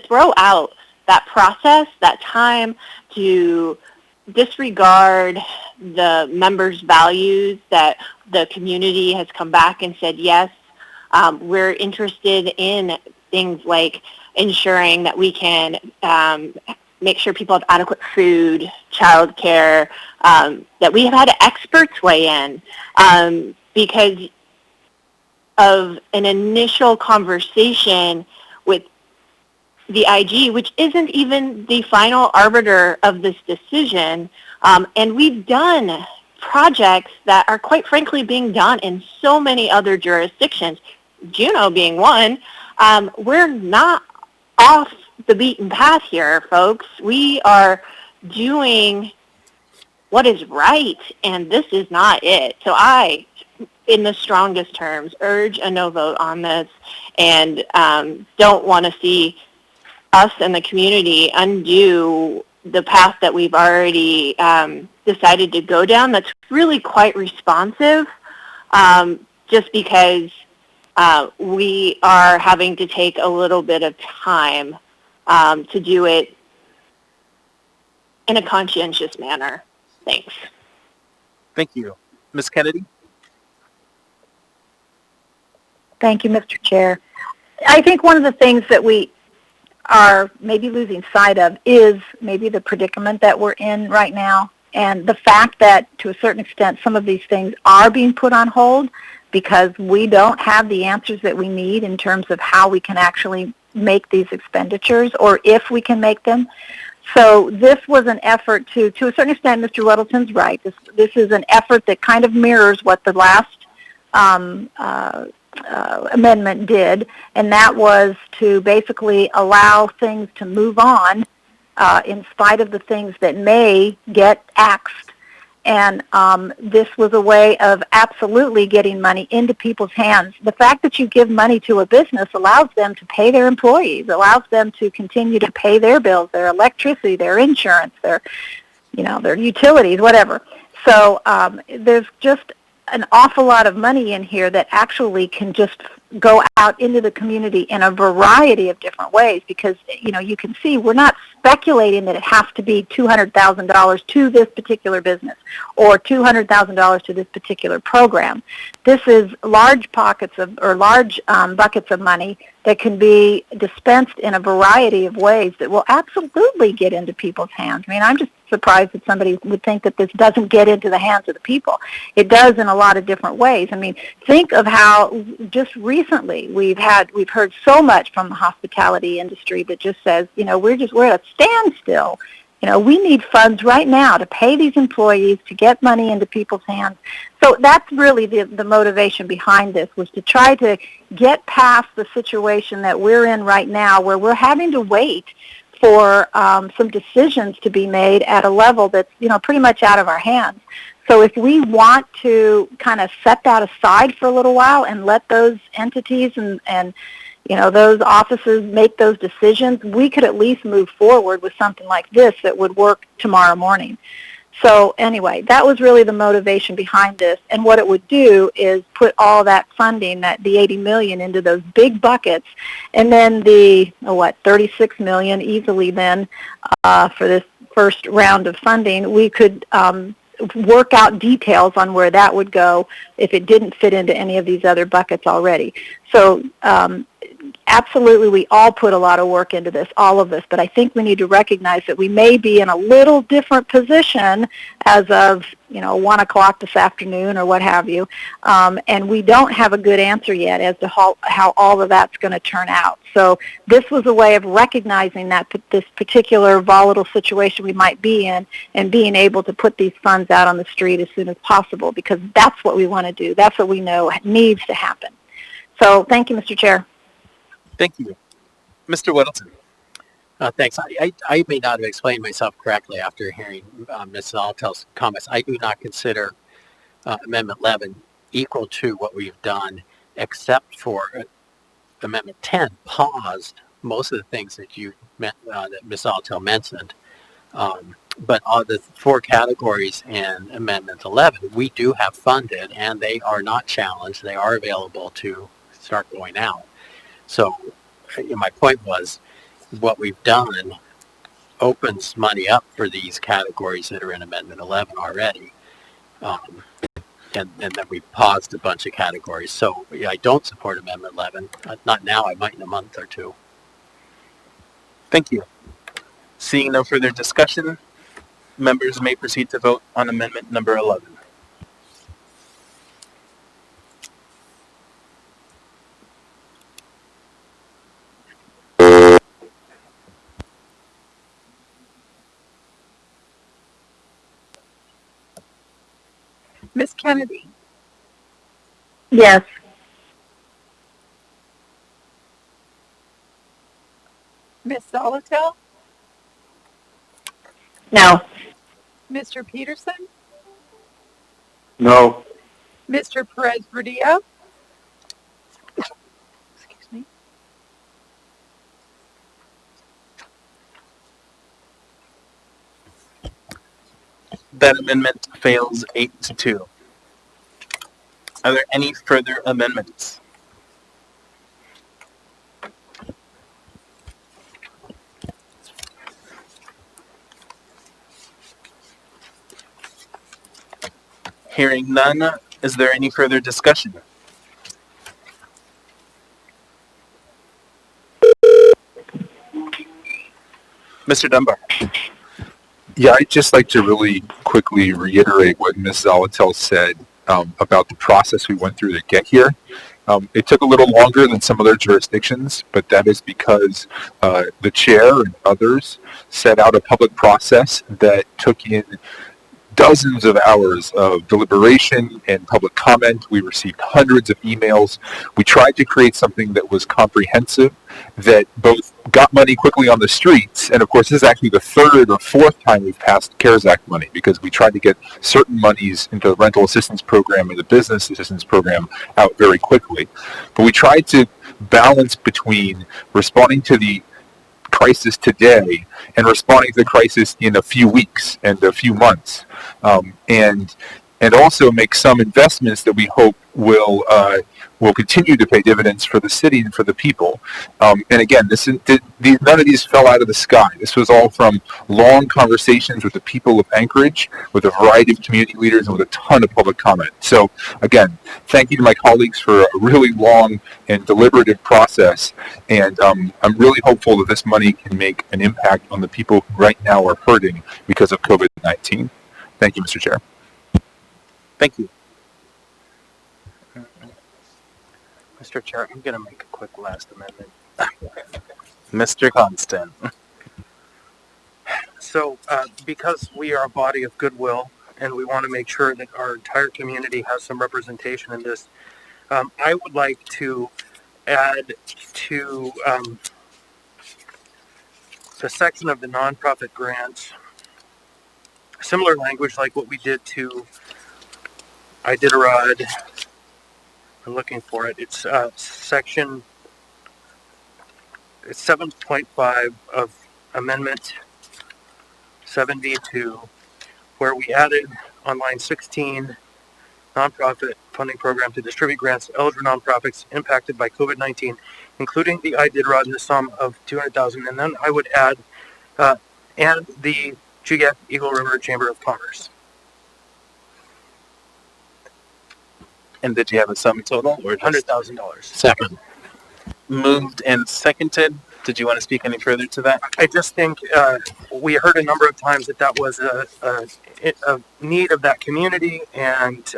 I: throw out that process, that time, to disregard the members' values, that the community has come back and said, yes, we're interested in things like ensuring that we can make sure people have adequate food, childcare, that we have had experts weigh in, because of an initial conversation with the IG, which isn't even the final arbiter of this decision. And we've done projects that are quite frankly being done in so many other jurisdictions, Juneau being one. We're not off the beaten path here, folks. We are doing what is right, and this is not it. So I, in the strongest terms, urge a no vote on this, and don't want to see us and the community undo the path that we've already decided to go down. That's really quite responsive, just because we are having to take a little bit of time to do it in a conscientious manner. Thanks.
A: Thank you. Ms. Kennedy?
O: Thank you, Mr. Chair. I think one of the things that we are maybe losing sight of is maybe the predicament that we're in right now, and the fact that to a certain extent some of these things are being put on hold because we don't have the answers that we need in terms of how we can actually make these expenditures, or if we can make them. So this was an effort to a certain extent, Mr. Weddleton's right. This is an effort that kind of mirrors what the last amendment did, and that was to basically allow things to move on in spite of the things that may get axed. And this was a way of absolutely getting money into people's hands. The fact that you give money to a business allows them to pay their employees, allows them to continue to pay their bills, their electricity, their insurance, their utilities, whatever. So there's just an awful lot of money in here that actually can just go out into the community in a variety of different ways, because you can see we're not speculating that it has to be $200,000 to this particular business or $200,000 to this particular program. This is large buckets of money that can be dispensed in a variety of ways that will absolutely get into people's hands. I mean, I'm just surprised that somebody would think that this doesn't get into the hands of the people. It does in a lot of different ways. I mean, think of how just recently we've heard so much from the hospitality industry that just says, we're at a standstill. We need funds right now to pay these employees, to get money into people's hands. So that's really the motivation behind this, was to try to get past the situation that we're in right now, where we're having to wait for some decisions to be made at a level that's pretty much out of our hands. So if we want to kind of set that aside for a little while and let those entities and those offices make those decisions, we could at least move forward with something like this that would work tomorrow morning. So anyway, that was really the motivation behind this. And what it would do is put all that funding, the $80 million, into those big buckets, and then the $36 million easily then for this first round of funding, we could work out details on where that would go if it didn't fit into any of these other buckets already. So
U: absolutely, we all put a lot of work into this, all of us, but I think we need to recognize that we may be in a little different position as of, 1 o'clock this afternoon or what have you, and we don't have a good answer yet as to how all of that's going to turn out. So this was a way of recognizing that this particular volatile situation we might be in and being able to put these funds out on the street as soon as possible, because that's what we want to do. That's what we know needs to happen. So thank you, Mr. Chair.
A: Thank you. Mr. Whittleton.
E: Thanks. I may not have explained myself correctly after hearing Ms. Zaltel's comments. I do not consider Amendment 11 equal to what we've done, except for Amendment 10 paused most of the things that that Ms. Zaltel mentioned. But all the 4 categories in Amendment 11, we do have funded, and they are not challenged. They are available to start going out. So my point was, what we've done opens money up for these categories that are in Amendment 11 already. And then we paused a bunch of categories. So I don't support Amendment 11. Not now. I might in a month or two.
A: Thank you. Seeing no further discussion, members may proceed to vote on Amendment number 11.
C: Ms. Kennedy?
U: Yes.
C: Ms. Zalatel?
U: No.
C: Mr. Peterson?
B: No.
C: Mr. Perez-Verdillo? Excuse me.
A: That amendment fails 8-2. Are there any further amendments? Hearing none, is there any further discussion? Mr. Dunbar.
G: Yeah, I'd just like to really quickly reiterate what Ms. Zalatel said about the process we went through to get here. It took a little longer than some other jurisdictions, but that is because the chair and others set out a public process that took in dozens of hours of deliberation and public comment. We received hundreds of emails. We tried to create something that was comprehensive, that both got money quickly on the streets, and of course this is actually the 3rd or 4th time we've passed CARES Act money, because we tried to get certain monies into the rental assistance program and the business assistance program out very quickly. But we tried to balance between responding to the crisis today and responding to the crisis in a few weeks and a few months, and also make some investments that we hope will continue to pay dividends for the city and for the people. And again, none of these fell out of the sky. This was all from long conversations with the people of Anchorage, with a variety of community leaders, and with a ton of public comment. So again, thank you to my colleagues for a really long and deliberative process. And I'm really hopeful that this money can make an impact on the people who right now are hurting because of COVID-19. Thank you, Mr. Chair.
A: Thank you.
T: Mr. Chair, I'm going to make a quick last amendment.
A: Mr. Constant.
T: So, because we are a body of goodwill and we want to make sure that our entire community has some representation in this, I would like to add to the section of the nonprofit grants similar language like what we did to Iditarod. I'm looking for it. It's section 7.5 of Amendment 7B2, where we added on line 16 nonprofit funding program to distribute grants to eligible nonprofits impacted by COVID-19, including the Iditarod in the sum of $200,000, and then I would add and the Chugach Eagle River Chamber of Commerce.
A: And did you have a sum total or
T: $100,000?
E: Second.
A: moved and seconded. Did you want to speak any further to that?
T: I just think we heard a number of times that that was a need of that community, and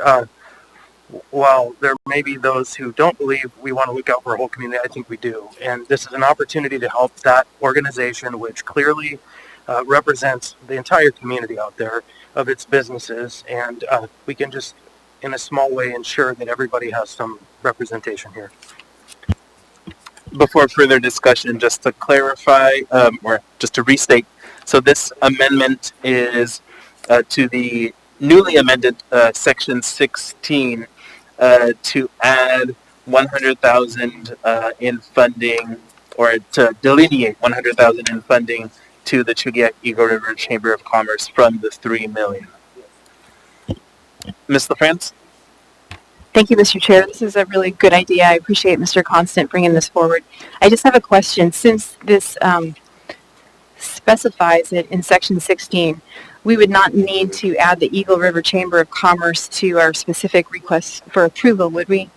T: while there may be those who don't believe we want to look out for a whole community, I think we do. And this is an opportunity to help that organization, which clearly represents the entire community out there of its businesses. And we can just, in a small way, ensure that everybody has some representation here.
A: Before further discussion, just to clarify, or just to restate, so this amendment is to the newly amended Section 16 to add 100,000 in funding, or to delineate 100,000 in funding to the Chugiak Eagle River Chamber of Commerce from the $3 million. Ms. LaFrance?
S: Thank you, Mr. Chair. This is a really good idea. I appreciate Mr. Constant bringing this forward. I just have a question. Since this specifies it in Section 16, we would not need to add the Eagle River Chamber of Commerce to our specific request for approval, would we?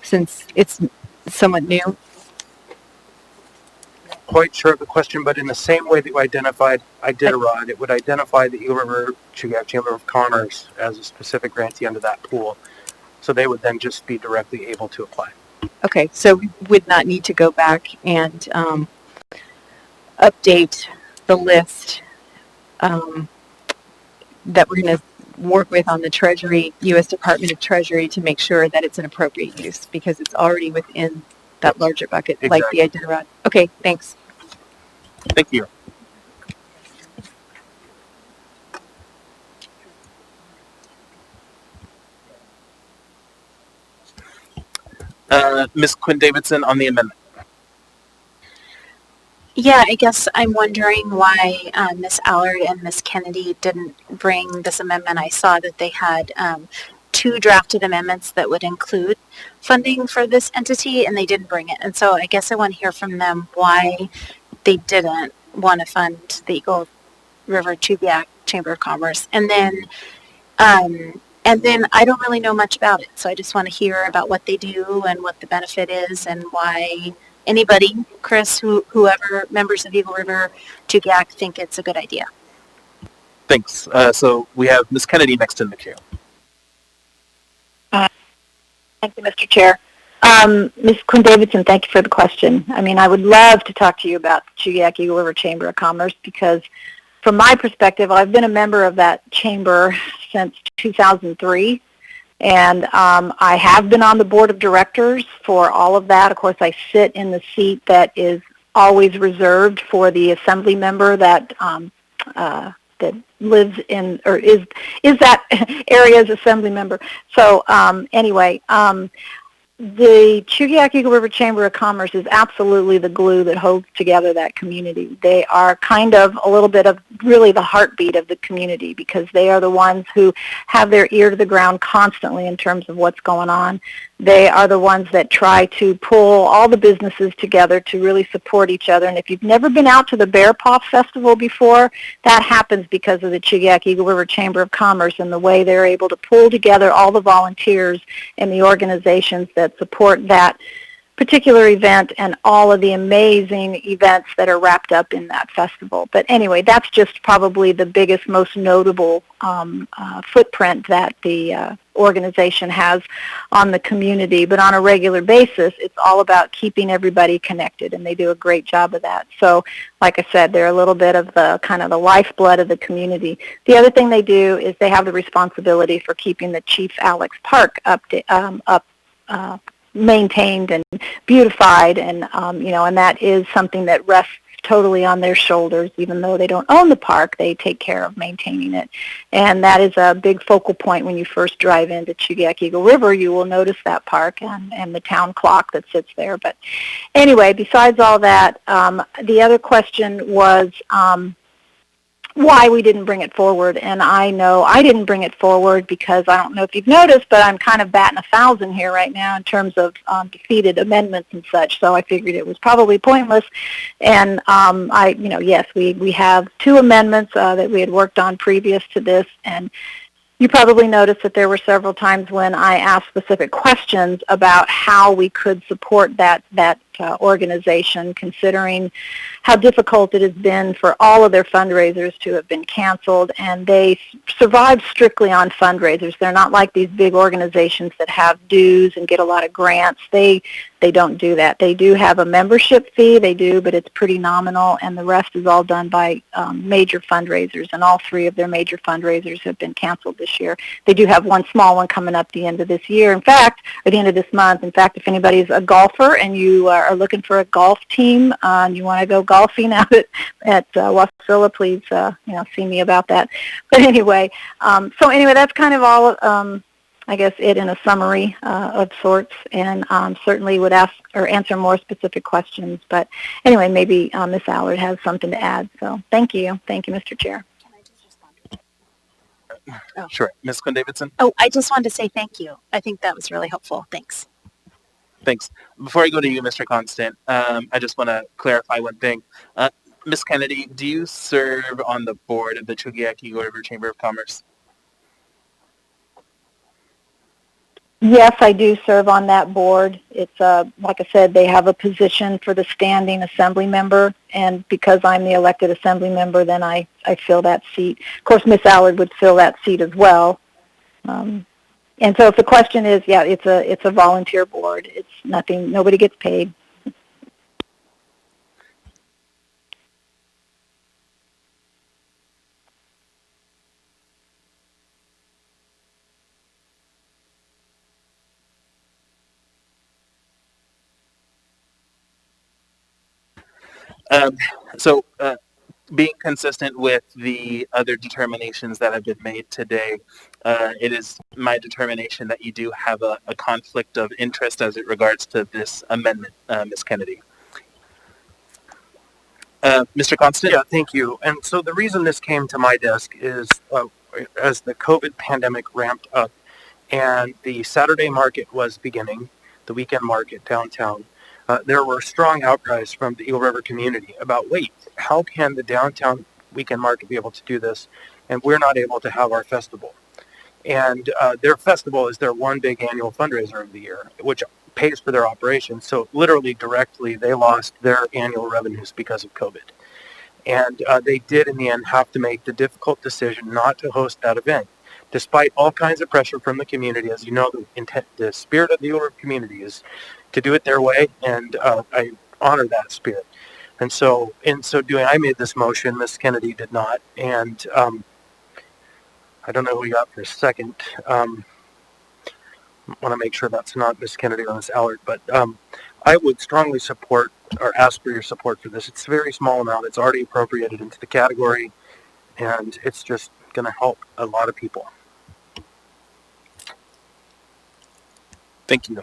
S: Since it's somewhat new.
T: Quite sure of the question, but in the same way that you identified Iditarod, it would identify the Eagle River Chugiak Chamber of Commerce as a specific grantee under that pool. So they would then just be directly able to apply.
S: Okay, so we would not need to go back and update the list that we're going to work with on the Treasury, U.S. Department of Treasury, to make sure that it's an appropriate use because it's already within that larger bucket,
A: Exactly.
S: like the Iditarod. Okay, thanks.
A: Thank you. Ms. Quinn Davidson on the amendment.
D: Yeah, I guess I'm wondering why Ms. Allard and Ms. Kennedy didn't bring this amendment. I saw that they had two drafted amendments that would include funding for this entity, and they didn't bring it. And so I guess I want to hear from them why they didn't want to fund the Eagle River Chugiak Chamber of Commerce. And then I don't really know much about it, so I just want to hear about what they do and what the benefit is and why anybody, Chris, whoever, members of Eagle River Chugiak think it's a good idea.
A: Thanks. So we have Ms. Kennedy next in the queue.
U: Thank you, Mr. Chair. Ms. Quinn Davidson, thank you for the question. I mean, I would love to talk to you about the Chugiak Eagle River Chamber of Commerce because from my perspective, I've been a member of that chamber since 2003, and I have been on the board of directors for all of that. Of course, I sit in the seat that is always reserved for the assembly member that that lives in or is that area's assembly member. So anyway, the Chugiak Eagle River Chamber of Commerce is absolutely the glue that holds together that community. They are kind of a little bit of really the heartbeat of the community because they are the ones who have their ear to the ground constantly in terms of what's going on. They are the ones that try to pull all the businesses together to really support each other. And if you've never been out to the Bear Paw Festival before, that happens because of the Chugiak Eagle River Chamber of Commerce and the way they're able to pull together all the volunteers and the organizations that support that particular event and all of the amazing events that are wrapped up in that festival. But anyway, that's just probably the biggest, most notable footprint that the organization has on the community. But on a regular basis, it's all about keeping everybody connected, and they do a great job of that. So, like I said, they're a little bit of the kind of the lifeblood of the community. The other thing they do is they have the responsibility for keeping the Chief Alex Park maintained and beautified, and and that is something that rests totally on their shoulders. Even though they don't own the park, they take care of maintaining it, and that is a big focal point when you first drive into Chugiak Eagle River. You will notice that park and the town clock that sits there. But anyway, besides all that, the other question was why we didn't bring it forward. And I know I didn't bring it forward because I don't know if you've noticed, but I'm kind of batting 1,000 here right now in terms of defeated amendments and such. So I figured it was probably pointless. And yes, we have 2 amendments that we had worked on previous to this. And You probably noticed that there were several times when I asked specific questions about how we could support that organization, considering how difficult it has been for all of their fundraisers to have been canceled, and they survive strictly on fundraisers. They're not like these big organizations that have dues and get a lot of grants. They don't do that. They do have a membership fee, they do, but it's pretty nominal, and the rest is all done by major fundraisers, and all three of their major fundraisers have been canceled this year. They do have one small one coming up the end of this year, in fact, or the end of this month. In fact, if anybody's a golfer and you are looking for a golf team and you want to go golfing out at Wasilla, please see me about that. But anyway, that's kind of all I guess it in a summary of sorts, and certainly would ask or answer more specific questions. But anyway, maybe Ms. Allard has something to add. So thank you, Mr. Chair.
D: Oh.
A: Sure, Ms. Quinn-Davidson.
D: Oh, I just wanted to say thank you. I think that was really helpful. Thanks.
A: Thanks. Before I go to you, Mr. Constant, I just want to clarify one thing. Ms. Kennedy, do you serve on the board of the Chugiak-Eagle River Chamber of Commerce?
U: Yes, I do serve on that board. It's, like I said, they have a position for the standing assembly member, and because I'm the elected assembly member, then I fill that seat. Of course, Ms. Allard would fill that seat as well. And so if the question is, yeah, it's a volunteer board. It's nothing, nobody gets paid.
A: Being consistent with the other determinations that have been made today, it is my determination that you do have a conflict of interest as it regards to this amendment, Ms. Kennedy. Mr. Constant?
T: Yeah, thank you. And so the reason this came to my desk is as the COVID pandemic ramped up and the Saturday market was beginning, the weekend market downtown, there were strong outcries from the Eagle River community about, wait, how can the downtown weekend market be able to do this and we're not able to have our festival? And their festival is their one big annual fundraiser of the year, which pays for their operations. So literally directly, they lost their annual revenues because of COVID. And they did, in the end, have to make the difficult decision not to host that event, despite all kinds of pressure from the community. As you know, the spirit of the Eagle River community is to do it their way, and I honor that spirit. And so, in so doing, I made this motion. Ms. Kennedy did not, and I don't know who we got for a second. Want to make sure that's not Ms. Kennedy or Ms. Allard, but I would strongly support or ask for your support for this. It's a very small amount. It's already appropriated into the category, and it's just going to help a lot of people.
A: Thank you.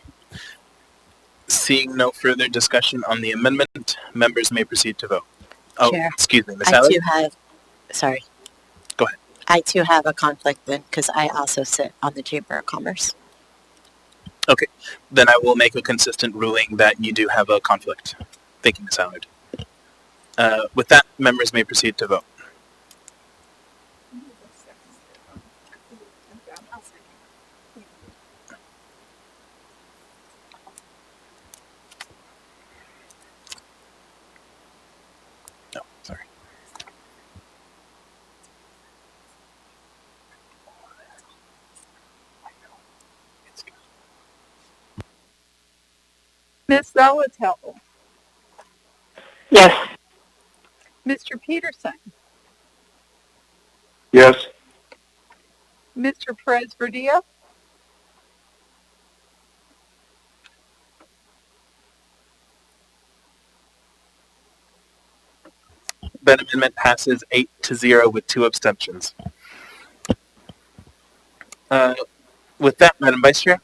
A: Seeing no further discussion on the amendment, members may proceed to vote. Oh,
M: Chair,
A: excuse me, Ms. Allard?
M: Sorry.
A: Go ahead.
M: I too have a conflict then because I also sit on the Chamber of Commerce.
A: Okay, then I will make a consistent ruling that you do have a conflict. Thank you, Ms. Allard. With that, members may proceed to vote. No, sorry.
C: Ms. Zolotel.
B: Yes.
C: Mr. Peterson.
B: Yes.
C: Mr. Perez-Verdia.
A: That amendment passes 8-0 with 2 abstentions. With that, Madam Vice Chair.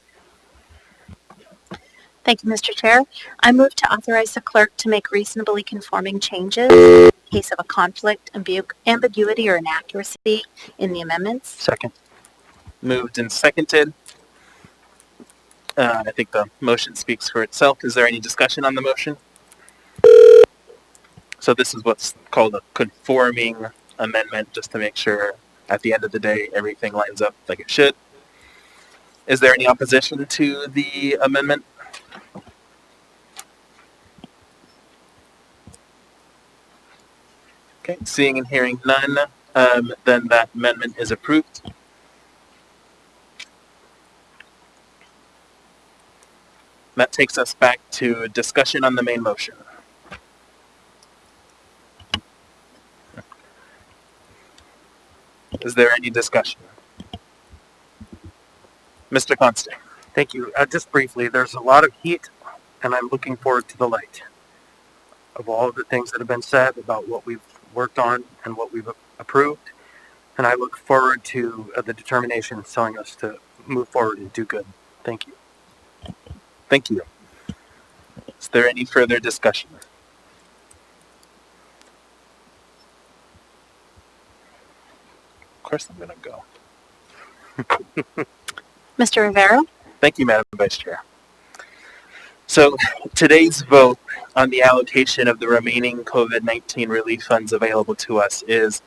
D: Thank you, Mr. Chair. I move to authorize the clerk to make reasonably conforming changes in case of a conflict, ambiguity, or inaccuracy in the amendments.
T: Second.
A: Moved and seconded. I think the motion speaks for itself. Is there any discussion on the motion? So this is what's called a conforming amendment, just to make sure at the end of the day, everything lines up like it should. Is there any opposition to the amendment? Okay, seeing and hearing none, then that amendment is approved. That takes us back to discussion on the main motion. Is there any discussion? Mr. Constant.
T: Thank you. Just briefly, there's a lot of heat, and I'm looking forward to the light of all of the things that have been said about what we've worked on and what we've approved. And I look forward to the determination telling us to move forward and do good. Thank you.
A: Thank you. Is there any further discussion? Of course I'm going to go.
D: Mr. Rivera?
A: Thank you, Madam Vice Chair. So today's vote on the allocation of the remaining COVID-19 relief funds available to us is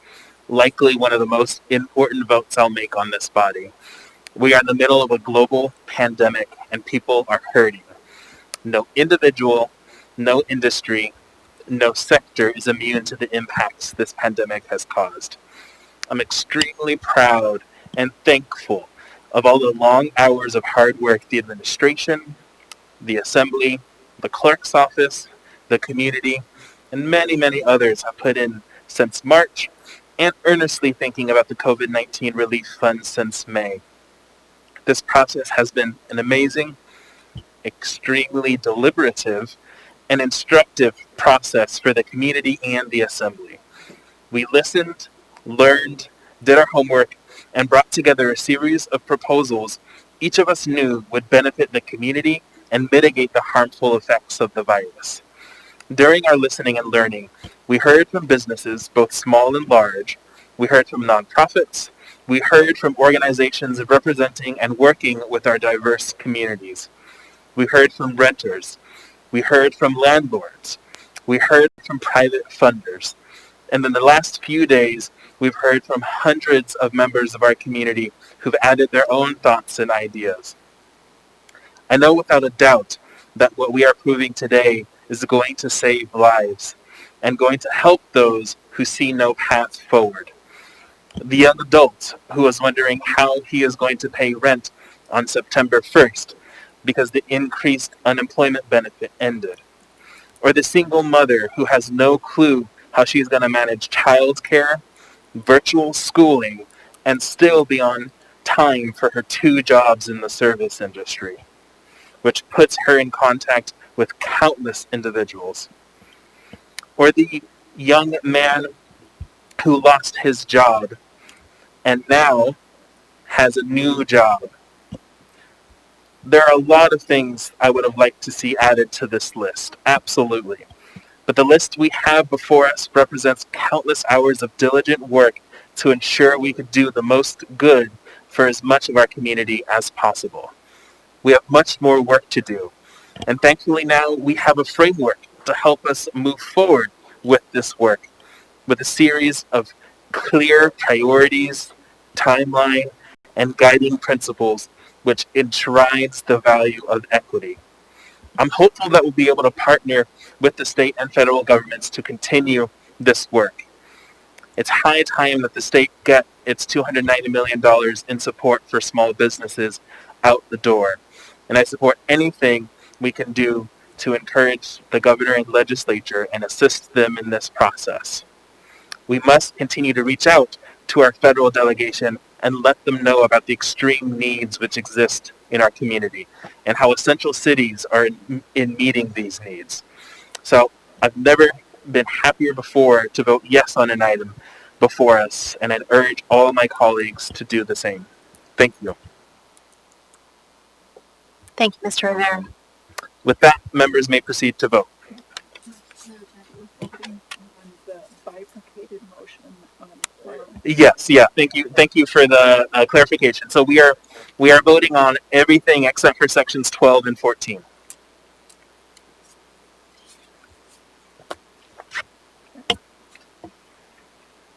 A: likely one of the most important votes I'll make on this body. We are in the middle of a global pandemic and people are hurting. No individual, no industry, no sector is immune to the impacts this pandemic has caused. I'm extremely proud and thankful of all the long hours of hard work the administration, the assembly, the clerk's office, the community, and many, many others have put in since March and earnestly thinking about the COVID-19 relief funds since May. This process has been an amazing, extremely deliberative, and instructive process for the community and the assembly. We listened, learned, did our homework, and brought together a series of proposals each of us knew would benefit the community and mitigate the harmful effects of the virus. During our listening and learning, we heard from businesses, both small and large. We heard from nonprofits. We heard from organizations representing and working with our diverse communities. We heard from renters. We heard from landlords. We heard from private funders. And in the last few days, we've heard from hundreds of members of our community who've added their own thoughts and ideas. I know without a doubt that what we are proving today is going to save lives and going to help those who see no path forward. The young adult who is wondering how he is going to pay rent on September 1st because the increased unemployment benefit ended. Or the single mother who has no clue how she's going to manage childcare, virtual schooling, and still be on time for her 2 jobs in the service industry, which puts her in contact with countless individuals. Or the young man who lost his job and now has a new job. There are a lot of things I would have liked to see added to this list, absolutely. But the list we have before us represents countless hours of diligent work to ensure we could do the most good for as much of our community as possible. We have much more work to do, and thankfully now we have a framework to help us move forward with this work, with a series of clear priorities, timeline, and guiding principles which enshrines the value of equity. I'm hopeful that we'll be able to partner with the state and federal governments to continue this work. It's high time that the state get its $290 million in support for small businesses out the door. And I support anything we can do to encourage the governor and legislature and assist them in this process. We must continue to reach out to our federal delegation and let them know about the extreme needs which exist in our community and how essential cities are in meeting these needs. So I've never been happier before to vote yes on an item before us, and I'd urge all my colleagues to do the same. Thank you.
D: Thank you, Mr. Rivera.
A: With that, members may proceed to vote. Yes, yeah. Thank you for the clarification. So we are voting on everything except for sections 12 and 14.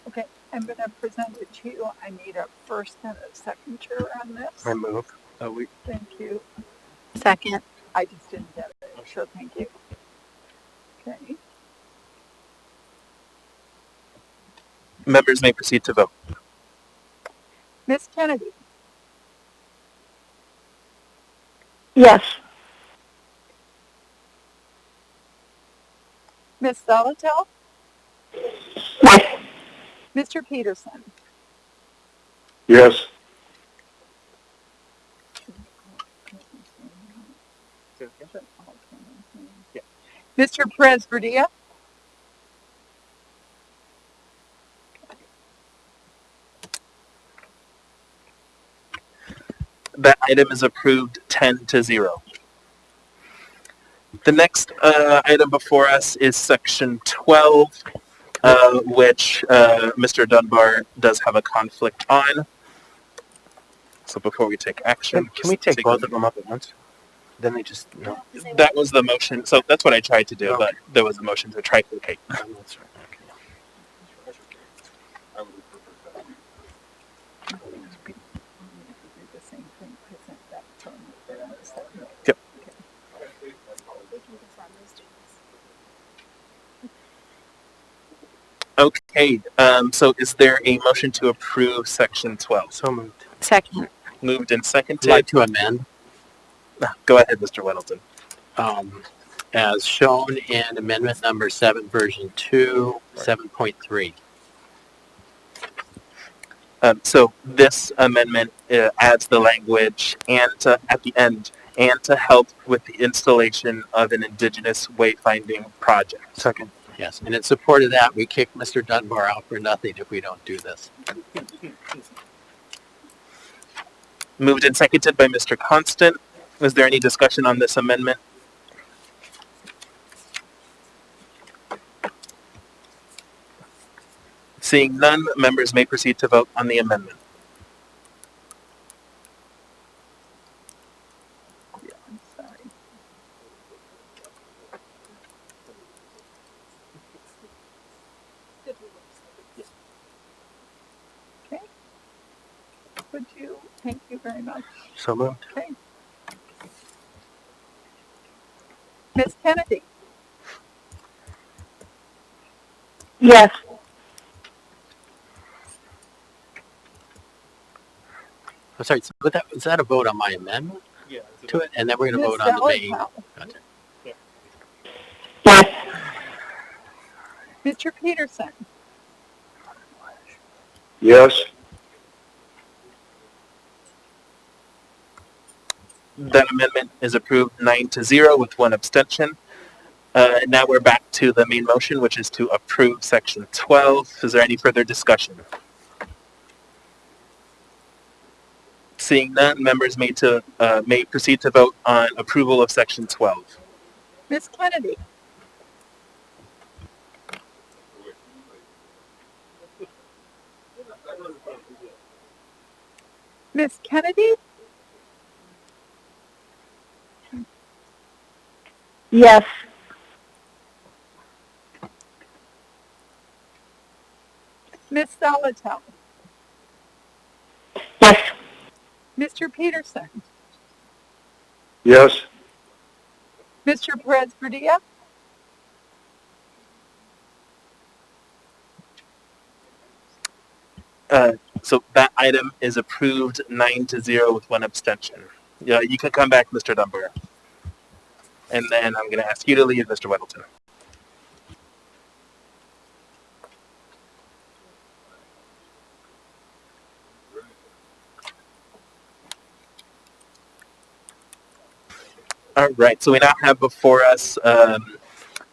C: Okay. I'm going to present it to you. I need a first and a second chair on this.
T: I move.
C: Thank you.
D: Second.
C: I just didn't get it, so thank you. Okay.
A: Members may proceed to vote.
C: Ms. Kennedy?
I: Yes.
C: Ms. Zolotel?
I: Yes.
C: Mr. Peterson?
R: Yes.
C: Mr. Perez-Verdia?
A: That item is approved 10-0. The next item before us is section 12, which Mr. Dunbar does have a conflict on. So before we take action,
T: Can we take both of them up at once? Then they just, no.
A: That was the motion. So that's what I tried to do,
T: Okay.
A: but there was a motion to triplicate.
T: That's right.
A: Yep. Okay, so is there a motion to approve section 12?
T: So moved.
D: Second.
A: Moved and seconded.
E: I'd like to amend.
A: Go ahead, Mr. Weddleton.
E: As shown in amendment number 7, version 2, 7.3.
A: So this amendment adds the language and to, at the end, and to help with the installation of an Indigenous wayfinding project.
T: Second.
E: Yes, and in support of that, we kick Mr. Dunbar out for nothing if we don't do this.
A: Moved and seconded by Mr. Constant. Was there any discussion on this amendment? Seeing none, members may proceed to vote on the amendment.
C: Yeah, I'm sorry. Okay. Would you, thank you very much.
T: So moved.
C: Okay. Ms. Kennedy?
I: Yes.
E: I'm sorry, so is that a vote on my amendment to it? And then we're going to
C: Ms.
E: vote on the main.
C: Zolotel?
E: Gotcha.
I: Yes.
C: Mr. Peterson?
R: Yes.
A: That amendment is approved 9-0 with one abstention. Now we're back to the main motion, which is to approve section 12. Is there any further discussion? Seeing none, members may proceed to vote on approval of section 12.
C: Ms. Kennedy? Ms. Kennedy?
I: Yes.
C: Ms. Zolotel?
I: Yes.
C: Mr. Peterson?
R: Yes.
C: Mr. Perez-Verdia?
A: So that item is approved 9-0 with one abstention. Yeah, you can come back, Mr. Dunbar. And then I'm going to ask you to leave, Mr. Weddleton. All right, so we now have before us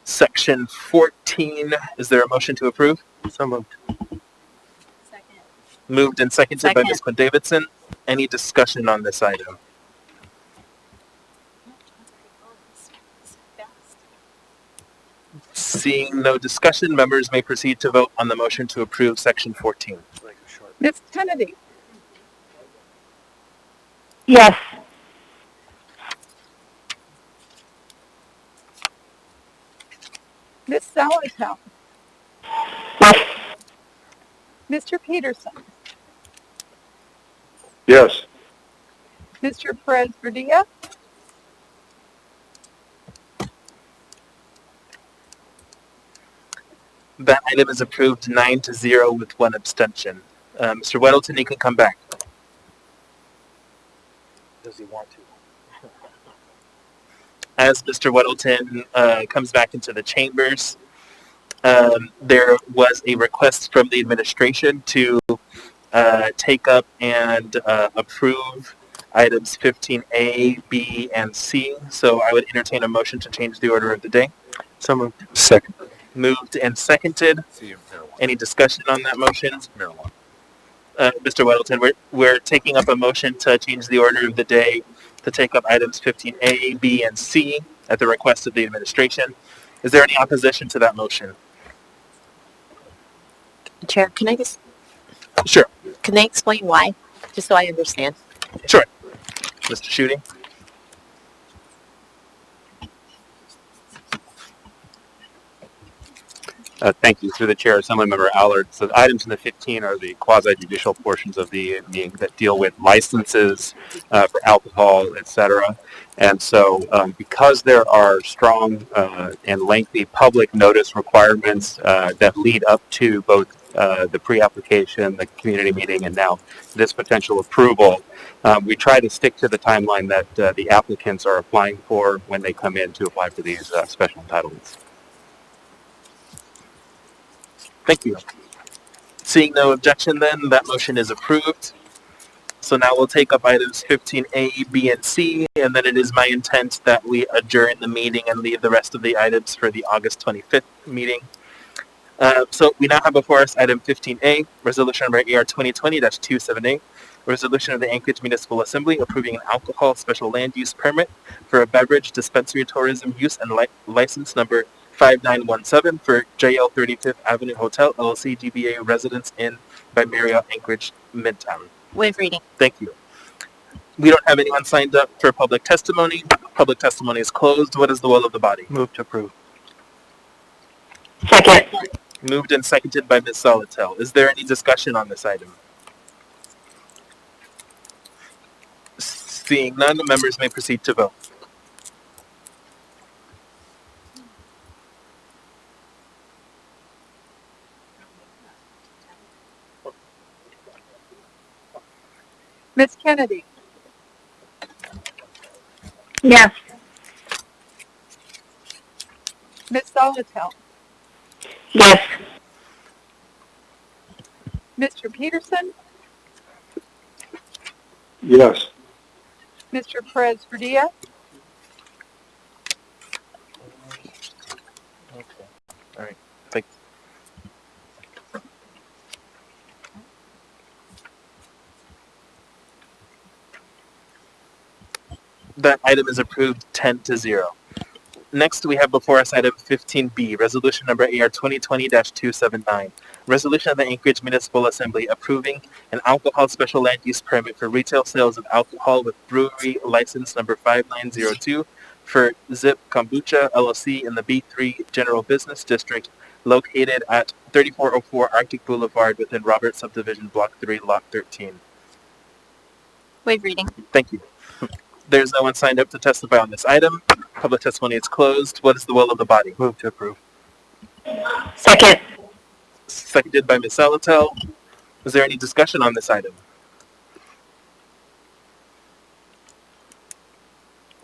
A: section 14. Is there a motion to approve?
T: So moved.
D: Second.
A: Moved and seconded by Ms. Quinn-Davidson. Any discussion on this item? Seeing no discussion, members may proceed to vote on the motion to approve section 14.
C: Ms. Kennedy?
I: Yes.
C: Ms. Zolotel?
I: Yes.
C: Mr. Peterson,
R: Yes.
C: Mr. Perez Verdilla,
A: That item is approved 9-0 with one abstention. Mr. Weddleton, you can come back.
T: Does he want to?
A: As Mr. Weddleton comes back into the chambers, there was a request from the administration to take up and approve items 15A, B, and C. So I would entertain a motion to change the order of the day.
T: So moved.
Q: Second.
A: Moved and seconded. Any discussion on that motion?
Q: Marijuana.
A: Mr. Weddleton, we're taking up a motion to change the order of the day to take up items 15A, B, and C at the request of the administration. Is there any opposition to that motion?
M: Chair, can I just...
A: Sure.
M: Can they explain why? Just so I understand.
A: Sure. Mr. Shooting?
H: Thank you. Through the chair, Assemblymember Allard. So the items in the 15 are the quasi-judicial portions of the meeting that deal with licenses for alcohol, etc. And so because there are strong and lengthy public notice requirements that lead up to both the pre-application, the community meeting, and now this potential approval, we try to stick to the timeline that the applicants are applying for when they come in to apply for these special entitlements.
A: Thank you. Seeing no objection then, that motion is approved. So now we'll take up items 15A, B, and C, and then it is my intent that we adjourn the meeting and leave the rest of the items for the August 25th meeting. So we now have before us item 15A, resolution number AR 2020-278, resolution of the Anchorage Municipal Assembly approving an alcohol special land use permit for a beverage dispensary tourism use and license number 5917 for JL 35th Avenue Hotel, LLC, DBA Residence Inn by Marriott Anchorage, Midtown.
M: Waive reading.
A: Thank you. We don't have anyone signed up for public testimony. Public testimony is closed. What is the will of the body?
T: Move to approve.
I: Second.
A: Moved and seconded by Ms. Solitel. Is there any discussion on this item? Seeing none, members may proceed to vote.
C: Ms. Kennedy,
I: Yes.
C: Ms. Solitel,
I: Yes.
C: Mr. Peterson,
R: Yes.
C: Mr. Perez Verdilla,
A: Okay. All right. Thank you. That item is approved 10-0. Next, we have before us item 15B, resolution number AR 2020-279, resolution of the Anchorage Municipal Assembly approving an alcohol special land use permit for retail sales of alcohol with brewery license number 5902 for Zip Kombucha LLC in the B3 General Business District located at 3404 Arctic Boulevard within Robert Subdivision Block 3, Lot 13.
D: Waive reading.
A: Thank you. There's no one signed up to testify on this item. Public testimony is closed. What is the will of the body?
T: Move to approve.
I: Second.
A: Seconded by Ms. Salatel. Is there any discussion on this item?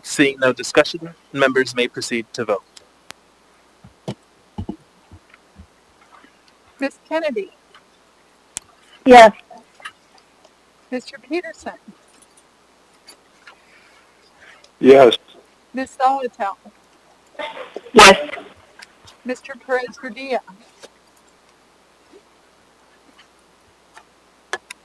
A: Seeing no discussion, members may proceed to vote.
C: Ms. Kennedy,
I: Yes.
C: Mr. Peterson,
R: Yes.
C: Ms. Solitel,
I: Yes.
C: Mr. Perez Verdilla,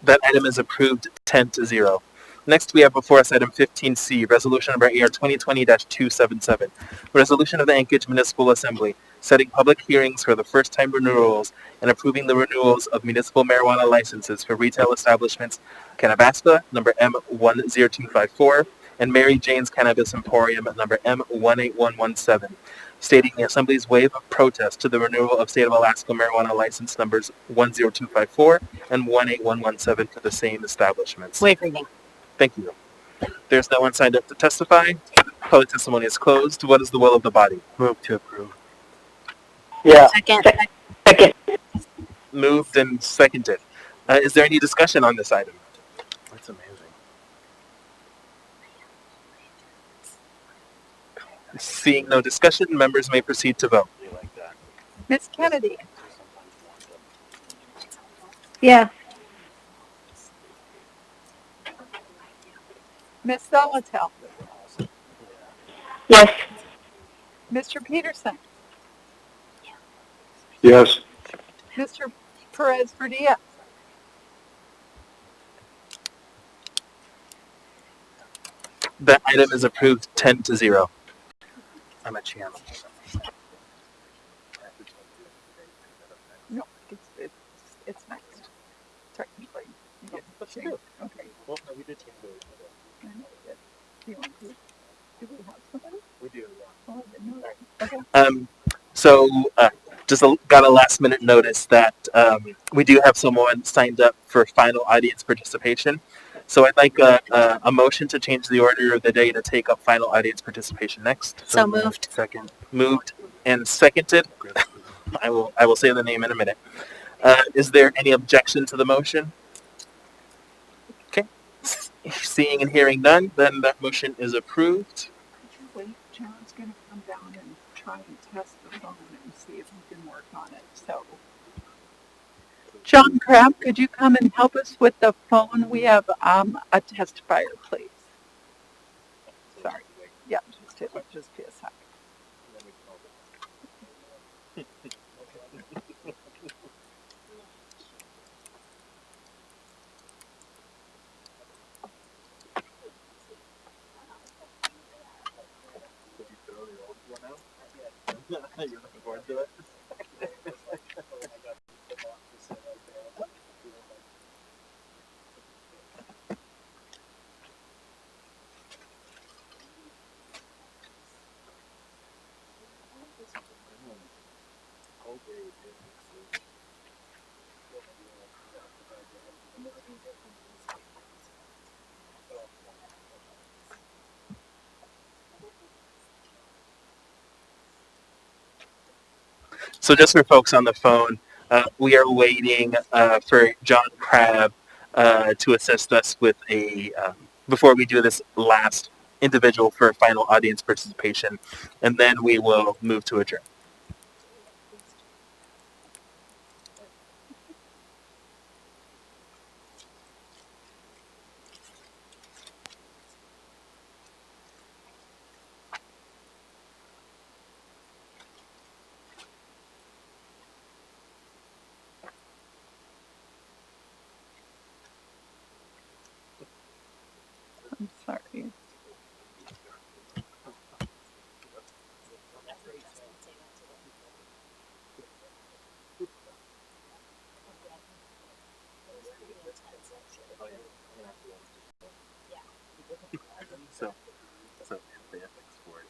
A: That item is approved 10-0. Next, we have before us item 15C, resolution number AR 2020-277, resolution of the Anchorage Municipal Assembly setting public hearings for the first-time renewals and approving the renewals of municipal marijuana licenses for retail establishments Canabasca, number M10254, and Mary Jane's Cannabis Emporium, number M18117. stating the Assembly's wave of protest to the renewal of State of Alaska marijuana license numbers 10254 and 18117 for the same establishments.
D: Waive reading.
A: Thank you. There's no one signed up to testify. Public testimony is closed. What is the will of the body?
T: Move to approve.
B: Yeah.
D: Second.
B: Second.
A: Moved and seconded. Is there any discussion on this item? That's amazing. Seeing no discussion, members may proceed to vote.
C: Ms. Kennedy?
U: Yes.
C: Ms. Solotel?
B: Yes.
C: Mr. Peterson?
B: Yes.
C: Mr. Perez Verdia?
A: That item is approved 10-0.
T: I'm a chairman.
C: No, it's next. Technically. You get to change. Okay.
N: Well, no, we did change it.
C: I know we did. Do you want to? Do we have somebody?
N: We do, yeah.
C: Oh, I didn't know that. Okay.
A: So just got a last minute notice that we do have someone signed up for final audience participation. So I'd like a motion to change the order of the day to take up final audience participation next.
D: So moved.
T: Second.
A: Moved and seconded. I will say the name in a minute. Is there any objection to the motion? Okay. Seeing and hearing none, then that motion is approved.
C: Wait, John's going to come down and try and test the phone and see if he can work on it. So, John Crabb, could you come and help us with the phone? We have a testifier, please. Sorry. Yeah, just be a sec.
N: You're looking forward to it?
A: So just for folks on the phone, we are waiting for John Crabb to assist us with before we do this last individual for final audience participation, and then we will move to adjourn.
C: I'm sorry.
A: So the ethics board,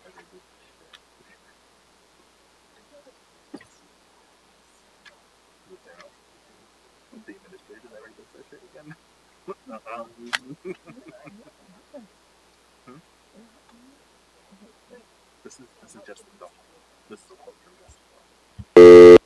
A: the administrator director session again. This is just the dog. This is a quote from just the dog.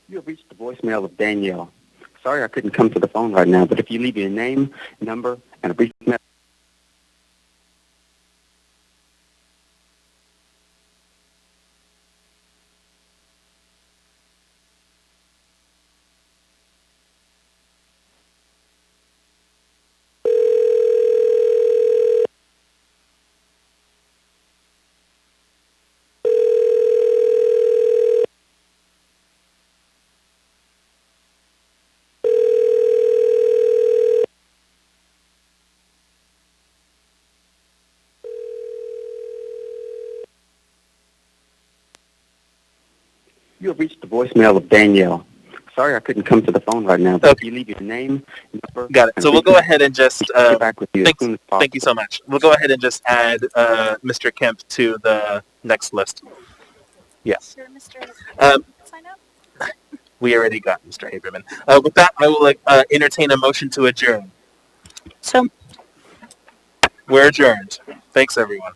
F: You have reached the voicemail of Danielle. Sorry I couldn't come to the phone right now, but if you leave your name, number, and a brief You have reached the voicemail of Danielle. Sorry I couldn't come to the phone right now, but if you leave your name, number,
A: Got it. So we'll go ahead and just
F: get back with you as soon as possible.
A: thank you so much. We'll go ahead and just add Mr. Kemp to the next list.
F: Yes.
A: We already got Mr. Haberman. With that, I will entertain a motion to adjourn.
M: So
A: we're adjourned. Thanks, everyone.